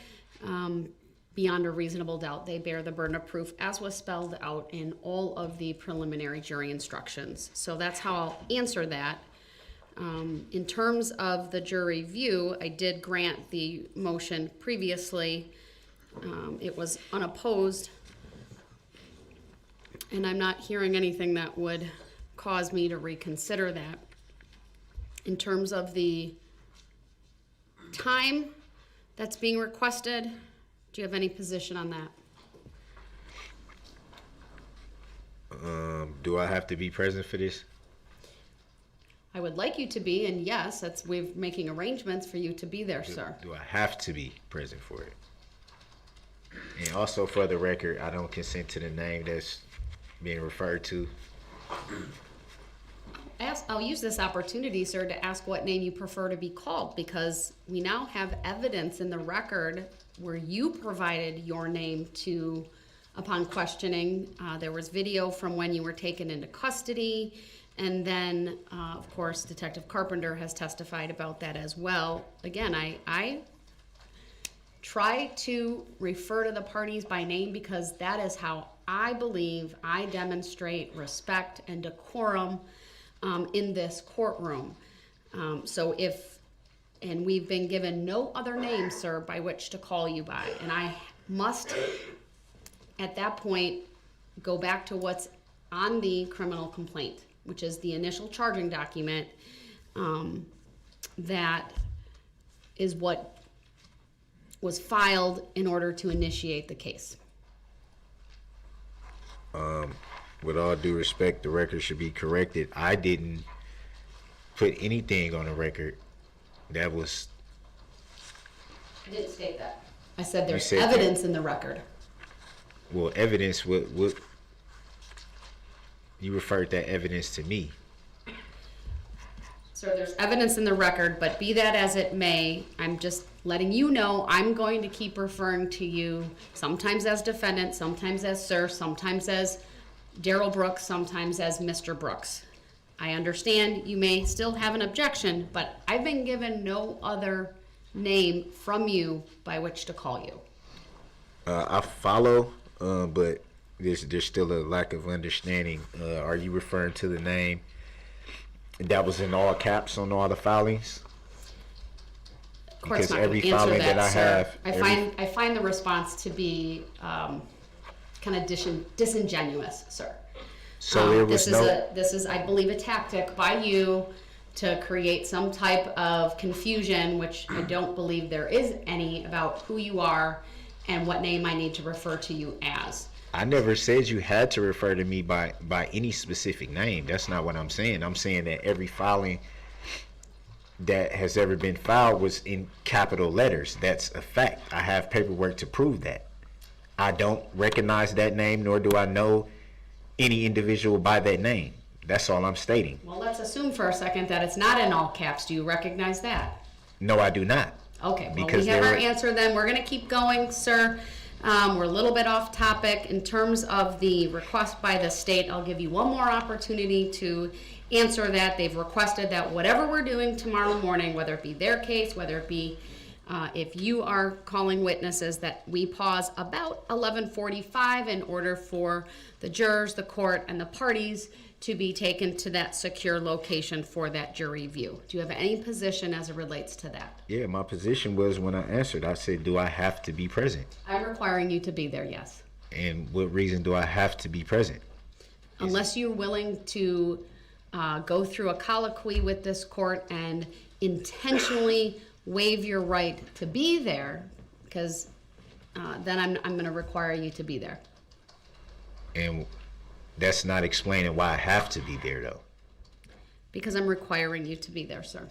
Beyond a reasonable doubt, they bear the burden of proof, as was spelled out in all of the preliminary jury instructions. So that's how I'll answer that. In terms of the jury view, I did grant the motion previously. It was unopposed, and I'm not hearing anything that would cause me to reconsider that. In terms of the time that's being requested, do you have any position on that? Do I have to be present for this? I would like you to be, and yes, we're making arrangements for you to be there, sir. Do I have to be present for it? And also, for the record, I don't consent to the name that's being referred to. I'll use this opportunity, sir, to ask what name you prefer to be called, because we now have evidence in the record where you provided your name upon questioning. There was video from when you were taken into custody, and then, of course, Detective Carpenter has testified about that as well. Again, I try to refer to the parties by name because that is how I believe I demonstrate respect and decorum in this courtroom. And we've been given no other name, sir, by which to call you by. And I must, at that point, go back to what's on the criminal complaint, which is the initial charging document. That is what was filed in order to initiate the case. With all due respect, the record should be corrected. I didn't put anything on the record that was... I didn't state that. I said there's said evidence in the record. Well, evidence, what you referred that evidence to me. Sir, there's evidence in the record, but be that as it may, I'm just letting you know I'm going to keep referring to you sometimes as defendant, sometimes as sir, sometimes as Darrell Brooks, sometimes as Mr. Brooks. I understand you may still have an objection, but I've been given no other name from you by which to call you. I follow, but there's still a lack of understanding. Are you referring to the name that was in all caps on all the filings? Court's Because not every gonna answer filing that, that I sir. have, I find the response to be kind of disingenuous, sir. So there was This is, I believe, a tactic by you to create some type of confusion, which I don't believe there is any, about who you are and what name I need to refer to you as. I never said you had to refer to me by any specific name. That's not what I'm saying. I'm saying that every filing that has ever been filed was in capital letters. That's a fact. I have paperwork to prove that. I don't recognize that name, nor do I know any individual by that name. That's all I'm stating. Well, let's assume for a second that it's not in all caps. Do you recognize that? No, I do not. Okay, well, Because we have our there- answer then. We're gonna keep going, sir. We're a little bit off topic. In terms of the request by the state, I'll give you one more opportunity to answer that. They've requested that whatever we're doing tomorrow morning, whether it be their case, whether it be if you are calling witnesses, that we pause about 11:45 in order for the jurors, the court, and the parties to be taken to that secure location for that jury view. Do you have any position as it relates to that? Yeah, my position was, when I answered, I said, do I have to be present? I'm requiring you to be there, yes. And what reason do I have to be present? Unless you're willing to go through a colloquy with this court and intentionally waive your right to be there, because then I'm going to require you to be there. And that's not explaining why I have to be there, though. Because I'm requiring you to be there, sir.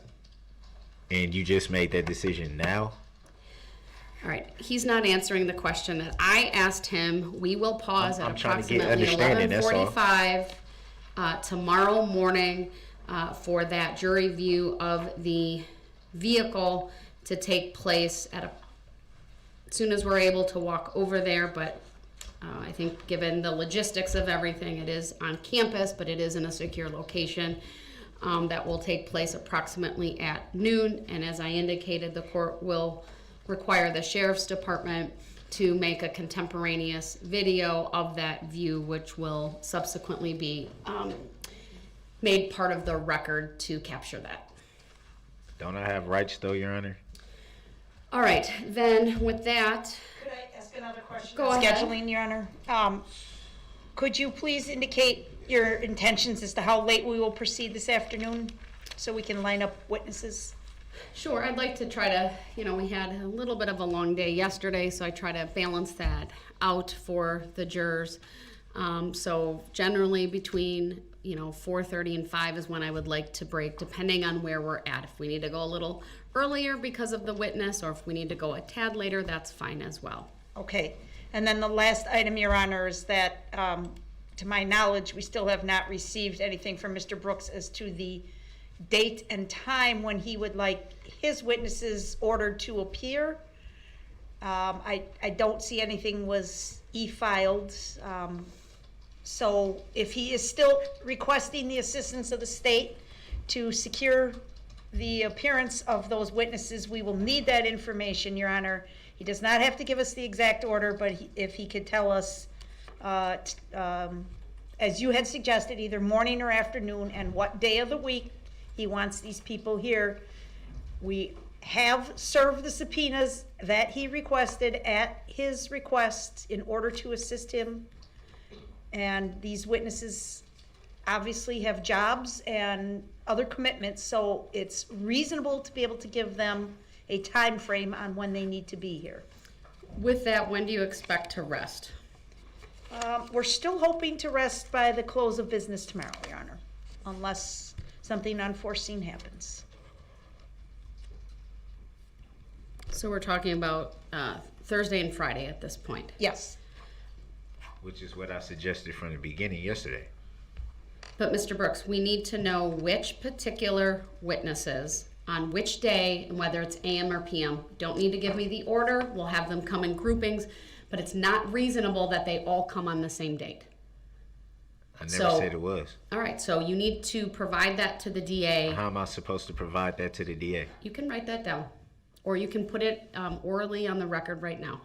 And you just made that decision now? All right, he's not answering the question that I asked him. We will pause at I'm trying to get approximately understanding, that's all. 11:45 tomorrow morning for that jury view of the vehicle to take place as soon as we're able to walk over there, but I think given the logistics of everything, it is on campus, but it is in a secure location. That will take place approximately at noon, and as I indicated, the court will require the Sheriff's Department to make a contemporaneous video of that view, which will subsequently be made part of the record to capture that. Don't I have rights though, Your Honor? All right, then with that, Could I ask another question? Go ahead. Scheduling, Your Honor. Could you please indicate your intentions as to how late we will proceed this afternoon so we can line up witnesses? sure, I'd like to try to, we had a little bit of a long day yesterday, so I try to balance that out for the jurors. So generally between, 4:30 and 5 is when I would like to break, depending on where we're at. If we need to go a little earlier because of the witness, or if we need to go a tad later, that's fine as well. Okay. And then the last item, Your Honor, is that, to my knowledge, we still have not received anything from Mr. Brooks as to the date and time when he would like his witnesses ordered to appear. I don't see anything was e-filed. So if he is still requesting the assistance of the state to secure the appearance of those witnesses, we will need that information, Your Honor. He does not have to give us the exact order, but if he could tell us, as you had suggested, either morning or afternoon, and what day of the week he wants these people here. We have served the subpoenas that he requested at his request in order to assist him. And these witnesses obviously have jobs and other commitments, so it's reasonable to be able to give them a time frame on when they need to be here. With that, when do you expect to rest? We're still hoping to rest by the close of business tomorrow, Your Honor, unless something unforeseen happens. So we're talking about Thursday and Friday at this point. Yes. Which is what I suggested from the beginning yesterday. But Mr. Brooks, we need to know which particular witnesses on which day and whether it's AM or PM. Don't need to give me the order. We'll have them come in groupings, but it's not reasonable that they all come on the same date. I never said it was. All right, so you need to provide that to the DA. How am I supposed to provide that to the DA? You can write that down, or you can put it orally on the record right now.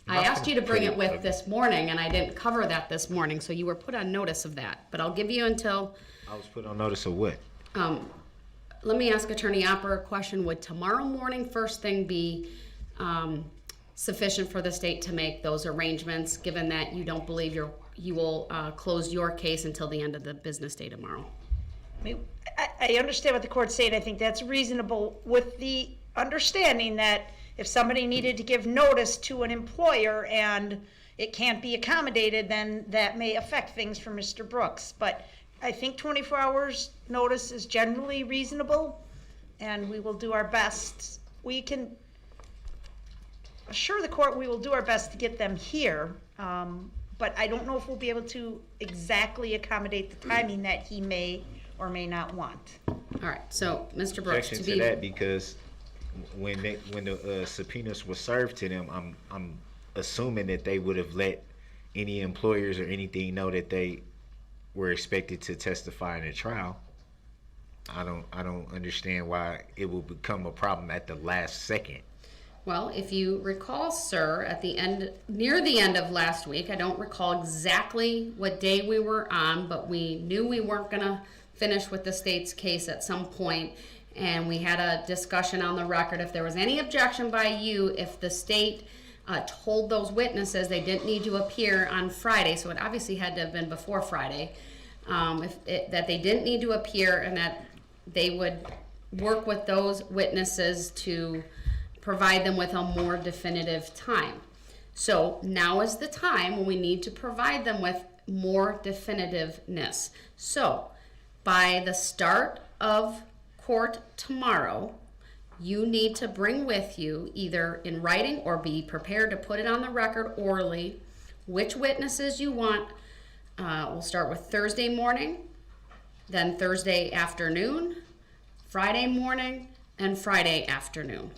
I asked you to bring it with this morning, and I didn't cover that this morning, so you were put on notice of that. But I'll give you until... I was put on notice of what? Let me ask Attorney Opper a question. Would tomorrow morning first thing be sufficient for the state to make those arrangements, given that you don't believe you will close your case until the end of the business day tomorrow? I understand what the court's saying. I think that's reasonable, with the understanding that if somebody needed to give notice to an employer and it can't be accommodated, then that may affect things for Mr. Brooks. But I think 24 hours notice is generally reasonable, and we will do our best. We can assure the court we will do our best to get them here, but I don't know if we'll be able to exactly accommodate the timing that he may or may not want. All right, so Mr. Brooks, Objection to that, because when the subpoenas were served to them, I'm assuming that they would have let any employers or anything know that they were expected to testify in a trial. I don't understand why it will become a problem at the last second. Well, if you recall, sir, near the end of last week, I don't recall exactly what day we were on, but we knew we weren't gonna finish with the state's case at some point, and we had a discussion on the record. If there was any objection by you, if the state told those witnesses they didn't need to appear on Friday, so it obviously had to have been before Friday, that they didn't need to appear, and that they would work with those witnesses to provide them with a more definitive time. So now is the time when we need to provide them with more definitiveness. So by the start of court tomorrow, you need to bring with you, either in writing or be prepared to put it on the record orally, which witnesses you want. We'll start with Thursday morning, then Thursday afternoon, Friday morning, and Friday afternoon.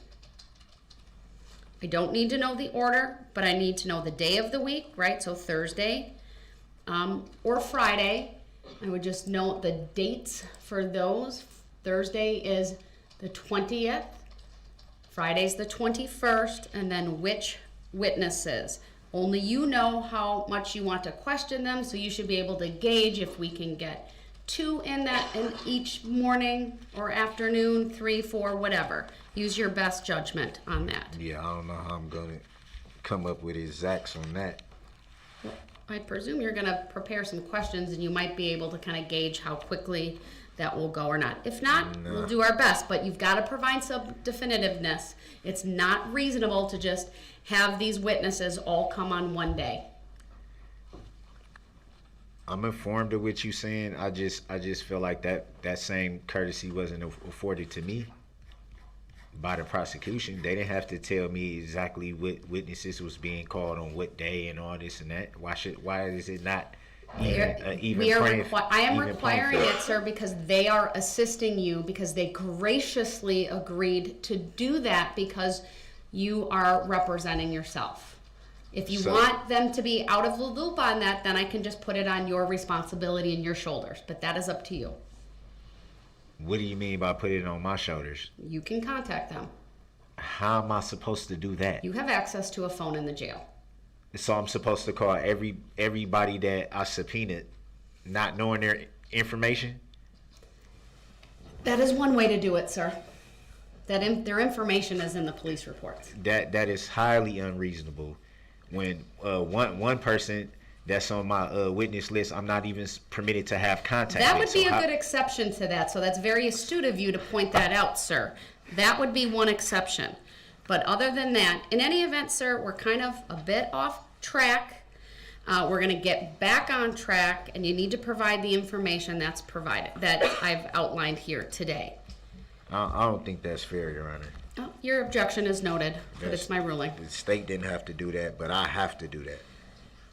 I don't need to know the order, but I need to know the day of the week, right? So Thursday or Friday. I would just note the dates for those. Thursday is the 20th, Friday's the 21st, and then which witnesses. Only you know how much you want to question them, so you should be able to gauge if we can get 2 in each morning or afternoon, 3, 4, whatever. Use your best judgment on that. Yeah, I don't know how I'm gonna come up with exacts on that. I presume you're gonna prepare some questions and you might be able to kind of gauge how quickly that will go or not. If not, No. we'll do our best, but you've got to provide some definitiveness. It's not reasonable to just have these witnesses all come on one day. I'm informed of what you're saying. I just feel like that same courtesy wasn't afforded to me by the prosecution. They didn't have to tell me exactly what witnesses was being called on what day and all this and that. Why is it not even I am requiring it, sir, because they are assisting you, because they graciously agreed to do that because you are representing yourself. If you want them to be out of the loop on that, then I can just put it on your responsibility and your shoulders, but that is up to you. What do you mean by putting it on my shoulders? You can contact them. How am I supposed to do that? You have access to a phone in the jail. So I'm supposed to call everybody that I subpoenaed, not knowing their information? That is one way to do it, sir. Their information is in the police reports. That is highly unreasonable. When one person that's on my witness list, I'm not even permitted to have contact That with. would be a good exception to that, so that's very astute of you to point that out, sir. That would be one exception. But other than that, in any event, sir, we're kind of a bit off track. We're going to get back on track, and you need to provide the information that's provided, that I've outlined here today. I don't think that's fair, Your Honor. Oh, your objection is noted, but it's my ruling. The state didn't have to do that, but I have to do that.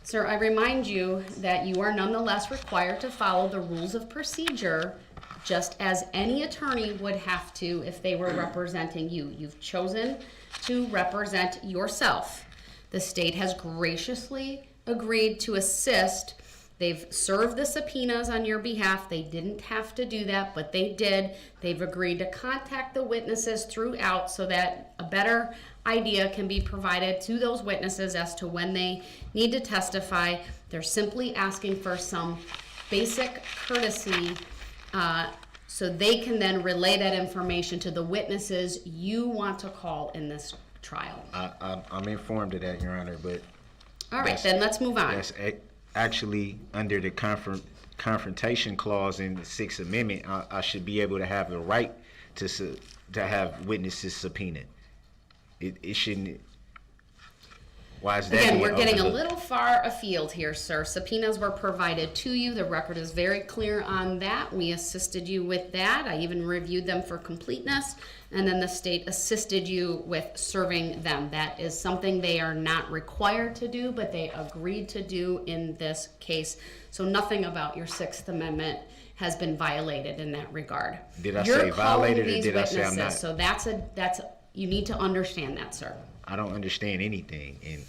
Sir, I remind you that you are nonetheless required to follow the rules of procedure, just as any attorney would have to if they were representing you. You've chosen to represent yourself. The state has graciously agreed to assist. They've served the subpoenas on your behalf. They didn't have to do that, but they did. They've agreed to contact the witnesses throughout so that a better idea can be provided to those witnesses as to when they need to testify. They're simply asking for some basic courtesy so they can then relay that information to the witnesses you want to call in this trial. I'm informed of that, Your Honor, but... All right, then let's move on. That's actually under the confrontation clause in the Sixth Amendment. I should be able to have the right to have witnesses subpoenaed. It shouldn't... Why is that? Again, we're getting a little far afield here, sir. Subpoenas were provided to you. The record is very clear on that. We assisted you with that. I even reviewed them for completeness, and then the state assisted you with serving them. That is something they are not required to do, but they agreed to do in this case. So nothing about your Sixth Amendment has been violated in that regard. Did I say violated, or did I say I'm not? So that's you need to understand that, sir. I don't understand anything, and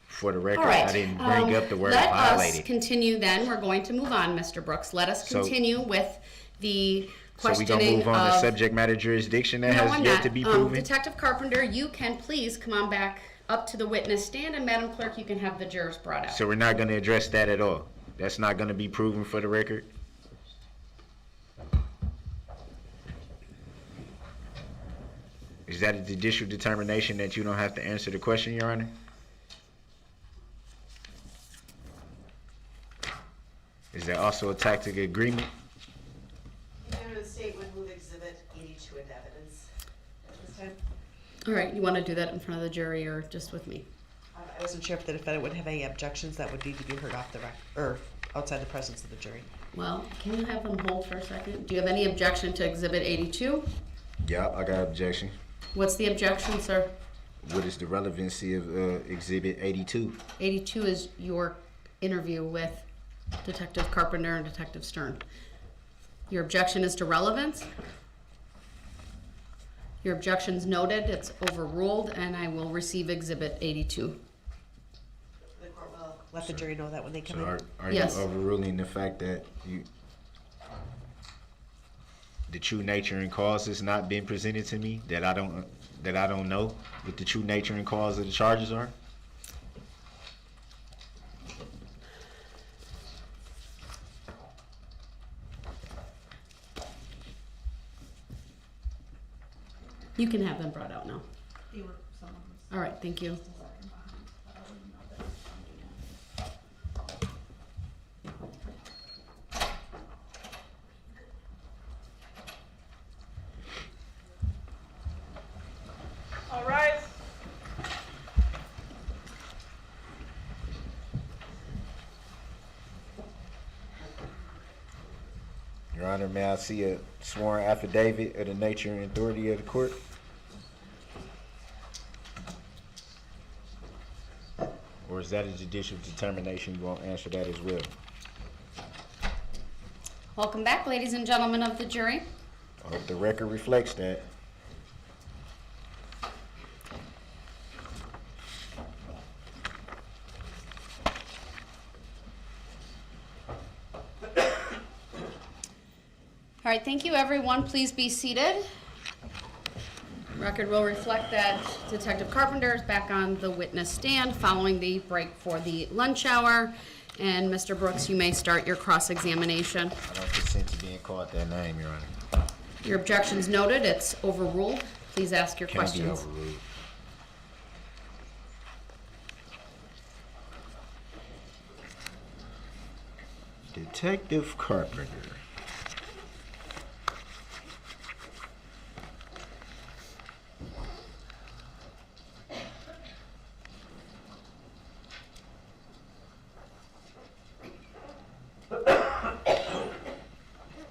for the record, All right. I didn't bring up the word Let violated. us continue then. We're going to move on, Mr. Brooks. Let us continue with the So we questioning gonna move on of... to subject matter jurisdiction that No, has I'm yet not. to be proven? Detective Carpenter, you can please come on back up to the witness stand, and Madam Clerk, you can have the jurors brought out. So we're not gonna address that at all? That's not gonna be proven for the record? Is that a judicial determination that you don't have to answer the question, Your Honor? Is there also a tactic agreement? The state would move Exhibit 82 into evidence at this time. All right, you want to do that in front of the jury or just with me? I wasn't sure if the defendant would have any objections that would need to be heard off the record, or outside the presence of the jury. Well, can you have them hold for a second? Do you have any objection to Exhibit 82? Yeah, I got objection. What's the objection, sir? What is the relevancy of Exhibit 82? 82 is your interview with Detective Carpenter and Detective Stern. Your objection is to relevance? Your objection's noted, it's overruled, and I will receive Exhibit 82. The court will let the jury know that when they come So in. are Yes. you overruling the fact that the true nature and cause has not been presented to me, that I don't know what the true nature and cause of the charges are? You can have them brought out now. All right, thank you. All right. Your Honor, may I see a sworn affidavit of the nature and authority of the court? Or is that a judicial determination? You won't answer that as well? Welcome back, ladies and gentlemen of the jury. I hope the record reflects that. All right, thank you, everyone. Please be seated. Record will reflect that Detective Carpenter is back on the witness stand following the break for the lunch hour. And Mr. Brooks, you may start your cross-examination. I don't consent to being called that name, Your Honor. Your objection's noted. It's overruled. Please ask your Can't be questions. overruled. Detective Carpenter.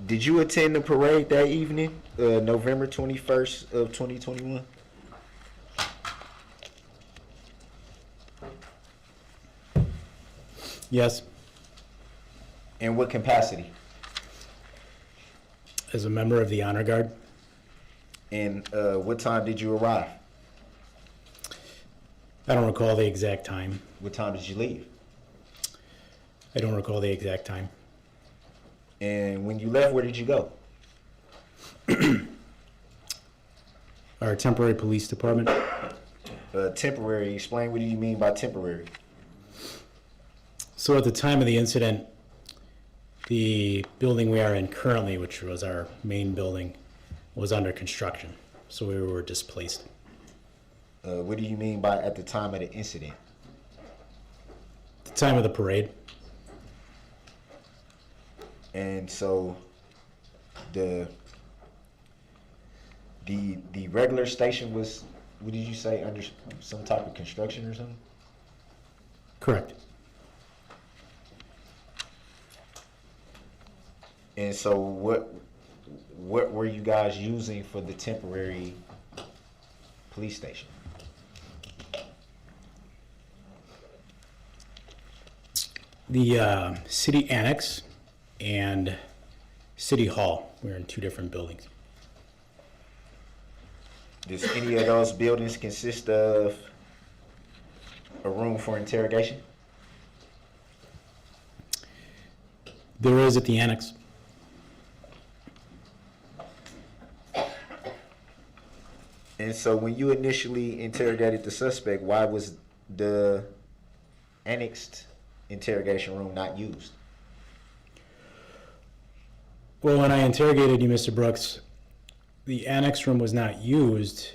Did you attend the parade that evening, November 21st of 2021? Yes, In what capacity? as a member of the Honor Guard. And what time did you arrive? I don't recall the exact time. What time did you leave? I don't recall the exact time. And when you left, where did you go? Our temporary police department. Temporary. Explain what do you mean by temporary? So at the time of the incident, the building we are in currently, which was our main building, was under construction. So we were displaced. What do you mean by at the time of the incident? At the time of the parade. And so the regular station was, what did you say, under some type of construction or something? Correct. And so what were you guys using for the temporary police station? The city annex and city hall. We're in two different buildings. Does any of those buildings consist of a room for interrogation? There is at the annex. And so when you initially interrogated the suspect, why was the annexed interrogation room not used? Well, when I interrogated you, Mr. Brooks, the annex room was not used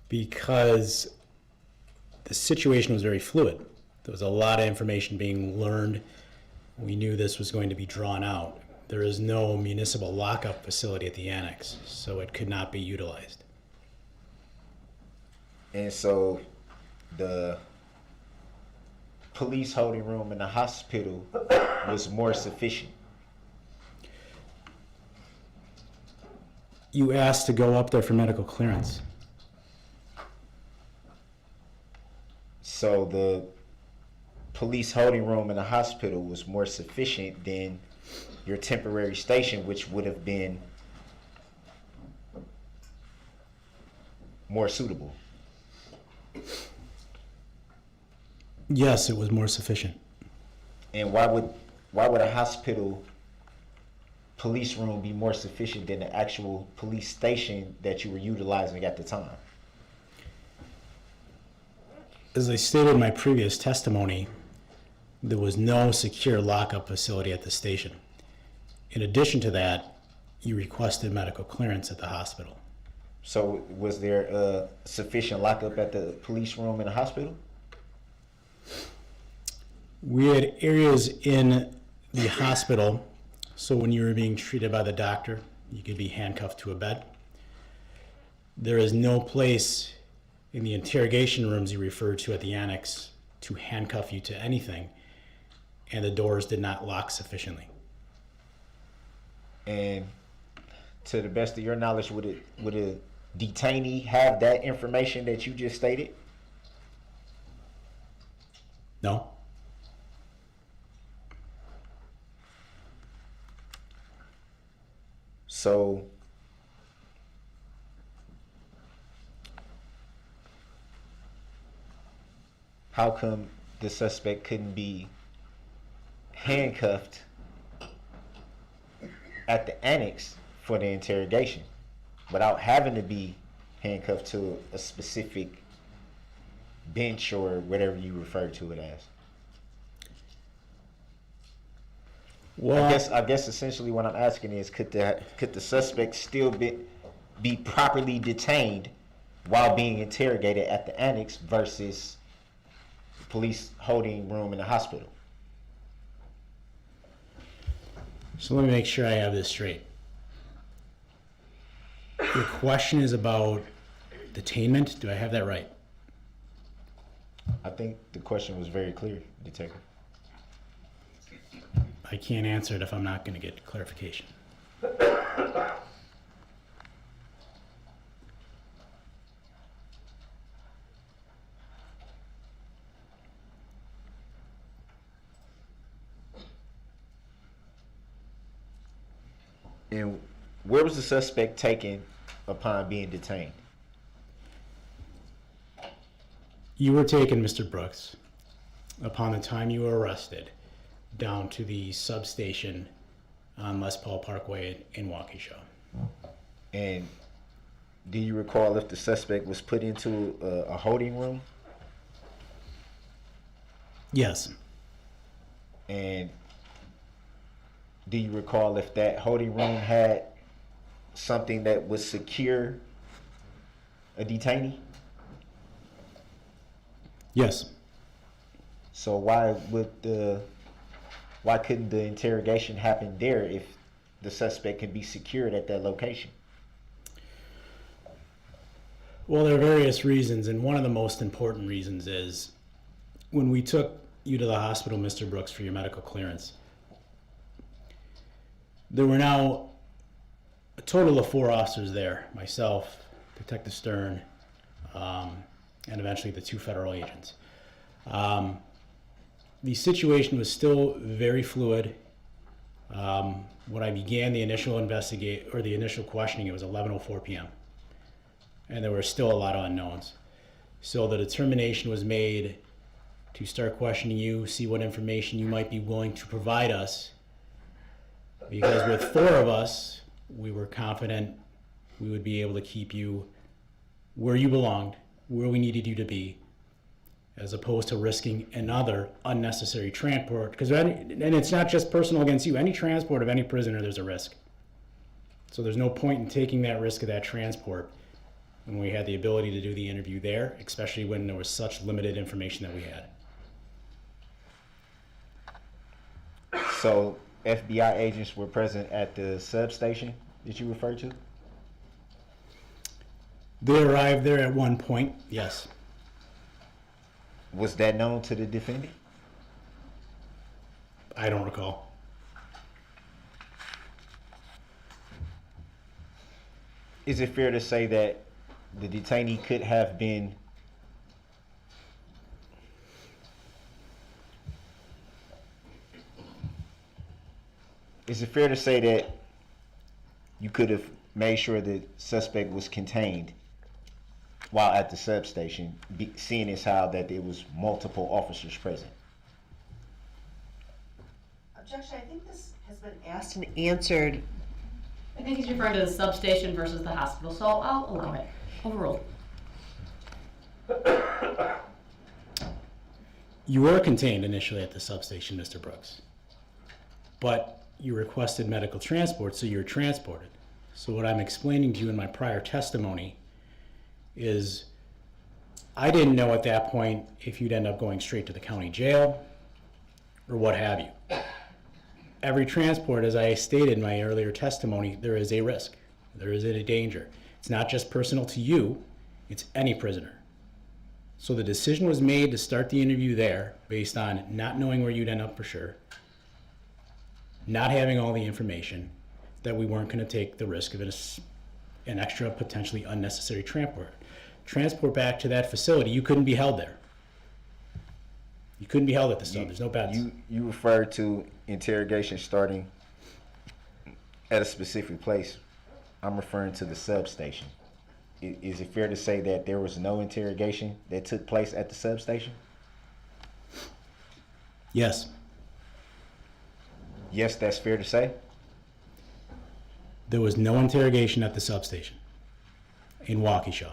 because the situation was very fluid. There was a lot of information being learned. We knew this was going to be drawn out. There is no municipal lockup facility at the annex, so it could not be utilized. And so the police holding room in the hospital was more sufficient. You asked to go up there for medical clearance. So the police holding room in the hospital was more sufficient than your temporary station, which would have been more suitable? Yes, it was more sufficient. And why would a hospital police room be more sufficient than the actual police station that you were utilizing at the time? As I stated in my previous testimony, there was no secure lockup facility at the station. In addition to that, you requested medical clearance at the hospital. So was there sufficient lockup at the police room in the hospital? We had areas in the hospital, so when you were being treated by the doctor, you could be handcuffed to a bed. There is no place in the interrogation rooms you referred to at the annex to handcuff you to anything, and the doors did not lock sufficiently. And to the best of your knowledge, would a detainee have that information that you just stated? No. So how come the suspect couldn't be handcuffed at the annex for the interrogation without having to be handcuffed to a specific bench or whatever you refer to it as? Well, I guess essentially what I'm asking is, could the suspect still be properly detained while being interrogated at the annex versus the police holding room in the hospital? so let me make sure I have this straight. Your question is about detainment. Do I have that right? I think the question was very clear, Detective. I can't answer it if I'm not going to get clarification. And where was the suspect taken upon being detained? You were taken, Mr. Brooks, upon the time you were arrested, down to the substation on Les Paul Parkway in Waukesha. And do you recall if the suspect was put into a holding room? Yes. And do you recall if that holding room had something that would secure a detainee? Yes. So why couldn't the interrogation happen there if the suspect can be secured at that location? Well, there are various reasons, and one of the most important reasons is when we took you to the hospital, Mr. Brooks, for your medical clearance, there were now a total of 4 officers there, myself, Detective Stern, and eventually the 2 federal agents. The situation was still very fluid. When I began the initial the initial questioning, it was 11:04 p.m. and there were still a lot of unknowns. So the determination was made to start questioning you, see what information you might be willing to provide us, because with 4 of us, we were confident we would be able to keep you where you belonged, where we needed you to be, as opposed to risking another unnecessary transport. Because and it's not just personal against you. Any transport of any prisoner, there's a risk. So there's no point in taking that risk of that transport when we had the ability to do the interview there, especially when there was such limited information that we had. So FBI agents were present at the substation that you referred to? They arrived there at one point, yes. Was that known to the defendant? I don't recall. Is it fair to say that the detainee could have been Is it fair to say that you could have made sure the suspect was contained while at the substation, seeing as how that there was multiple officers present? Objection, I think this has been asked and answered. I think he's referring to the substation versus the hospital, so I'll allow it. Overruled. You were contained initially at the substation, Mr. Brooks, but you requested medical transport, so you were transported. So what I'm explaining to you in my prior testimony is I didn't know at that point if you'd end up going straight to the county jail or what have you. Every transport, as I stated in my earlier testimony, there is a risk. There is a danger. It's not just personal to you, it's any prisoner. So the decision was made to start the interview there based on not knowing where you'd end up for sure, not having all the information, that we weren't going to take the risk of an extra potentially unnecessary transport back to that facility. You couldn't be held there. You couldn't be held at the sub. There's no beds. You referred to interrogation starting at a specific place. I'm referring to the substation. Is it fair to say that there was no interrogation that took place at the substation? Yes. Yes, that's fair to say? There was no interrogation at the substation in Waukesha.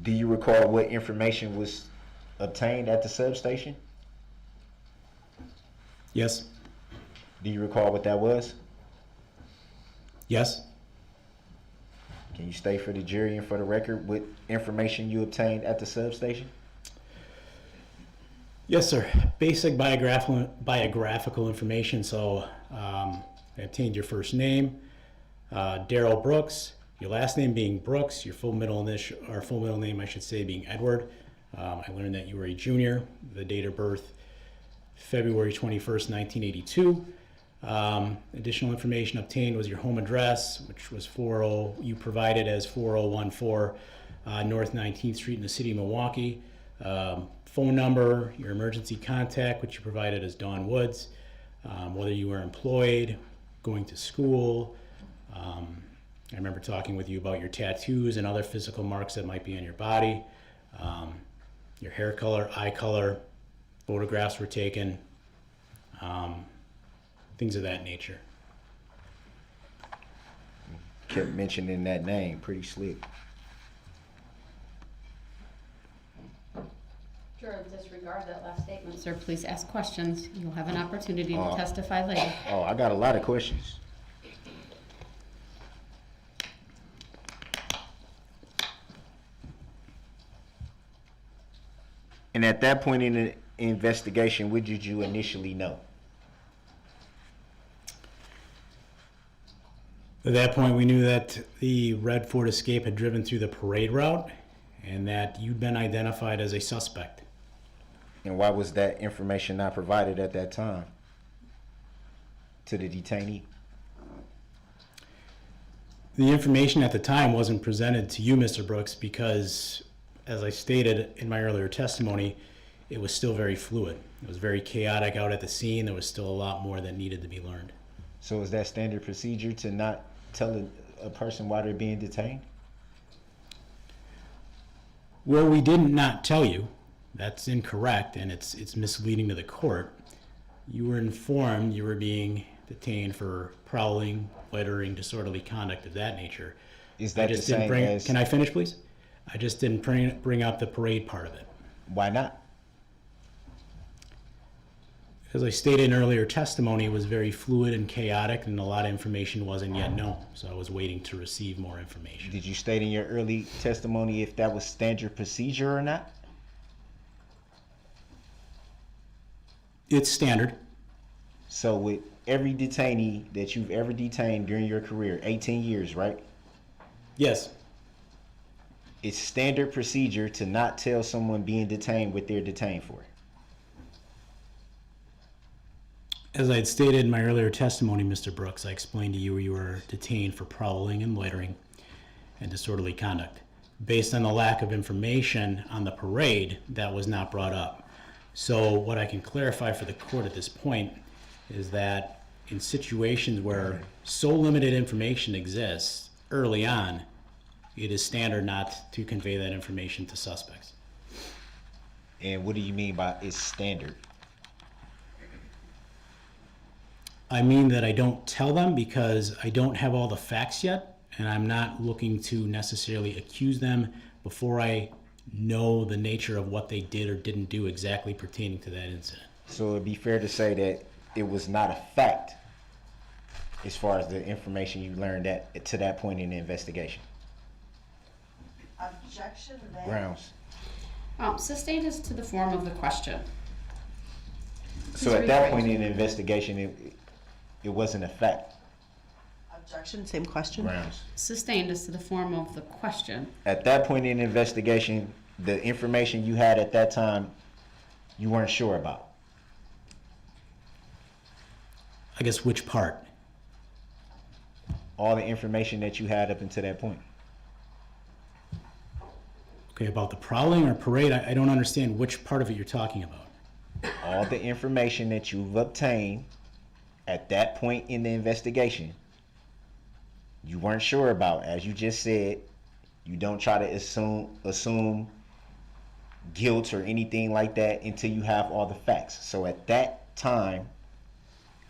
Do you recall what information was obtained at the substation? Yes. Do you recall what that was? Yes. Can you state for the jury and for the record what information you obtained at the substation? Yes, sir. Basic biographical information. So I obtained your first name, Darrell Brooks, your last name being Brooks, your full middle name, I should say, being Edward. I learned that you were a junior, the date of birth, February 21st, 1982. Additional information obtained was your home address, which was you provided as 4014 North 19th Street in the city of Milwaukee. Phone number, your emergency contact, which you provided as Dawn Woods, whether you were employed, going to school. I remember talking with you about your tattoos and other physical marks that might be on your body, your hair color, eye color, photographs were taken, things of that nature. Kept mentioning that name, pretty slick. Sure, disregard that last statement, sir. Please ask questions. You'll have an opportunity to testify later. Oh, I got a lot of questions. And at that point in the investigation, what did you initially know? At that point, we knew that the red Ford Escape had driven through the parade route and that you'd been identified as a suspect. And why was that information not provided at that time to the detainee? The information at the time wasn't presented to you, Mr. Brooks, because, as I stated in my earlier testimony, it was still very fluid. It was very chaotic out at the scene. There was still a lot more that needed to be learned. So is that standard procedure to not tell a person why they're being detained? Well, we did not tell you. That's incorrect, and it's misleading to the court. You were informed you were being detained for prowling, loitering, disorderly conduct of that nature. Is that the same as... Can I finish, please? I just didn't bring up the parade part of it. Why not? As I stated in earlier testimony, it was very fluid and chaotic, and a lot of information wasn't yet known, so I was waiting to receive more information. Did you state in your early testimony if that was standard procedure or not? It's standard. So with every detainee that you've ever detained during your career, 18 years, right? Yes. It's standard procedure to not tell someone being detained what they're detained for. As I had stated in my earlier testimony, Mr. Brooks, I explained to you were detained for prowling and loitering and disorderly conduct. Based on the lack of information on the parade, that was not brought up. So what I can clarify for the court at this point is that in situations where so limited information exists early on, it is standard not to convey that information to suspects. And what do you mean by it's standard? I mean that I don't tell them because I don't have all the facts yet, and I'm not looking to necessarily accuse them before I know the nature of what they did or didn't do exactly pertaining to that incident. So it'd be fair to say that it was not a fact as far as the information you learned to that point in the investigation. Objection then. Grounds. Sustained is to the form of the question. So at that point in the investigation, it wasn't a fact. Objection, same question. Grounds. Sustained is to the form of the question. At that point in the investigation, the information you had at that time, you weren't sure about. I guess which part? All the information that you had up until that point. Okay, about the prowling or parade, I don't understand which part of it you're talking about. All the information that you've obtained at that point in the investigation, you weren't sure about. As you just said, you don't try to assume guilt or anything like that until you have all the facts. So at that time,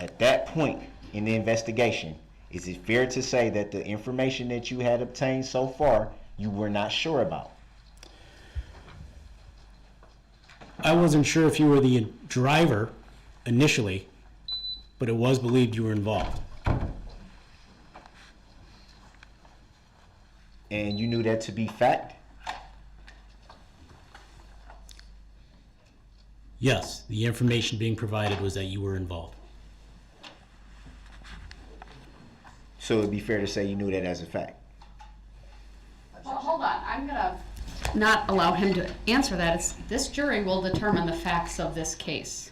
at that point in the investigation, is it fair to say that the information that you had obtained so far, you were not sure about? I wasn't sure if you were the driver initially, but it was believed you were involved. And you knew that to be fact? Yes, the information being provided was that you were involved. So it'd be fair to say you knew that as a fact? Well, hold on, I'm gonna not allow him to answer that. This jury will determine the facts of this case.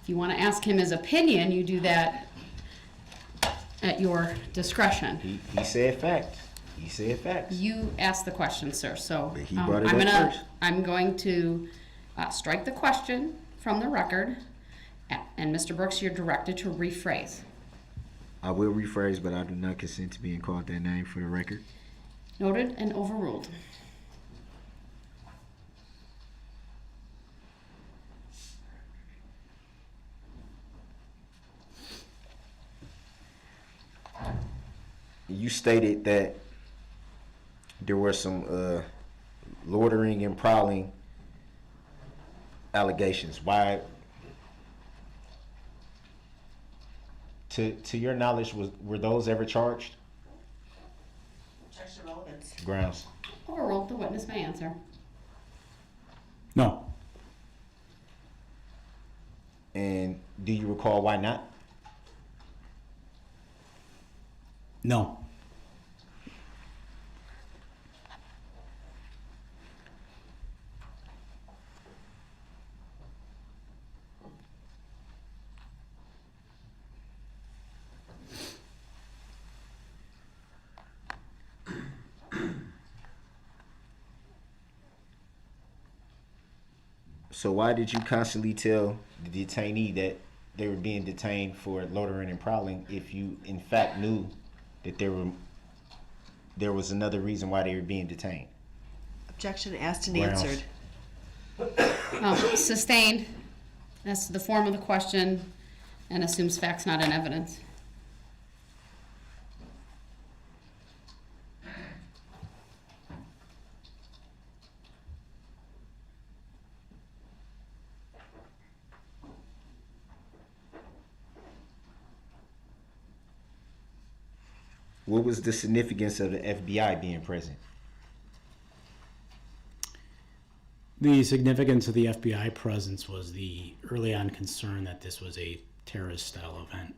If you want to ask him his opinion, you do that at your discretion. He said fact. He said facts. You asked the question, sir, so But he brought it up first. I'm going to strike the question from the record, and Mr. Brooks, you're directed to rephrase. I will rephrase, but I do not consent to being called that name for the record. Noted and overruled. You stated that there were some loitering and prowling allegations. Why? To your knowledge, were those ever charged? Objection relevance. Grounds. Overruled. The witness may answer. No. And do you recall why not? No. So why did you constantly tell the detainee that they were being detained for loitering and prowling if you in fact knew that there was another reason why they were being detained? Objection asked and Grounds. answered. Sustained. That's the form of the question and assumes facts not in evidence. What was the significance of the FBI being present? The significance of the FBI presence was the early on concern that this was a terrorist style event.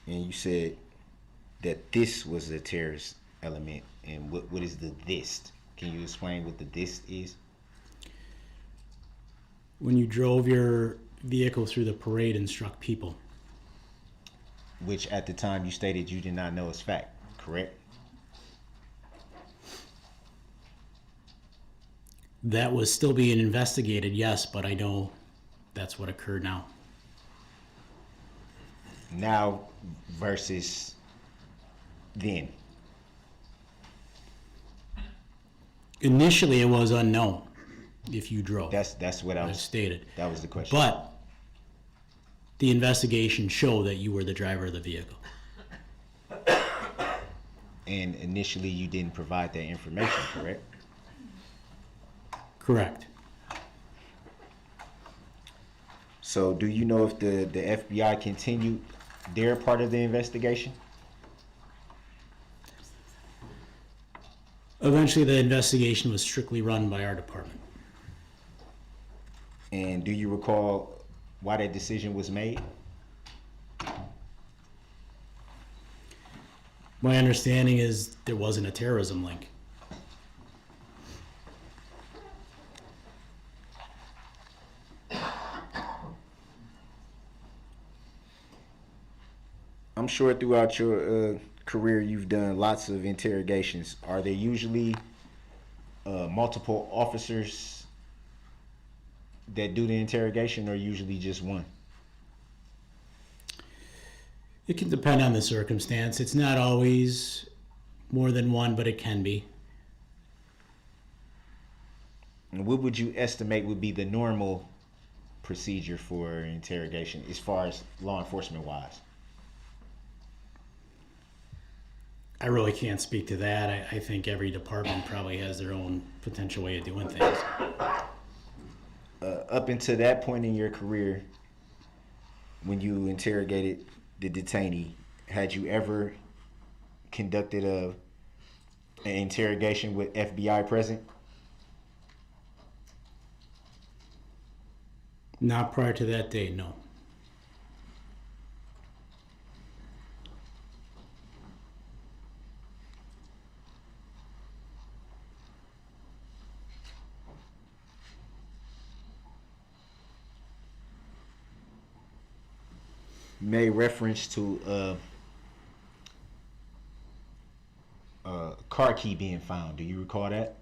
And you said that this was a terrorist element. And what is the this? Can you explain what the this is? When you drove your vehicle through the parade and struck people. Which at the time you stated you did not know is fact, correct? That was still being investigated, yes, but I know that's what occurred now. Now versus then. Initially, it was unknown if you drove. That's what I was stated. That was the question. But the investigation showed that you were the driver of the vehicle. And initially, you didn't provide that information, correct? Correct. So, do you know if the FBI continued their part of the investigation? Eventually, the investigation was strictly run by our department. And do you recall why that decision was made? My understanding is there wasn't a terrorism link. I'm sure throughout your career you've done lots of interrogations. Are there usually multiple officers that do the interrogation, or usually just one? It can depend on the circumstance. It's not always more than one, but it can be. And what would you estimate would be the normal procedure for interrogation as far as law enforcement wise? I really can't speak to that. I think every department probably has their own potential way of doing things. Up until that point in your career, when you interrogated the detainee, had you ever conducted an interrogation with FBI present? Not prior to that date, no. Made reference to a car key being found. Do you recall that?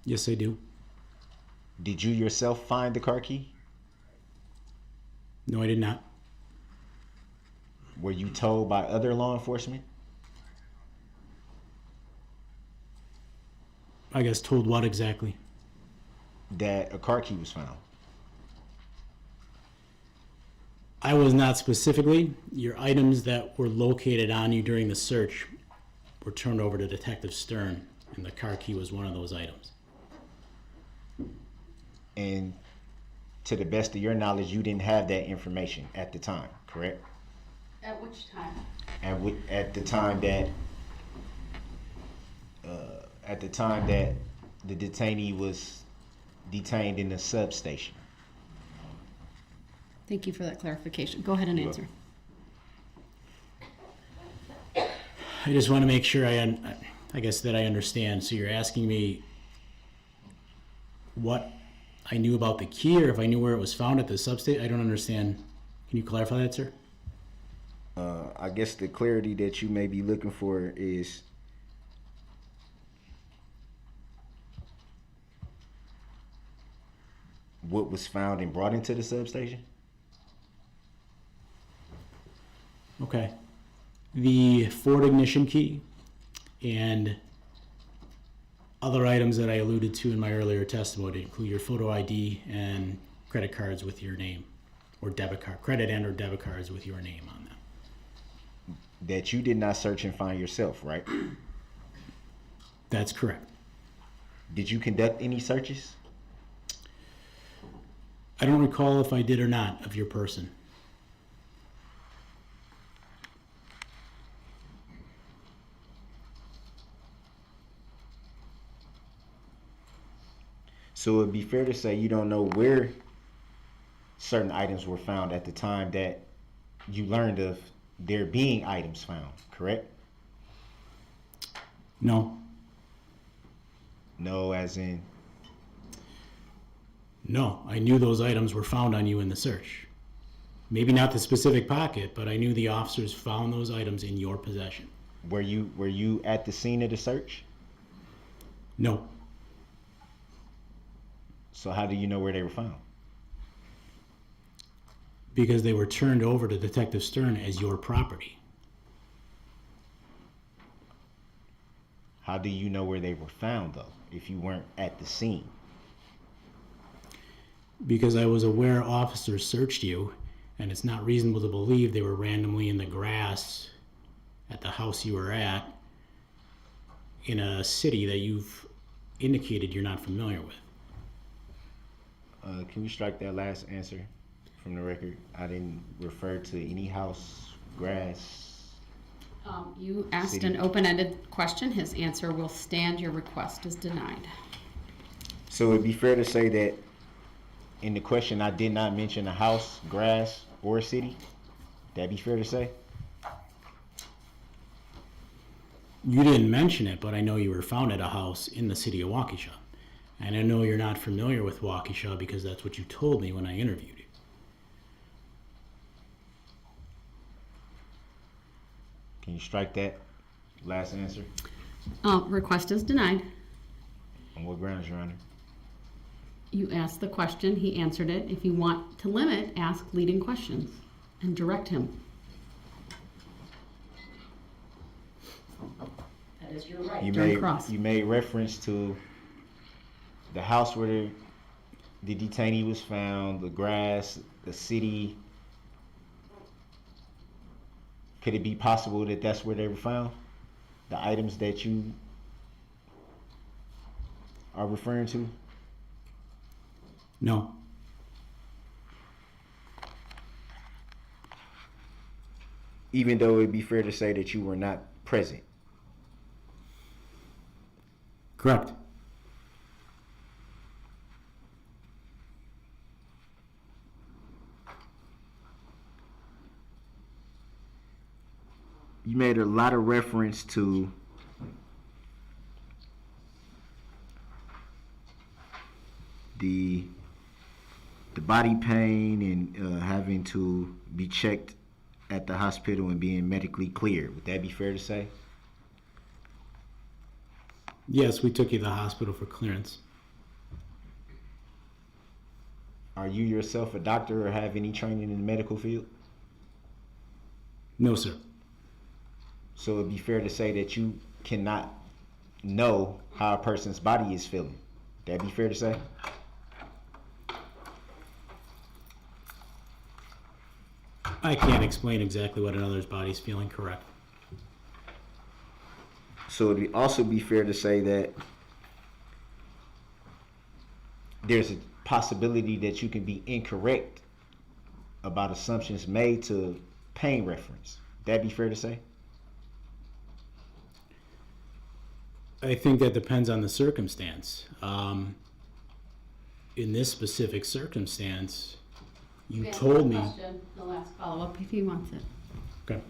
Yes, I do. Did you yourself find the car key? No, I did not. Were you told by other law enforcement? I guess told what exactly? That a car key was found. I was not specifically. Your items that were located on you during the search were turned over to Detective Stern, and the car key was one of those items. And to the best of your knowledge, you didn't have that information at the time, correct? At which time? At the time that the detainee was detained in the substation. Thank you for that clarification. Go ahead and answer. I just want to make sure I guess that I understand. So you're asking me what I knew about the key, or if I knew where it was found at the substation? I don't understand. Can you clarify that, sir? I guess the clarity that you may be looking for is what was found and brought into the substation? Okay. The Ford ignition key and other items that I alluded to in my earlier testimony include your photo ID and credit cards with your name, or debit card, credit and or debit cards with your name on them. That you did not search and find yourself, right? That's correct. Did you conduct any searches? I don't recall if I did or not of your person. So it'd be fair to say you don't know where certain items were found at the time that you learned of there being items found, correct? No. No, as in? No, I knew those items were found on you in the search. Maybe not the specific pocket, but I knew the officers found those items in your possession. Were you at the scene of the search? No. So how do you know where they were found? Because they were turned over to Detective Stern as your property. How do you know where they were found, though, if you weren't at the scene? Because I was aware officers searched you, and it's not reasonable to believe they were randomly in the grass at the house you were at in a city that you've indicated you're not familiar with. Can you strike that last answer from the record? I didn't refer to any house, grass. You asked City. an open-ended question. His answer will stand. Your request is denied. So it'd be fair to say that in the question I did not mention a house, grass, or a city? That'd be fair to say? You didn't mention it, but I know you were found at a house in the city of Waukesha. And I know you're not familiar with Waukesha because that's what you told me when I interviewed you. Can you strike that last answer? Request is denied. On what grounds, Your Honor? You asked the question, he answered it. If you want to limit, ask leading questions and direct him. That is your right. You made reference to the house where the detainee was found, the grass, the city. Could it be possible that that's where they were found? The items that you are referring to? No. Even though it'd be fair to say that you were not present. Correct. You made a lot of reference to the body pain and having to be checked at the hospital and being medically cleared. Would that be fair to say? Yes, we took you to the hospital for clearance. Are you yourself a doctor or have any training in the medical field? No, sir. So it'd be fair to say that you cannot know how a person's body is feeling. That'd be fair to say? I can't explain exactly what another's body's feeling, correct. So it'd also be fair to say that there's a possibility that you can be incorrect about assumptions made to pain reference. That'd be fair to say? I think that depends on the circumstance. In this specific circumstance, you told me. The last follow-up, if he wants it. Okay.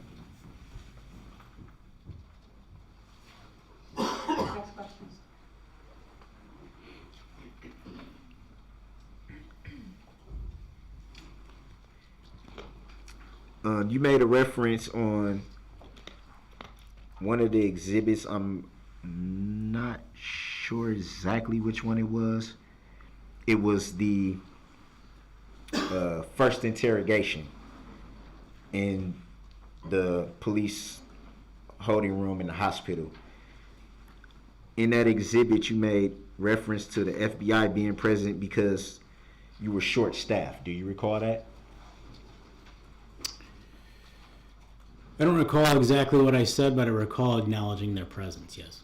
Next questions. You made a reference on one of the exhibits. I'm not sure exactly which one it was. It was the first interrogation in the police holding room in the hospital. In that exhibit, you made reference to the FBI being present because you were short-staffed. Do you recall that? I don't recall exactly what I said, but I recall acknowledging their presence, yes.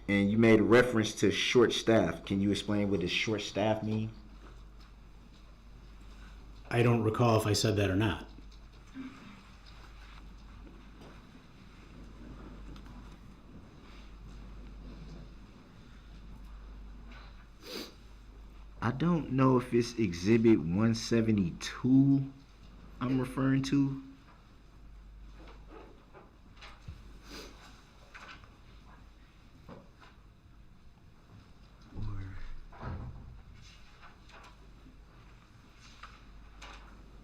And you made a reference to short staff. Can you explain what does short staff mean? I don't recall if I said that or not. I don't know if it's exhibit 172 I'm referring to.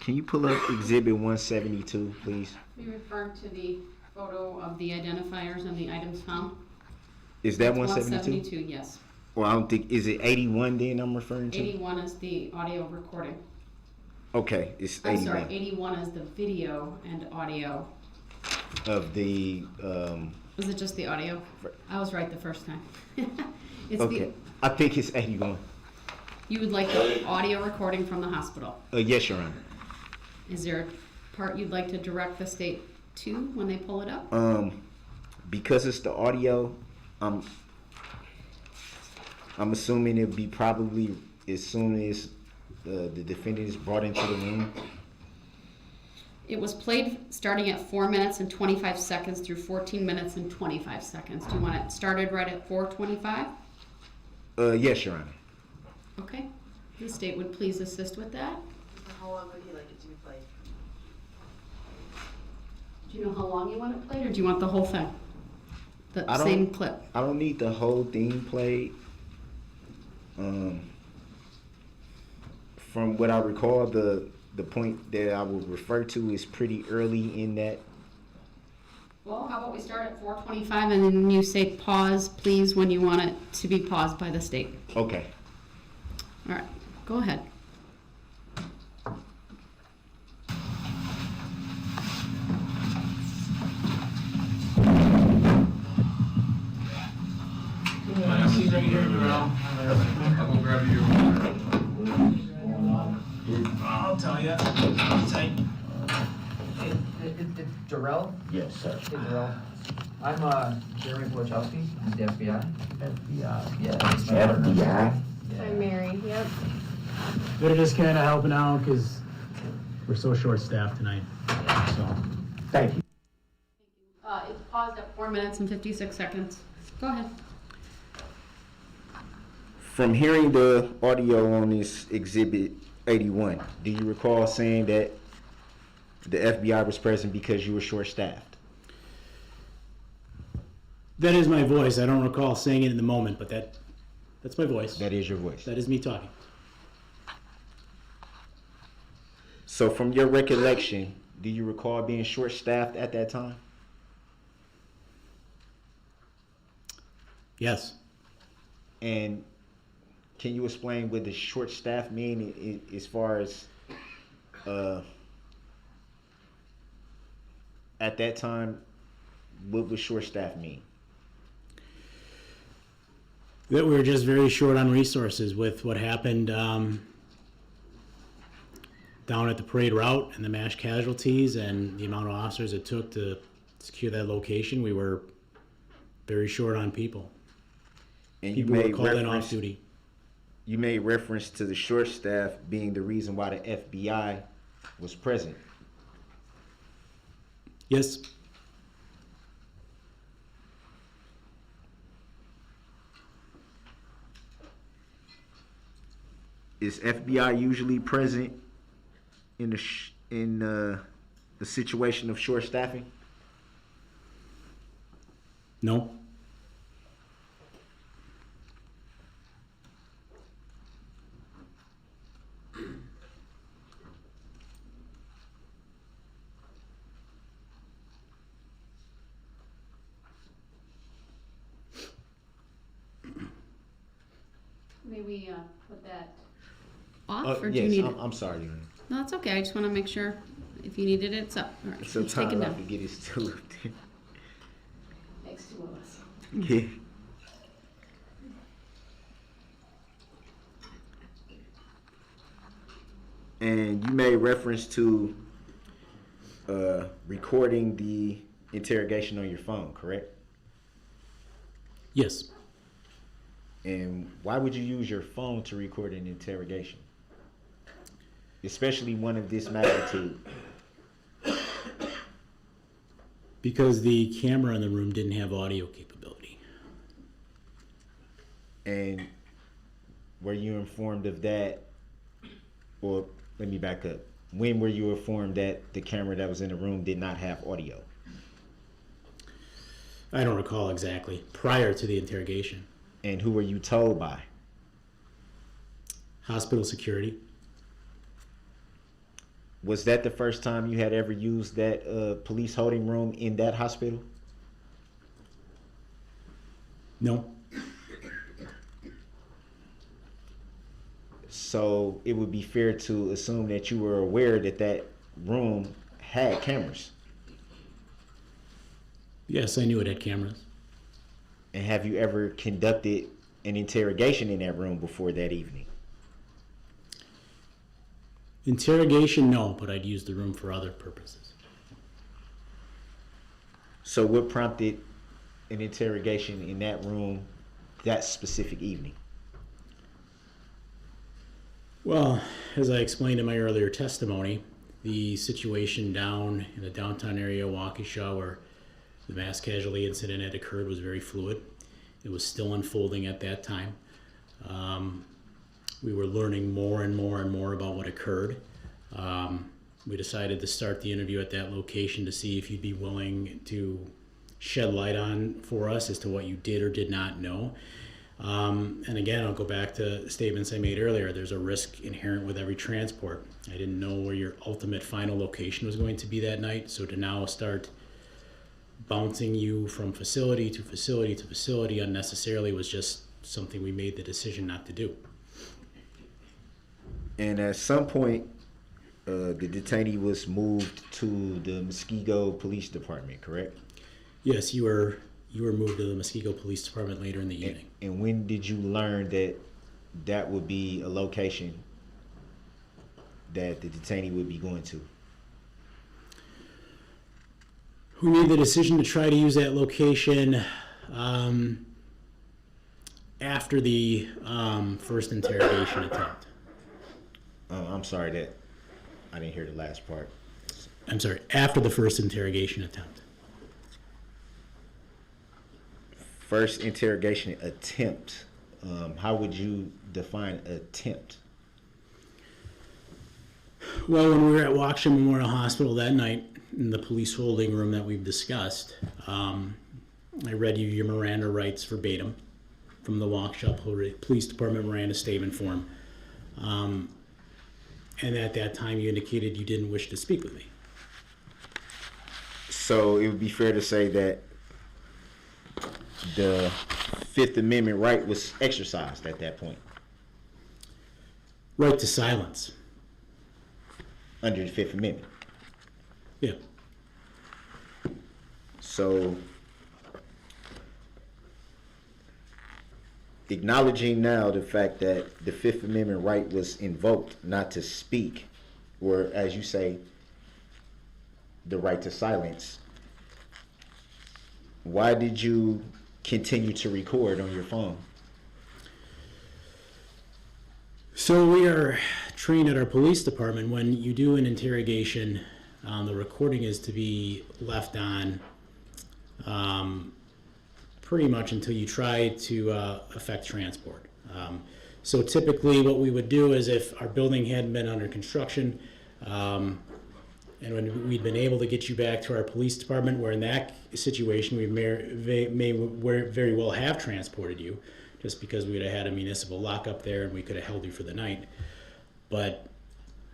Can you pull up exhibit 172, please? We refer to the photo of the identifiers and the items found. Is that That's 172? 172, yes. Well, I don't think, is it 81 then I'm referring to? 81 is the audio recording. Okay, it's I'm 81. sorry, 81 is the video and audio. Of the, Was it just the audio? I was right the first time. It's okay, I think it's 81. You would like the audio recording from the hospital. Yes, Your Honor. Is there a part you'd like to direct the state to when they pull it up? Because it's the audio, I'm assuming it'd be probably as soon as the defendant is brought into the room. It was played starting at 4 minutes and 25 seconds through 14 minutes and 25 seconds. Do you want it started right at 4:25? Yes, Your Honor. Okay. The state would please assist with that. How long would you like it to be played? Do you know how long you want it played, or do you want the whole thing? The I don't- same clip? I don't need the whole thing played. From what I recall, the point that I would refer to is pretty early in that. Well, how about we start at 4:25 and then you say pause, please, when you want it to be paused by the state. Okay. All right, go ahead. I'll go grab you. I'll tell you. Tight. It's Darrell? Yes, sir. Hey, Darrell. I'm Jeremy Wojciechowski. I'm the FBI. FBI. Yeah. That's my partner. FBI. I'm Mary, yep. They're just kind of helping out because we're so short-staffed tonight. So. Thank you. It's paused at 4 minutes and 56 seconds. Go ahead. From hearing the audio on this exhibit 81, do you recall saying that the FBI was present because you were short-staffed? That is my voice. I don't recall saying it in the moment, but that's my voice. That is your voice. That is me talking. So from your recollection, do you recall being short-staffed at that time? Yes. And can you explain what the short staff mean as far as at that time, what would short staff mean? That we were just very short on resources with what happened down at the parade route and the mass casualties and the amount of officers it took to secure that location. We were very short on people. And People were called in off duty. You made reference to the short staff being the reason why the FBI was present. Yes. Is FBI usually present in the situation of short staffing? No. May we put that off, or do yes, you need it? I'm sorry. Your Honor. No, it's okay. I just want to make sure if you needed it, it's up. All right, it's Sometimes taken I down. forget it's still up there. Makes two of us. Yeah. And you made reference to recording the interrogation on your phone, correct? Yes. And why would you use your phone to record an interrogation? Especially one of this magnitude. Because the camera in the room didn't have audio capability. And were you informed of that? Or let me back up. When were you informed that the camera that was in the room did not have audio? I don't recall exactly. Prior to the interrogation. And who were you told by? Hospital security. Was that the first time you had ever used that police holding room in that hospital? No. So it would be fair to assume that you were aware that that room had cameras. Yes, I knew it had cameras. And have you ever conducted an interrogation in that room before that evening? Interrogation, no, but I'd use the room for other purposes. So what prompted an interrogation in that room that specific evening? Well, as I explained in my earlier testimony, the situation down in the downtown area of Waukesha where the mass casualty incident had occurred was very fluid. It was still unfolding at that time. We were learning more and more and more about what occurred. We decided to start the interview at that location to see if you'd be willing to shed light on for us as to what you did or did not know. And again, I'll go back to statements I made earlier. There's a risk inherent with every transport. I didn't know where your ultimate final location was going to be that night, so to now start bouncing you from facility to facility to facility unnecessarily was just something we made the decision not to do. And at some point, the detainee was moved to the Muskego Police Department, correct? Yes, you were moved to the Muskego Police Department later in the evening. And when did you learn that that would be a location that the detainee would be going to? We made the decision to try to use that location after the first interrogation attempt. I'm sorry that I didn't hear the last part. I'm sorry, after the first interrogation attempt. First interrogation attempt. How would you define attempt? Well, when we were at Waukesha Memorial Hospital that night in the police holding room that we've discussed, I read you your Miranda rights verbatim from the Waukesha Police Department Miranda statement form. And at that time you indicated you didn't wish to speak with me. So it would be fair to say that the Fifth Amendment right was exercised at that point. Right to silence. Under the Fifth Amendment. Yeah. So acknowledging now the fact that the Fifth Amendment right was invoked not to speak, or as you say, the right to silence, why did you continue to record on your phone? So we are trained at our police department, when you do an interrogation, the recording is to be left on pretty much until you try to effect transport. So typically what we would do is, if our building hadn't been under construction, and when we'd been able to get you back to our police department, where in that situation we may very well have transported you, just because we would have had a municipal lockup there and we could have held you for the night. But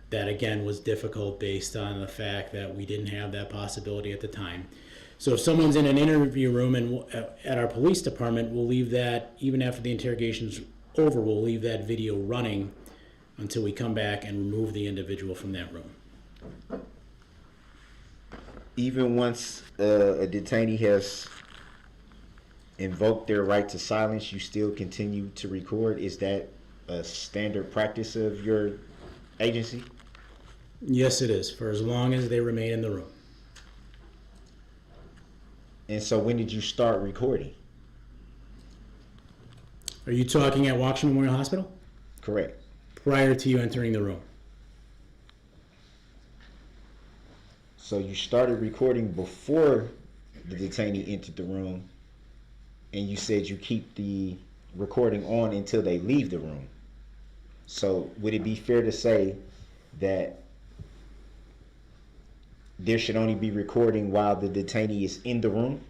that again was difficult based on the fact that we didn't have that possibility at the time. So if someone's in an interview room and at our police department, we'll leave that, even after the interrogation's over, we'll leave that video running until we come back and remove the individual from that room. Even once a detainee has invoked their right to silence, you still continue to record? Is that a standard practice of your agency? Yes, it is, for as long as they remain in the room. And so when did you start recording? Are you talking at Waukesha Memorial Hospital? Correct. Prior to you entering the room. So you started recording before the detainee entered the room, and you said you keep the recording on until they leave the room. So would it be fair to say that there should only be recording while the detainee is in the room?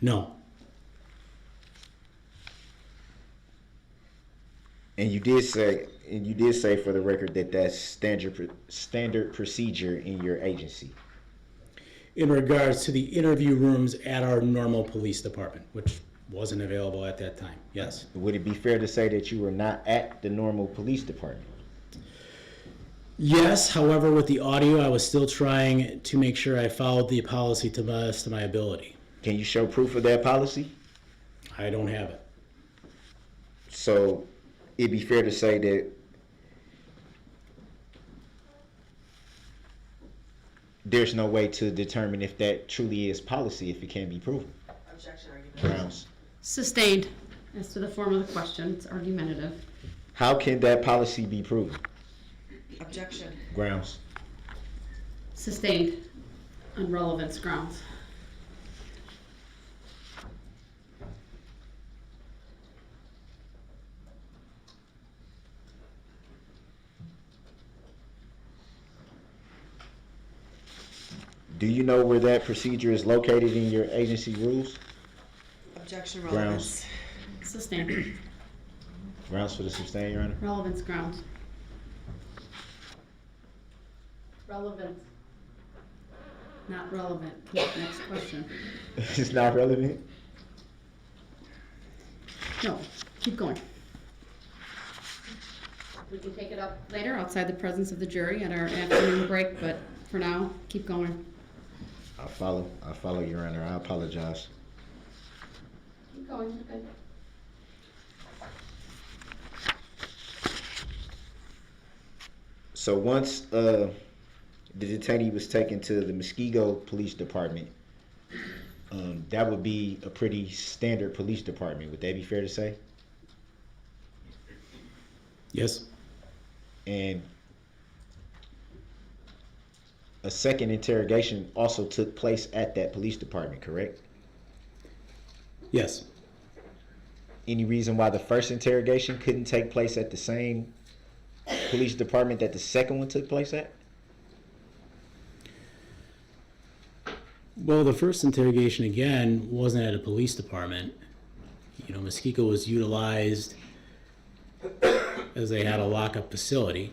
No. And you did say for the record that that's standard procedure in your agency. In regards to the interview rooms at our normal police department, which wasn't available at that time, yes. Would it be fair to say that you were not at the normal police department? Yes, however, with the audio, I was still trying to make sure I followed the policy to the best of my ability. Can you show proof of that policy? I don't have it. So it'd be fair to say that there's no way to determine if that truly is policy if it can't be proven. Objection, argument. Grounds. Sustained. As to the form of the question, it's argumentative. How can that policy be proven? Objection. Grounds. Sustained on relevance grounds. Do you know where that procedure is located in your agency rules? Objection, Grounds. relevance. Sustained. Grounds for the sustain, Your Honor? Relevance grounds. Relevance. Not relevant. Next question. It's not relevant? No, keep going. We can take it up later outside the presence of the jury at our afternoon break, but for now, keep going. I follow, Your Honor. I apologize. Keep going, okay. So once the detainee was taken to the Muskego Police Department, that would be a pretty standard police department. Would that be fair to say? Yes. And a second interrogation also took place at that police department, correct? Yes. Any reason why the first interrogation couldn't take place at the same police department that the second one took place at? Well, the first interrogation, again, wasn't at a police department. You know, Muskego was utilized as they had a lockup facility,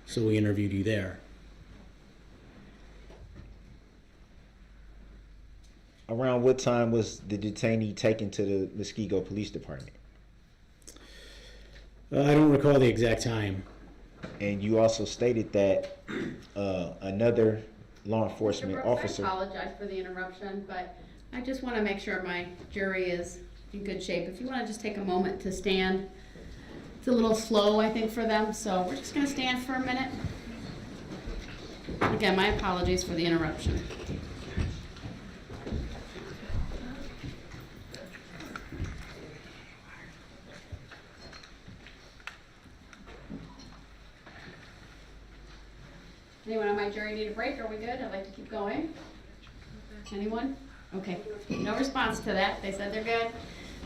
so we interviewed you there. Around what time was the detainee taken to the Muskego Police Department? I don't recall the exact time. And you also stated that another law enforcement Mr. Brooks, officer. I apologize for the interruption, but I just want to make sure my jury is in good shape. If you want to just take a moment to stand. It's a little slow, I think, for them, so we're just going to stand for a minute. Again, my apologies for the interruption. Anyone on my jury need a break? Are we good? I'd like to keep going. Anyone? Okay. No response to that. They said they're good.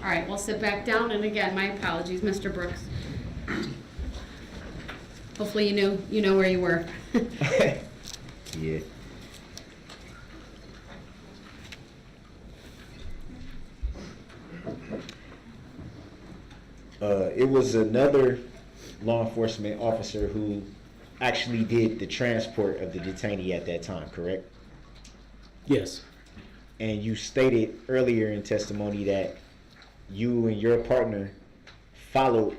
All right, we'll sit back down. And again, my apologies, Mr. Brooks. Hopefully you know where you were. Yeah. It was another law enforcement officer who actually did the transport of the detainee at that time, correct? Yes. And you stated earlier in testimony that you and your partner followed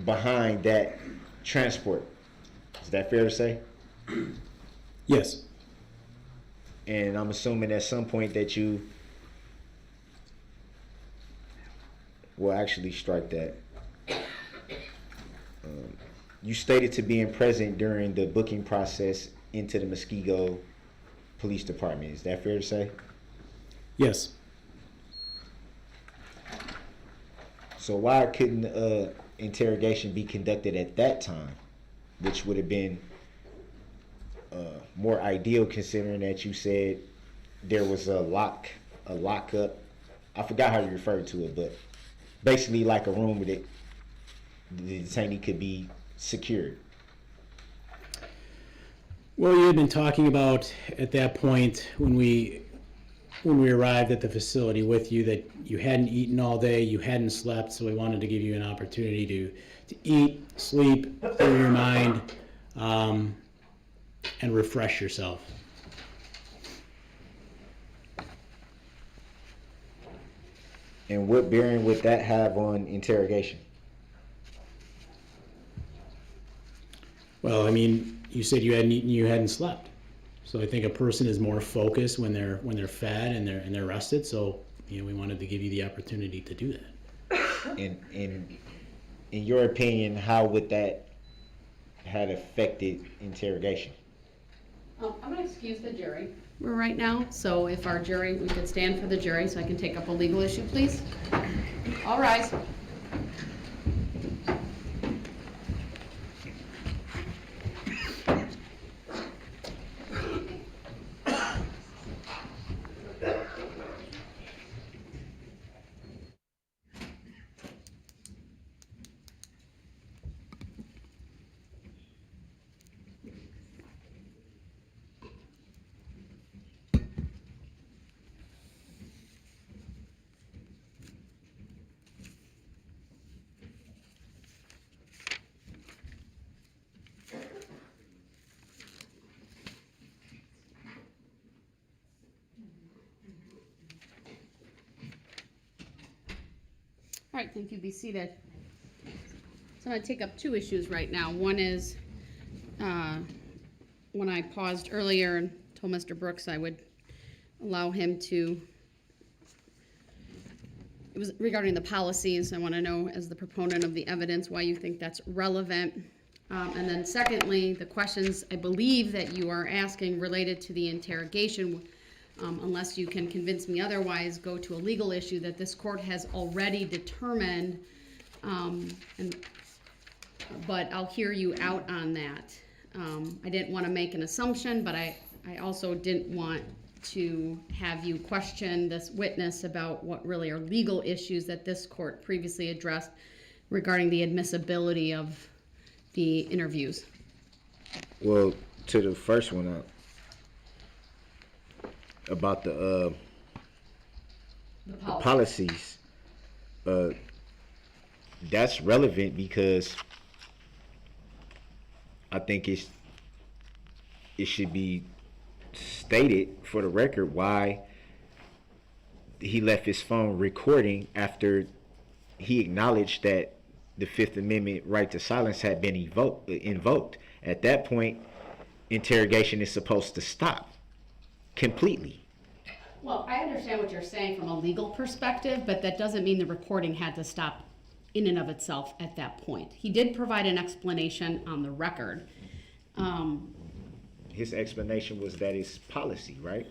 behind that transport. Is that fair to say? Yes. And I'm assuming at some point that you will actually strike that. You stated to being present during the booking process into the Muskego Police Department. Is that fair to say? Yes. So why couldn't interrogation be conducted at that time, which would have been more ideal considering that you said there was a lockup. I forgot how you referred to it, but basically like a room that the detainee could be secured. Well, you had been talking about at that point when we arrived at the facility with you that you hadn't eaten all day, you hadn't slept, so we wanted to give you an opportunity to eat, sleep, clear your mind, and refresh yourself. And what bearing would that have on interrogation? Well, I mean, you said you hadn't eaten, you hadn't slept. So I think a person is more focused when they're fed and they're rested. So, you know, we wanted to give you the opportunity to do that. In your opinion, how would that have affected interrogation? I'm gonna excuse the jury right now, so if our jury, we could stand for the jury so I can take up a legal issue, please. All rise. All right, thank you. Be seated. So I'm going to take up two issues right now. One is when I paused earlier and told Mr. Brooks I would allow him to, it was regarding the policies. I want to know, as the proponent of the evidence, why you think that's relevant. And then secondly, the questions I believe that you are asking related to the interrogation, unless you can convince me otherwise, go to a legal issue that this court has already determined, but I'll hear you out on that. I didn't want to make an assumption, but I also didn't want to have you question this witness about what really are legal issues that this court previously addressed regarding the admissibility of the interviews. Well, to the first one, about the policies, that's relevant because I think it should be stated for the record why he left his phone recording after he acknowledged that the Fifth Amendment right to silence had been invoked. At that point, interrogation is supposed to stop completely. Well, I understand what you're saying from a legal perspective, but that doesn't mean the recording had to stop in and of itself at that point. He did provide an explanation on the record. His explanation was that it's policy, right?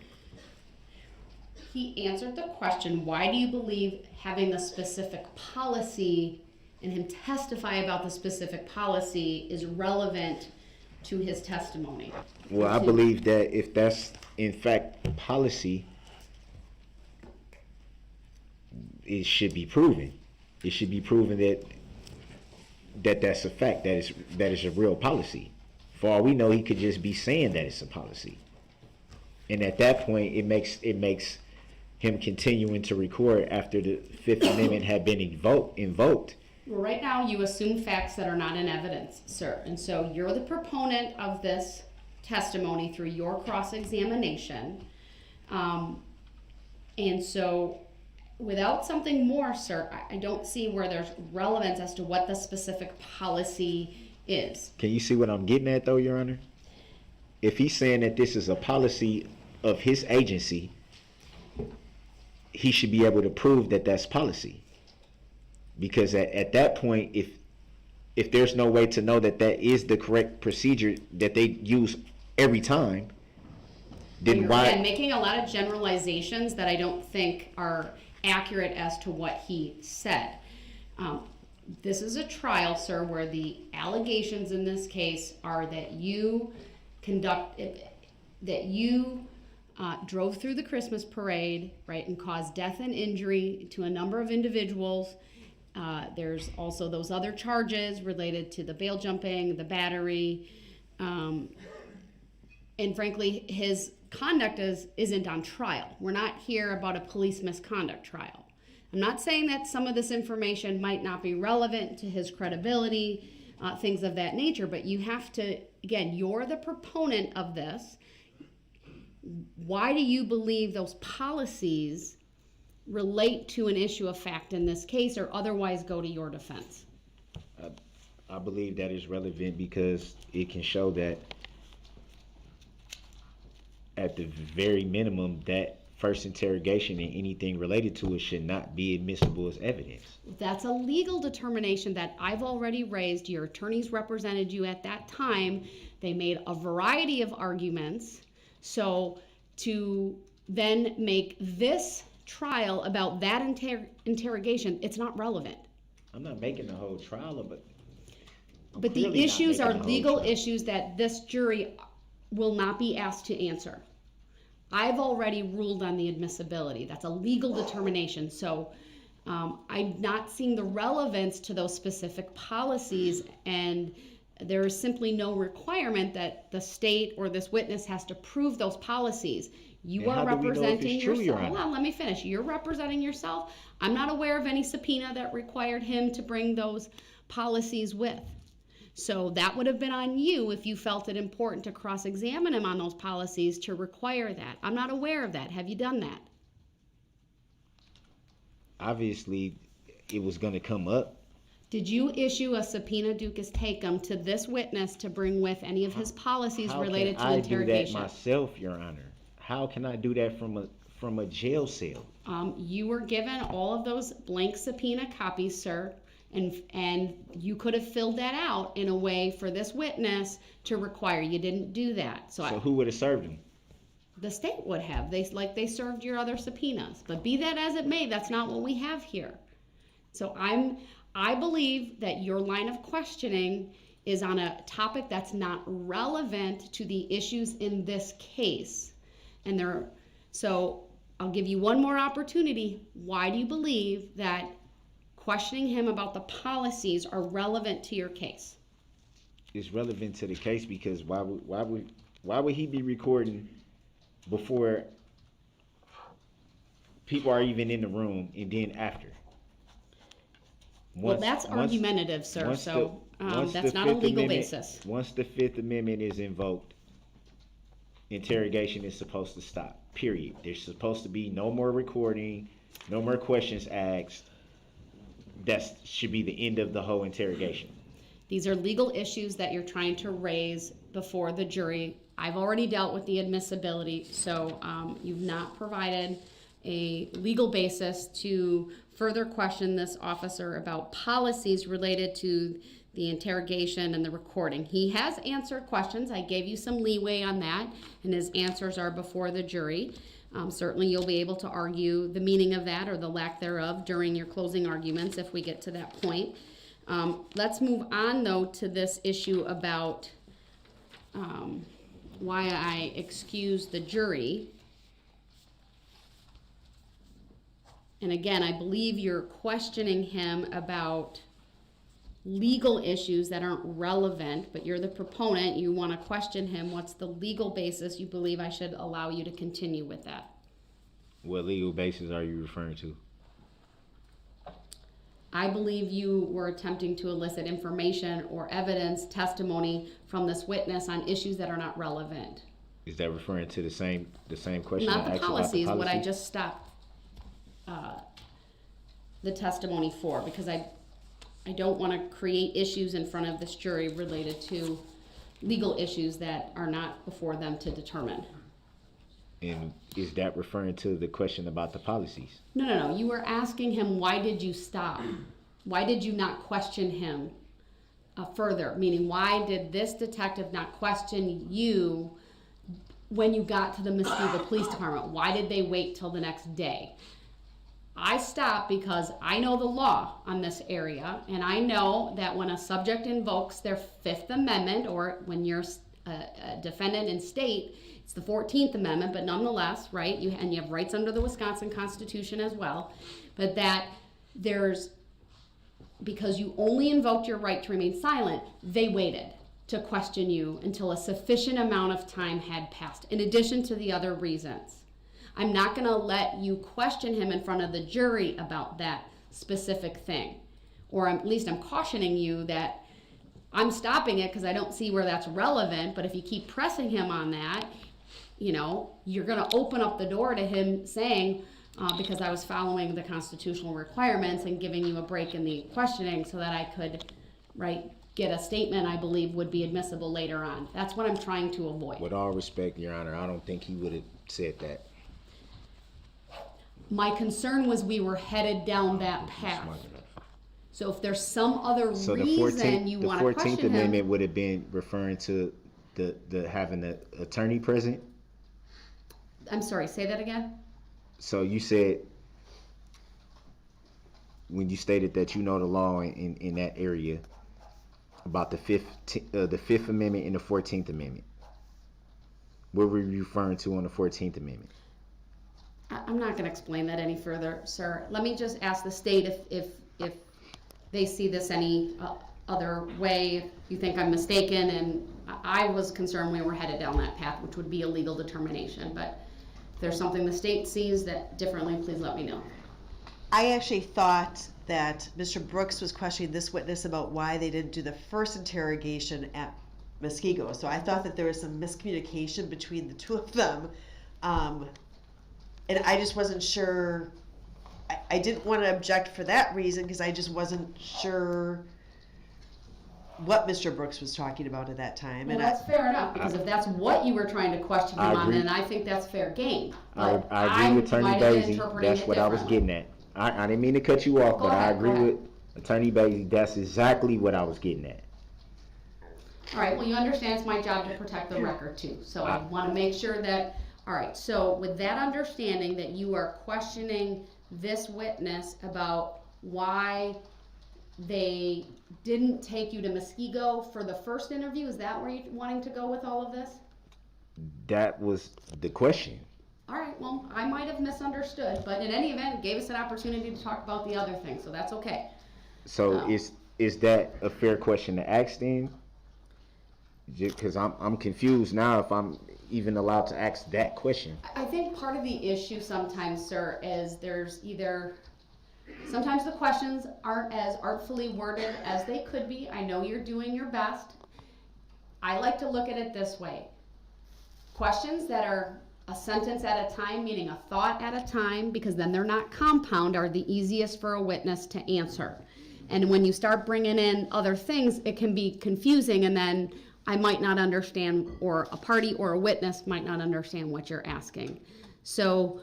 He answered the question, why do you believe having the specific policy and him testify about the specific policy is relevant to his testimony? Well, I believe that if that's in fact policy, it should be proven. It should be proven that that's a fact, that is a real policy. For all we know, he could just be saying that it's a policy. And at that point, it makes him continuing to record after the Fifth Amendment had been invoked. Well, right now, you assume facts that are not in evidence, sir. And so you're the proponent of this testimony through your cross-examination. And so without something more, sir, I don't see where there's relevance as to what the specific policy is. Can you see what I'm getting at, though, Your Honor? If he's saying that this is a policy of his agency, he should be able to prove that that's policy. Because at that point, if there's no way to know that that is the correct procedure that they use every time, then You're, why? again, making a lot of generalizations that I don't think are accurate as to what he said. This is a trial, sir, where the allegations in this case are that you drove through the Christmas parade, right, and caused death and injury to a number of individuals. There's also those other charges related to the bail jumping, the battery, and frankly, his conduct isn't on trial. We're not here about a police misconduct trial. I'm not saying that some of this information might not be relevant to his credibility, things of that nature, but you have to, again, you're the proponent of this. Why do you believe those policies relate to an issue of fact in this case or otherwise go to your defense? I believe that is relevant because it can show that at the very minimum that first interrogation and anything related to it should not be admissible as evidence. That's a legal determination that I've already raised. Your attorneys represented you at that time. They made a variety of arguments. So to then make this trial about that interrogation, it's not relevant. I'm not making the whole trial of it. But the issues are legal issues that this jury will not be asked to answer. I've already ruled on the admissibility. That's a legal determination. So I'm not seeing the relevance to those specific policies, and there is simply no requirement that the state or this witness has to prove those policies. You are representing yourself. Hold on, let me finish. You're representing yourself. I'm not aware of any subpoena that required him to bring those policies with. So that would have been on you if you felt it important to cross-examine him on those policies to require that. I'm not aware of that. Have you done that? Obviously, it was going to come up. Did you issue a subpoena ducis tecum to this witness to bring with any of his policies related to interrogation? How can I do that myself, Your Honor? How can I do that from a jail cell? You were given all of those blank subpoena copies, sir. And you could have filled that out in a way for this witness to require. You didn't do that. So who would have served him? The state would have. They served your other subpoenas. But be that as it may, that's not what we have here. So I believe that your line of questioning is on a topic that's not relevant to the issues in this case. So I'll give you one more opportunity. Why do you believe that questioning him about the policies are relevant to your case? It's relevant to the case because why would he be recording before people are even in the room and then after? Well, that's argumentative, sir, so that's not a legal basis. Once the Fifth Amendment is invoked, interrogation is supposed to stop, period. There's supposed to be no more recording, no more questions asked. That should be the end of the whole interrogation. These are legal issues that you're trying to raise before the jury. I've already dealt with the admissibility, so you've not provided a legal basis to further question this officer about policies related to the interrogation and the recording. He has answered questions. I gave you some leeway on that, and his answers are before the jury. Certainly you'll be able to argue the meaning of that or the lack thereof during your closing arguments if we get to that point. Let's move on, though, to this issue about why I excused the jury. And again, I believe you're questioning him about legal issues that aren't relevant, but you're the proponent. You want to question him. What's the legal basis you believe I should allow you to continue with that? What legal basis are you referring to? I believe you were attempting to elicit information or evidence, testimony from this witness on issues that are not relevant. Is that referring to the same question? Not the policies, what I just stopped the testimony for, because I don't want to create issues in front of this jury related to legal issues that are not before them to determine. And is that referring to the question about the policies? No. You were asking him, why did you stop? Why did you not question him further? Meaning, why did this detective not question you when you got to the Muskego Police Department? Why did they wait till the next day? I stopped because I know the law on this area, and I know that when a subject invokes their Fifth Amendment, or when you're a defendant in state, it's the 14th Amendment, but nonetheless, right, you have rights under the Wisconsin Constitution as well, but that because you only invoked your right to remain silent, they waited to question you until a sufficient amount of time had passed, in addition to the other reasons. I'm not going to let you question him in front of the jury about that specific thing. Or at least I'm cautioning you that I'm stopping it because I don't see where that's relevant, but if you keep pressing him on that, you're going to open up the door to him saying, because I was following the constitutional requirements and giving you a break in the questioning so that I could, right, get a statement I believe would be admissible later on. That's what I'm trying to avoid. With all respect, Your Honor, I don't think he would have said that. My concern was we were headed down that path. So if there's some other So the reason you 14th, the want to 14th question Amendment him, would have been referring to the having the attorney present. I'm sorry, say that again? So you said, when you stated that you know the law in that area about the Fifth Amendment and the 14th Amendment, what were you referring to on the 14th Amendment? I'm not gonna explain that any further, sir. Let me just ask the state if they see this any other way, if you think I'm mistaken, and I was concerned we were headed down that path, which would be a legal determination, but if there's something the state sees that differently, please let me know. I actually thought that Mr. Brooks was questioning this witness about why they didn't do the first interrogation at Muskego. So I thought that there was some miscommunication between the two of them. And I just wasn't sure. I didn't want to object for that reason because I just wasn't sure what Mr. Brooks was talking about at that time. Well, And that's fair enough, because if that's what you were trying to question him I on, agree. then I think that's fair game. I But agree with Attorney might have been Basie. interpreting That's it what I was differently. getting at. I didn't mean to cut you off, Go but I ahead, agree go ahead. with Attorney Basie. That's exactly what I was getting at. All right, well, you understand it's my job to protect the record too, so I want to make sure that, all right, so with that understanding that you are questioning this witness about why they didn't take you to Muskego for the first interview, is that where you're wanting to go with all of this? That was the question. All right, well, I might have misunderstood, but in any event, it gave us an opportunity to talk about the other thing, so that's okay. So Oh. is that a fair question to ask then? Because I'm confused now if I'm even allowed to ask that question. I think part of the issue sometimes, sir, is there's either, sometimes the questions aren't as artfully worded as they could be. I know you're doing your best. I like to look at it this way. Questions that are a sentence at a time, meaning a thought at a time, because then they're not compound, are the easiest for a witness to answer. And when you start bringing in other things, it can be confusing, and then I might not understand, or a party or a witness might not understand what you're asking. So,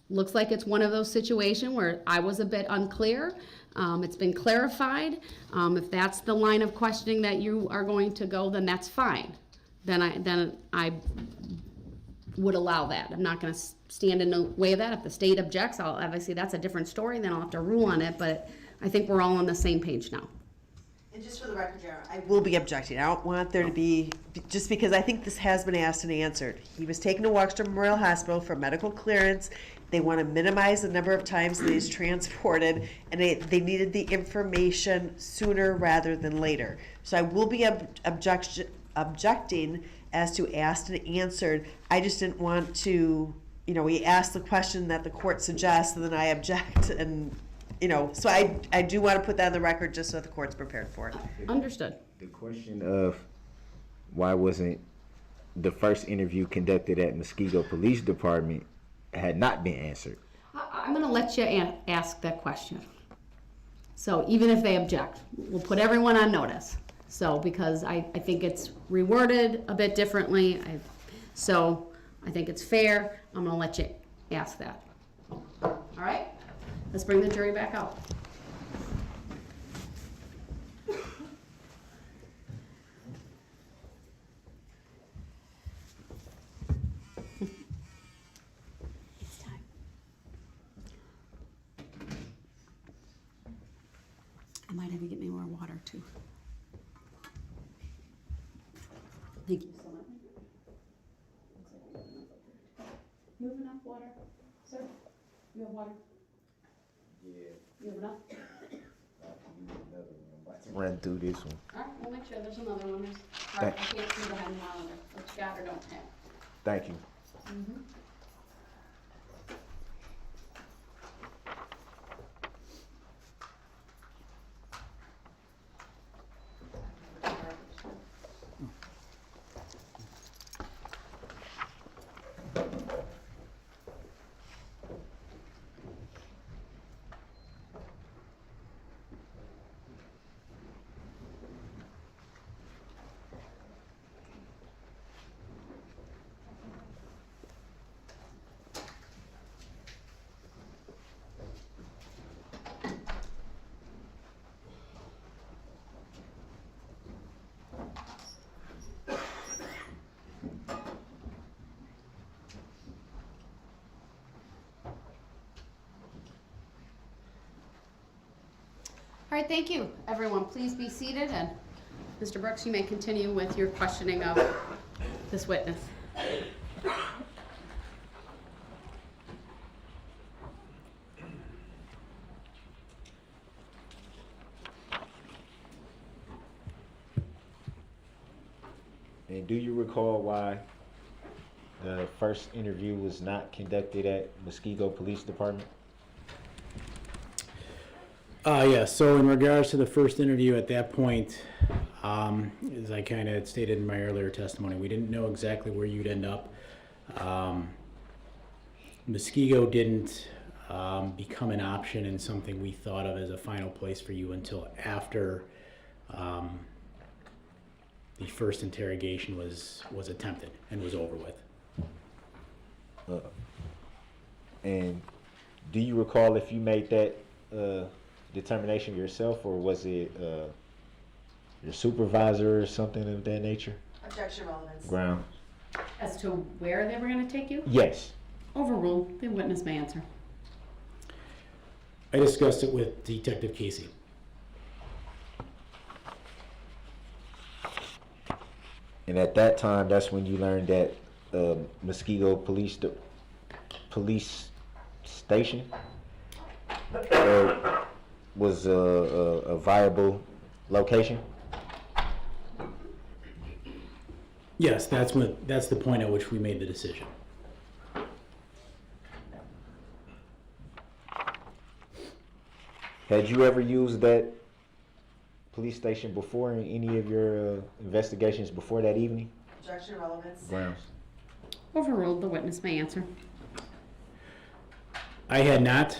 looks like it's one of those situations where I was a bit unclear. It's been clarified. If that's the line of questioning that you are going to go, then that's fine. Then I would allow that. I'm not gonna stand in the way of that. If the state objects, obviously that's a different story, then I'll have to rule on it, but I think we're all on the same page now. And just for the record, Jared, I will be objecting. I don't want there to be, just because I think this has been asked and answered. He was taken to Waukesha Memorial Hospital for medical clearance. They want to minimize the number of times that he's transported, and they needed the information sooner rather than later. So I will be objecting as to asked and answered. I just didn't want to, he asked the question that the court suggests, and then I object, and so I do want to put that on the record just so that the court's prepared for it. Understood. The question of why wasn't the first interview conducted at Muskego Police Department had not been answered. I'm gonna let you ask that question. So even if they object, we'll put everyone on notice. So, because I think it's reworded a bit differently, so I think it's fair. I'm gonna let you ask that. All right? Let's bring the jury back out. It's time. I might have you get me more water too. Thank you so much. You have enough water, sir? You have water? Yeah. You have enough? Run through this one. All right, we'll make sure there's another one. I can't see behind the monitor. What you got or don't have. Thank you. Mm-hmm. right, thank you, everyone. Please be seated, and Mr. Brooks, you may continue with your questioning of this witness. And do you recall why the first interview was not conducted at Muskego Police Department? Yeah, so in regards to the first interview at that point, as I kind of stated in my earlier testimony, we didn't know exactly where you'd end up. Muskego didn't become an option and something we thought of as a final place for you until after the first interrogation was attempted and was over with. And do you recall if you made that determination yourself, or was it your supervisor or something of that nature? Objection, relevance. Grounds. As to where they were going to take you? Yes. Overruled. The witness may answer. I discussed it with Detective Casey. And at that time, that's when you learned that Muskego police station was a viable location. Yes, that's the point at which we made the decision. Had you ever used that police station before in any of your investigations before that evening? Objection, relevance. Grounds. Overruled. The witness may answer. I had not,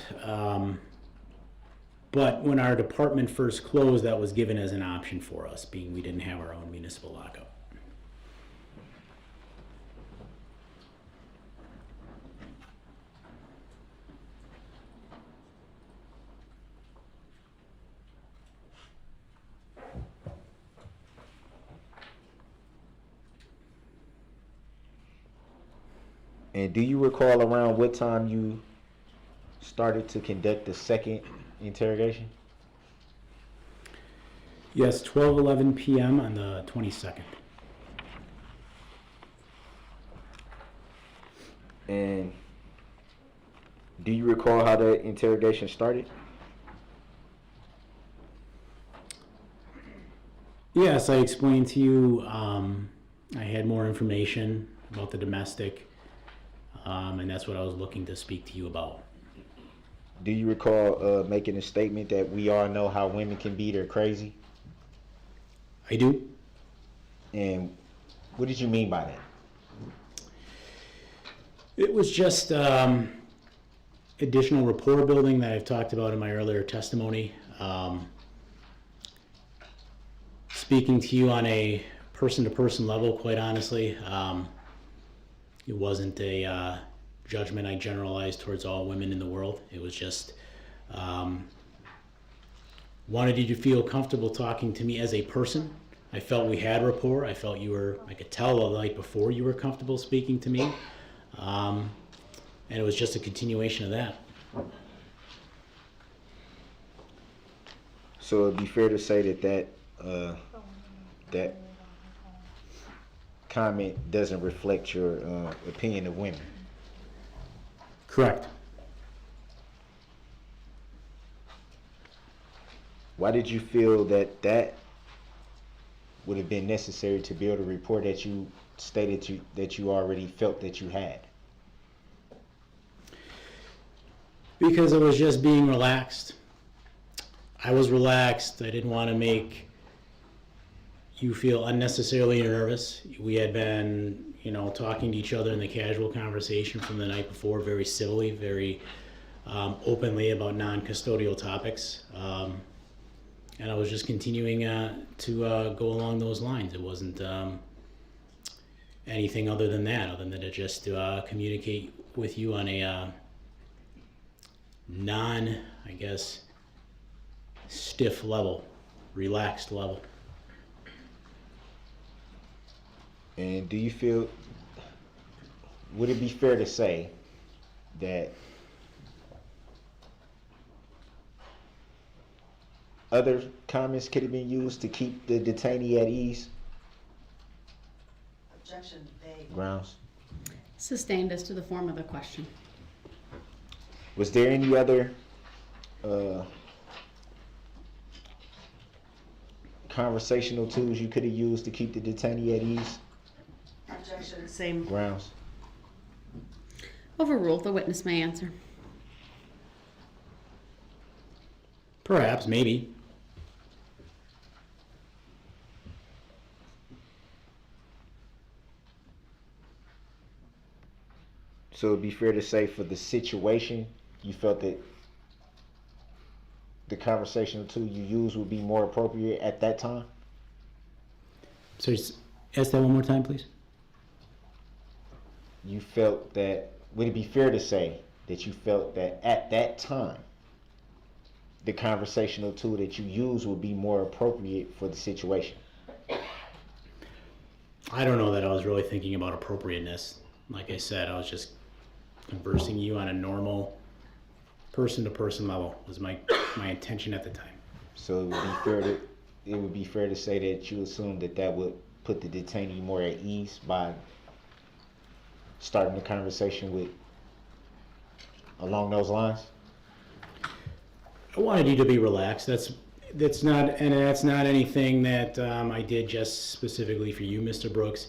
but when our department first closed, that was given as an option for us, being we didn't have our own municipal lockup. And do you recall around what time you started to conduct the second interrogation? Yes, 12:11 p.m. on the 22nd. And do you recall how the interrogation started? Yes, I explained to you I had more information about the domestic, and that's what I was looking to speak to you about. Do you recall making a statement that we all know how women can be? They're crazy? I do. And what did you mean by that? It was just additional rapport building that I've talked about in my earlier testimony. Speaking to you on a person-to-person level, quite honestly, it wasn't a judgment I generalized towards all women in the world. It was just wanted you to feel comfortable talking to me as a person. I felt we had rapport. I felt I could tell the night before you were comfortable speaking to me. And it was just a continuation of that. So it'd be fair to say that that comment doesn't reflect your opinion of women. Correct. Why did you feel that would have been necessary to build a rapport that you stated that you already felt that you had? Because it was just being relaxed. I was relaxed. I didn't want to make you feel unnecessarily nervous. We had been, talking to each other in the casual conversation from the night before, very civilly, very openly about non-custodial topics. And I was just continuing to go along those lines. It wasn't anything other than to just communicate with you on a stiff level, relaxed level. And do you feel, would it be fair to say that other comments could have been used to keep the detainee at ease? Objection, A. Grounds. Sustained as to the form of the question. Was there any other conversational tools you could have used to keep the detainee at ease? Objection, same. Grounds. Overruled. The witness may answer. Perhaps, maybe. So it'd be fair to say for the situation, you felt that the conversational tool you used would be more appropriate at that time? So ask that one more time, please. You felt that, would it be fair to say that you felt that at that time, the conversational tool that you used would be more appropriate for the situation? I don't know that I was really thinking about appropriateness. Like I said, I was just conversing you on a normal person-to-person level was my intention at the time. So it would be fair to say that you assume that that would put the detainee more at ease by starting the conversation with along those lines? I wanted you to be relaxed. That's not anything that I did just specifically for you, Mr. Brooks.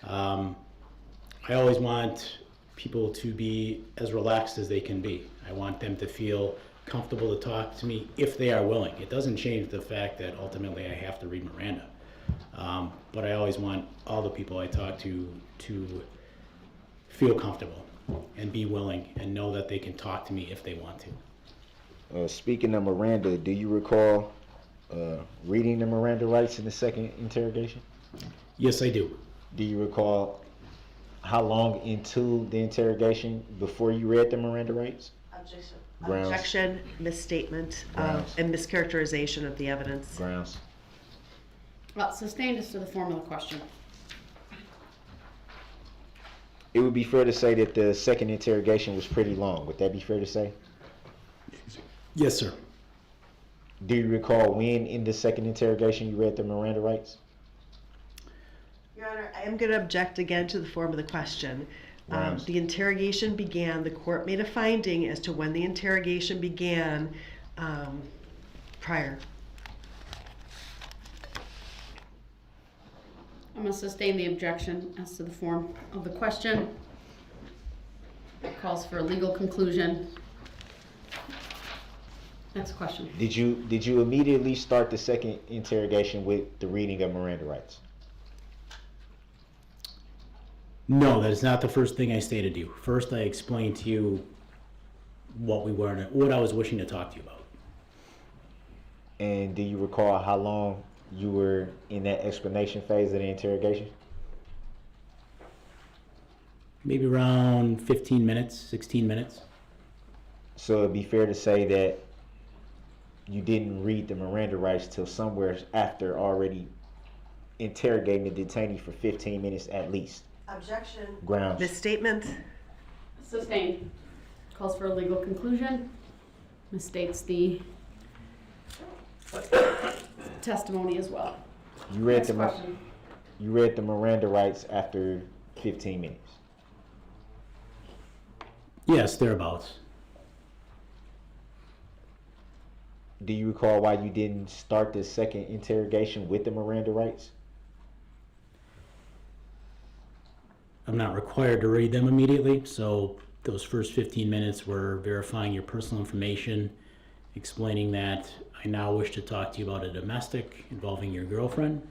I always want people to be as relaxed as they can be. I want them to feel comfortable to talk to me if they are willing. It doesn't change the fact that ultimately I have to read Miranda. But I always want all the people I talk to feel comfortable and be willing and know that they can talk to me if they want to. Speaking of Miranda, do you recall reading the Miranda rights in the second interrogation? Yes, I do. Do you recall how long into the interrogation before you read the Miranda rights? Objection. Grounds. Objection, misstatement, and mischaracterization of the evidence. Grounds. Well, sustained as to the form of the question. It would be fair to say that the second interrogation was pretty long. Would that be fair to say? Yes, sir. Do you recall when in the second interrogation you read the Miranda rights? Your Honor, I am going to object again to the form of the question. Grounds. The interrogation began, the court made a finding as to when the interrogation began prior. I'm going to sustain the objection as to the form of the question. It calls for a legal conclusion. Next question. Did you immediately start the second interrogation with the reading of Miranda rights? No, that is not the first thing I stated to you. First, I explained to you what I was wishing to talk to you about. And do you recall how long you were in that explanation phase of the interrogation? Maybe around 15 minutes, 16 minutes. So it'd be fair to say that you didn't read the Miranda rights till somewhere after already interrogating the detainee for 15 minutes at least. Objection. Grounds. Misstatement. Sustained. Calls for a legal conclusion. Misstates the testimony as well. You read Next question. You read the Miranda rights after 15 minutes. Yes, thereabouts. Do you recall why you didn't start the second interrogation with the Miranda rights? I'm not required to read them immediately, so those first 15 minutes were verifying your personal information, explaining that I now wish to talk to you about a domestic involving your girlfriend,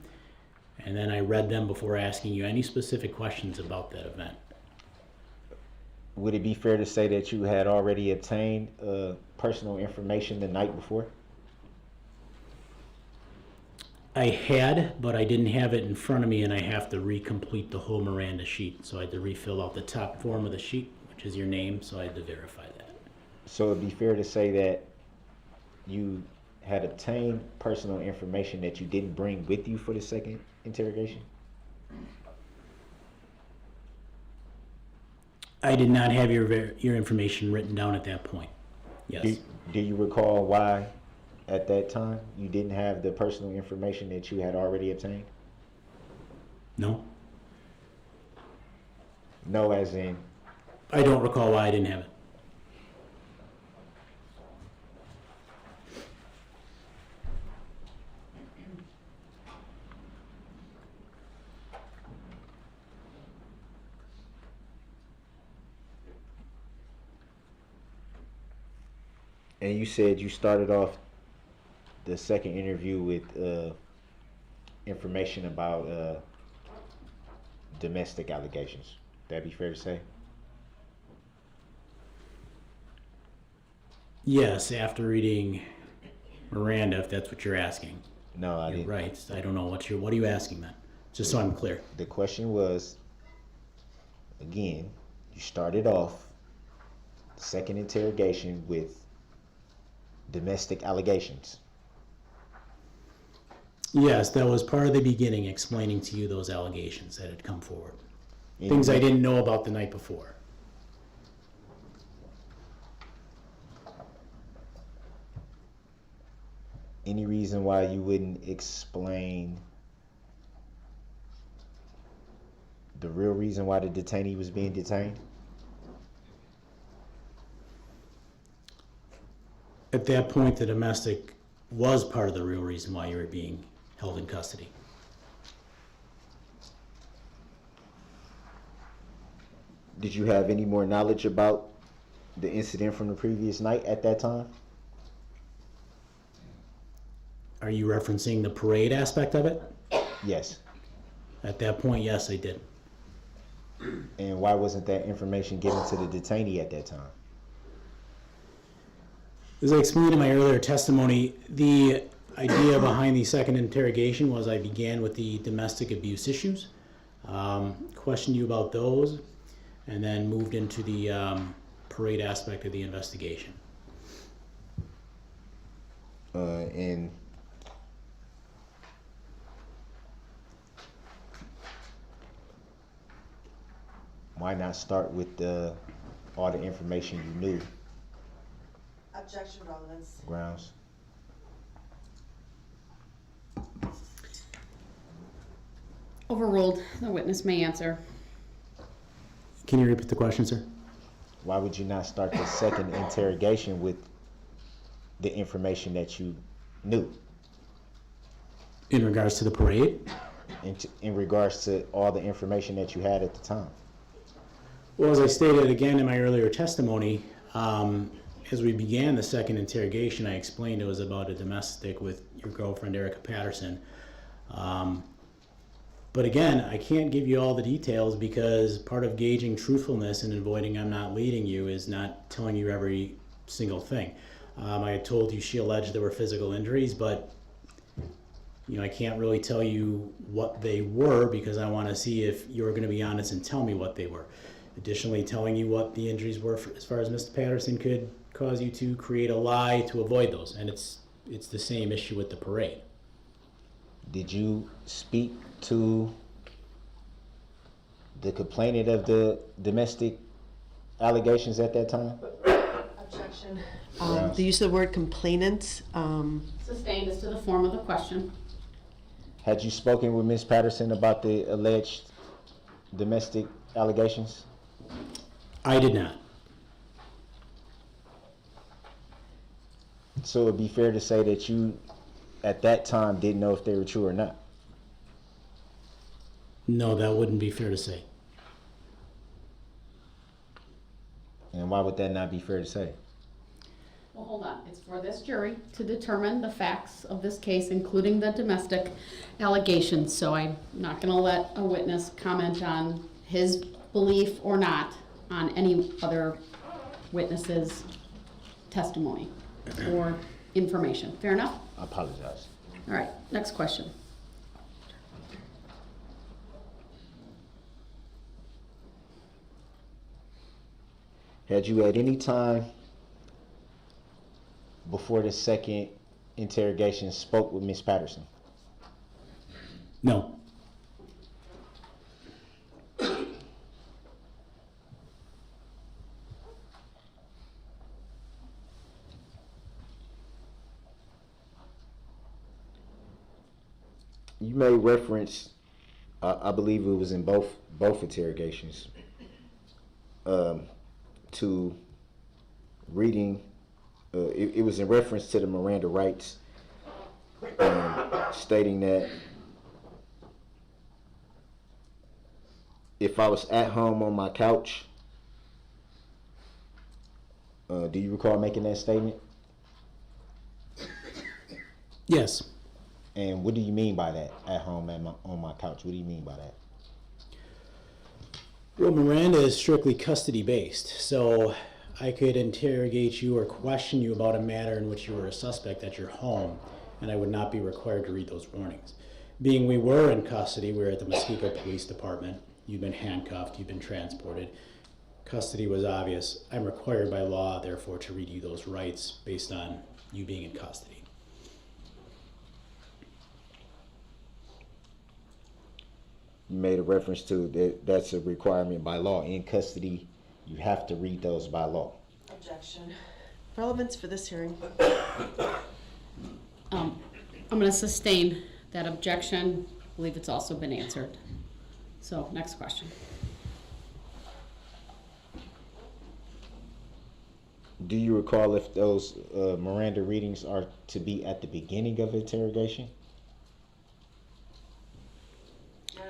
and then I read them before asking you any specific questions about that event. Would it be fair to say that you had already obtained personal information the night before? I had, but I didn't have it in front of me, and I have to recomplete the whole Miranda sheet. So I had to refill out the top form of the sheet, which is your name, so I had to verify that. So it'd be fair to say that you had obtained personal information that you didn't bring with you for the second interrogation? I did not have your information written down at that point. Yes. Do you recall why at that time? You didn't have the personal information that you had already obtained? No, No, as in, I don't recall why I didn't have it. and you said you started off the second interview with information about domestic allegations. That'd be fair to say? Yes, after reading Miranda, if that's what you're asking. No, I You're didn't. right. I don't know what are you asking then? Just so I'm clear. The question was, again, you started off the second interrogation with domestic allegations. Yes, that was part of the beginning, explaining to you those allegations that had come forward. Any- Things I didn't know about the night before. Any reason why you wouldn't explain the real reason why the detainee was being detained? At that point, the domestic was part of the real reason why you were being held in custody. Did you have any more knowledge about the incident from the previous night at that time? Are you referencing the parade aspect of it? Yes. At that point, yes, I did. And why wasn't that information given to the detainee at that time? As I explained in my earlier testimony, the idea behind the second interrogation was I began with the domestic abuse issues, questioned you about those, and then moved into the parade aspect of the investigation. And why not start with all the information you knew? Objection, relevance. Grounds. Overruled. The witness may answer. Can you repeat the question, sir? Why would you not start the second interrogation with the information that you knew? In regards to the parade? In regards to all the information that you had at the time? Well, as I stated again in my earlier testimony, as we began the second interrogation, I explained it was about a domestic with your girlfriend, Erica Patterson. But again, I can't give you all the details because part of gauging truthfulness and avoiding I'm not leading you is not telling you every single thing. I had told you she alleged there were physical injuries, but I can't really tell you what they were because I want to see if you're going to be honest and tell me what they were. Additionally, telling you what the injuries were as far as Mr. Patterson could cause you to create a lie to avoid those, and it's the same issue with the parade. Did you speak to the complainant of the domestic allegations at that time? Objection. The use of the word complainant. Sustained as to the form of the question. Had you spoken with Ms. Patterson about the alleged domestic allegations? I did not. So it would be fair to say that you, at that time, didn't know if they were true or not? No, that wouldn't be fair to say. And why would that not be fair to say? Well, hold on. It's for this jury to determine the facts of this case, including the domestic allegations. So I'm not going to let a witness comment on his belief or not on any other witness's testimony or information. Fair enough? I apologize. All right, next question. Had you at any time before the second interrogation spoke with Ms. Patterson? No. You made reference, I believe it was in both interrogations, to reading. It was in reference to the Miranda rights, stating that if I was at home on my couch, do you recall making that statement? Yes. And what do you mean by that? At home on my couch. What do you mean by that? Well, Miranda is strictly custody based, so I could interrogate you or question you about a matter in which you were a suspect at your home, and I would not be required to read those warnings. Being we were in custody, we were at the Muskego Police Department, you've been handcuffed, you've been transported, custody was obvious. I'm required by law, therefore, to read you those rights based on you being in custody. You made a reference to that's a requirement by law. In custody, you have to read those by law. Objection. Relevance for this hearing. I'm going to sustain that objection. I believe it's also been answered. So, next question. Do you recall if those Miranda readings are to be at the beginning of interrogation?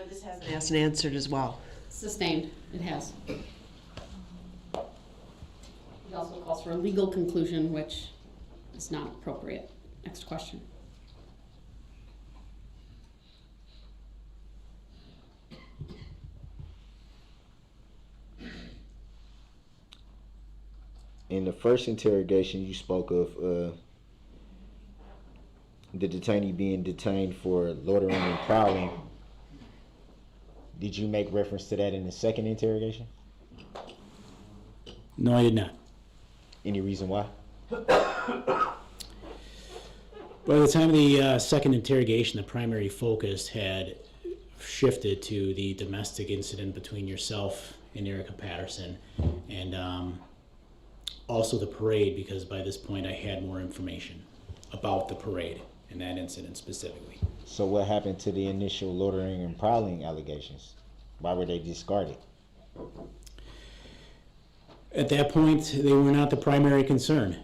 This has been asked and answered as well. Sustained. It has. It also calls for a legal conclusion, which is not appropriate. Next question. In the first interrogation, you spoke of the detainee being detained for loitering and prowling. Did you make reference to that in the second interrogation? No, I did not. Any reason why? By the time of the second interrogation, the primary focus had shifted to the domestic incident between yourself and Erica Patterson, and also the parade, because by this point I had more information about the parade and that incident specifically. So what happened to the initial loitering and prowling allegations? Why were they discarded? At that point, they were not the primary concern.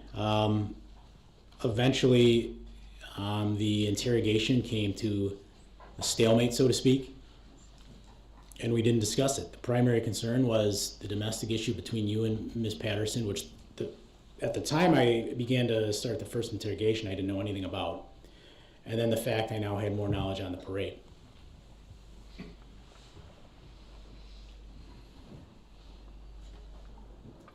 Eventually, the interrogation came to a stalemate, so to speak, and we didn't discuss it. The primary concern was the domestic issue between you and Ms. Patterson, which at the time I began to start the first interrogation, I didn't know anything about. And then the fact I now had more knowledge on the parade.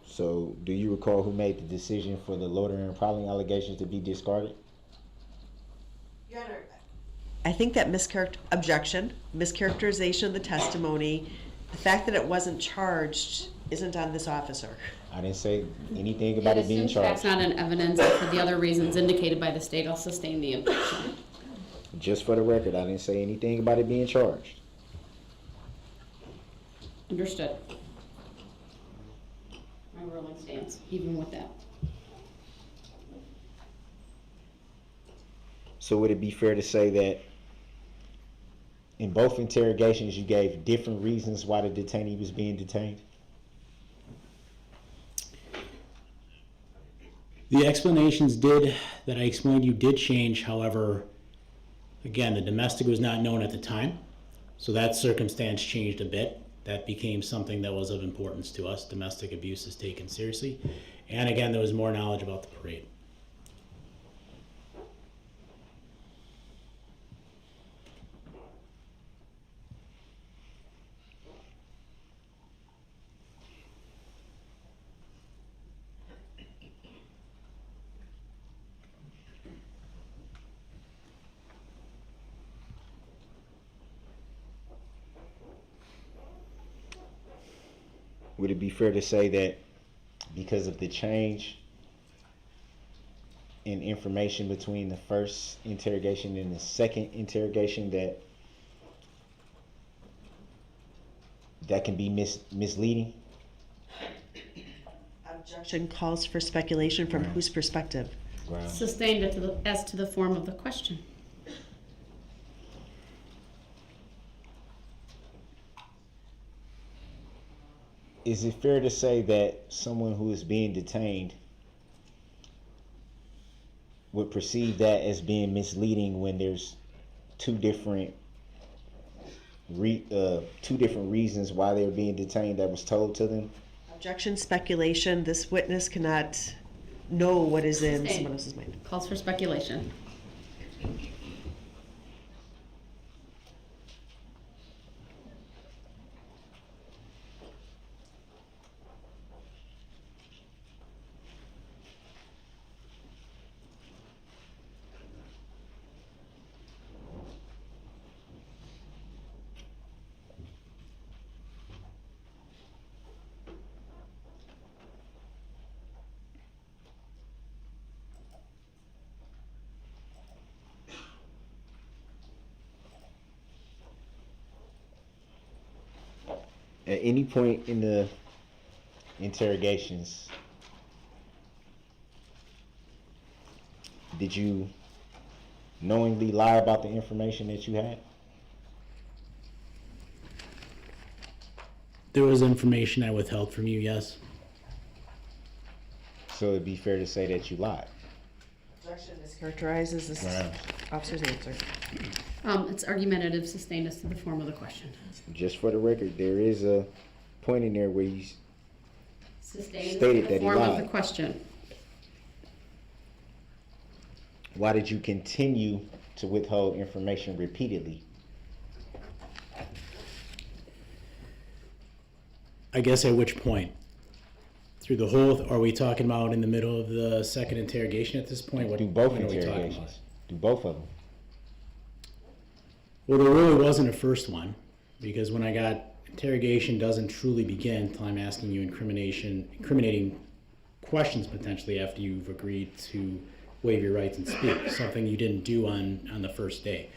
So do you recall who made the decision for the loitering and prowling allegations to be discarded? Your Honor, I think that mischaracterization of the testimony, the fact that it wasn't charged isn't on this officer. I didn't say anything about it being charged. That's not an evidence. For the other reasons indicated by the state, I'll sustain the objection. Just for the record, I didn't say anything about it being charged. Understood. My ruling stands, even with that. So would it be fair to say that in both interrogations you gave different reasons why the detainee was being detained? The explanations that I explained to you did change. However, again, the domestic was not known at the time, so that circumstance changed a bit. That became something that was of importance to us. Domestic abuse is taken seriously. And again, there was more knowledge about the parade. Would it be fair to say that because of the change in information between the first interrogation and the second interrogation that can be misleading? Objection calls for speculation from whose perspective? Sustained as to the form of the question. is it fair to say that someone who is being detained would perceive that as being misleading when there's two different reasons why they're being detained that was told to them? Objection, speculation. This witness cannot know what is in Sustained. someone else's mind. Calls for speculation. At any point in the interrogations, did you knowingly lie about the information that you had? There was information I withheld from you, yes. So it'd be fair to say that you lied. Objection mischaracterizes this Right. officer's answer. It's argumentative, sustained as to the form of the question. Just for the record, there is a point in there where you Sustained Stated as to that the he form of lied. the question. why did you continue to withhold information repeatedly? I guess at which point? Through the whole, are we talking about in the middle of the second interrogation at this point? What Do both when are we talking about? interrogations. Do both of them. Well, there really wasn't a first one, because when I got interrogation doesn't truly begin until I'm asking you incriminating questions potentially after you've agreed to waive your rights and speak, something you didn't do on the first day.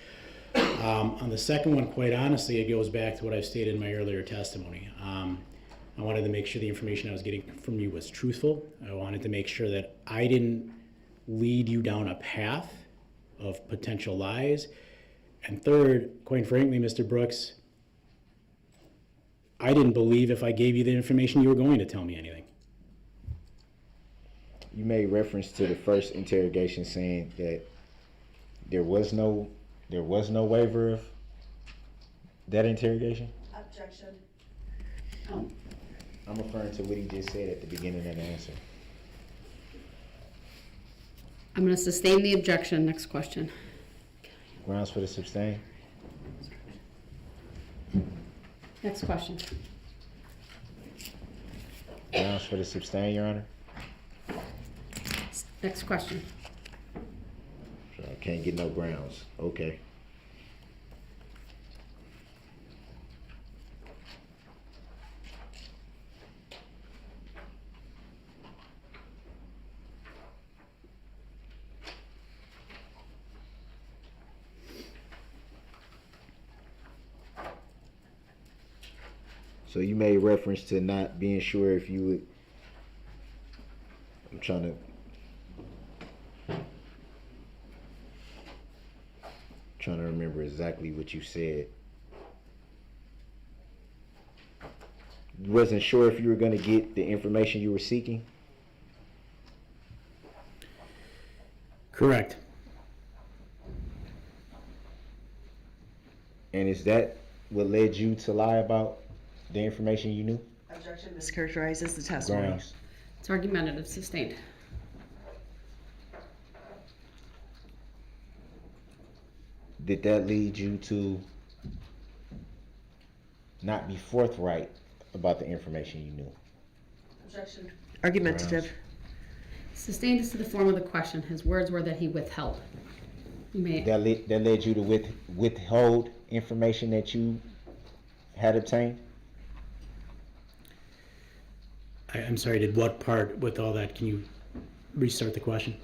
On the second one, quite honestly, it goes back to what I've stated in my earlier testimony. I wanted to make sure the information I was getting from you was truthful. I wanted to make sure that I didn't lead you down a path of potential lies. And third, quite frankly, Mr. Brooks, I didn't believe if I gave you the information you were going to tell me anything. You made reference to the first interrogation saying that there was no waiver of that interrogation? Objection. I'm referring to what he just said at the beginning of the answer. I'm going to sustain the objection. Next question. Grounds for the sustain? Next question. Grounds for the sustain, Your Honor? Next question. So I can't get no grounds. Okay. So you made reference to not being sure if you would. I'm trying to remember exactly what you said. You wasn't sure if you were going to get the information you were seeking? Correct. And is that what led you to lie about the information you knew? Objection mischaracterizes the testimony. Grounds. It's argumentative, sustained. Did that lead you to not be forthright about the information you knew? Objection. Argumentative. Sustained as to the form of the question. His words were that he withheld. You may. That led you to withhold information that you had obtained? I'm sorry, did what part with all that? Can you restart the question?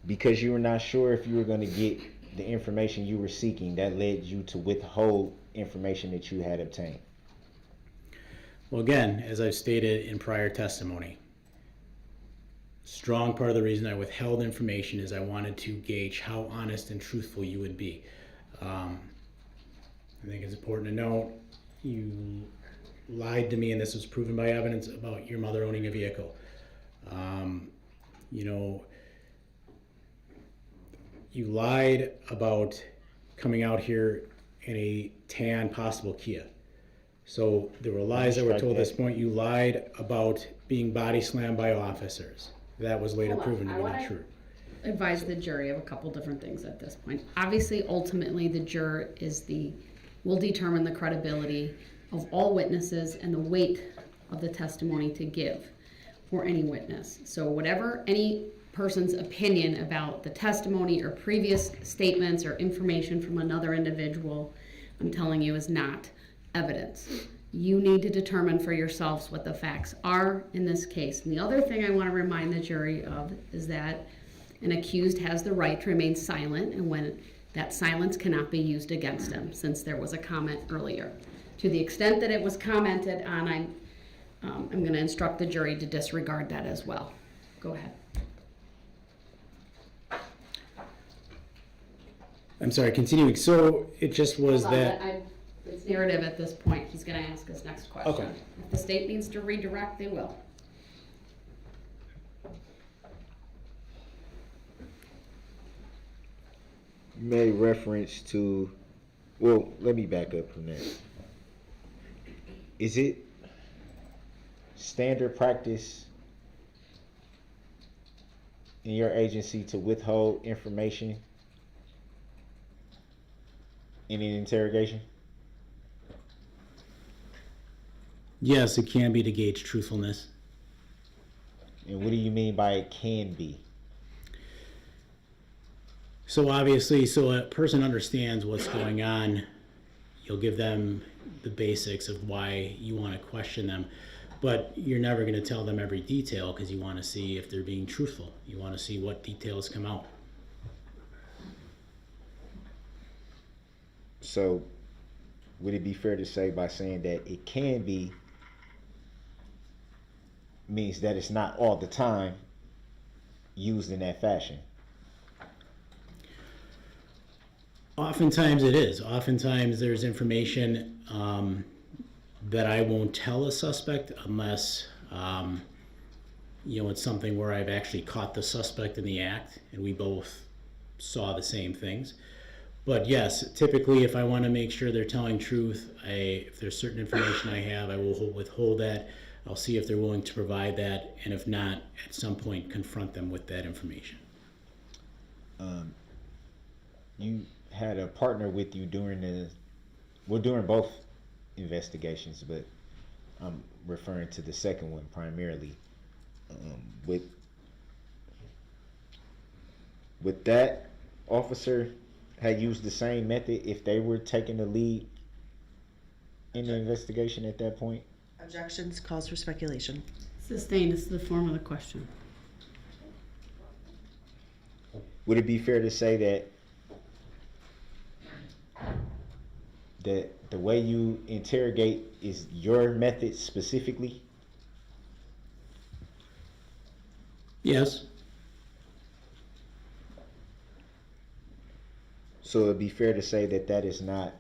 Because you were not sure if you were going to get the information you were seeking, that led you to withhold information that you had obtained. Well, again, as I've stated in prior testimony, strong part of the reason I withheld information is I wanted to gauge how honest and truthful you would be. I think it's important to note, you lied to me, and this was proven by evidence, about your mother owning a vehicle. You know, you lied about coming out here in a tan, possible Kia. So there were lies that were told at this point. You lied about being body slammed by officers. That was later proven to be not true. Advise the jury of a couple different things at this point. Obviously, ultimately, the juror will determine the credibility of all witnesses and the weight of the testimony to give for any witness. So whatever any person's opinion about the testimony or previous statements or information from another individual, I'm telling you, is not evidence. You need to determine for yourselves what the facts are in this case. And the other thing I want to remind the jury of is that an accused has the right to remain silent, and when that silence cannot be used against him, since there was a comment earlier. To the extent that it was commented on, I'm going to instruct the jury to disregard that as well. Go ahead. I'm sorry, continuing. So it just was Hold on, that. It's narrative at this point. He's going to ask his next question. Okay. If the state needs to redirect, they will. You made reference to, well, let me back up from that. Is it standard practice in your agency to withhold information in an interrogation? Yes, it can be to gauge truthfulness. And what do you mean by it can be? So obviously, so a person understands what's going on, you'll give them the basics of why you want to question them, but you're never going to tell them every detail because you want to see if they're being truthful. You want to see what details come out. So would it be fair to say by saying that it can be means that it's not all the time used in that fashion? Oftentimes it is. Oftentimes there's information that I won't tell a suspect unless, it's something where I've actually caught the suspect in the act and we both saw the same things. But yes, typically if I want to make sure they're telling truth, if there's certain information I have, I will withhold that. I'll see if they're willing to provide that, and if not, at some point confront them with that information. You had a partner with you during both investigations, but I'm referring to the second one primarily. With that officer had used the same method if they were taking the lead in the investigation at that point? Objections, calls for speculation. Sustained is the form of the question. Would it be fair to say that the way you interrogate is your method specifically? Yes. So it'd be fair to say that that is not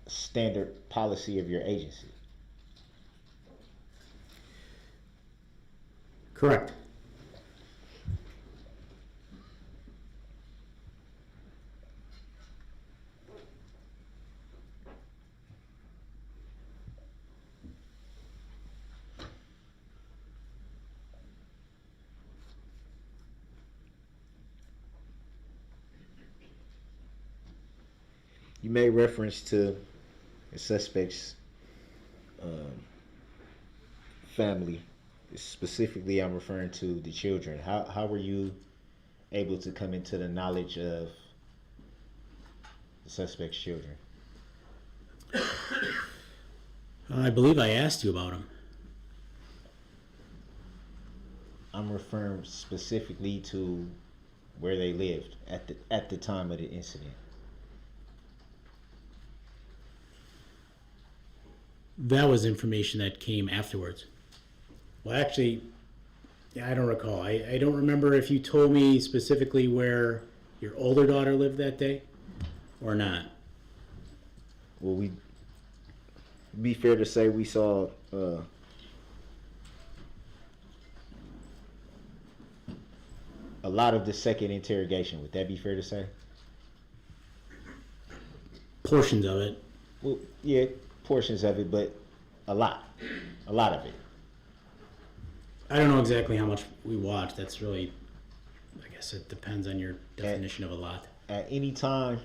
standard policy of your agency? Correct. You made reference to the suspect's family. Specifically, I'm referring to the children. How were you able to come into the knowledge of the suspect's children? I believe I asked you about them. I'm referring specifically to where they lived at the time of the incident. That was information that came afterwards. Well, actually, I don't recall. I don't remember if you told me specifically where your older daughter lived that day or not. Well, we be fair to say we saw a lot of the second interrogation. Would that be fair to say? Portions of it. Well, yeah, portions of it, but a lot of it. I don't know exactly how much we watched. That's really, I guess it depends on your definition of a lot. At any time,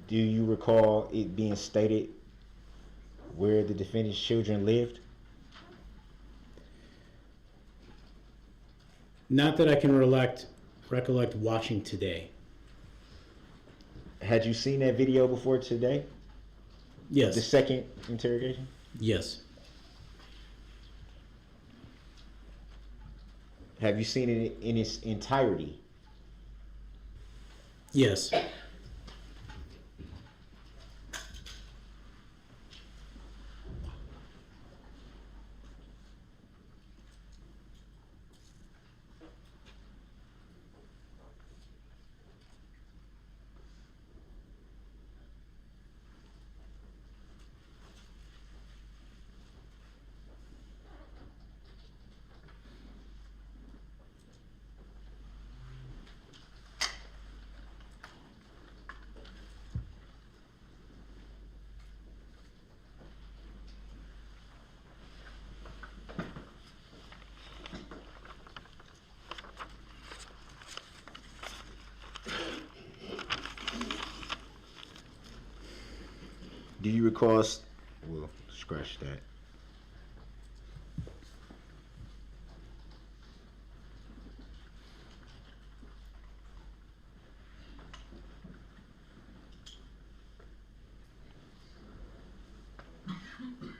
do you recall it being stated where the defendant's children lived? Not that I can recollect watching today. Had you seen that video before today? Yes. The second interrogation? Yes. Have you seen it in its entirety? Yes. Do you recall? Well, scratch that.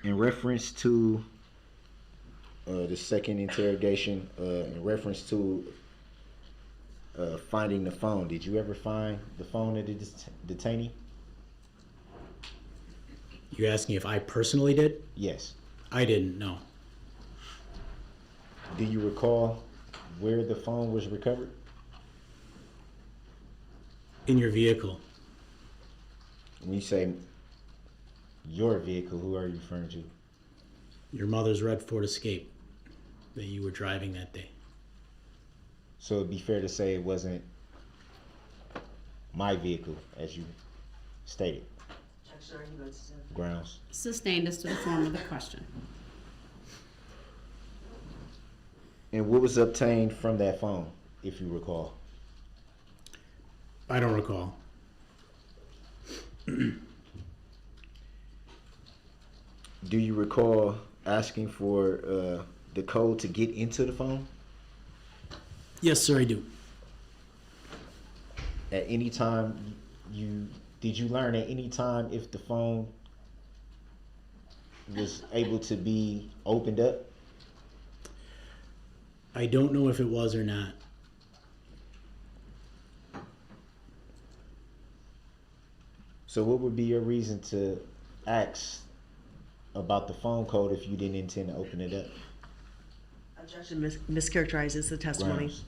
In reference to the second interrogation, in reference to finding the phone, did you ever find the phone of the detainee? You asking if I personally did? Yes. I didn't, no. Do you recall where the phone was recovered? In your vehicle. When you say your vehicle, who are you referring to? Your mother's red Ford Escape that you were driving that day. So it'd be fair to say it wasn't my vehicle, as you stated. Grounds. Sustained as to the form of the question. And what was obtained from that phone, if you recall? I don't recall. Do you recall asking for the code to get into the phone? Yes, sir, I do. At any time, did you learn at any time if the phone was able to be opened up? I don't know if it was or not. So what would be your reason to ask about the phone code if you didn't intend to open it up? Objection mischaracterizes the testimony. Grounds.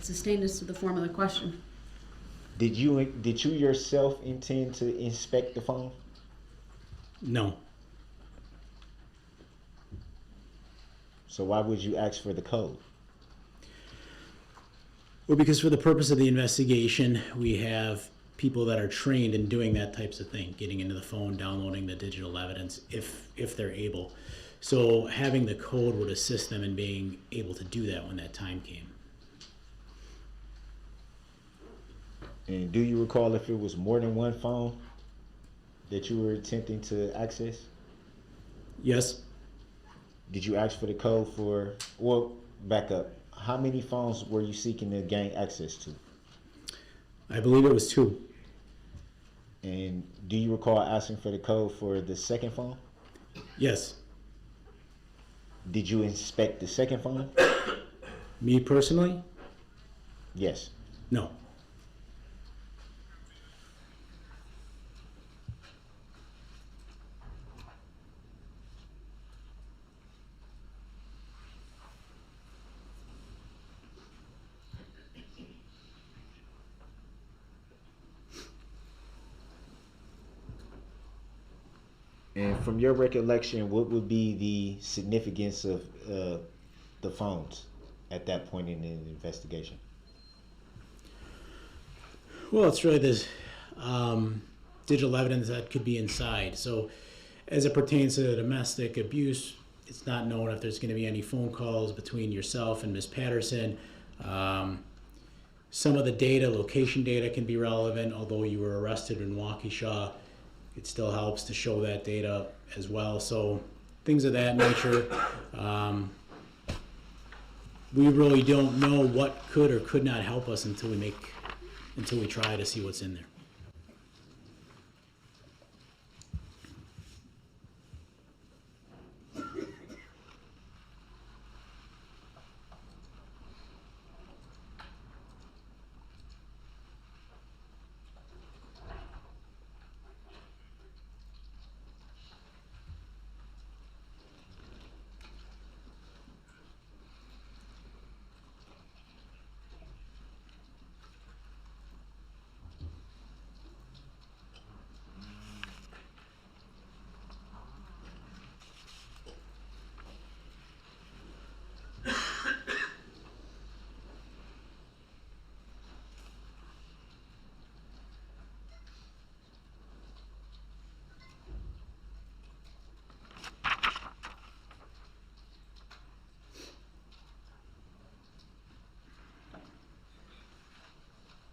Sustained as to the form of the question. Did you yourself intend to inspect the phone? No. So why would you ask for the code? Well, because for the purpose of the investigation, we have people that are trained in doing that types of thing, getting into the phone, downloading the digital evidence, if they're able. So having the code would assist them in being able to do that when that time came. And do you recall if it was more than one phone that you were attempting to access? Yes. Did you ask for the code for, well, back up. How many phones were you seeking to gain access to? I believe it was 2. And do you recall asking for the code for the second phone? Yes. Did you inspect the second phone? Me personally? Yes. No. from your recollection, what would be the significance of the phones at that point in the investigation? Well, it's really this digital evidence that could be inside. So as it pertains to domestic abuse, it's not known if there's going to be any phone calls between yourself and Ms. Patterson. Some of the data, location data, can be relevant. Although you were arrested in Waukesha, it still helps to show that data as well. So things of that nature. We really don't know what could or could not help us until we try to see what's in there.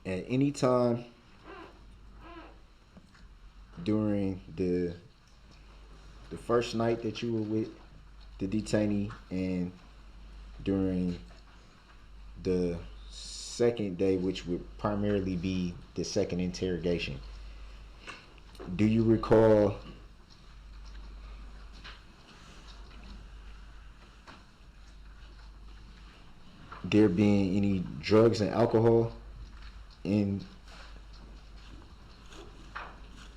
At any time during the first night that you were with the detainee and during the second day, which would primarily be the second interrogation, do you recall there being any drugs and alcohol in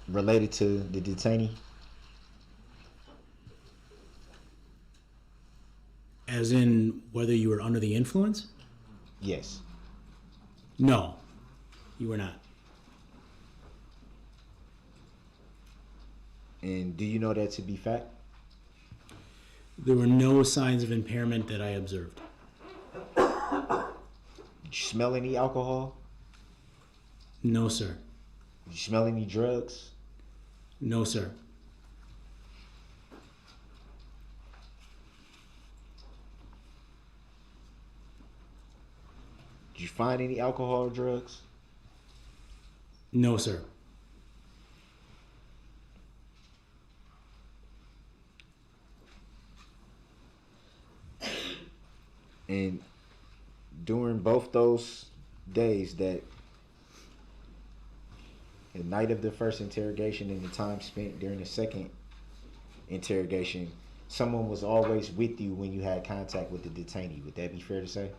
related to the detainee? As in whether you were under the influence? Yes. No, you were not. And do you know that to be fact? There were no signs of impairment that I observed. Did you smell any alcohol? No, sir. Did you smell any drugs? No, sir. Did you find any alcohol or drugs? No, sir. And during both those days, that the night of the first interrogation and the time spent during the second interrogation, someone was always with you when you had contact with the detainee. Would that be fair to say?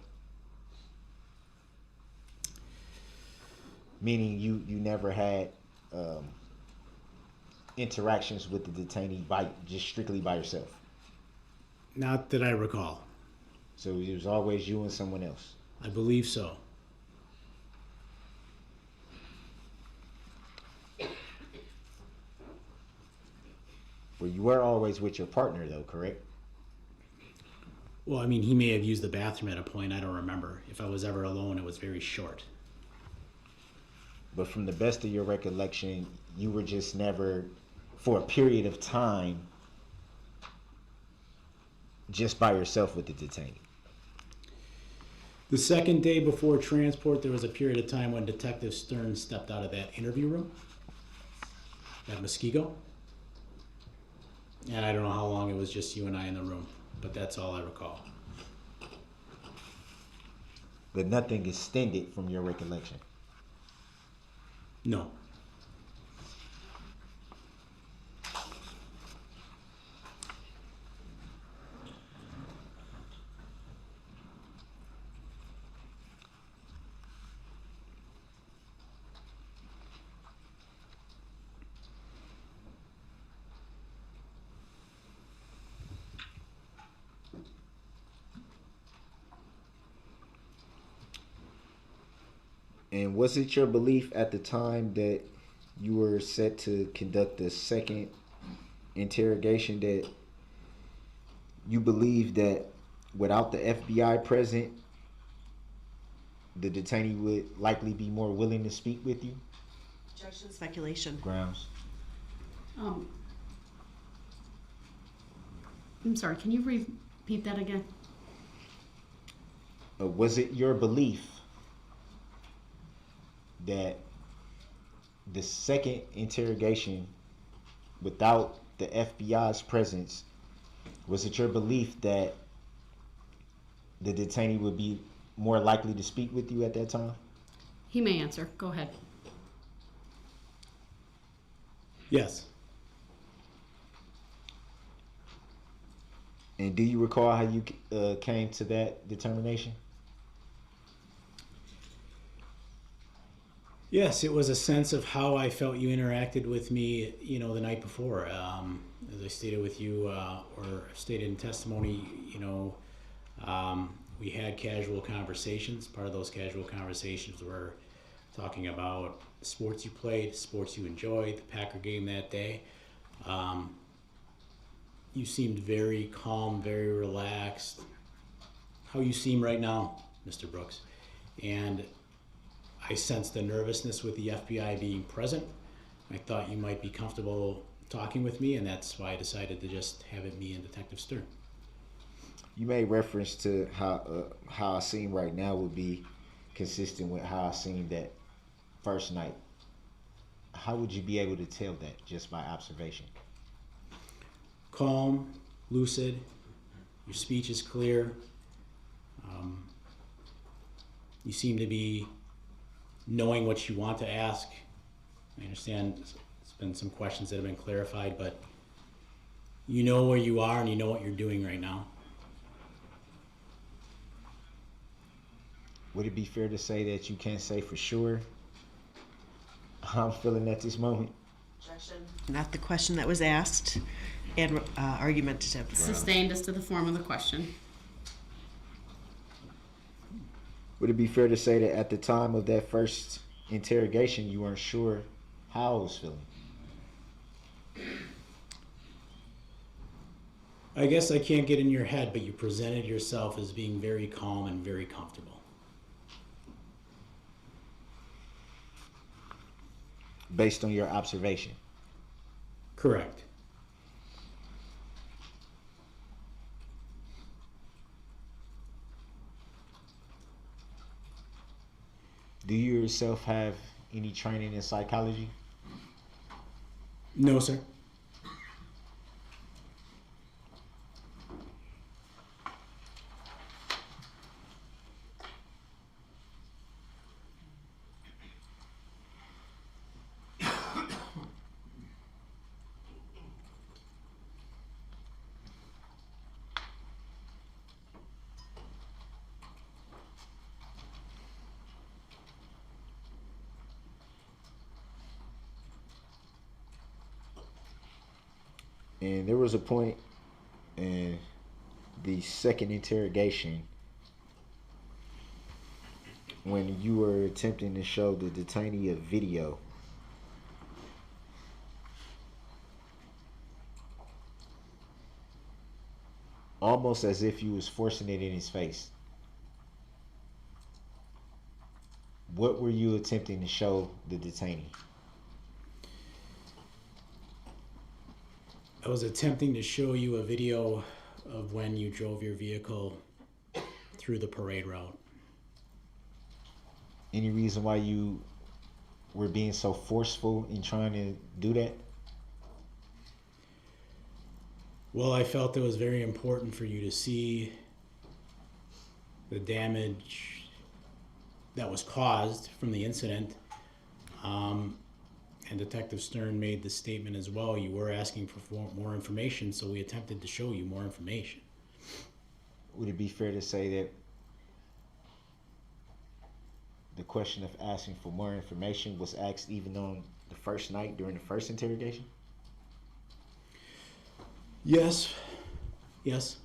Meaning you never had interactions with the detainee just strictly by yourself? Not that I recall. So it was always you and someone else? I believe so. Well, you were always with your partner though, correct? Well, I mean, he may have used the bathroom at a point. I don't remember. If I was ever alone, it was very short. But from the best of your recollection, you were just never, for a period of time, just by yourself with the detainee. The second day before transport, there was a period of time when Detective Stern stepped out of that interview room at Muskego. And I don't know how long it was just you and I in the room, but that's all I recall. But nothing extended from your recollection? No. And was it your belief at the time that you were set to conduct the second interrogation that you believe that without the FBI present, the detainee would likely be more willing to speak with you? Objection, speculation. Grounds. I'm sorry, can you repeat that again? Was it your belief that the second interrogation without the FBI's presence, was it your belief that the detainee would be more likely to speak with you at that time? He may answer. Go ahead. Yes. And do you recall how you came to that determination? Yes, it was a sense of how I felt you interacted with me, you know, the night before. As I stated with you, or stated in testimony, you know, we had casual conversations. Part of those casual conversations were talking about sports you played, sports you enjoyed, the Packer game that day. You seemed very calm, very relaxed. How you seem right now, Mr. Brooks. And I sensed the nervousness with the FBI being present. I thought you might be comfortable talking with me, and that's why I decided to just have it me and Detective Stern. You made reference to how I seem right now would be consistent with how I seemed that first night. How would you be able to tell that just by observation? Calm, lucid, your speech is clear. You seem to be knowing what you want to ask. I understand there's been some questions that have been clarified, but you know where you are and you know what you're doing right now. Would it be fair to say that you can't say for sure how I'm feeling at this moment? Objection. Not the question that was asked, and argumentative. Sustained as to the form of the question. Would it be fair to say that at the time of that first interrogation, you weren't sure how I was feeling? I guess I can't get in your head, but you presented yourself as being very calm and very comfortable. Based on your observation? Correct. Do you yourself have any training in psychology? No, sir. And there was a point in the second interrogation when you were attempting to show the detainee a video. Almost as if you was forcing it in his face. What were you attempting to show the detainee? I was attempting to show you a video of when you drove your vehicle through the parade route. Any reason why you were being so forceful in trying to do that? Well, I felt it was very important for you to see the damage that was caused from the incident. And Detective Stern made the statement as well. You were asking for more information, so we attempted to show you more information. Would it be fair to say that the question of asking for more information was asked even on the first night during the first interrogation? Yes. Yes.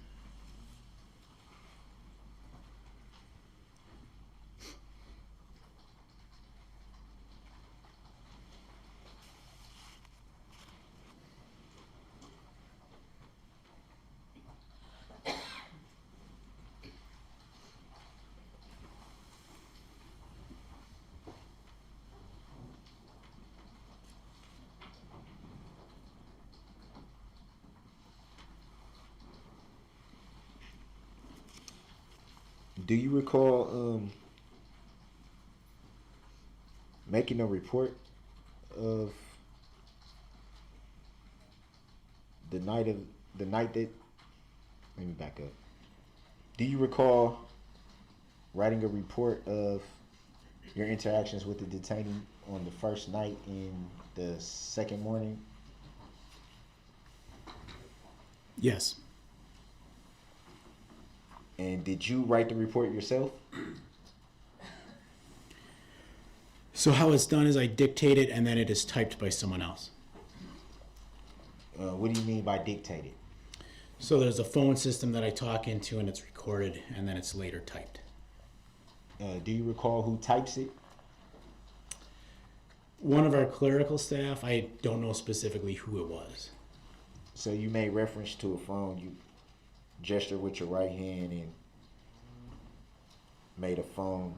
Do you recall making a report of the night that? Let me back up. Do you recall writing a report of your interactions with the detainee on the first night and the second morning? Yes. And did you write the report yourself? So how it's done is I dictate it and then it is typed by someone else. What do you mean by dictated? So there's a phone system that I talk into and it's recorded and then it's later typed. Do you recall who types it? One of our clerical staff, I don't know specifically who it was. So you made reference to a phone. You gesture with your right hand and made a phone,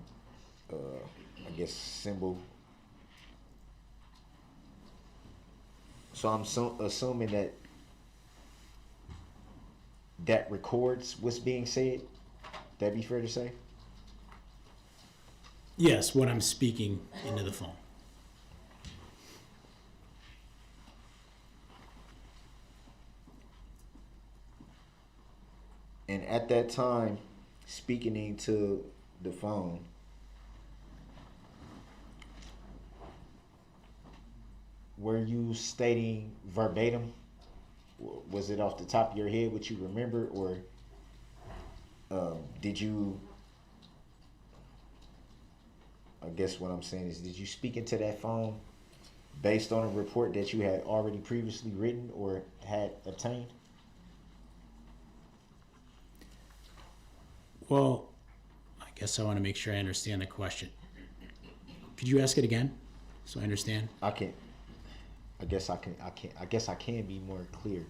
I guess, symbol. So I'm assuming that records what's being said. That'd be fair to say? Yes, when I'm speaking into the phone. And at that time, speaking into the phone, were you stating verbatim? Was it off the top of your head what you remember, or did you, I guess what I'm saying is, did you speak into that phone based on a report that you had already previously written or had obtained? Well, I guess I want to make sure I understand the question. Could you ask it again so I understand? I guess I can be more clear.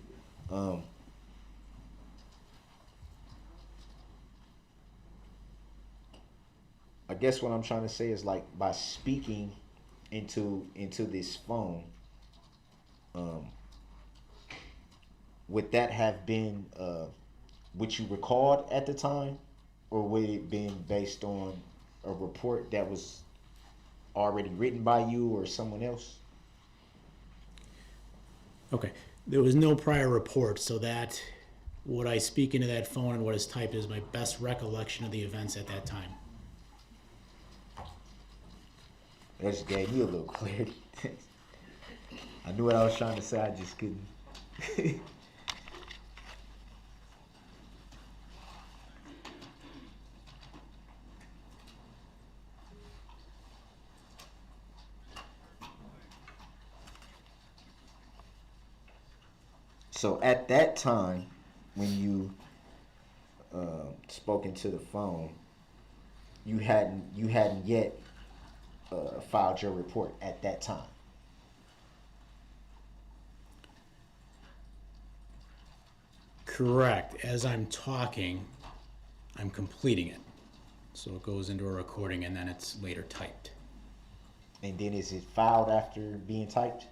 I guess what I'm trying to say is, like, by speaking into this phone, would that have been what you recalled at the time, or would it been based on a report that was already written by you or someone else? Okay. There was no prior report, so that what I speak into that phone and what is typed is my best recollection of the events at that time. That just gave me a little clarity. I knew what I was trying to say, I just couldn't. So at that time, when you spoke into the phone, you hadn't yet filed your report at that time. Correct. As I'm talking, I'm completing it. So it goes into a recording and then it's later typed. And then is it filed after being typed?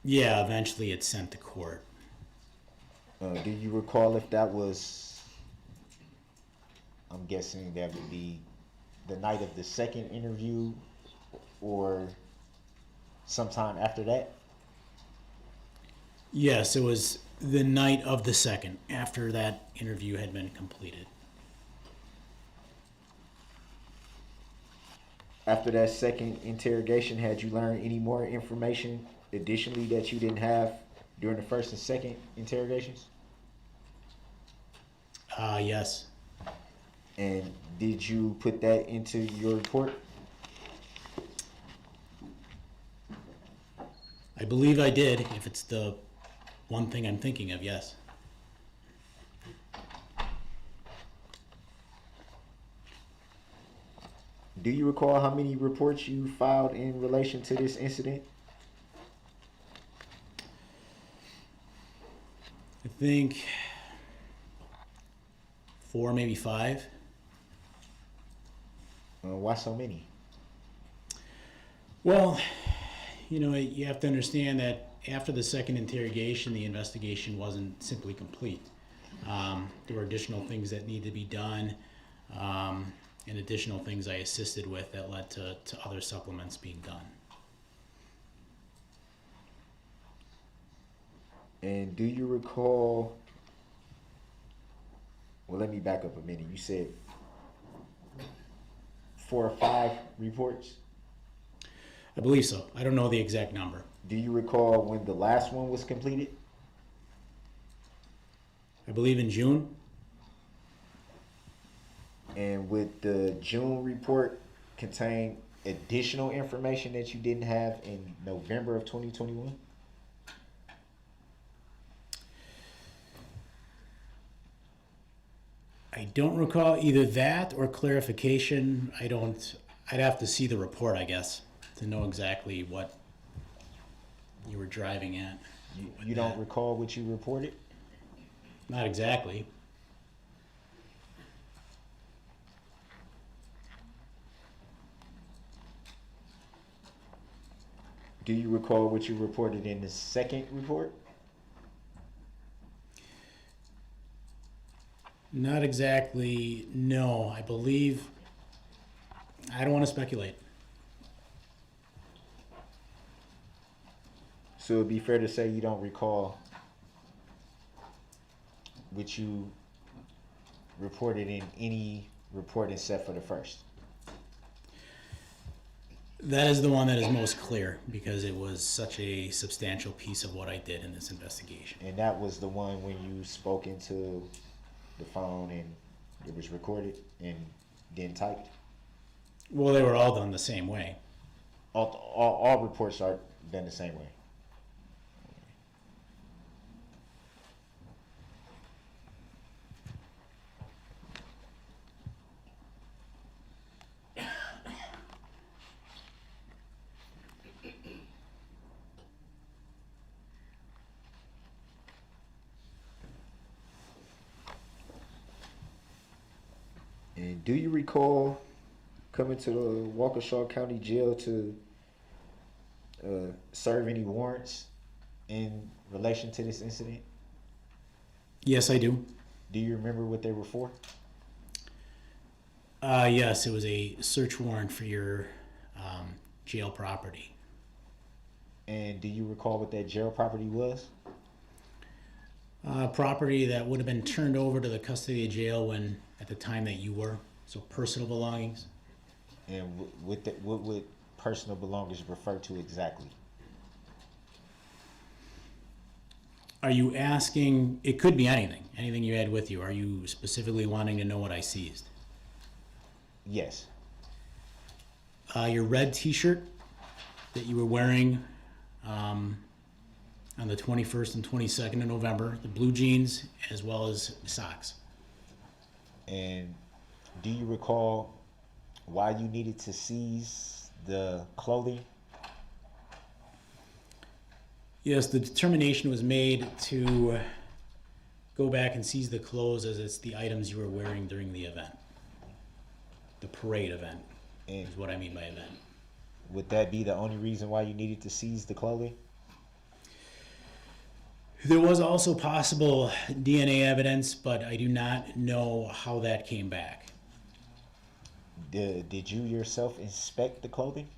Yeah, eventually it's sent to court. Do you recall if that was, I'm guessing that would be the night of the second interview or sometime after that? Yes, it was the night of the second, after that interview had been completed. After that second interrogation, had you learned any more information additionally that you didn't have during the first and second interrogations? Yes. And did you put that into your report? I believe I did, if it's the one thing I'm thinking of, yes. Do you recall how many reports you filed in relation to this incident? I think 4, maybe 5. Why so many? Well, you know, you have to understand that after the second interrogation, the investigation wasn't simply complete. There were additional things that need to be done, and additional things I assisted with that led to other supplements being done. And do you recall, well, let me back up a minute. You said 4 or 5 reports? I believe so. I don't know the exact number. Do you recall when the last one was completed? I believe in June. And would the June report contain additional information that you didn't have in November of 2021? I don't recall either that or clarification. I'd have to see the report, I guess, to know exactly what you were driving at. You don't recall what you reported? Not exactly. Do you recall what you reported in the second report? Not exactly, no. I believe, I don't want to speculate. So it'd be fair to say you don't recall what you reported in any report except for the first. That is the one that is most clear because it was such a substantial piece of what I did in this investigation. And that was the one when you spoke into the phone and it was recorded and then typed? Well, they were all done the same way. All reports are done the same way. And do you recall coming to the Waukesha County Jail to serve any warrants in relation to this incident? Yes, I do. Do you remember what they were for? Yes, it was a search warrant for your jail property. And do you recall what that jail property was? Property that would have been turned over to the custody of jail when, at the time that you were, so personal belongings. And what would personal belongings refer to exactly? Are you asking, it could be anything you had with you. Are you specifically wanting to know what I seized? Yes. Your red t-shirt that you were wearing on the 21st and 22nd of November, the blue jeans, as well as socks. And do you recall why you needed to seize the clothing? Yes, the determination was made to go back and seize the clothes as it's the items you were wearing during the event. The parade event is what I mean by event. Would that be the only reason why you needed to seize the clothing? There was also possible DNA evidence, but I do not know how that came back. Did you yourself inspect the clothing?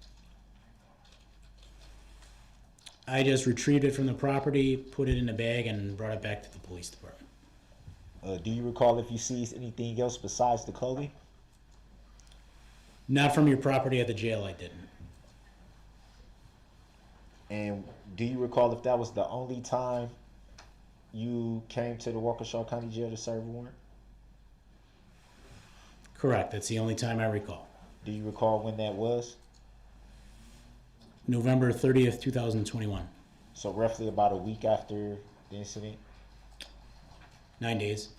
I just retrieved it from the property, put it in a bag, and brought it back to the police department. Do you recall if you seized anything else besides the clothing? Not from your property at the jail, I didn't. And do you recall if that was the only time you came to the Waukesha County Jail to serve a warrant? Correct. That's the only time I recall. Do you recall when that was? November 30th, 2021. So roughly about a week after the incident? 9 days.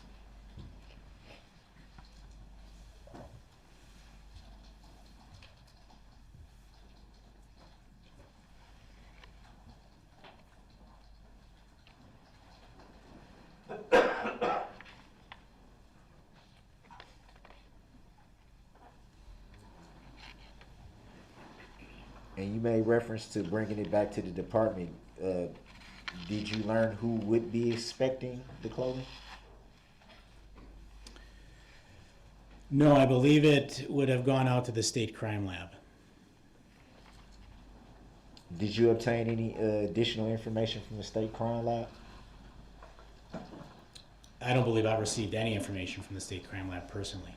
And you made reference to bringing it back to the department. Did you learn who would be inspecting the clothing? No, I believe it would have gone out to the state crime lab. Did you obtain any additional information from the state crime lab? I don't believe I received any information from the state crime lab personally.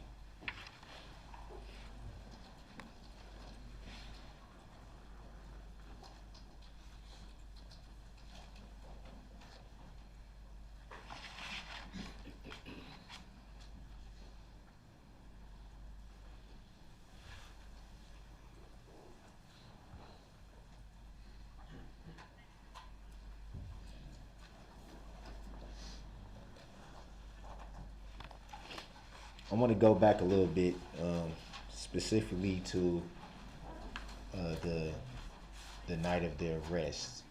I want to go back a little bit, specifically to the night of the arrest.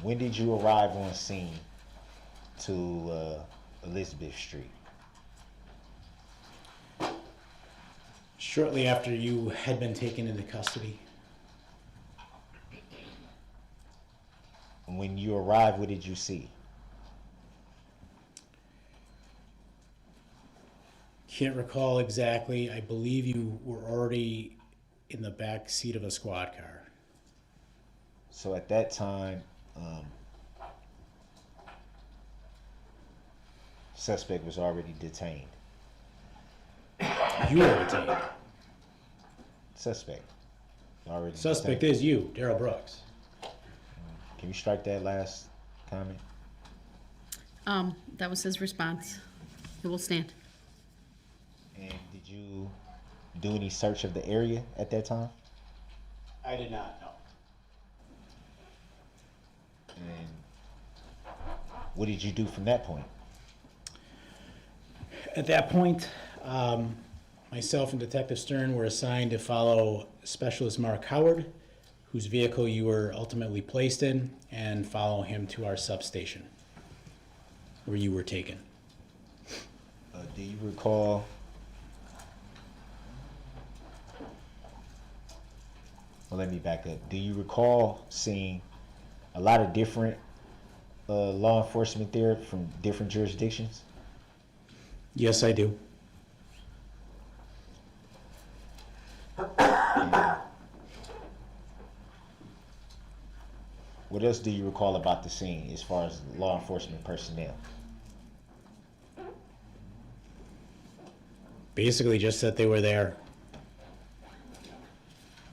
When did you arrive on scene to Elizabeth Street? Shortly after you had been taken into custody. When you arrived, what did you see? Can't recall exactly. I believe you were already in the back seat of a squad car. So at that time, suspect was already detained. You were detained. Suspect. Already Suspect detained. is you, Darrell Brooks. Can you strike that last comment? That was his response. It will stand. And did you do any search of the area at that time? I did not know. And what did you do from that point? At that point, myself and Detective Stern were assigned to follow Specialist Mark Howard, whose vehicle you were ultimately placed in, and follow him to our substation, where you were taken. Do you recall well, let me back up. Do you recall seeing a lot of different law enforcement there from different jurisdictions? Yes, I do. What else do you recall about the scene as far as law enforcement personnel? Basically just that they were there.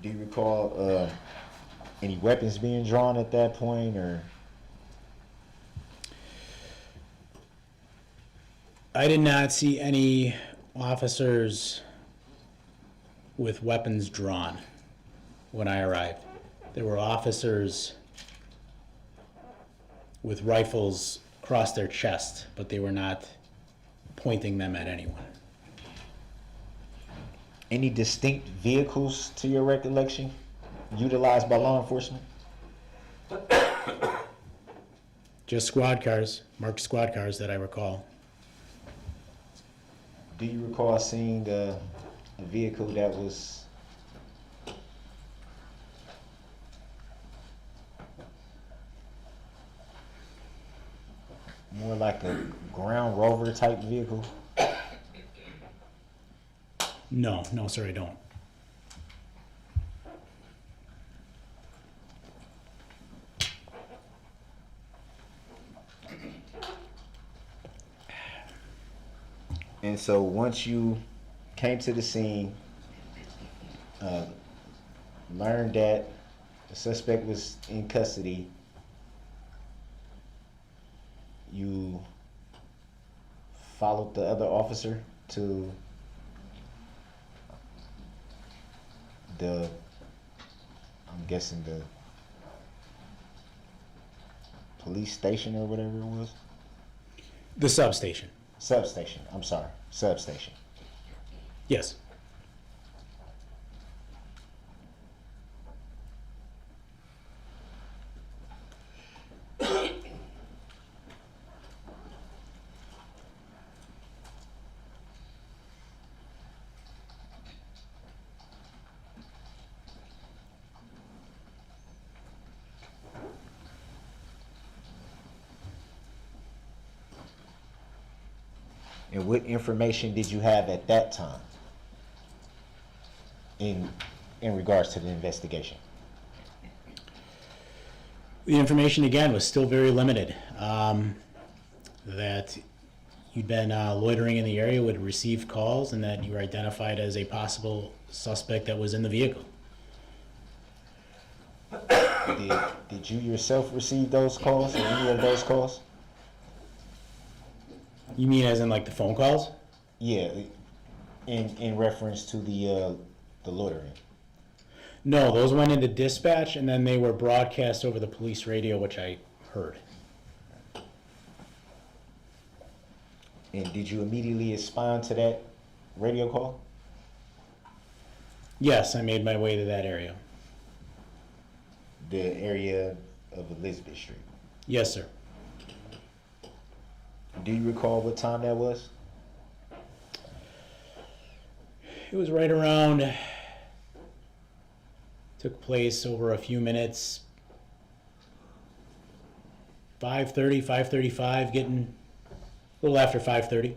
Do you recall any weapons being drawn at that point, or? I did not see any officers with weapons drawn when I arrived. There were officers with rifles across their chest, but they were not pointing them at anyone. Any distinct vehicles, to your recollection, utilized by law enforcement? Just squad cars, marked squad cars that I recall. Do you recall seeing a vehicle that was more like a ground rover type vehicle? No, sir, I don't. And so once you came to the scene, learned that the suspect was in custody, you followed the other officer to I'm guessing the police station or whatever it was? The substation. Substation, I'm sorry, substation. Yes. And what information did you have at that time in regards to the investigation? The information, again, was still very limited. That you'd been loitering in the area, would receive calls, and that you were identified as a possible suspect that was in the vehicle. Did you yourself receive those calls or any of those calls? You mean as in like the phone calls? Yeah, in reference to the loitering. No, those went into dispatch, and then they were broadcast over the police radio, which I heard. And did you immediately respond to that radio call? Yes, I made my way to that area. The area of Elizabeth Street. Yes, sir. Do you recall what time that was? It was right around, took place over a few minutes, 5:30, 5:35, getting a little after 5:30.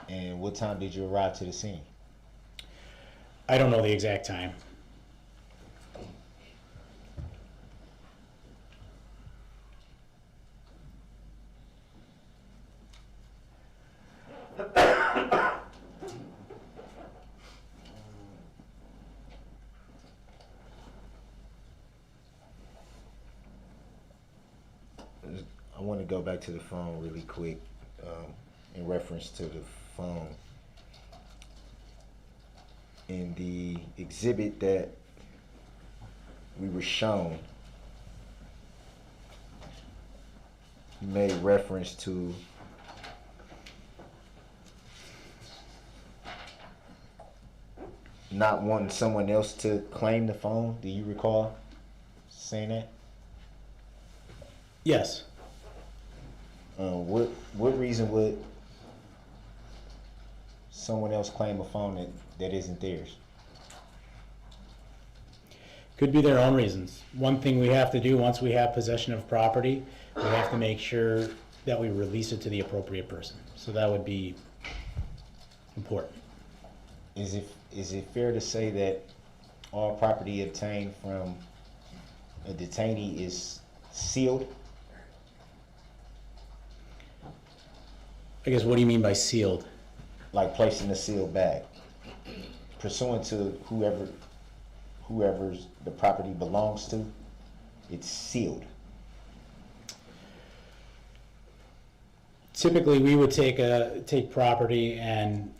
And what time did you arrive to the scene? I don't know the exact time. I want to go back to the phone really quick in reference to the phone. In the exhibit that we were shown, you made reference to not wanting someone else to claim the phone. Do you recall saying that? Yes. What reason would someone else claim a phone that isn't theirs? Could be their own reasons. One thing we have to do once we have possession of property, we have to make sure that we release it to the appropriate person. So that would be important. Is it fair to say that all property obtained from a detainee is sealed? I guess, what do you mean by sealed? Like placed in a sealed bag, pursuant to whoever's the property belongs to, it's sealed. Typically, we would take property and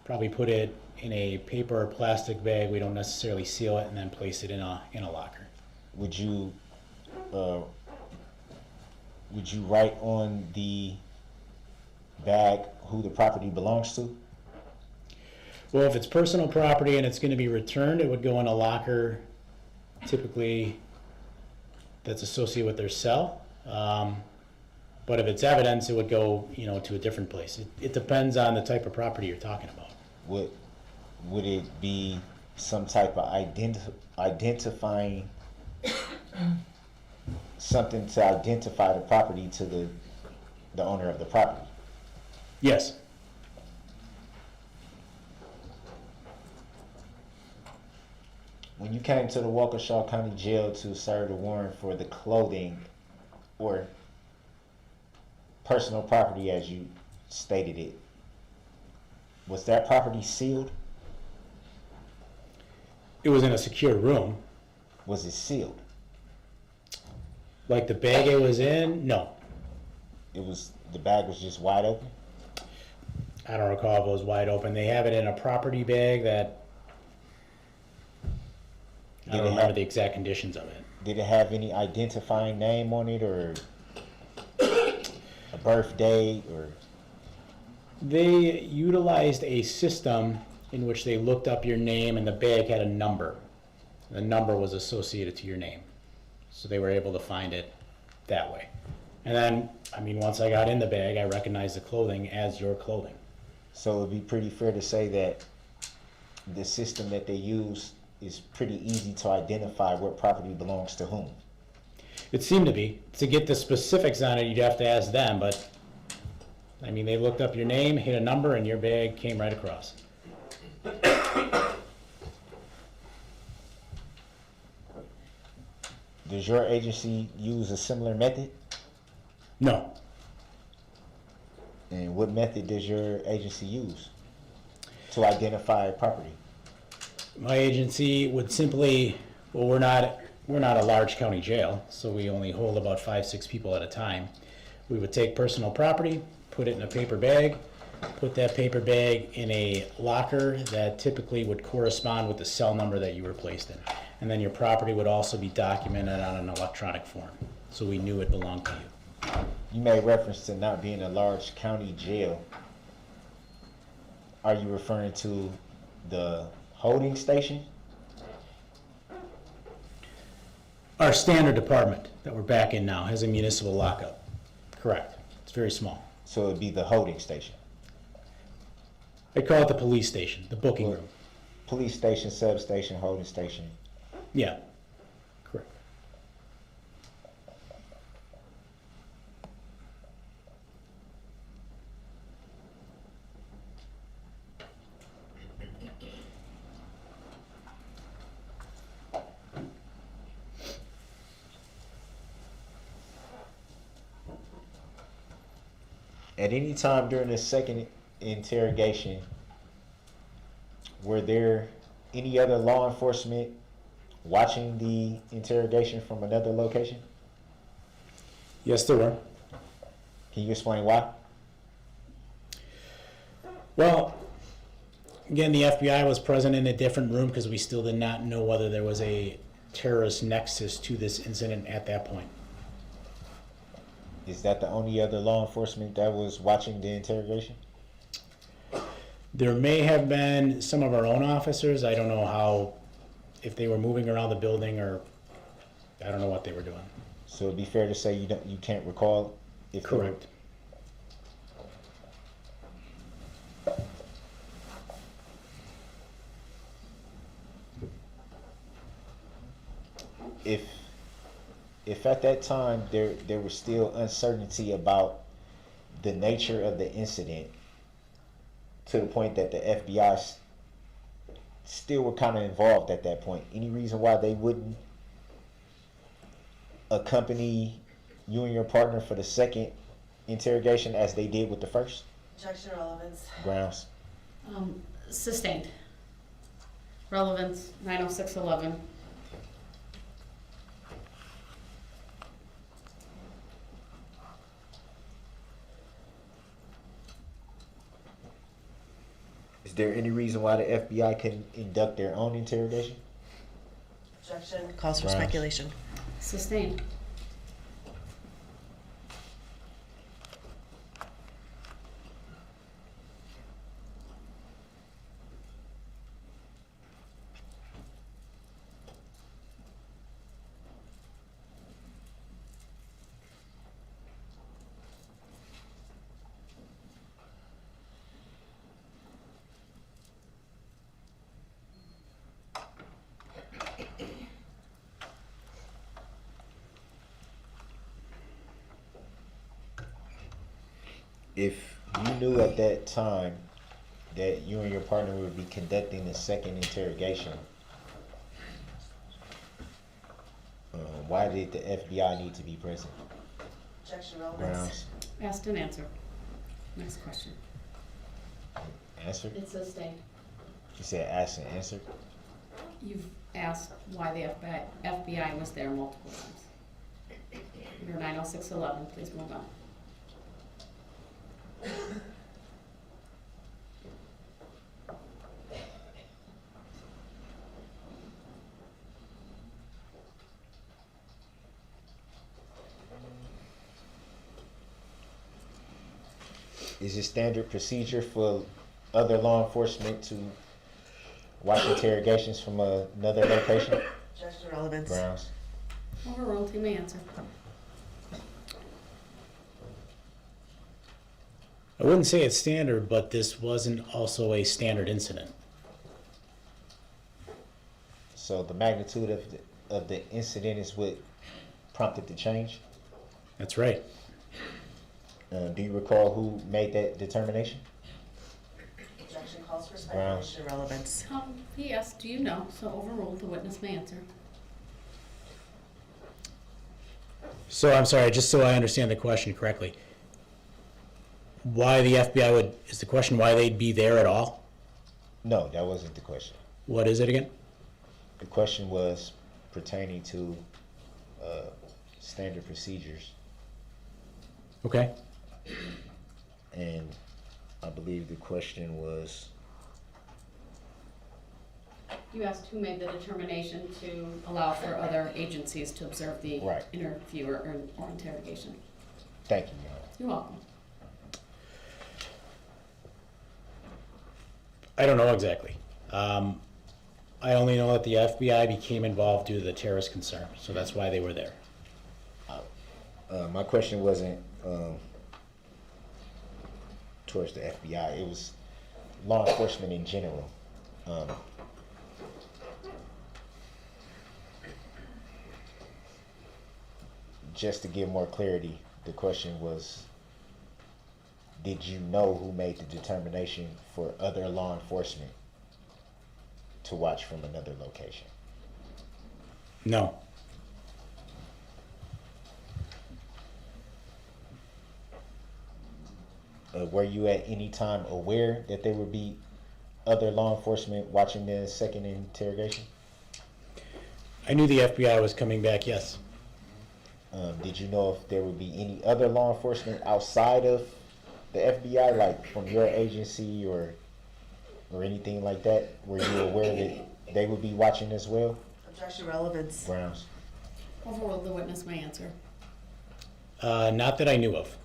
probably put it in a paper or plastic bag. We don't necessarily seal it and then place it in a locker. Would you write on the bag who the property belongs to? Well, if it's personal property and it's going to be returned, it would go in a locker, typically that's associated with their cell. But if it's evidence, it would go, to a different place. It depends on the type of property you're talking about. Would it be some type of identifying something to identify the property to the owner of the property? Yes. When you came to the Waukesha County Jail to serve the warrant for the clothing or personal property, as you stated it, was that property sealed? It was in a secure room. Was it sealed? Like the bag it was in? No. The bag was just wide open? I don't recall if it was wide open. They have it in a property bag that I don't remember the exact conditions of it. Did it have any identifying name on it, or a birth date, or? They utilized a system in which they looked up your name, and the bag had a number. The number was associated to your name. So they were able to find it that way. And then, once I got in the bag, I recognized the clothing as your clothing. So it'd be pretty fair to say that the system that they use is pretty easy to identify what property belongs to whom. It seemed to be. To get the specifics on it, you'd have to ask them, but I mean, they looked up your name, hit a number, and your bag came right across. Does your agency use a similar method? No. And what method does your agency use to identify property? My agency would simply, well, we're not a large county jail, so we only hold about 5-6 people at a time. We would take personal property, put it in a paper bag, put that paper bag in a locker that typically would correspond with the cell number that you were placed in. And then your property would also be documented on an electronic form, so we knew it belonged to you. You made reference to not being a large county jail. Are you referring to the holding station? Our standard department that we're back in now has a municipal lockup. Correct. It's very small. So it'd be the holding station. They call it the police station, the booking room. Police station, substation, holding station. Yeah, correct. At any time during the second interrogation, were there any other law enforcement watching the interrogation from another location? Yes, there were. Can you explain why? Well, again, the FBI was present in a different room because we still did not know whether there was a terrorist nexus to this incident at that point. Is that the only other law enforcement that was watching the interrogation? There may have been some of our own officers. I don't know how, if they were moving around the building or I don't know what they were doing. So it'd be fair to say you can't recall if they were- Correct. If at that time there was still uncertainty about the nature of the incident, to the point that the FBI still were kind of involved at that point, any reason why they wouldn't accompany you and your partner for the second interrogation as they did with the first? Objection, relevance. Grounds. Sustained. Relevance, 90611. Is there any reason why the FBI can conduct their own interrogation? Objection. Calls for Grounds. speculation. Sustained. If you knew at that time that you and your partner would be conducting the second interrogation, why did the FBI need to be present? Objection, relevance. Grounds. Asked and answered. Next question. Answered? It's sustained. You said asked and answered? You've asked why the FBI was there multiple times. Under 90611, please move on. Is it standard procedure for other law enforcement to watch interrogations from another location? Objection, relevance. Grounds. Overruled, you may answer. I wouldn't say it's standard, but this wasn't also a standard incident. So the magnitude of the incident is what prompted the change? That's right. Do you recall who made that determination? Objection calls for Grounds. speculation of relevance. He asked, do you know? So overruled, the witness may answer. So I'm sorry, just so I understand the question correctly. Why the FBI would, is the question why they'd be there at all? No, that wasn't the question. What is it again? The question was pertaining to standard procedures, Okay. and I believe the question was, You asked who made the determination to allow for other agencies to observe the Right. interview or interrogation. thank you, Your Honor. You're welcome. I don't know exactly. I only know that the FBI became involved due to the terrorist concern, so that's why they were there. My question wasn't towards the FBI. It was law enforcement in general. Just to give more clarity, the question was, did you know who made the determination for other law enforcement to watch from another location? No. Were you at any time aware that there would be other law enforcement watching the second interrogation? I knew the FBI was coming back, yes. Did you know if there would be any other law enforcement outside of the FBI, like from your agency or anything like that? Were you aware that they would be watching as well? Objection of relevance. Grounds. Overruled, the witness may answer. Not that I knew of.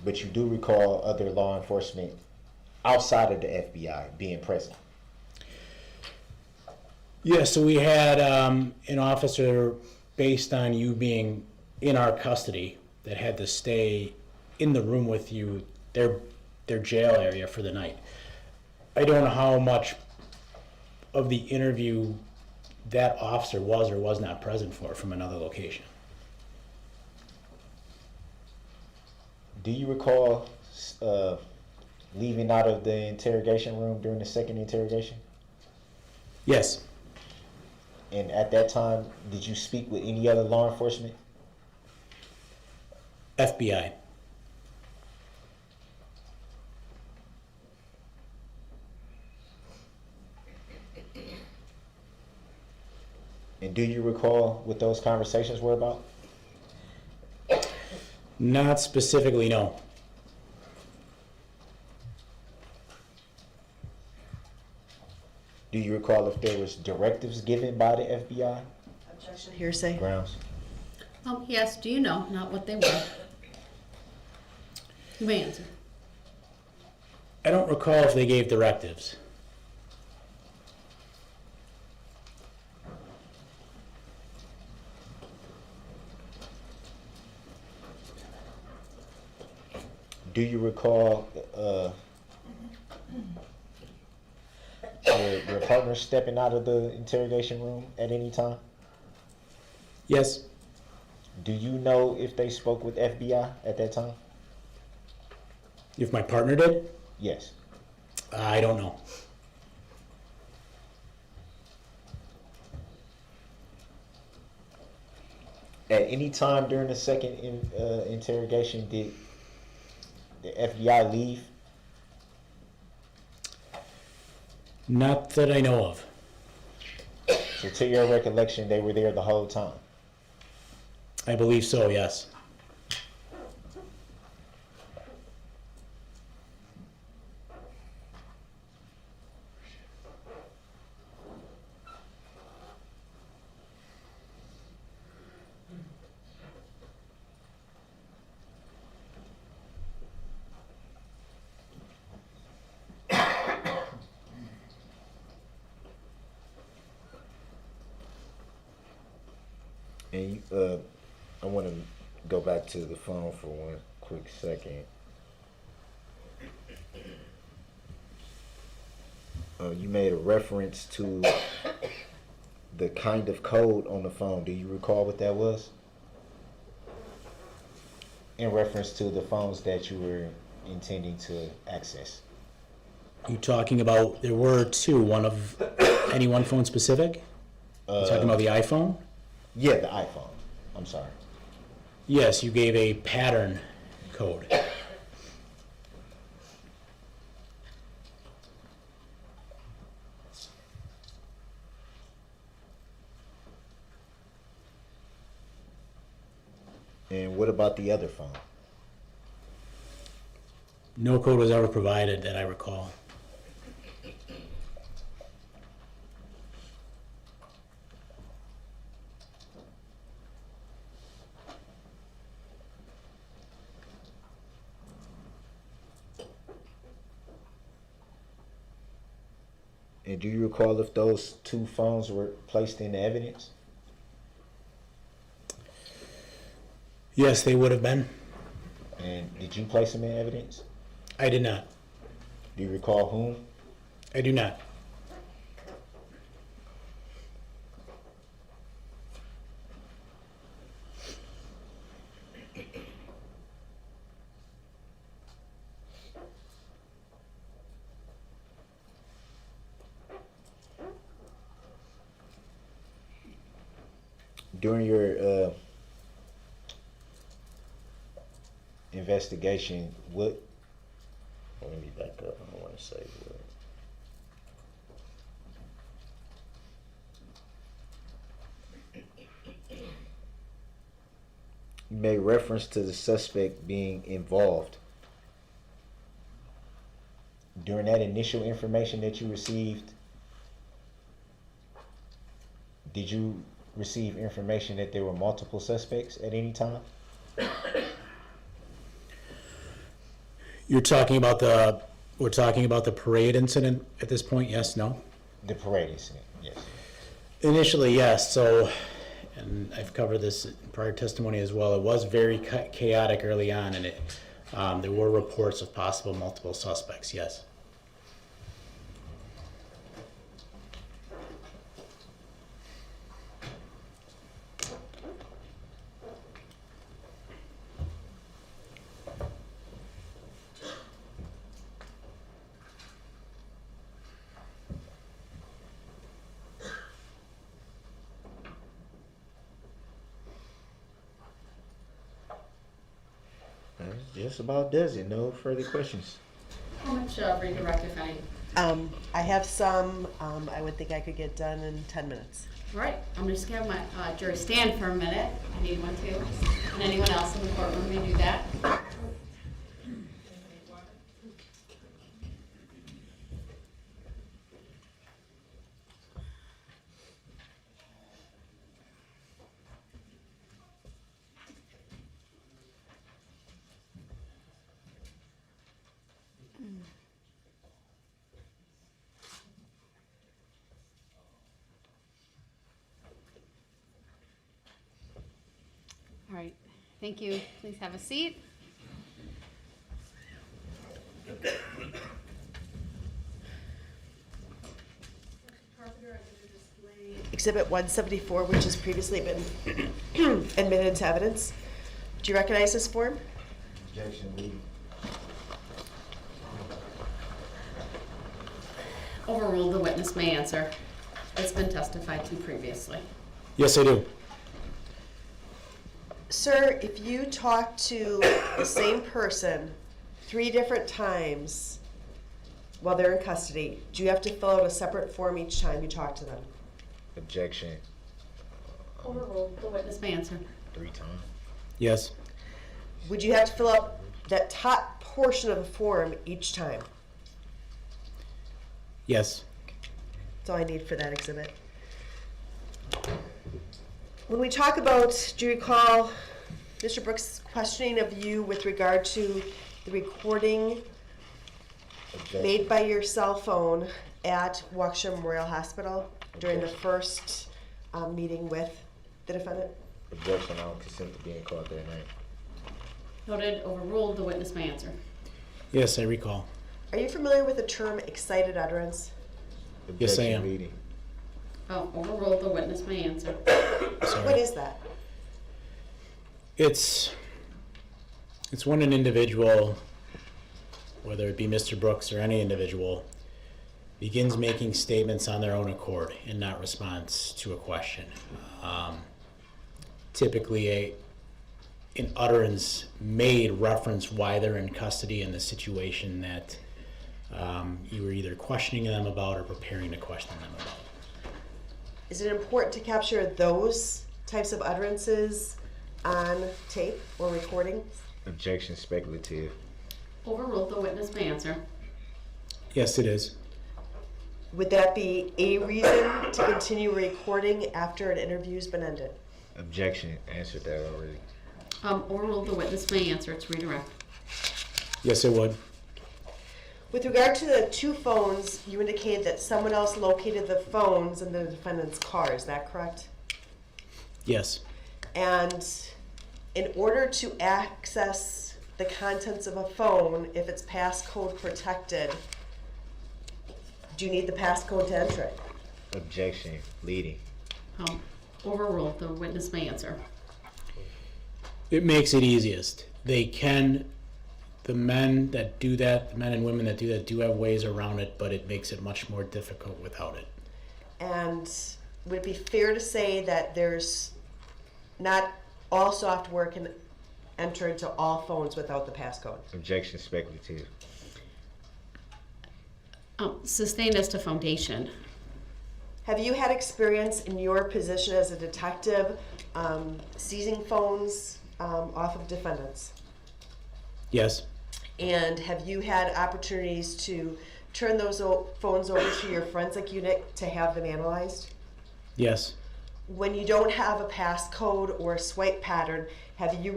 But you do recall other law enforcement outside of the FBI being present? Yeah, so we had an officer, based on you being in our custody, that had to stay in the room with you, their jail area for the night. I don't know how much of the interview that officer was or was not present for from another location. Do you recall leaving out of the interrogation room during the second interrogation? Yes. And at that time, did you speak with any other law enforcement? FBI. And do you recall what those conversations were about? Not specifically, no. Do you recall if there was directives given by the FBI? Objection hearsay. Grounds. He asked, do you know? Not what they were. You may answer. I don't recall if they gave directives. Do you recall your partner stepping out of the interrogation room at any time? Yes. Do you know if they spoke with FBI at that time? If my partner did? Yes. I don't know. At any time during the second interrogation, did the FBI leave? Not that I know of. So to your recollection, they were there the whole time? I believe so, yes. And I want to go back to the phone for one quick second. You made a reference to the kind of code on the phone. Do you recall what that was? in reference to the phones that you were intending to access? You talking about, there were two, one of, any one phone specific? You talking about the iPhone? Yeah, the iPhone. I'm sorry. Yes, you gave a pattern code. And what about the other phone? No code was ever provided that I recall. And do you recall if those two phones were placed in the evidence? Yes, they would have been. And did you place them in evidence? I did not. Do you recall whom? I do not. During your investigation, what? Let me back up. I don't want to say what. You made reference to the suspect being involved. During that initial information that you received, did you receive information that there were multiple suspects at any time? We're talking about the parade incident at this point, yes, no? The parade incident, yes. Initially, yes, so, and I've covered this in prior testimony as well, it was very chaotic early on, and there were reports of possible multiple suspects, yes. That just about does it. No further questions. How much redirect, if any? I have some, I would think I could get done in 10 minutes. All right, I'm just gonna have my jury stand for a minute. I need one too. And anyone else in the courtroom may do that. All right, thank you. Please have a seat. Exhibit 174, which has previously been admitted into evidence. Do you recognize this form? Objection, leave. Overruled, the witness may answer. It's been testified to previously. Yes, I do. Sir, if you talk to the same person 3 different times while they're in custody, do you have to fill out a separate form each time you talk to them? Objection. Overruled, the witness may answer. 3 times. Yes. Would you have to fill out that top portion of the form each time? Yes. That's all I need for that exhibit. When we talk about, do you recall Mr. Brooks' questioning of you with regard to the recording Objection. made by your cell phone at Waukesha Memorial Hospital during the first meeting with the defendant? Objection. I don't consent to being called that name. Noted, overruled, the witness may answer. Yes, I recall. Are you familiar with the term excited utterance? Yes, I Objection, am. leading. Oh, overruled, the witness may answer. What is that? It's It's when an individual, whether it be Mr. Brooks or any individual, begins making statements on their own accord and not response to a question. Typically, an utterance made reference why they're in custody in the situation that you were either questioning them about or preparing to question them about. Is it important to capture those types of utterances on tape or recording? Objection, speculative. Overruled, the witness may answer. Yes, it is. Would that be a reason to continue recording after an interview's been ended? Objection, answered that already. Overruled, the witness may answer. It's redirect. Yes, it would. With regard to the two phones, you indicated that someone else located the phones in the defendant's car. Is that correct? Yes. And in order to access the contents of a phone, if it's passcode protected, do you need the passcode to enter it? Objection, leading. Overruled, the witness may answer. It makes it easiest. They can, the men that do that, the men and women that do that do have ways around it, but it makes it much more difficult without it. And would it be fair to say that there's not all software can enter into all phones without the passcode? Objection, speculative. Sustained as to foundation. Have you had experience in your position as a detective seizing phones off of defendants? Yes. And have you had opportunities to turn those phones over to your forensic unit to have them analyzed? Yes. When you don't have a passcode or a swipe pattern, have you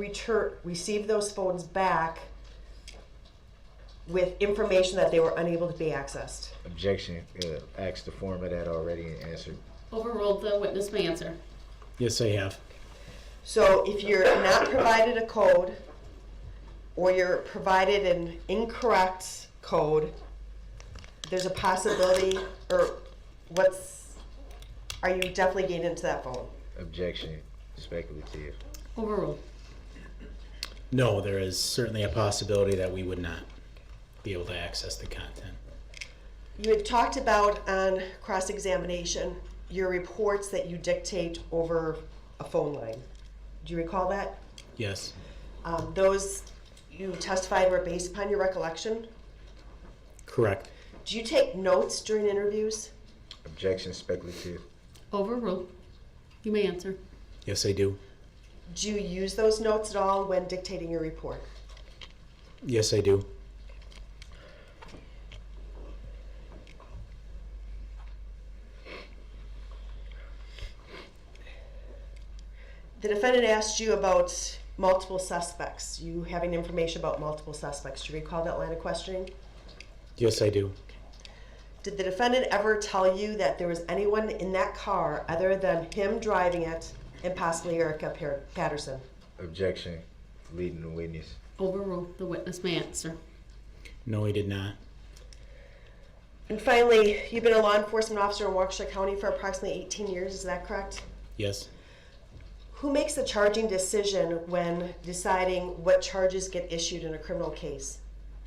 received those phones back with information that they were unable to be accessed? Objection, asked the form of that already and answered. Overruled, the witness may answer. Yes, I have. So if you're not provided a code or you're provided an incorrect code, there's a possibility, or are you definitely getting into that phone? Objection, speculative. Overruled. No, there is certainly a possibility that we would not be able to access the content. You had talked about on cross-examination your reports that you dictate over a phone line. Do you recall that? Yes. Those you testified were based upon your recollection? Correct. Do you take notes during interviews? Objection, speculative. Overruled. You may answer. Yes, I do. Do you use those notes at all when dictating your report? Yes, I do. The defendant asked you about multiple suspects, you having information about multiple suspects. Do you recall that line of questioning? Yes, I do. Did the defendant ever tell you that there was anyone in that car other than him driving it and possibly Erica Patterson? Objection, leading the witness. Overruled, the witness may answer. No, he did not. And finally, you've been a law enforcement officer in Waukesha County for approximately 18 years, is that correct? Yes. Who makes the charging decision when deciding what charges get issued in a criminal case?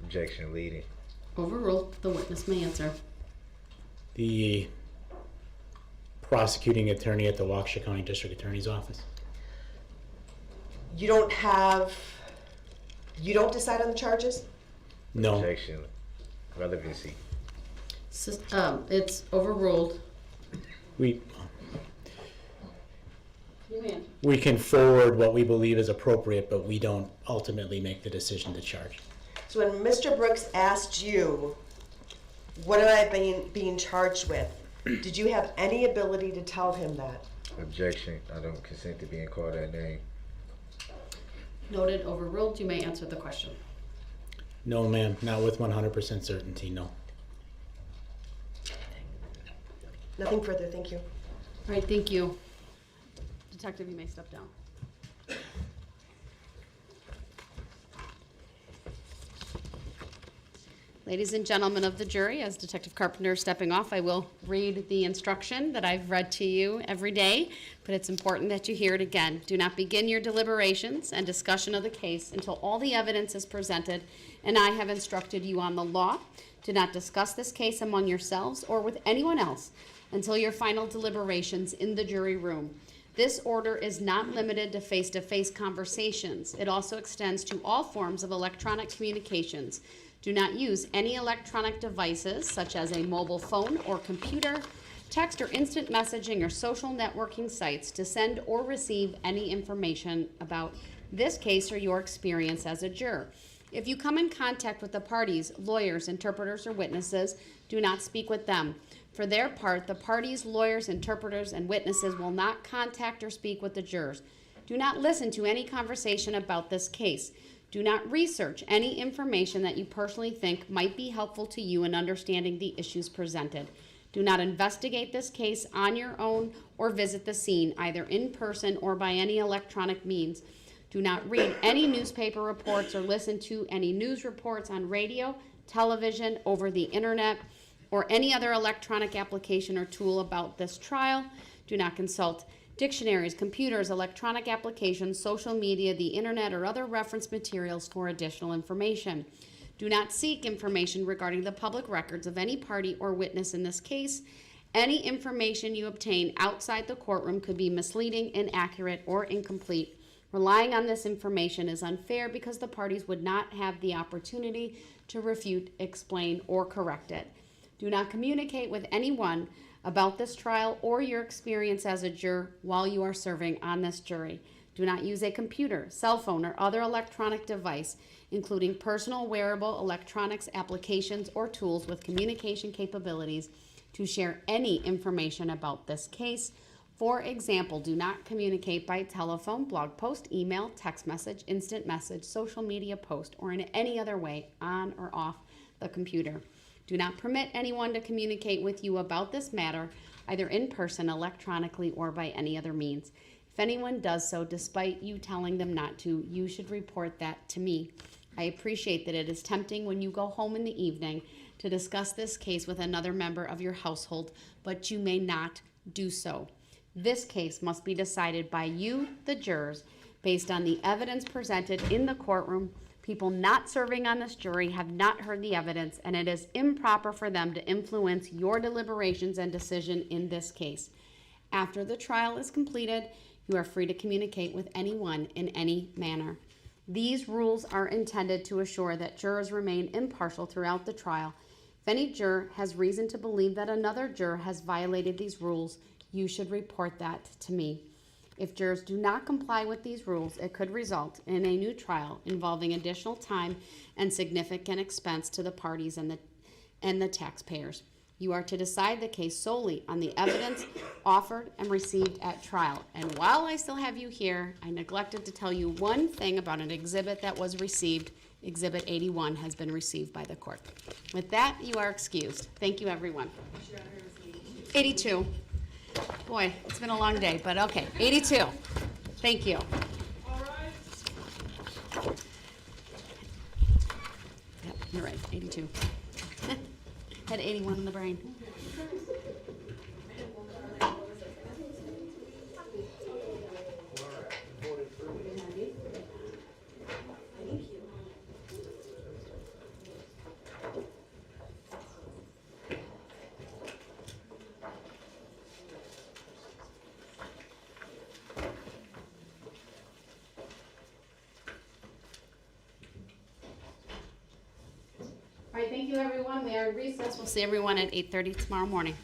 Objection, leading. Overruled, the witness may answer. The prosecuting attorney at the Waukesha County District Attorney's Office. You don't decide on the charges? No. Objection, relevancy. It's overruled. We can forward what we believe is appropriate, but we don't ultimately make the decision to charge. So when Mr. Brooks asked you, what am I being charged with, did you have any ability to tell him that? Objection, I don't consent to being called that name. Noted, overruled. You may answer the question. No, ma'am, not with 100% certainty, no. Nothing further, thank you. All right, thank you. Detective, you may step down. Ladies and gentlemen of the jury, as Detective Carpenter is stepping off, I will read the instruction that I've read to you every day, but it's important that you hear it again. Do not begin your deliberations and discussion of the case until all the evidence is presented and I have instructed you on the law. Do not discuss this case among yourselves or with anyone else until your final deliberations in the jury room. This order is not limited to face-to-face conversations. It also extends to all forms of electronic communications. Do not use any electronic devices such as a mobile phone or computer, text or instant messaging or social networking sites to send or receive any information about this case or your experience as a juror. If you come in contact with the parties, lawyers, interpreters, or witnesses, do not speak with them. For their part, the parties, lawyers, interpreters, and witnesses will not contact or speak with the jurors. Do not listen to any conversation about this case. Do not research any information that you personally think might be helpful to you in understanding the issues presented. Do not investigate this case on your own or visit the scene, either in person or by any electronic means. Do not read any newspaper reports or listen to any news reports on radio, television, over the internet, or any other electronic application or tool about this trial. Do not consult dictionaries, computers, electronic applications, social media, the internet, or other reference materials for additional information. Do not seek information regarding the public records of any party or witness in this case. Any information you obtain outside the courtroom could be misleading, inaccurate, or incomplete. Relying on this information is unfair because the parties would not have the opportunity to refute, explain, or correct it. Do not communicate with anyone about this trial or your experience as a juror while you are serving on this jury. Do not use a computer, cell phone, or other electronic device, including personal wearable electronics applications or tools with communication capabilities, to share any information about this case. For example, do not communicate by telephone, blog post, email, text message, instant message, social media post, or in any other way on or off the computer. Do not permit anyone to communicate with you about this matter, either in person, electronically, or by any other means. If anyone does so, despite you telling them not to, you should report that to me. I appreciate that it is tempting when you go home in the evening to discuss this case with another member of your household, but you may not do so. This case must be decided by you, the jurors, based on the evidence presented in the courtroom. People not serving on this jury have not heard the evidence, and it is improper for them to influence your deliberations and decision in this case. After the trial is completed, you are free to communicate with anyone in any manner. These rules are intended to assure that jurors remain impartial throughout the trial. If any juror has reason to believe that another juror has violated these rules, you should report that to me. If jurors do not comply with these rules, it could result in a new trial involving additional time and significant expense to the parties and the taxpayers. You are to decide the case solely on the evidence offered and received at trial. And while I still have you here, I neglected to tell you one thing about an exhibit that was received. Exhibit 81 has been received by the court. With that, you are excused. Thank you, everyone. 82. Boy, it's been a long day, but okay. 82. Thank you. Yep, you're right. 82. Had 81 in the brain. All right, thank you, everyone. We are in recess. We'll see everyone at 8:30 tomorrow morning.